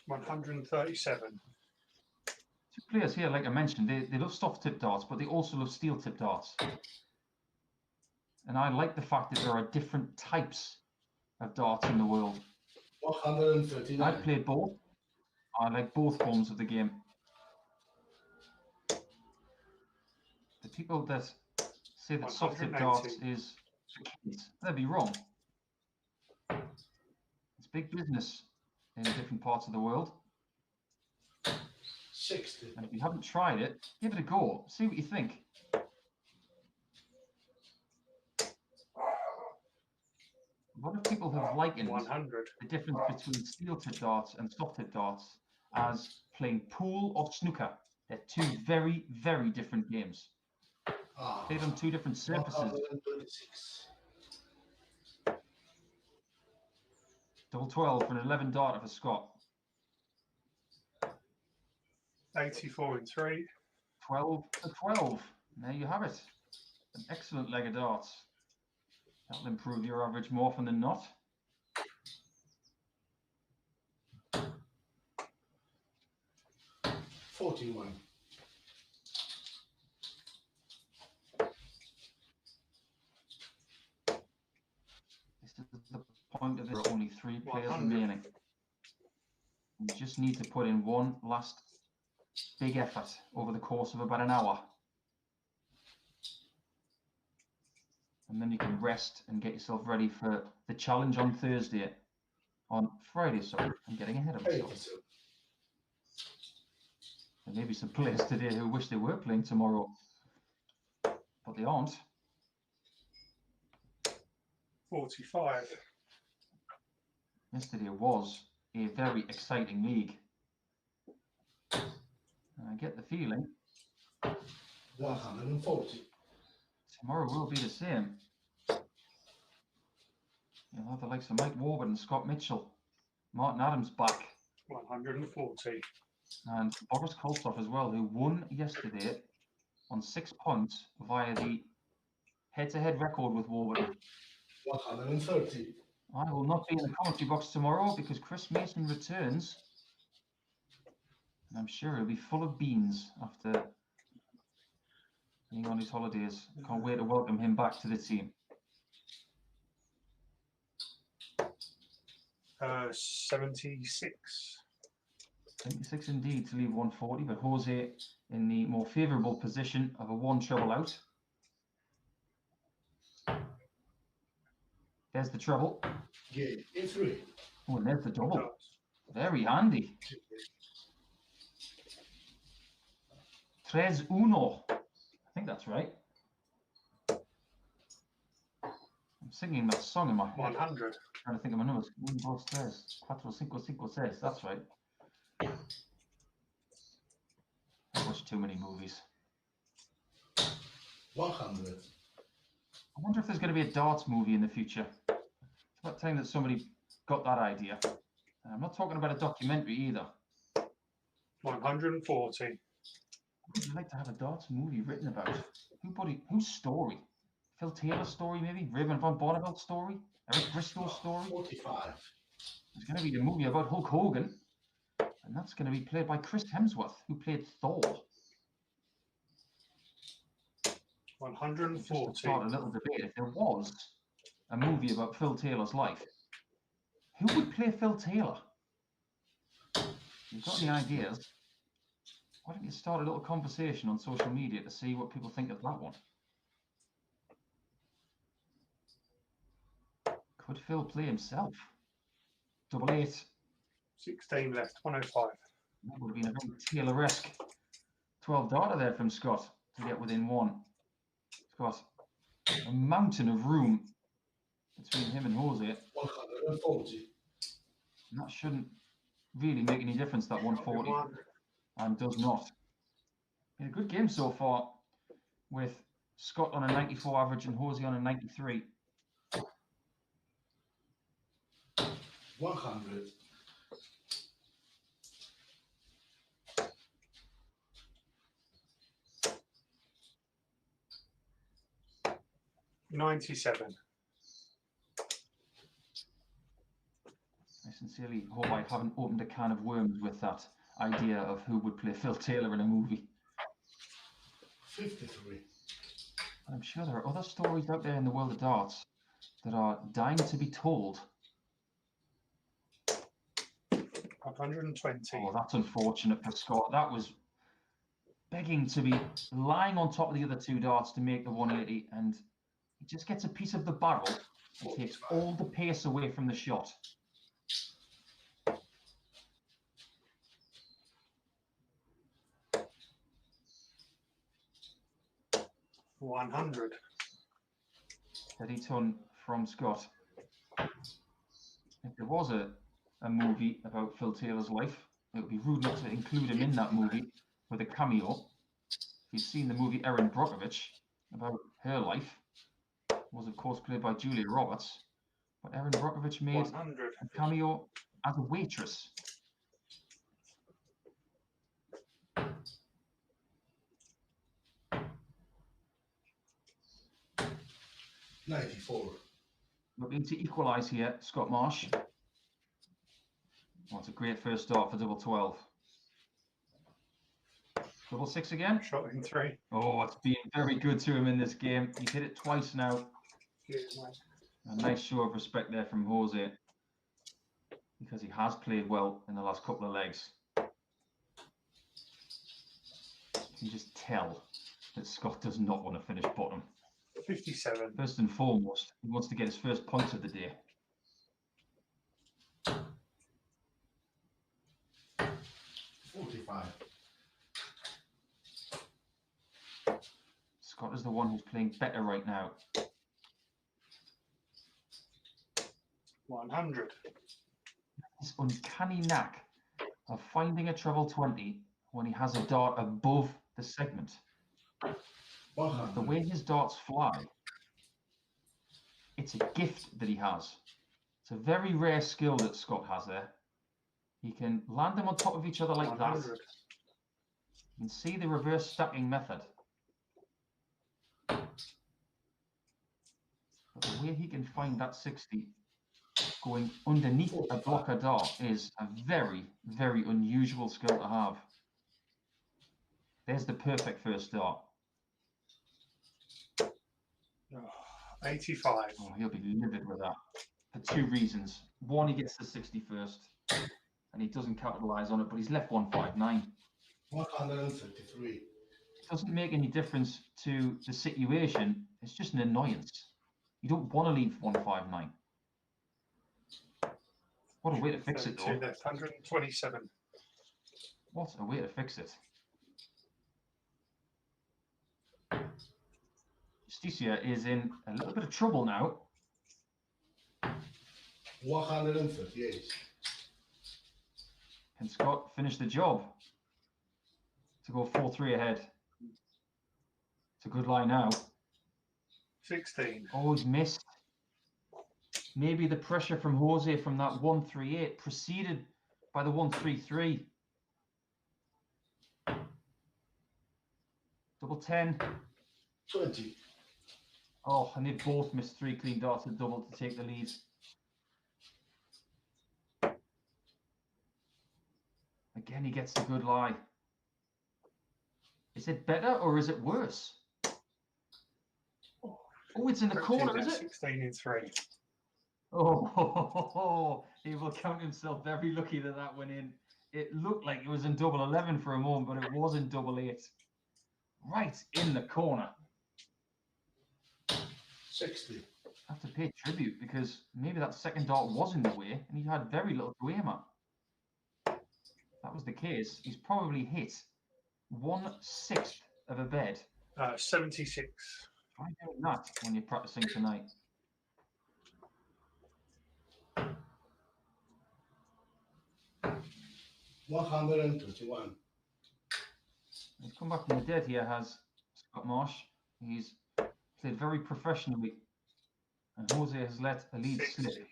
F: 137.
A: Two players here, like I mentioned, they love soft tip darts, but they also love steel tip darts. And I like the fact that there are different types of darts in the world.
E: 139.
A: I play both. I like both forms of the game. The people that say that soft tip darts is for kids, they'd be wrong. It's big business in different parts of the world.
E: 60.
A: And if you haven't tried it, give it a go. See what you think. A lot of people have likened
F: 100.
A: the difference between steel tip darts and soft tip darts as playing pool or snooker. They're two very, very different games. Played on two different surfaces.
E: 126.
A: Double 12 for an 11 darter for Scott.
F: 84 in 3.
A: 12 to 12. There you have it. An excellent leg of darts. That'll improve your average more often than not.
E: $41.
A: This is the point of it. There are only 3 players remaining. You just need to put in one last big effort over the course of about an hour. And then you can rest and get yourself ready for the challenge on Thursday. On Friday, sorry. I'm getting ahead of myself.
E: 82.
A: There may be some players today who wish they were playing tomorrow, but they aren't.
F: 45.
A: Yesterday was a very exciting league. And I get the feeling
E: 140.
A: tomorrow will be the same. You'll have the likes of Mike Warburton, Scott Mitchell, Martin Adams back,
F: 140.
A: and Boris Koltsov as well, who won yesterday on 6 points via the head-to-head record with Warburton.
E: 130.
A: I will not be in the commentary box tomorrow because Chris Mason returns. And I'm sure he'll be full of beans after being on his holidays. I can't wait to welcome him back to the team.
F: 76.
A: 76 indeed to leave 140, but Jose in the more favourable position of a 1 treble out. There's the treble.
E: Game in 3.
A: Oh, and there's the double. Very handy. 3-1. I think that's right. I'm singing that song in my head.
F: 100.
A: Trying to think of my numbers. 1, 2, 3, 4, 5, 6. That's right. I watch too many movies.
E: 100.
A: I wonder if there's going to be a darts movie in the future. It's about time that somebody got that idea. And I'm not talking about a documentary either.
F: 140.
A: Would you like to have a darts movie written about? Whose story? Phil Taylor's story, maybe? Raymond von Barneveld's story? Eric Briscoe's story?
E: 45.
A: There's going to be a movie about Hulk Hogan. And that's going to be played by Chris Hemsworth, who played Thor.
F: 140.
A: Just to start a little debate, if there was a movie about Phil Taylor's life, who would play Phil Taylor? You've got any ideas? Why don't you start a little conversation on social media to see what people think of that one? Could Phil play himself? 88.
F: 16 left. 105.
A: That would have been a very Taylor-esque 12 darter there from Scott to get within 1. Scott, a mountain of room between him and Jose.
E: 140.
A: And that shouldn't really make any difference, that 140. and does not. Been a good game so far, with Scott on a 94 average and Hosey on a 93.
E: 100.
F: 97.
A: I sincerely hope I haven't opened a can of worms with that idea of who would play Phil Taylor in a movie.
E: 53.
A: I'm sure there are other stories out there in the world of darts that are dying to be told.
F: 120.
A: Oh, that's unfortunate for Scott. That was begging to be lying on top of the other two darts to make the 180, and he just gets a piece of the barrel and takes all the pace away from the shot.
F: $100.
A: Steady ton from Scott. If there was a movie about Phil Taylor's life, it would be rude not to include him in that movie with a cameo. If you've seen the movie Erin Brockovich about her life, was of course played by Julia Roberts, but Erin Brockovich made
F: 100.
A: a cameo as a waitress.
E: $94.
A: Looking to equalise here, Scott Marsh. Oh, it's a great first start for double 12. Double 6 again.
F: Shot in 3.
A: Oh, it's been very good to him in this game. He's hit it twice now.
F: Yeah, mate.
A: A nice show of respect there from Jose, because he has played well in the last couple of legs. You can just tell that Scott does not want to finish bottom.
F: 57.
A: First and foremost, he wants to get his first points of the day.
E: 45.
A: Scott is the one who's playing better right now.
F: 100.
A: His uncanny knack of finding a treble 20 when he has a dart above the segment. The
E: 100.
A: way his darts fly, it's a gift that he has. It's a very rare skill that Scott has there. He can land them on top of each other like that.
F: 100.
A: You can see the reverse stacking method. But the way he can find that 60 going underneath a blocker dart is a very, very unusual skill to have. There's the perfect first dart.
F: 85.
A: Oh, he'll be livid with that for two reasons. One, he gets the 60 first, and he doesn't capitalise on it, but he's left 159.
E: 133.
A: It doesn't make any difference to the situation. It's just an annoyance. You don't want to leave 159. What a way to fix it,
F: 32
A: though.
F: left. 127.
A: What a way to fix it. Justicia is in a little bit of trouble now.
E: 138.
A: Can Scott finish the job to go 4-3 ahead? It's a good line now.
F: 16.
A: Oh, he's missed. Maybe the pressure from Jose from that 138 preceded by the 133. Double 10.
E: 20.
A: Oh, and they both missed 3 clean darts and double to take the lead. Again, he gets the good lie. Is it better or is it worse? Oh, it's in the corner, is it?
F: 16 in 3.
A: Oh, he will count himself very lucky that that went in. It looked like it was in double 11 for a moment, but it was in double 8. Right in the corner.
E: 60.
A: I have to pay tribute because maybe that second dart was in the way and he had very little to aim at. If that was the case, he's probably hit 1/6 of a bed.
F: 76.
A: Try doing that when you're practicing tonight.
E: $121.
A: come back from the dead here has Scott Marsh. He's played very professionally. And Jose has let a lead
F: 60.
A: slip.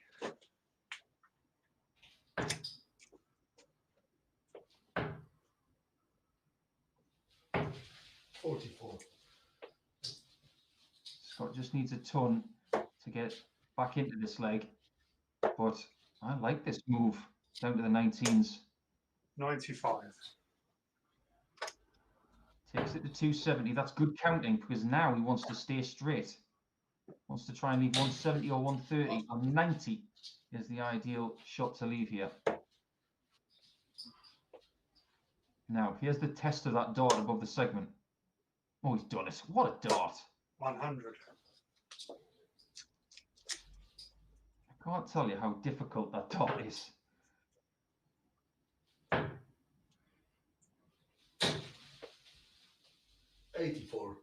E: $44.
A: Scott just needs a ton to get back into this leg. But I like this move down to the 19s.
F: 95.
A: Takes it to 270. That's good counting because now he wants to stay straight. Wants to try and leave 170 or 130 or 90 is the ideal shot to leave here. Now, here's the test of that dart above the segment. Oh, he's done it. What a dart.
F: 100.
A: I can't tell you how difficult that dart is.
E: $84.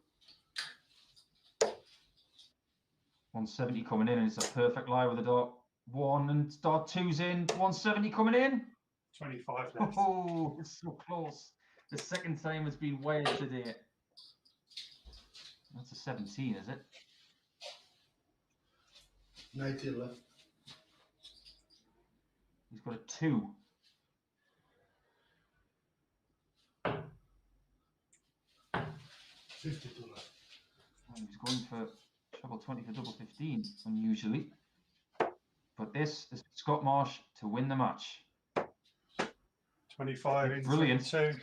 A: 170 coming in, and it's a perfect lie with the dart. One and dart two's in. 170 coming in.
F: 25 left.
A: Oh, it's so close. The second time it's been wired today. That's a 17, is it?
E: 90 left.
A: He's got a 2.
E: $52 left.
A: And he's going for treble 20 for double 15, unusually. But this is Scott Marsh to win the match.
F: 25 in
A: Brilliant.
F: 22.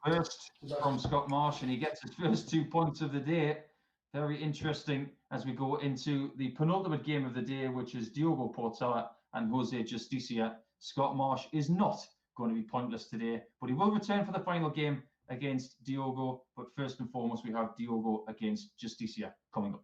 A: Burst from Scott Marsh, and he gets his first 2 points of the day. Very interesting as we go into the penultimate game of the day, which is Diogo Portela and Jose Justicia. Scott Marsh is not going to be pointless today, but he will return for the final game against Diogo. But first and foremost, we have Diogo against Justicia coming up.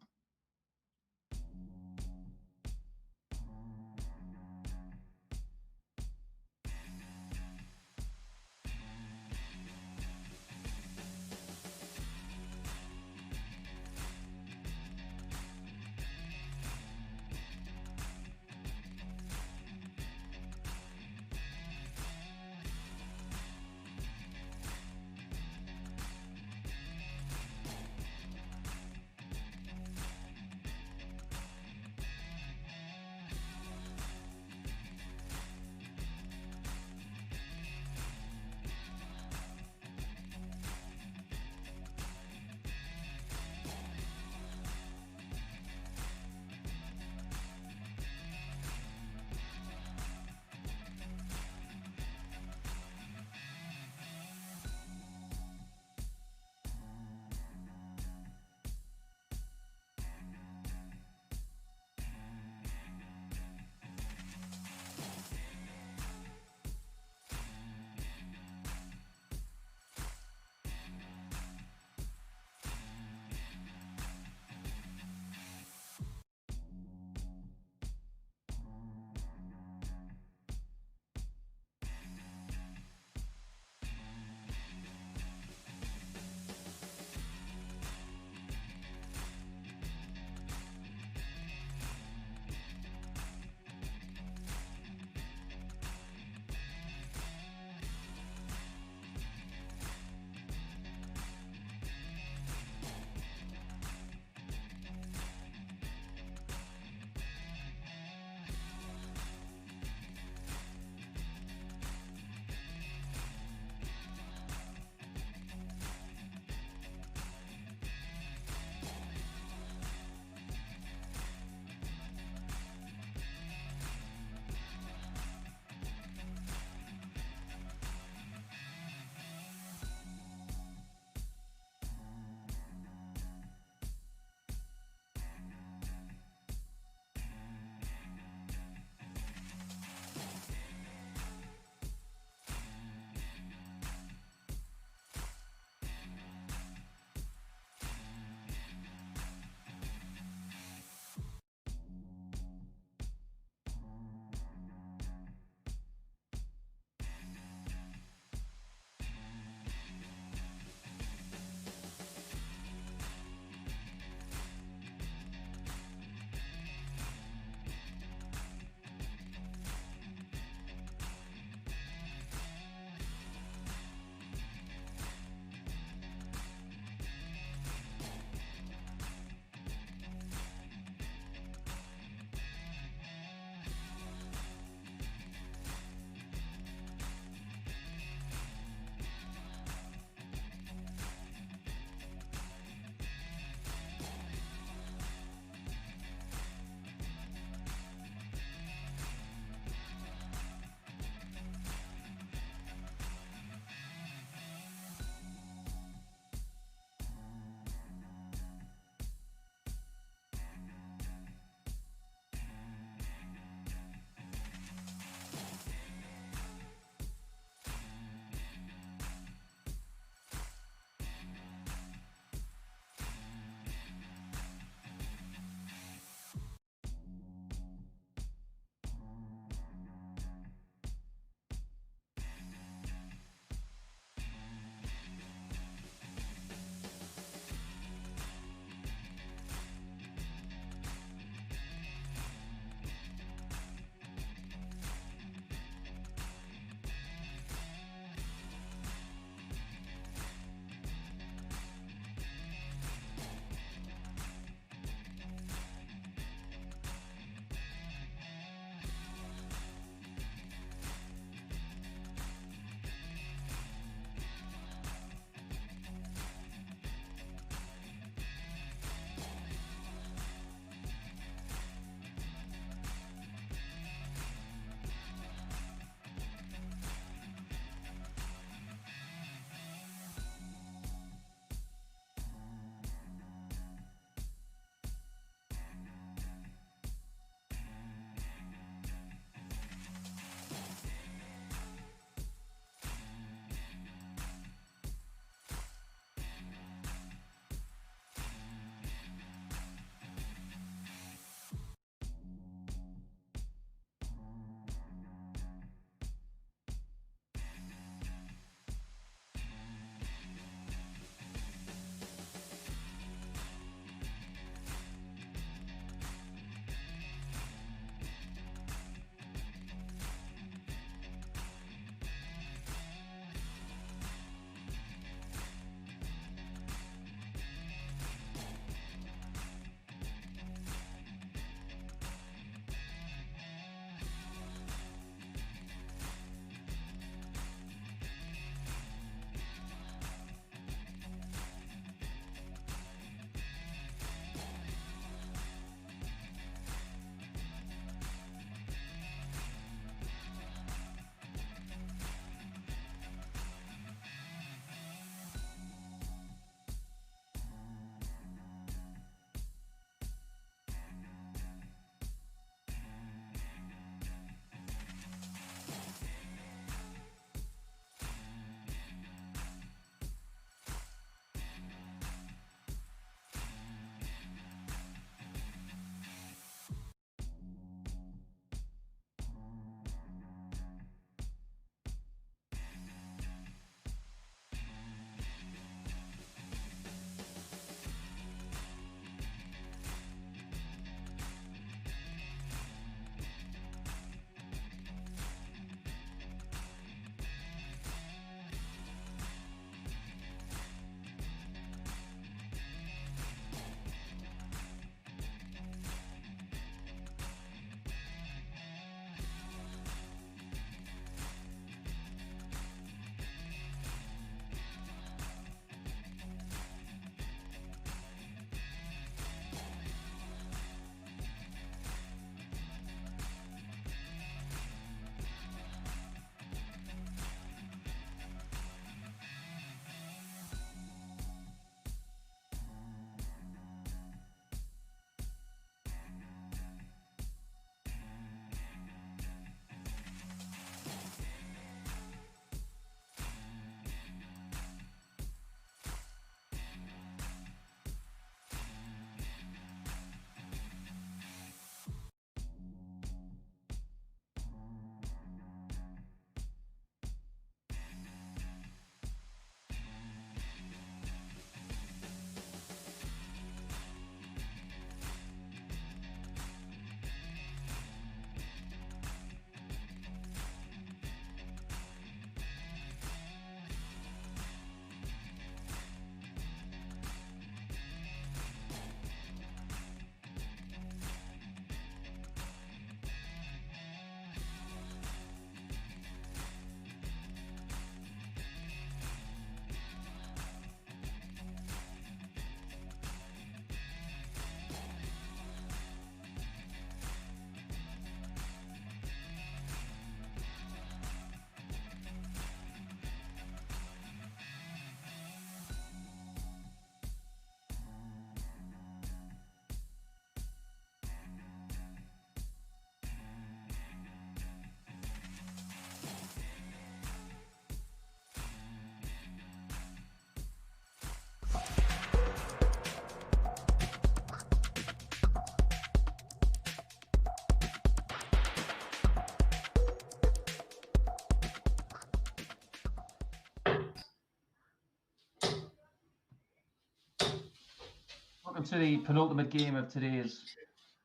A: Welcome to the penultimate game of today's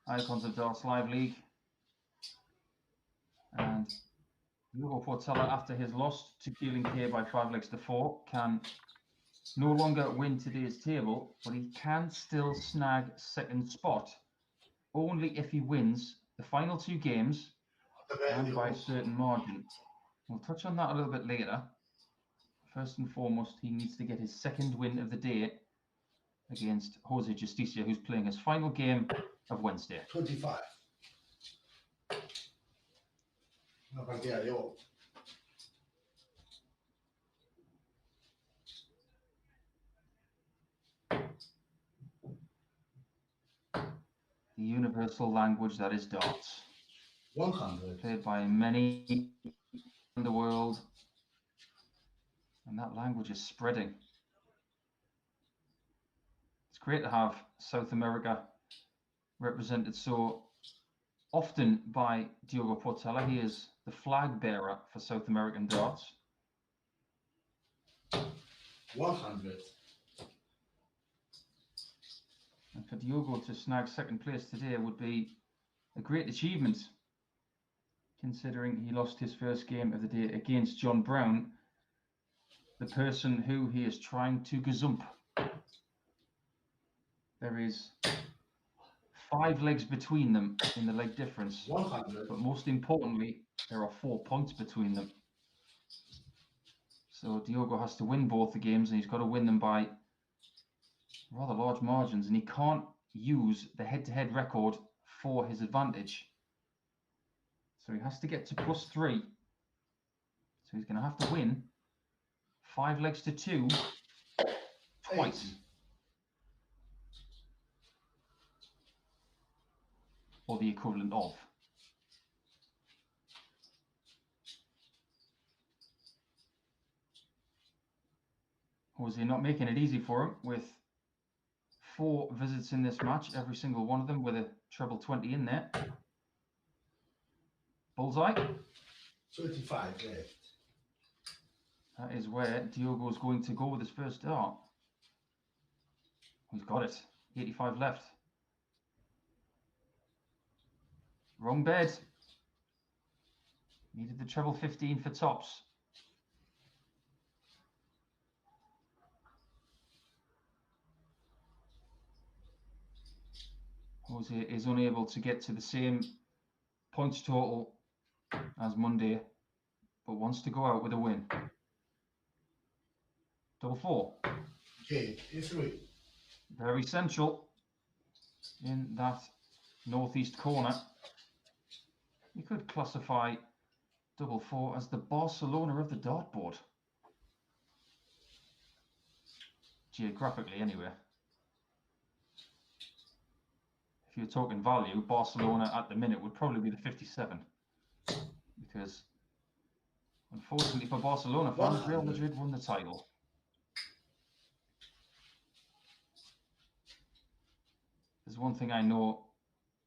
A: Icons of Darts Live League. And Diogo Portela, after his loss to Keelan K by 5-4, can no longer win today's table, but he can still snag second spot only if he wins the final two games and by a certain margin. We'll touch on that a little bit later. First and foremost, he needs to get his second win of the day against Jose Justicia, who's playing his final game of Wednesday.
E: 25. Una partida yo.
A: The universal language that is darts,
E: 100.
A: played by many in the world, and that language is spreading. It's great to have South America represented so often by Diogo Portela. He is the flag bearer for South American darts.
E: 100.
A: And for Diogo to snag second place today would be a great achievement, considering he lost his first game of the day against John Brown, the person who he is trying to gazump. There is 5 legs between them in the leg difference,
E: 100.
A: but most importantly, there are 4 points between them. So Diogo has to win both the games, and he's got to win them by rather large margins, and he can't use the head-to-head record for his advantage. So he has to get to +3. So he's going to have to win 5-2 twice.
E: 80.
A: Or the equivalent of. Jose not making it easy for him with 4 visits in this match, every single one of them with a treble 20 in there. Bullseye.
E: 35 left.
A: That is where Diogo's going to go with his first dart. He's got it. 85 left. Wrong bed. Needed the treble 15 for tops. Jose is unable to get to the same points total as Monday, but wants to go out with a win. Double 4.
E: Okay, it's 3.
A: Very central in that northeast corner. You could classify double 4 as the Barcelona of the dartboard. Geographically, anyway. If you're talking value, Barcelona at the minute would probably be the 57. Because, unfortunately for Barcelona fans, Real Madrid won the title. There's one thing I know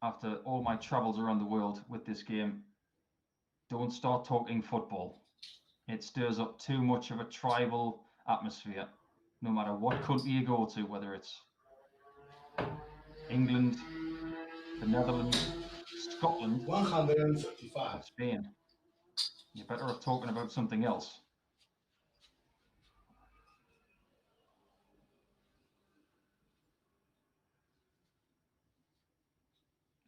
A: after all my travels around the world with this game: don't start talking football. It stirs up too much of a tribal atmosphere, no matter what country you go to, whether it's England, the Netherlands, Scotland,
E: 135.
A: or Spain. You're better off talking about something else.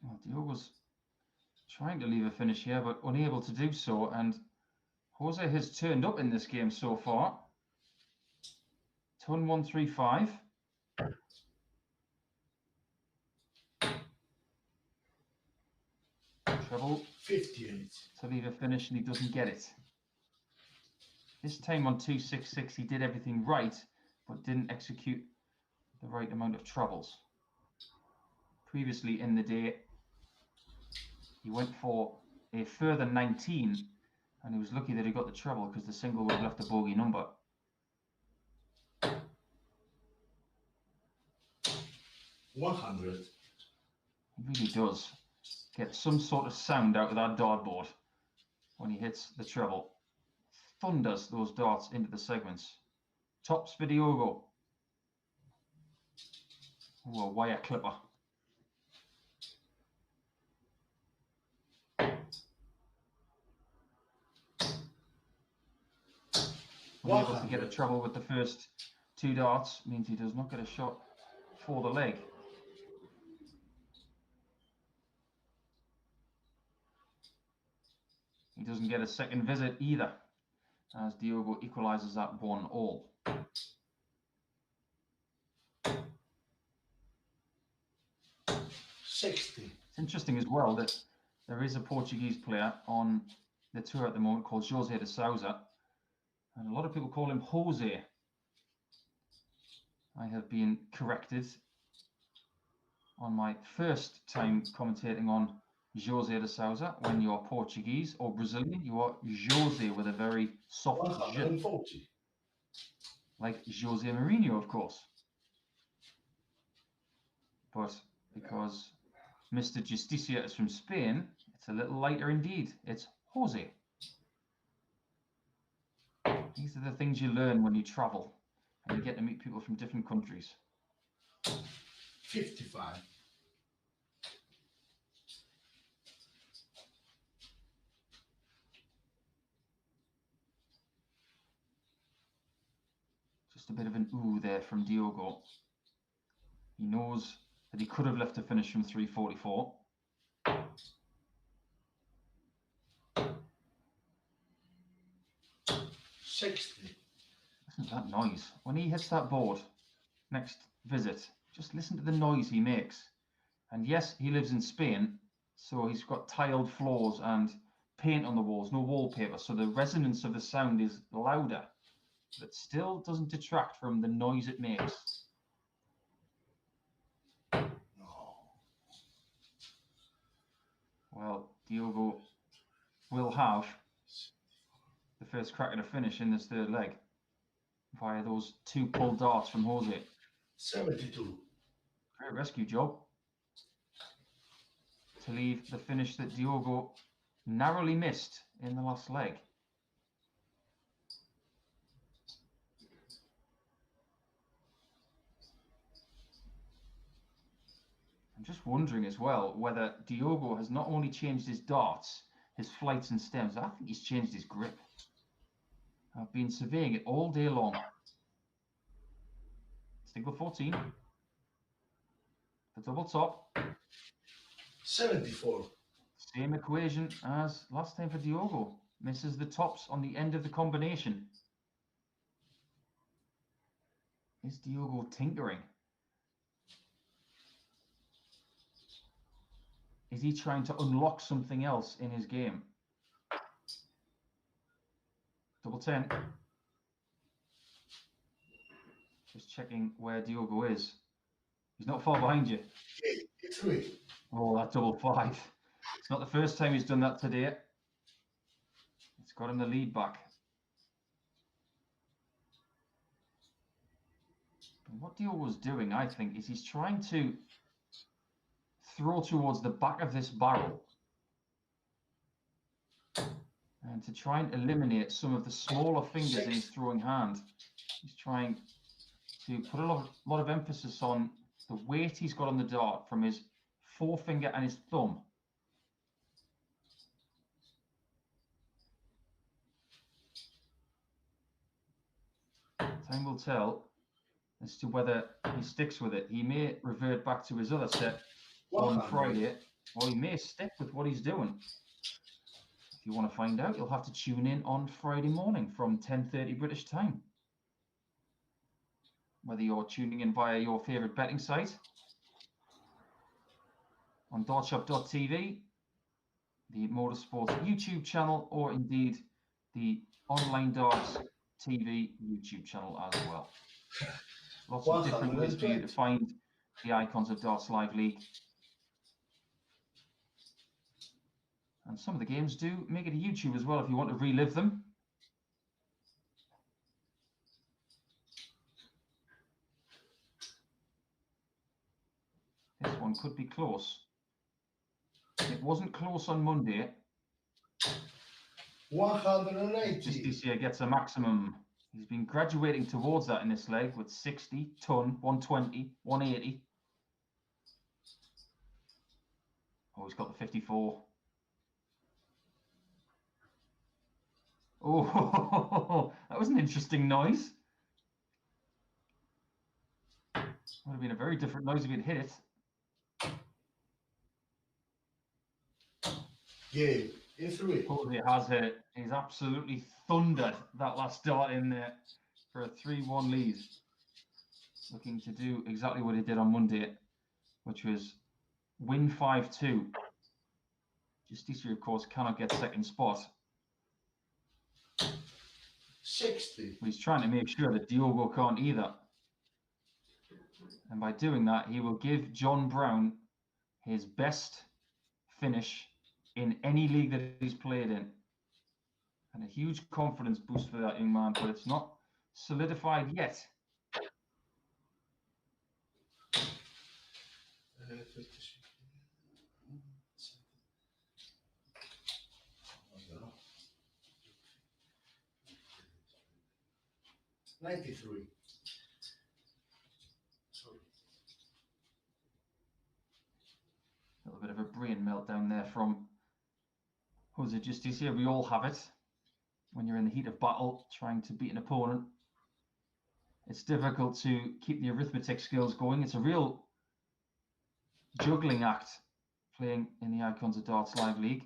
A: Well, Diogo's trying to leave a finish here, but unable to do so. And Jose has turned up in this game so far. Ton 135. Treble
E: 58.
A: to leave a finish, and he doesn't get it. This time on 266, he did everything right, but didn't execute the right amount of trebles. Previously in the day, he went for a further 19, and he was lucky that he got the treble because the single would have left a bogey number.
E: 100.
A: It really does get some sort of sound out of that dartboard when he hits the treble. Thunders those darts into the segments. Tops for Diogo. Ooh, a wire clipper. Unable to get a
E: 100.
A: treble with the first 2 darts means he does not get a shot for the leg. He doesn't get a second visit either, as Diogo equalises at 1-1.
E: $60.
A: It's interesting as well that there is a Portuguese player on the tour at the moment called José de Sousa, and a lot of people call him Jose. I have been corrected on my first time commentating on José de Sousa. When you are Portuguese or Brazilian, you are José with a very soft J,
E: 140.
A: like José Mourinho, of course. But because Mr. Justicia is from Spain, it's a little lighter indeed. It's Jose. These are the things you learn when you travel and you get to meet people from different countries.
E: 55.
A: Just a bit of an ooh there from Diogo. He knows that he could have left a finish from 344.
E: $60.
A: Listen to that noise. When he hits that board next visit, just listen to the noise he makes. And yes, he lives in Spain, so he's got tiled floors and paint on the walls, no wallpaper, so the resonance of the sound is louder, but it still doesn't detract from the noise it makes.
E: No.
A: Well, Diogo will have the first crack at a finish in this third leg via those 2 pulled darts from Jose.
E: 72.
A: Great rescue job to leave the finish that Diogo narrowly missed in the last leg. I'm just wondering as well whether Diogo has not only changed his darts, his flights and stems, I think he's changed his grip. I've been surveying it all day long. Single 14. The double top.
E: 74.
A: Same equation as last time for Diogo. Misses the tops on the end of the combination. Is Diogo tinkering? Is he trying to unlock something else in his game? Double 10. Just checking where Diogo is. He's not far behind you.
E: 83.
A: Oh, that double 5. It's not the first time he's done that today. It's got him the lead back. And what Diogo's doing, I think, is he's trying to throw towards the back of this barrel and to try and eliminate some of the smaller fingers in his throwing hand. He's trying to put a lot of emphasis on the weight he's got on the dart from his forefinger and his thumb. Time will tell as to whether he sticks with it. He may revert back to his other set on
E: 100.
A: Friday, or he may stick with what he's doing. If you want to find out, you'll have to tune in on Friday morning from 10:30 British time. Whether you're tuning in via your favourite betting site, on dartshop.tv, the Motorsports YouTube channel, or indeed the Online Darts TV YouTube channel as well. Lots of different ways for you to find the icons of Darts Live League. And some of the games do make it a YouTube as well if you want to relive them. This one could be close. It wasn't close on Monday.
E: 180.
A: Justicia gets a maximum. He's been graduating towards that in this leg with 60, ton, 120, 180. Oh, he's got the 54. Oh, that was an interesting noise. Would have been a very different noise if he'd hit it.
E: Game in 3.
A: Jose has hit it. He's absolutely thundered that last dart in there for a 3-1 lead. Looking to do exactly what he did on Monday, which was win 5-2. Justicia, of course, cannot get second spot.
E: 60.
A: But he's trying to make sure that Diogo can't either. And by doing that, he will give John Brown his best finish in any league that he's played in. And a huge confidence boost for that young man, but it's not solidified yet.
E: 93. Sorry.
A: A little bit of a brain meltdown there from Jose Justicia. We all have it when you're in the heat of battle trying to beat an opponent. It's difficult to keep the arithmetic skills going. It's a real juggling act playing in the Icons of Darts Live League,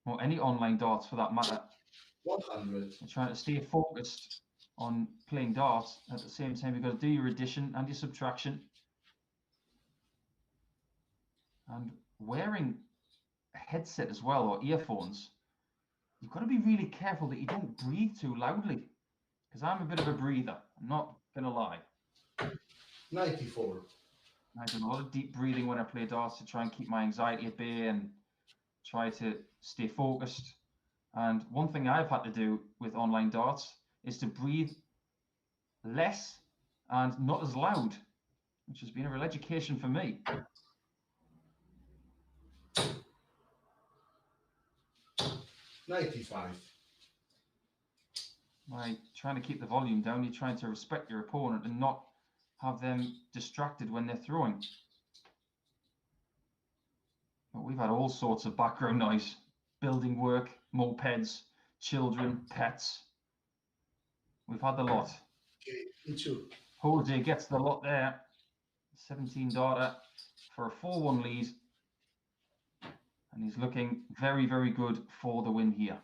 A: or any online darts for that matter.
E: 100.
A: You're trying to stay focused on playing darts. At the same time, you've got to do your addition and your subtraction. And wearing a headset as well, or earphones, you've got to be really careful that you don't breathe too loudly. Because I'm a bit of a breather, I'm not going to lie.
E: 94.
A: I do a lot of deep breathing when I play darts to try and keep my anxiety at bay and try to stay focused. And one thing I've had to do with online darts is to breathe less and not as loud, which has been a real education for me.
E: 95.
A: By trying to keep the volume down, you're trying to respect your opponent and not have them distracted when they're throwing. But we've had all sorts of background noise, building work, mopeds, children, pets. We've had the lot.
E: Okay, in 2.
A: Jose gets the lot there. 17 darter for a 4-1 lead. And he's looking very, very good for the win here.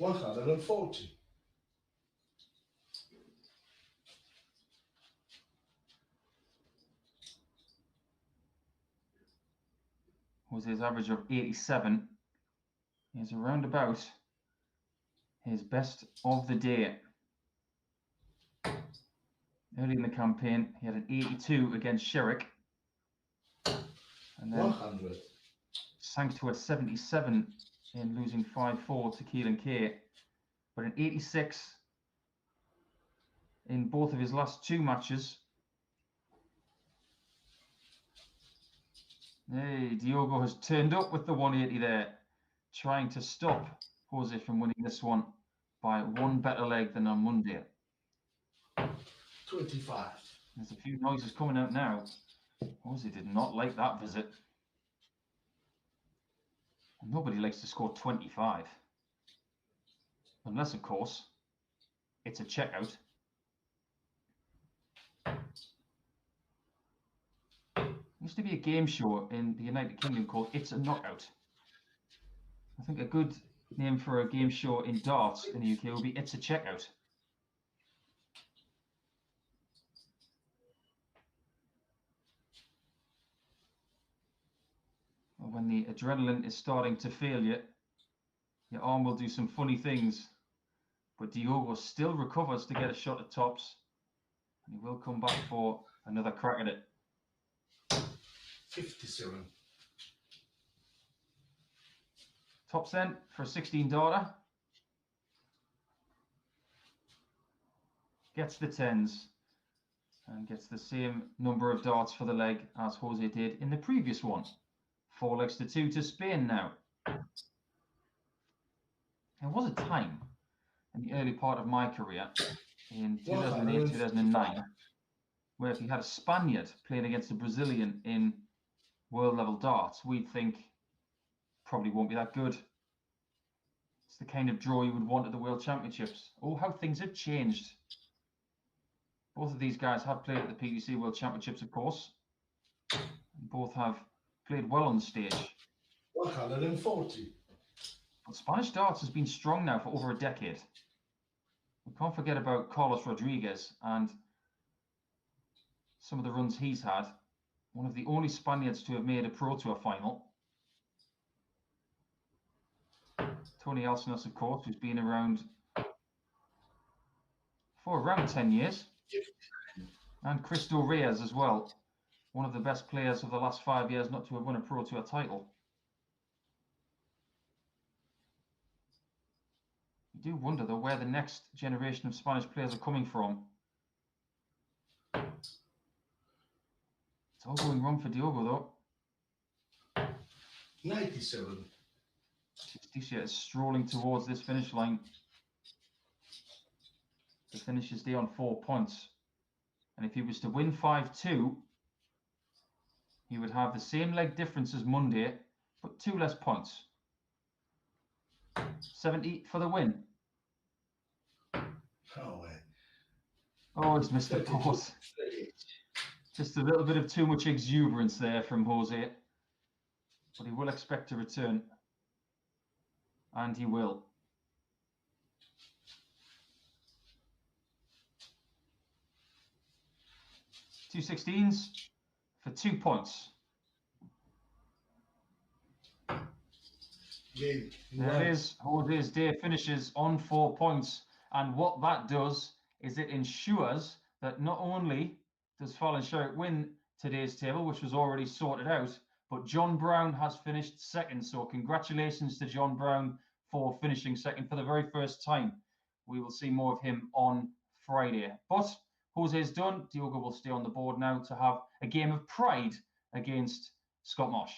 E: $140.
A: Jose's average of 87 is around about his best of the day. Early in the campaign, he had an 82 against Sherrick, and then
E: 100.
A: sank to a 77 in losing 5-4 to Keelan Kay, but an 86 in both of his last 2 matches. Hey, Diogo has turned up with the 180 there, trying to stop Jose from winning this one by 1 better leg than on Monday.
E: 25.
A: There's a few noises coming out now. Jose did not like that visit. And nobody likes to score 25. Unless, of course, it's a checkout. There used to be a game show in the United Kingdom called It's a Knockout. I think a good name for a game show in darts in the UK would be It's a Checkout. When the adrenaline is starting to fail you, your arm will do some funny things. But Diogo still recovers to get a shot at tops. And he will come back for another crack at it.
E: 57.
A: Tops then for a 16 darter. Gets the 10s. And gets the same number of darts for the leg as Jose did in the previous one. 4-2 to Spain now. There was a time in the early part of my career, in 2008, 2009, where if you had a Spaniard playing against a Brazilian in world level darts, we'd think probably won't be that good. It's the kind of draw you would want at the World Championships. Oh, how things have changed. Both of these guys have played at the PDC World Championships, of course. Both have played well on the stage.
E: 140.
A: But Spanish darts has been strong now for over a decade. We can't forget about Carlos Rodriguez and some of the runs he's had. One of the only Spaniards to have made a Pro Tour final. Tony Alcinos, of course, who's been around for around 10 years. And Cristo Reyes as well. One of the best players of the last 5 years not to have won a Pro Tour title. You do wonder, though, where the next generation of Spanish players are coming from. It's all going wrong for Diogo, though.
E: 97.
A: Justicia is strolling towards this finish line to finish his day on 4 points. And if he was to win 5-2, he would have the same leg difference as Monday, but 2 less points. 70 for the win.
E: Oh,
A: Oh, he's missed the pause. Just a little bit of too much exuberance there from Jose. But he will expect a return. And he will. Two 16s for 2 points.
E: Game.
A: There it is. Jose's day finishes on 4 points. And what that does is it ensures that not only does Fallon Sherritt win today's table, which was already sorted out, but John Brown has finished second. So congratulations to John Brown for finishing second for the very first time. We will see more of him on Friday. But Jose's done. Diogo will stay on the board now to have a game of pride against Scott Marsh.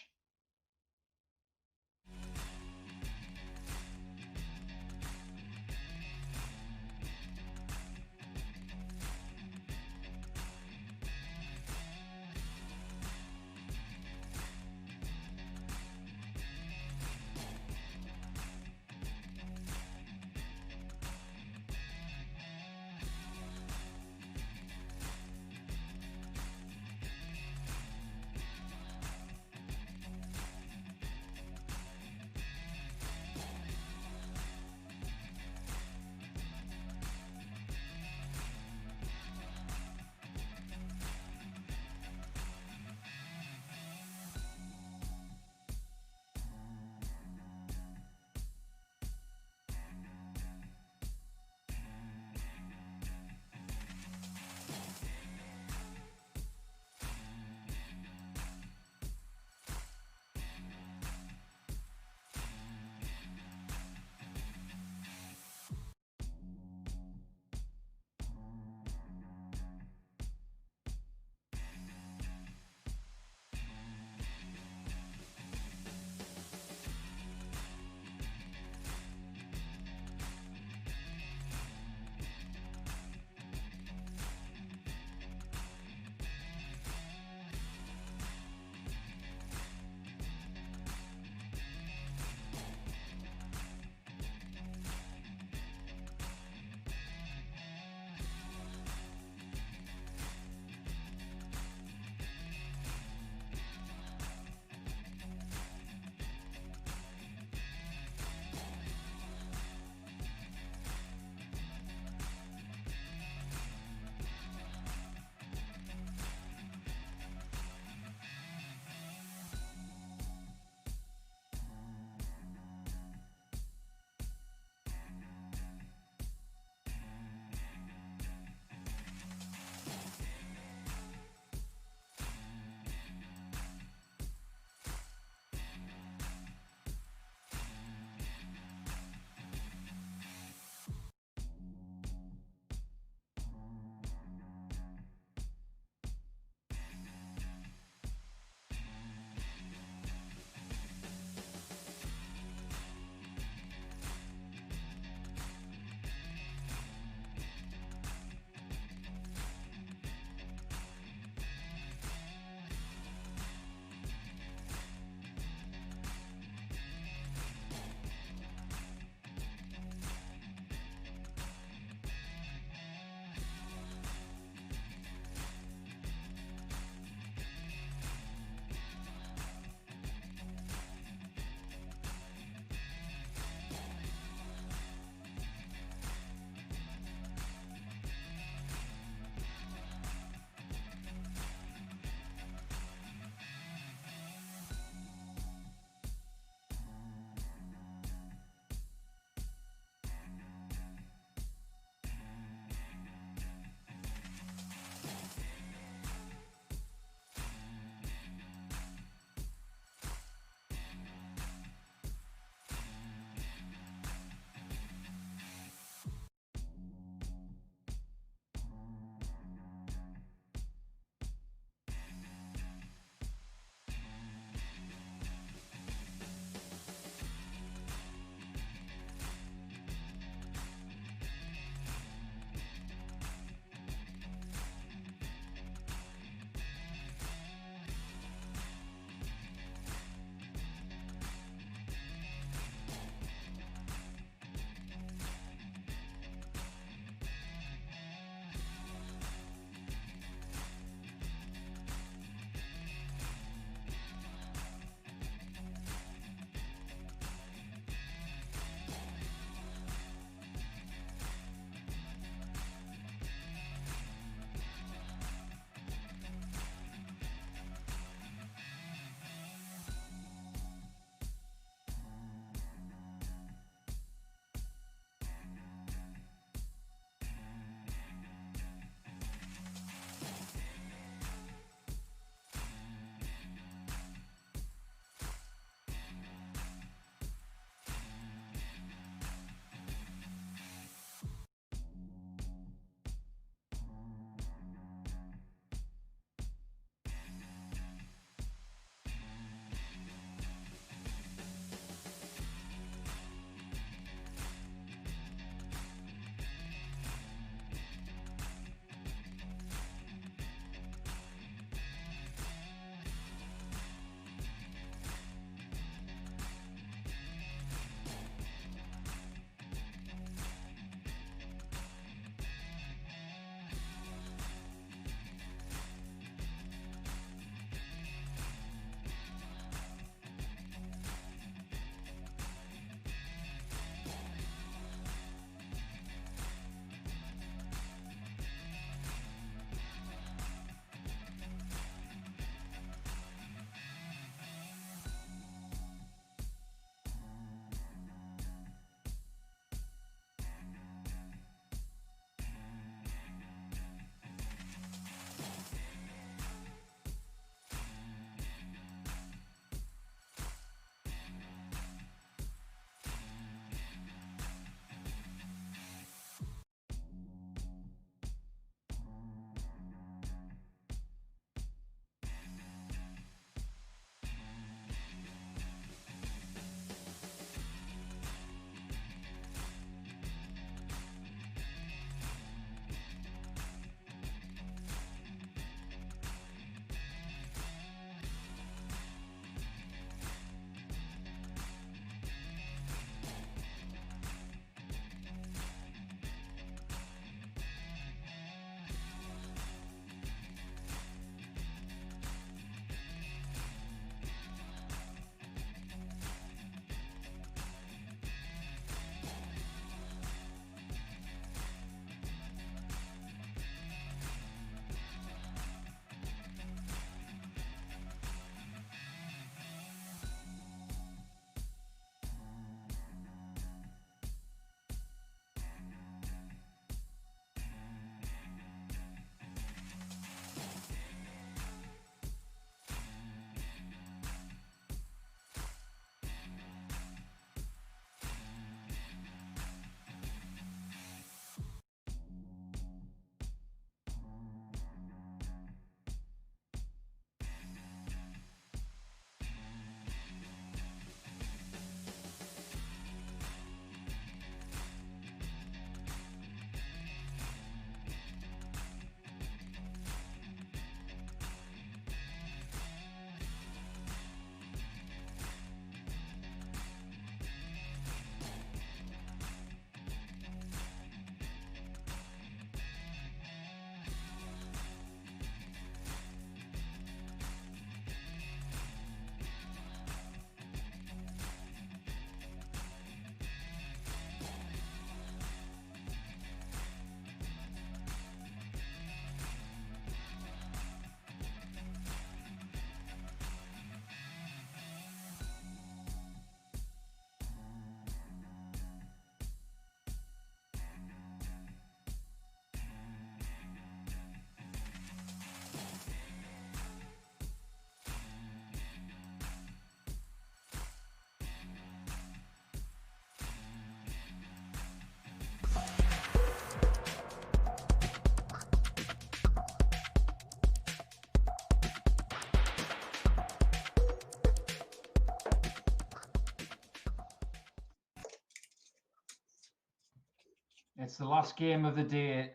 A: It's the last game of the day,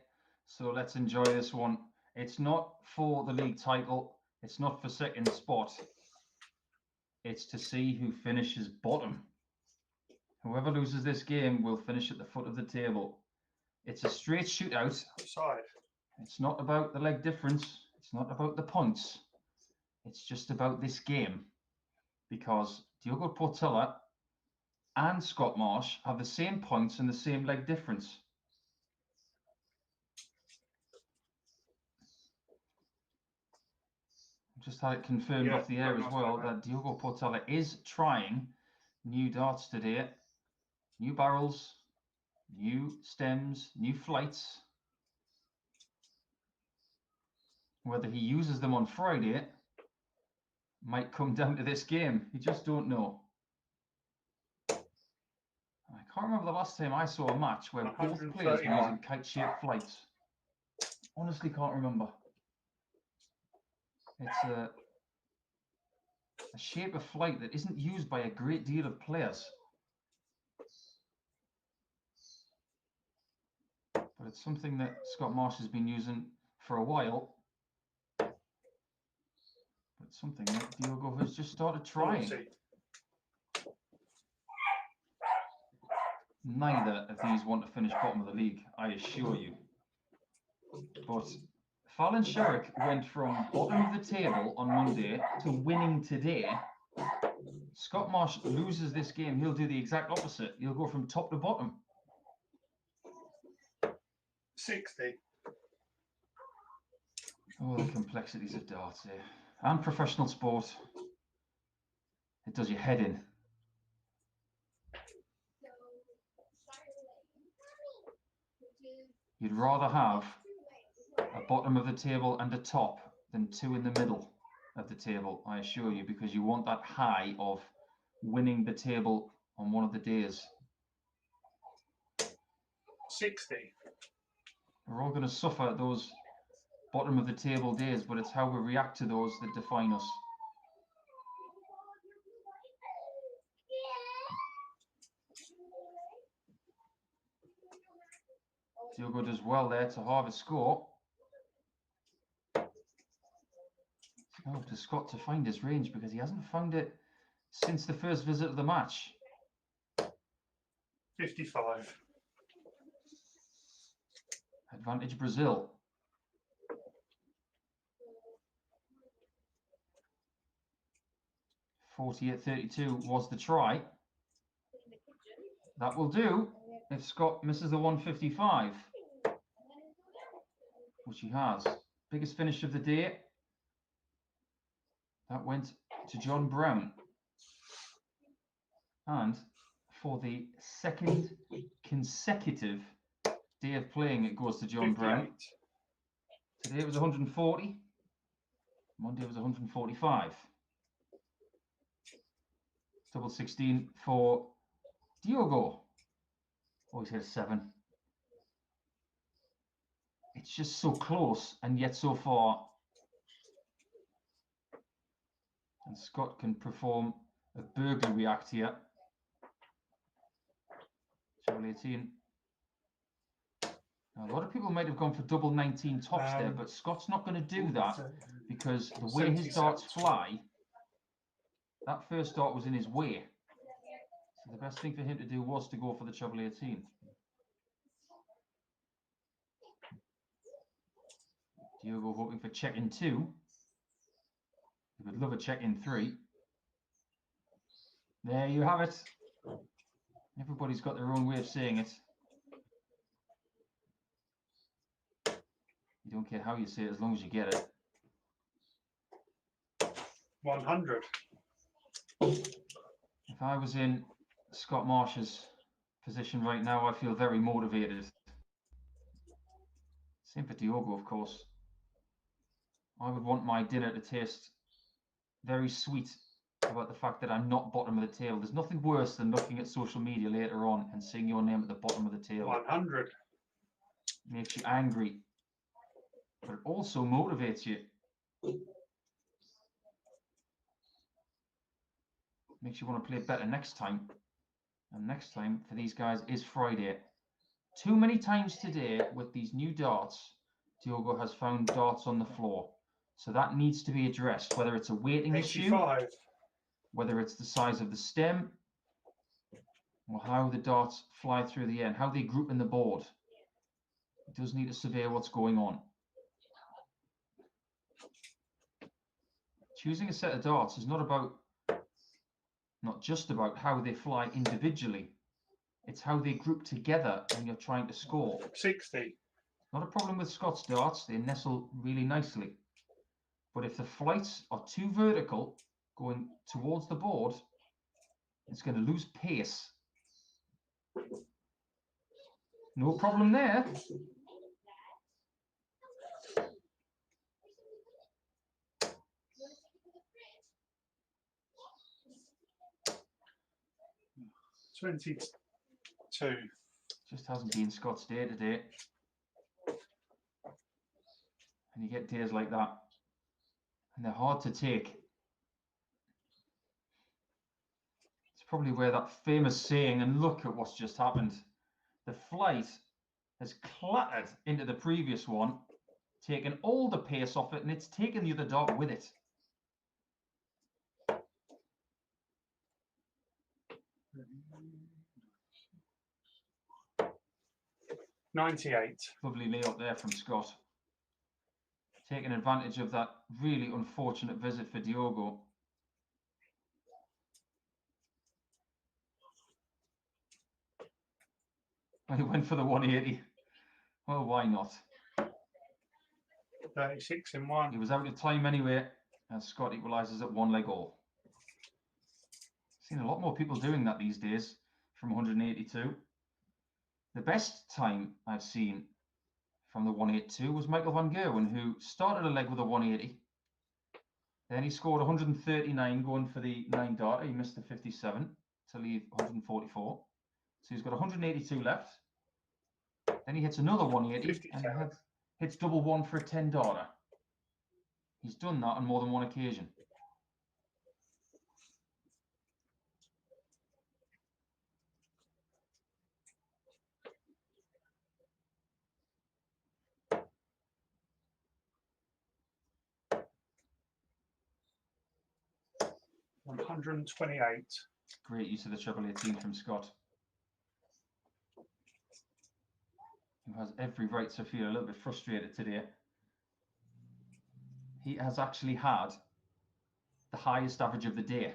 A: so let's enjoy this one. It's not for the league title. It's not for second spot. It's to see who finishes bottom. Whoever loses this game will finish at the foot of the table. It's a straight shootout.
F: Side.
A: It's not about the leg difference. It's not about the points. It's just about this game. Because Diogo Portilla and Scott Marsh have the same points and the same leg difference. Just had it confirmed
F: Yeah,
A: off the air
F: very
A: as
F: nice
A: well
F: play,
A: that Diogo Portilla is trying new darts today. New barrels, new stems, new flights. Whether he uses them on Friday might come down to this game. You just don't know. I can't remember the last time I saw a match where both players were
F: 139.
A: using kite-shaped flights. Honestly, can't remember. It's a shape of flight that isn't used by a great deal of players. But it's something that Scott Marsh has been using for a while. But it's something that Diogo has just started trying.
F: 40.
A: Neither of these want to finish bottom of the league, I assure you. But Fallon Sherrick went from bottom of the table on Monday to winning today. Scott Marsh loses this game, he'll do the exact opposite. He'll go from top to bottom.
F: 60.
A: Oh, the complexities of darts here. And professional sport. It does your head in. You'd rather have a bottom of the table and a top than two in the middle of the table, I assure you, because you want that high of winning the table on one of the days.
F: 60.
A: We're all going to suffer those bottom of the table days, but it's how we react to those that define us. Diogo does well there to halve his score. It's now up to Scott to find his range because he hasn't found it since the first visit of the match.
F: 55.
A: Advantage Brazil. .48.32 was the try. That will do if Scott misses the 155, which he has. Biggest finish of the day. That went to John Brown. And for the second consecutive day of playing, it goes to John
F: 58.
A: Brown. Today it was 140. Monday was 145. Double 16 for Diogo. Always hit a 7. It's just so close and yet so far. And Scott can perform a burglary act here. Treble 18. Now, a lot of people might have gone for double 19 tops there, but Scott's not going to do that because the way his darts fly, that first dart was in his way. So the best thing for him to do was to go for the treble 18. Diogo hoping for check in 2. He would love a check in 3. There you have it. Everybody's got their own way of saying it. You don't care how you say it as long as you get it.
F: 100.
A: If I was in Scott Marsh's position right now, I feel very motivated. Same for Diogo, of course. I would want my dinner to taste very sweet about the fact that I'm not bottom of the table. There's nothing worse than looking at social media later on and seeing your name at the bottom of the table.
F: 100.
A: It makes you angry, but it also motivates you. Makes you want to play better next time. And next time for these guys is Friday. Too many times today with these new darts, Diogo has found darts on the floor. So that needs to be addressed, whether it's a weighting issue,
F: 85.
A: whether it's the size of the stem, or how the darts fly through the air and how they group in the board. It does need to survey what's going on. Choosing a set of darts is not just about how they fly individually. It's how they group together when you're trying to score.
F: 60.
A: Not a problem with Scott's darts, they nestle really nicely. But if the flights are too vertical, going towards the board, it's going to lose pace. No problem there.
F: $22.
A: Just hasn't been Scott's day today. And you get days like that. And they're hard to take. It's probably where that famous saying, and look at what's just happened. The flight has clattered into the previous one, taken all the pace off it, and it's taken the other dart with it.
F: $98.
A: Lovely layout there from Scott. Taking advantage of that really unfortunate visit for Diogo. He went for the 180. Well, why not?
F: 36 in
A: He
F: one.
A: was out of time anyway, as Scott equalises at 1 leg all. Seen a lot more people doing that these days from 182. The best time I've seen from the 182 was Michael van Gerwen, who started a leg with a 180. Then he scored 139 going for the 9 darter. He missed the 57 to leave 144. So he's got 182 left. Then he hits another 180 and he hits double one for a 10 darter. He's done that on more than one occasion.
F: $128.
A: Great use of the treble 18 from Scott, who has every right to feel a little bit frustrated today. He has actually had the highest average of the day.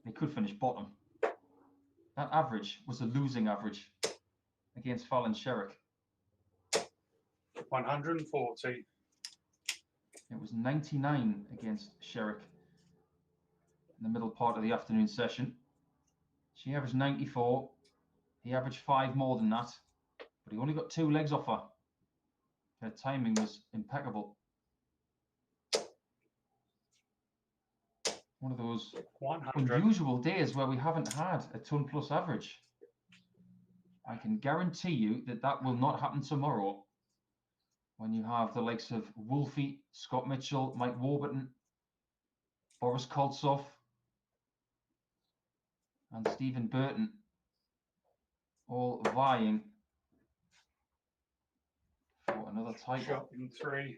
A: He could finish bottom. That average was a losing average against Fallon Sherrick.
F: 140.
A: It was 99 against Sherrick in the middle part of the afternoon session. She averaged 94. He averaged 5 more than that, but he only got 2 legs off her. Her timing was impeccable. One of those
F: 100.
A: unusual days where we haven't had a ton plus average. I can guarantee you that that will not happen tomorrow when you have the likes of Wolfie, Scott Mitchell, Mike Warburton, Boris Koltsov, and Stephen Burton all vying for another title.
F: Shot in 3.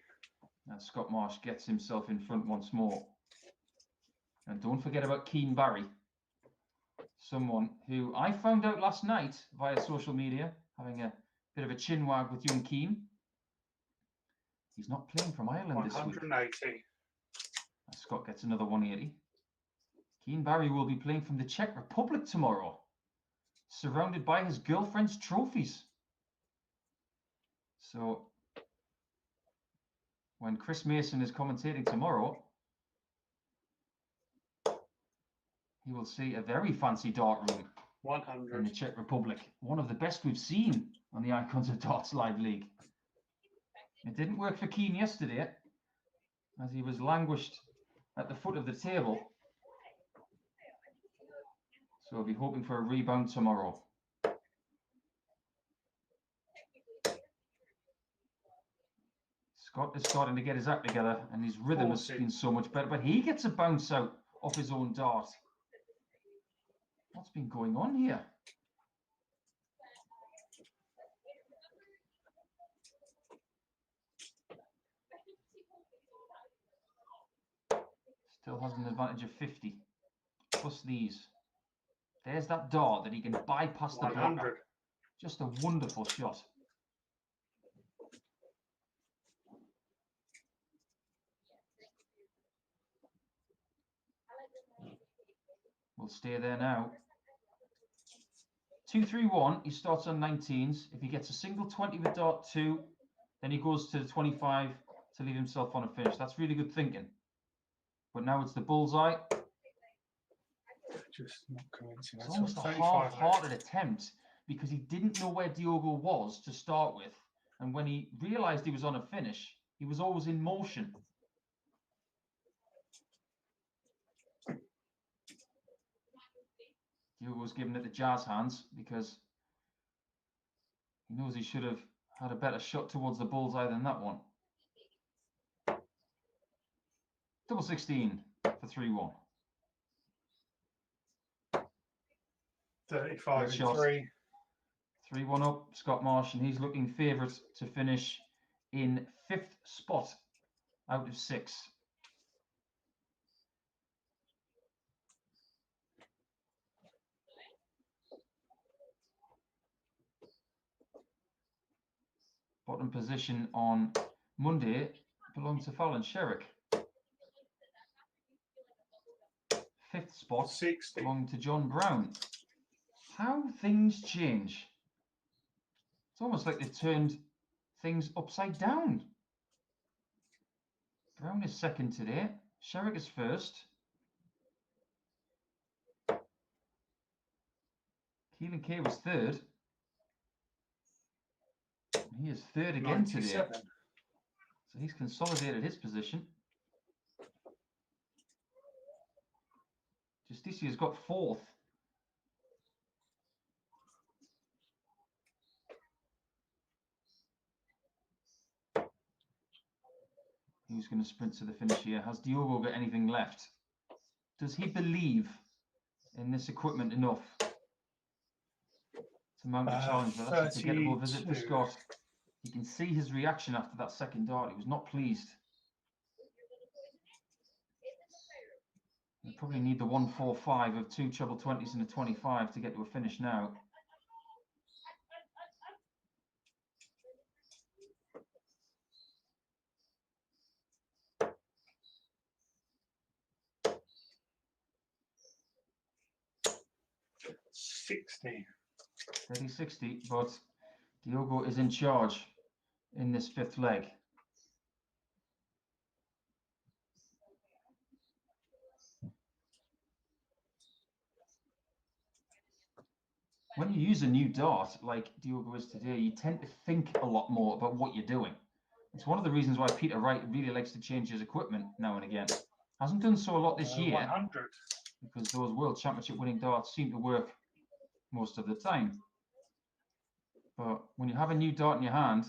A: And Scott Marsh gets himself in front once more. And don't forget about Keane Barry, someone who I found out last night via social media, having a bit of a chinwag with young Keane. He's not playing from Ireland this week.
F: 180.
A: And Scott gets another 180. Keane Barry will be playing from the Czech Republic tomorrow, surrounded by his girlfriend's trophies. So when Chris Mason is commentating tomorrow, he will see a very fancy dart room
F: 100.
A: in the Czech Republic. One of the best we've seen on the Icons of Darts Live League. It didn't work for Keane yesterday, as he was languished at the foot of the table. So we'll be hoping for a rebound tomorrow. Scott is starting to get his act together, and his rhythm has
F: 40.
A: been so much better, but he gets a bounce out off his own dart. What's been going on here? Still has an advantage of 50. Plus these. There's that dart that he can bypass the blocker.
F: 100.
A: Just a wonderful shot. We'll stay there now. 2-3-1. He starts on 19s. If he gets a single 20 with dart 2, then he goes to the 25 to leave himself on a finish. That's really good thinking. But now it's the bullseye.
F: Just not coincidence.
A: It's almost a half-hearted attempt because he didn't know where Diogo was to start with. And when he realized he was on a finish, he was always in motion. Diogo's giving it the jazz hands because he knows he should have had a better shot towards the bullseye than that one. Double 16 for 3-1.
F: 35
A: Good
F: and
A: shot.
F: 3.
A: 3-1 up, Scott Marsh, and he's looking favourite to finish in 5th spot out of 6. Bottom position on Monday belonged to Fallon Sherrick. 5th spot
F: 60.
A: belonged to John Brown. How things change. It's almost like they've turned things upside down. Brown is 2nd today. Sherrick is 1st. Keelan Kay was 3rd. He is 3rd again today.
F: 97.
A: So he's consolidated his position. Justicia's got 4th. Who's going to sprint to the finish here? Has Diogo got anything left? Does he believe in this equipment enough to mount a challenge? But that's a forgettable visit for
F: 32.
A: Scott. You can see his reaction after that second dart. He was not pleased. You probably need the 1-4-5 of 2 treble 20s and a 25 to get to a finish now.
F: $60.
A: 30-60, but Diogo is in charge in this 5th leg. When you use a new dart like Diogo is today, you tend to think a lot more about what you're doing. It's one of the reasons why Peter Wright really likes to change his equipment now and again. Hasn't done so a lot this year
F: 100.
A: because those World Championship winning darts seem to work most of the time. But when you have a new dart in your hand,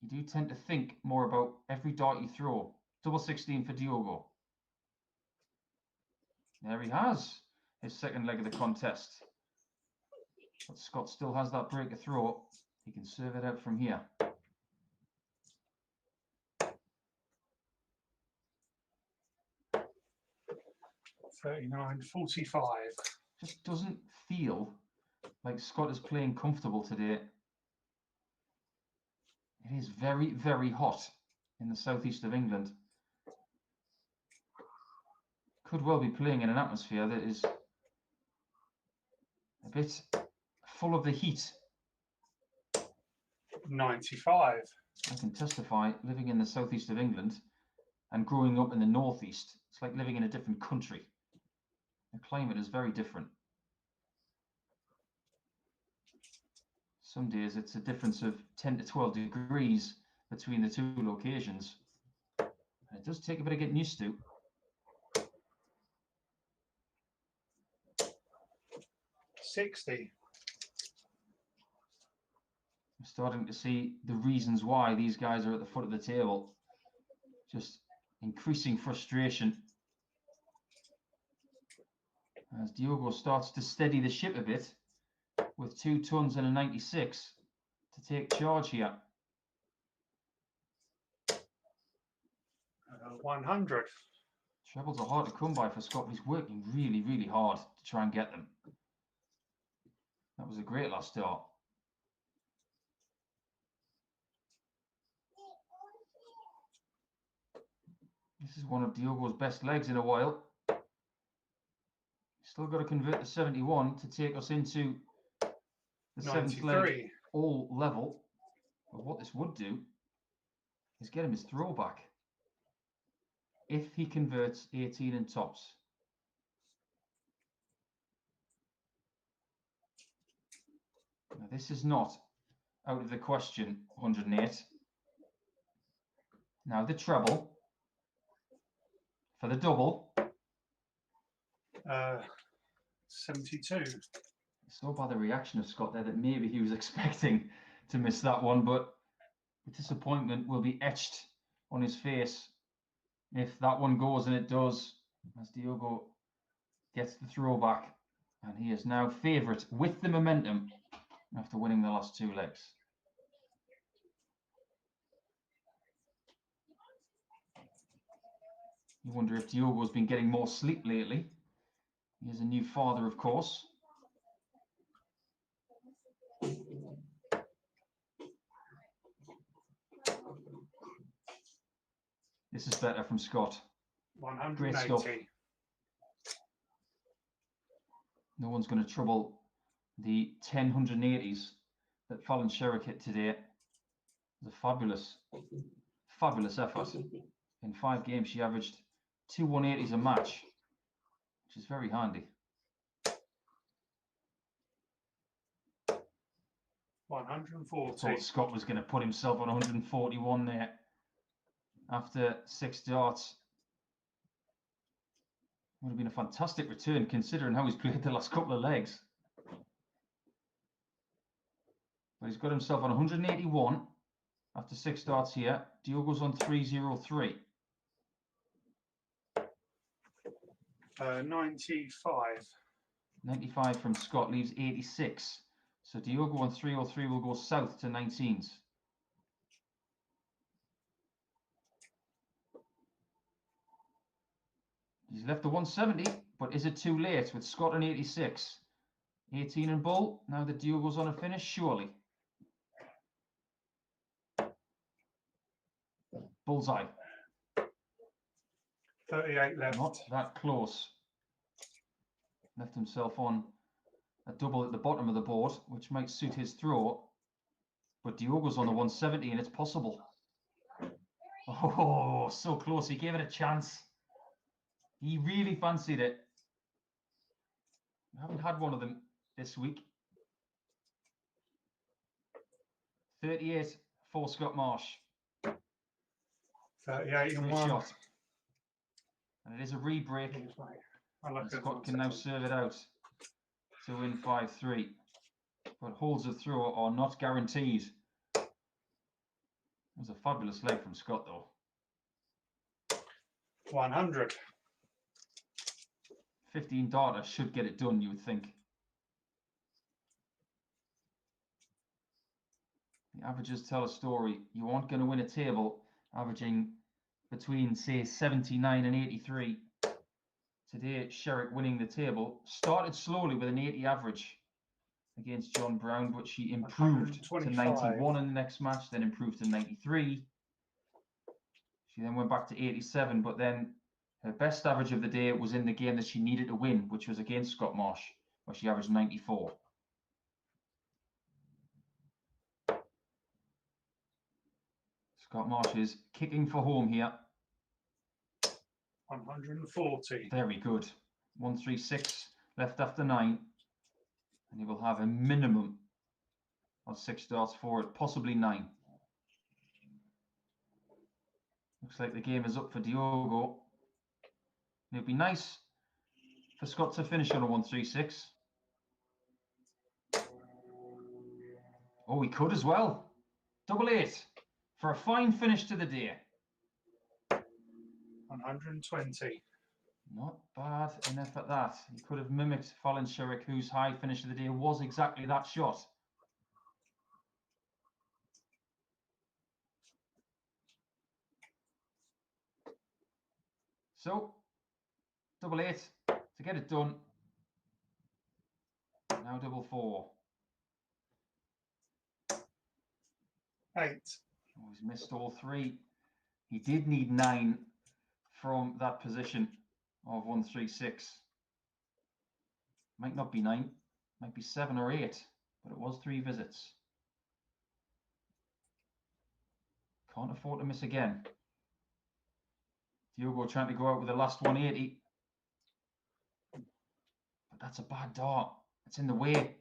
A: you do tend to think more about every dart you throw. Double 16 for Diogo. There he has his 2nd leg of the contest. But Scott still has that break to throw. He can serve it out from here.
F: $39.45.
A: Just doesn't feel like Scott is playing comfortable today. It is very, very hot in the southeast of England. Could well be playing in an atmosphere that is a bit full of the heat.
F: 95.
A: I can testify, living in the southeast of England and growing up in the northeast, it's like living in a different country. The climate is very different. Some days it's a difference of 10 to 12 degrees between the 2 locations. And it does take a bit of getting used to.
F: $60.
A: I'm starting to see the reasons why these guys are at the foot of the table. Just increasing frustration. As Diogo starts to steady the ship a bit with 2 tons and a 96 to take charge here.
F: 100.
A: Trebles are hard to come by for Scott, but he's working really, really hard to try and get them. That was a great last start. This is one of Diogo's best legs in a while. Still got to convert the 71 to take us into the 7th leg
F: 93.
A: all level. But what this would do is get him his throwback. If he converts 18 and tops. Now this is not out of the question, 108. Now the treble for the double.
F: 72.
A: So by the reaction of Scott there that maybe he was expecting to miss that one, but the disappointment will be etched on his face if that one goes, and it does, as Diogo gets the throwback, and he is now favourite with the momentum after winning the last 2 legs. You wonder if Diogo's been getting more sleep lately. He is a new father, of course. This is better from Scott.
F: 180.
A: No one's going to trouble the 180s that Fallon Sherrick hit today. It was a fabulous, fabulous effort. In 5 games, she averaged 2 180s a match, which is very handy.
F: 140.
A: Thought Scott was going to put himself on 141 there after 6 darts. Would have been a fantastic return considering how he's played the last couple of legs. But he's got himself on 181 after 6 darts here. Diogo's on 303.
F: 95.
A: 95 from Scott leaves 86. So Diogo on 303 will go south to 19s. He's left the 170, but is it too late with Scott on 86? 18 and bull. Now that Diogo's on a finish, surely. Bullseye.
F: 38 left.
A: Not that close. Left himself on a double at the bottom of the board, which might suit his throw. But Diogo's on the 170 and it's possible. Oh, so close. He gave it a chance. He really fancied it. I haven't had one of them this week. 38 for Scott Marsh.
F: 38 and
A: Great
F: 1.
A: shot. And it is a re-break.
F: I like
A: And
F: that
A: Scott
F: one.
A: can now serve it out to win 5-3. But holds of throw are not guaranteed. It was a fabulous leg from Scott, though.
F: 100.
A: 15 darter should get it done, you would think. The averages tell a story. You aren't going to win a table averaging between, say, 79 and 83. Today, Sherrick winning the table started slowly with an 80 average against John Brown, but she improved to 91 in the next match, then improved to 93. She then went back to 87, but then her best average of the day was in the game that she needed to win, which was against Scott Marsh, where she averaged 94. Scott Marsh is kicking for home here.
F: 140.
A: Very good. 136 left after 9. And he will have a minimum of 6 darts for it, possibly 9. Looks like the game is up for Diogo. It would be nice for Scott to finish on a 136. Oh, he could as well. 88 for a fine finish to the day.
F: 120.
A: Not bad enough at that. He could have mimicked Fallon Sherrick, whose high finish of the day was exactly that shot. So Double 8 to get it done. Now double 4.
F: 8.
A: Oh, he's missed all 3. He did need 9 from that position of 136. Might not be 9, might be 7 or 8, but it was 3 visits. Can't afford to miss again. Diogo trying to go out with the last 180. But that's a bad dart. It's in the way.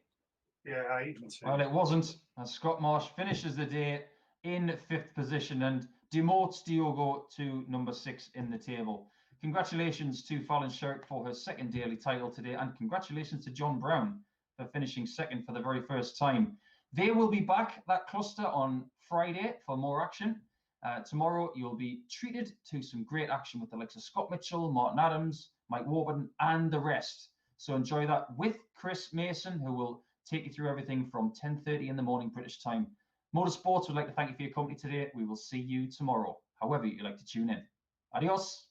F: Yeah, even 2.
A: Well, it wasn't, as Scott Marsh finishes the day in 5th position and demotes Diogo to number 6 in the table. Congratulations to Fallon Sherrick for her 2nd daily title today, and congratulations to John Brown for finishing 2nd for the very first time. They will be back, that cluster, on Friday for more action. Tomorrow, you'll be treated to some great action with the likes of Scott Mitchell, Martin Adams, Mike Warburton, and the rest. So enjoy that with Chris Mason, who will take you through everything from 10:30 in the morning British time. Motorsports would like to thank you for your company today. We will see you tomorrow, however you like to tune in. Adios.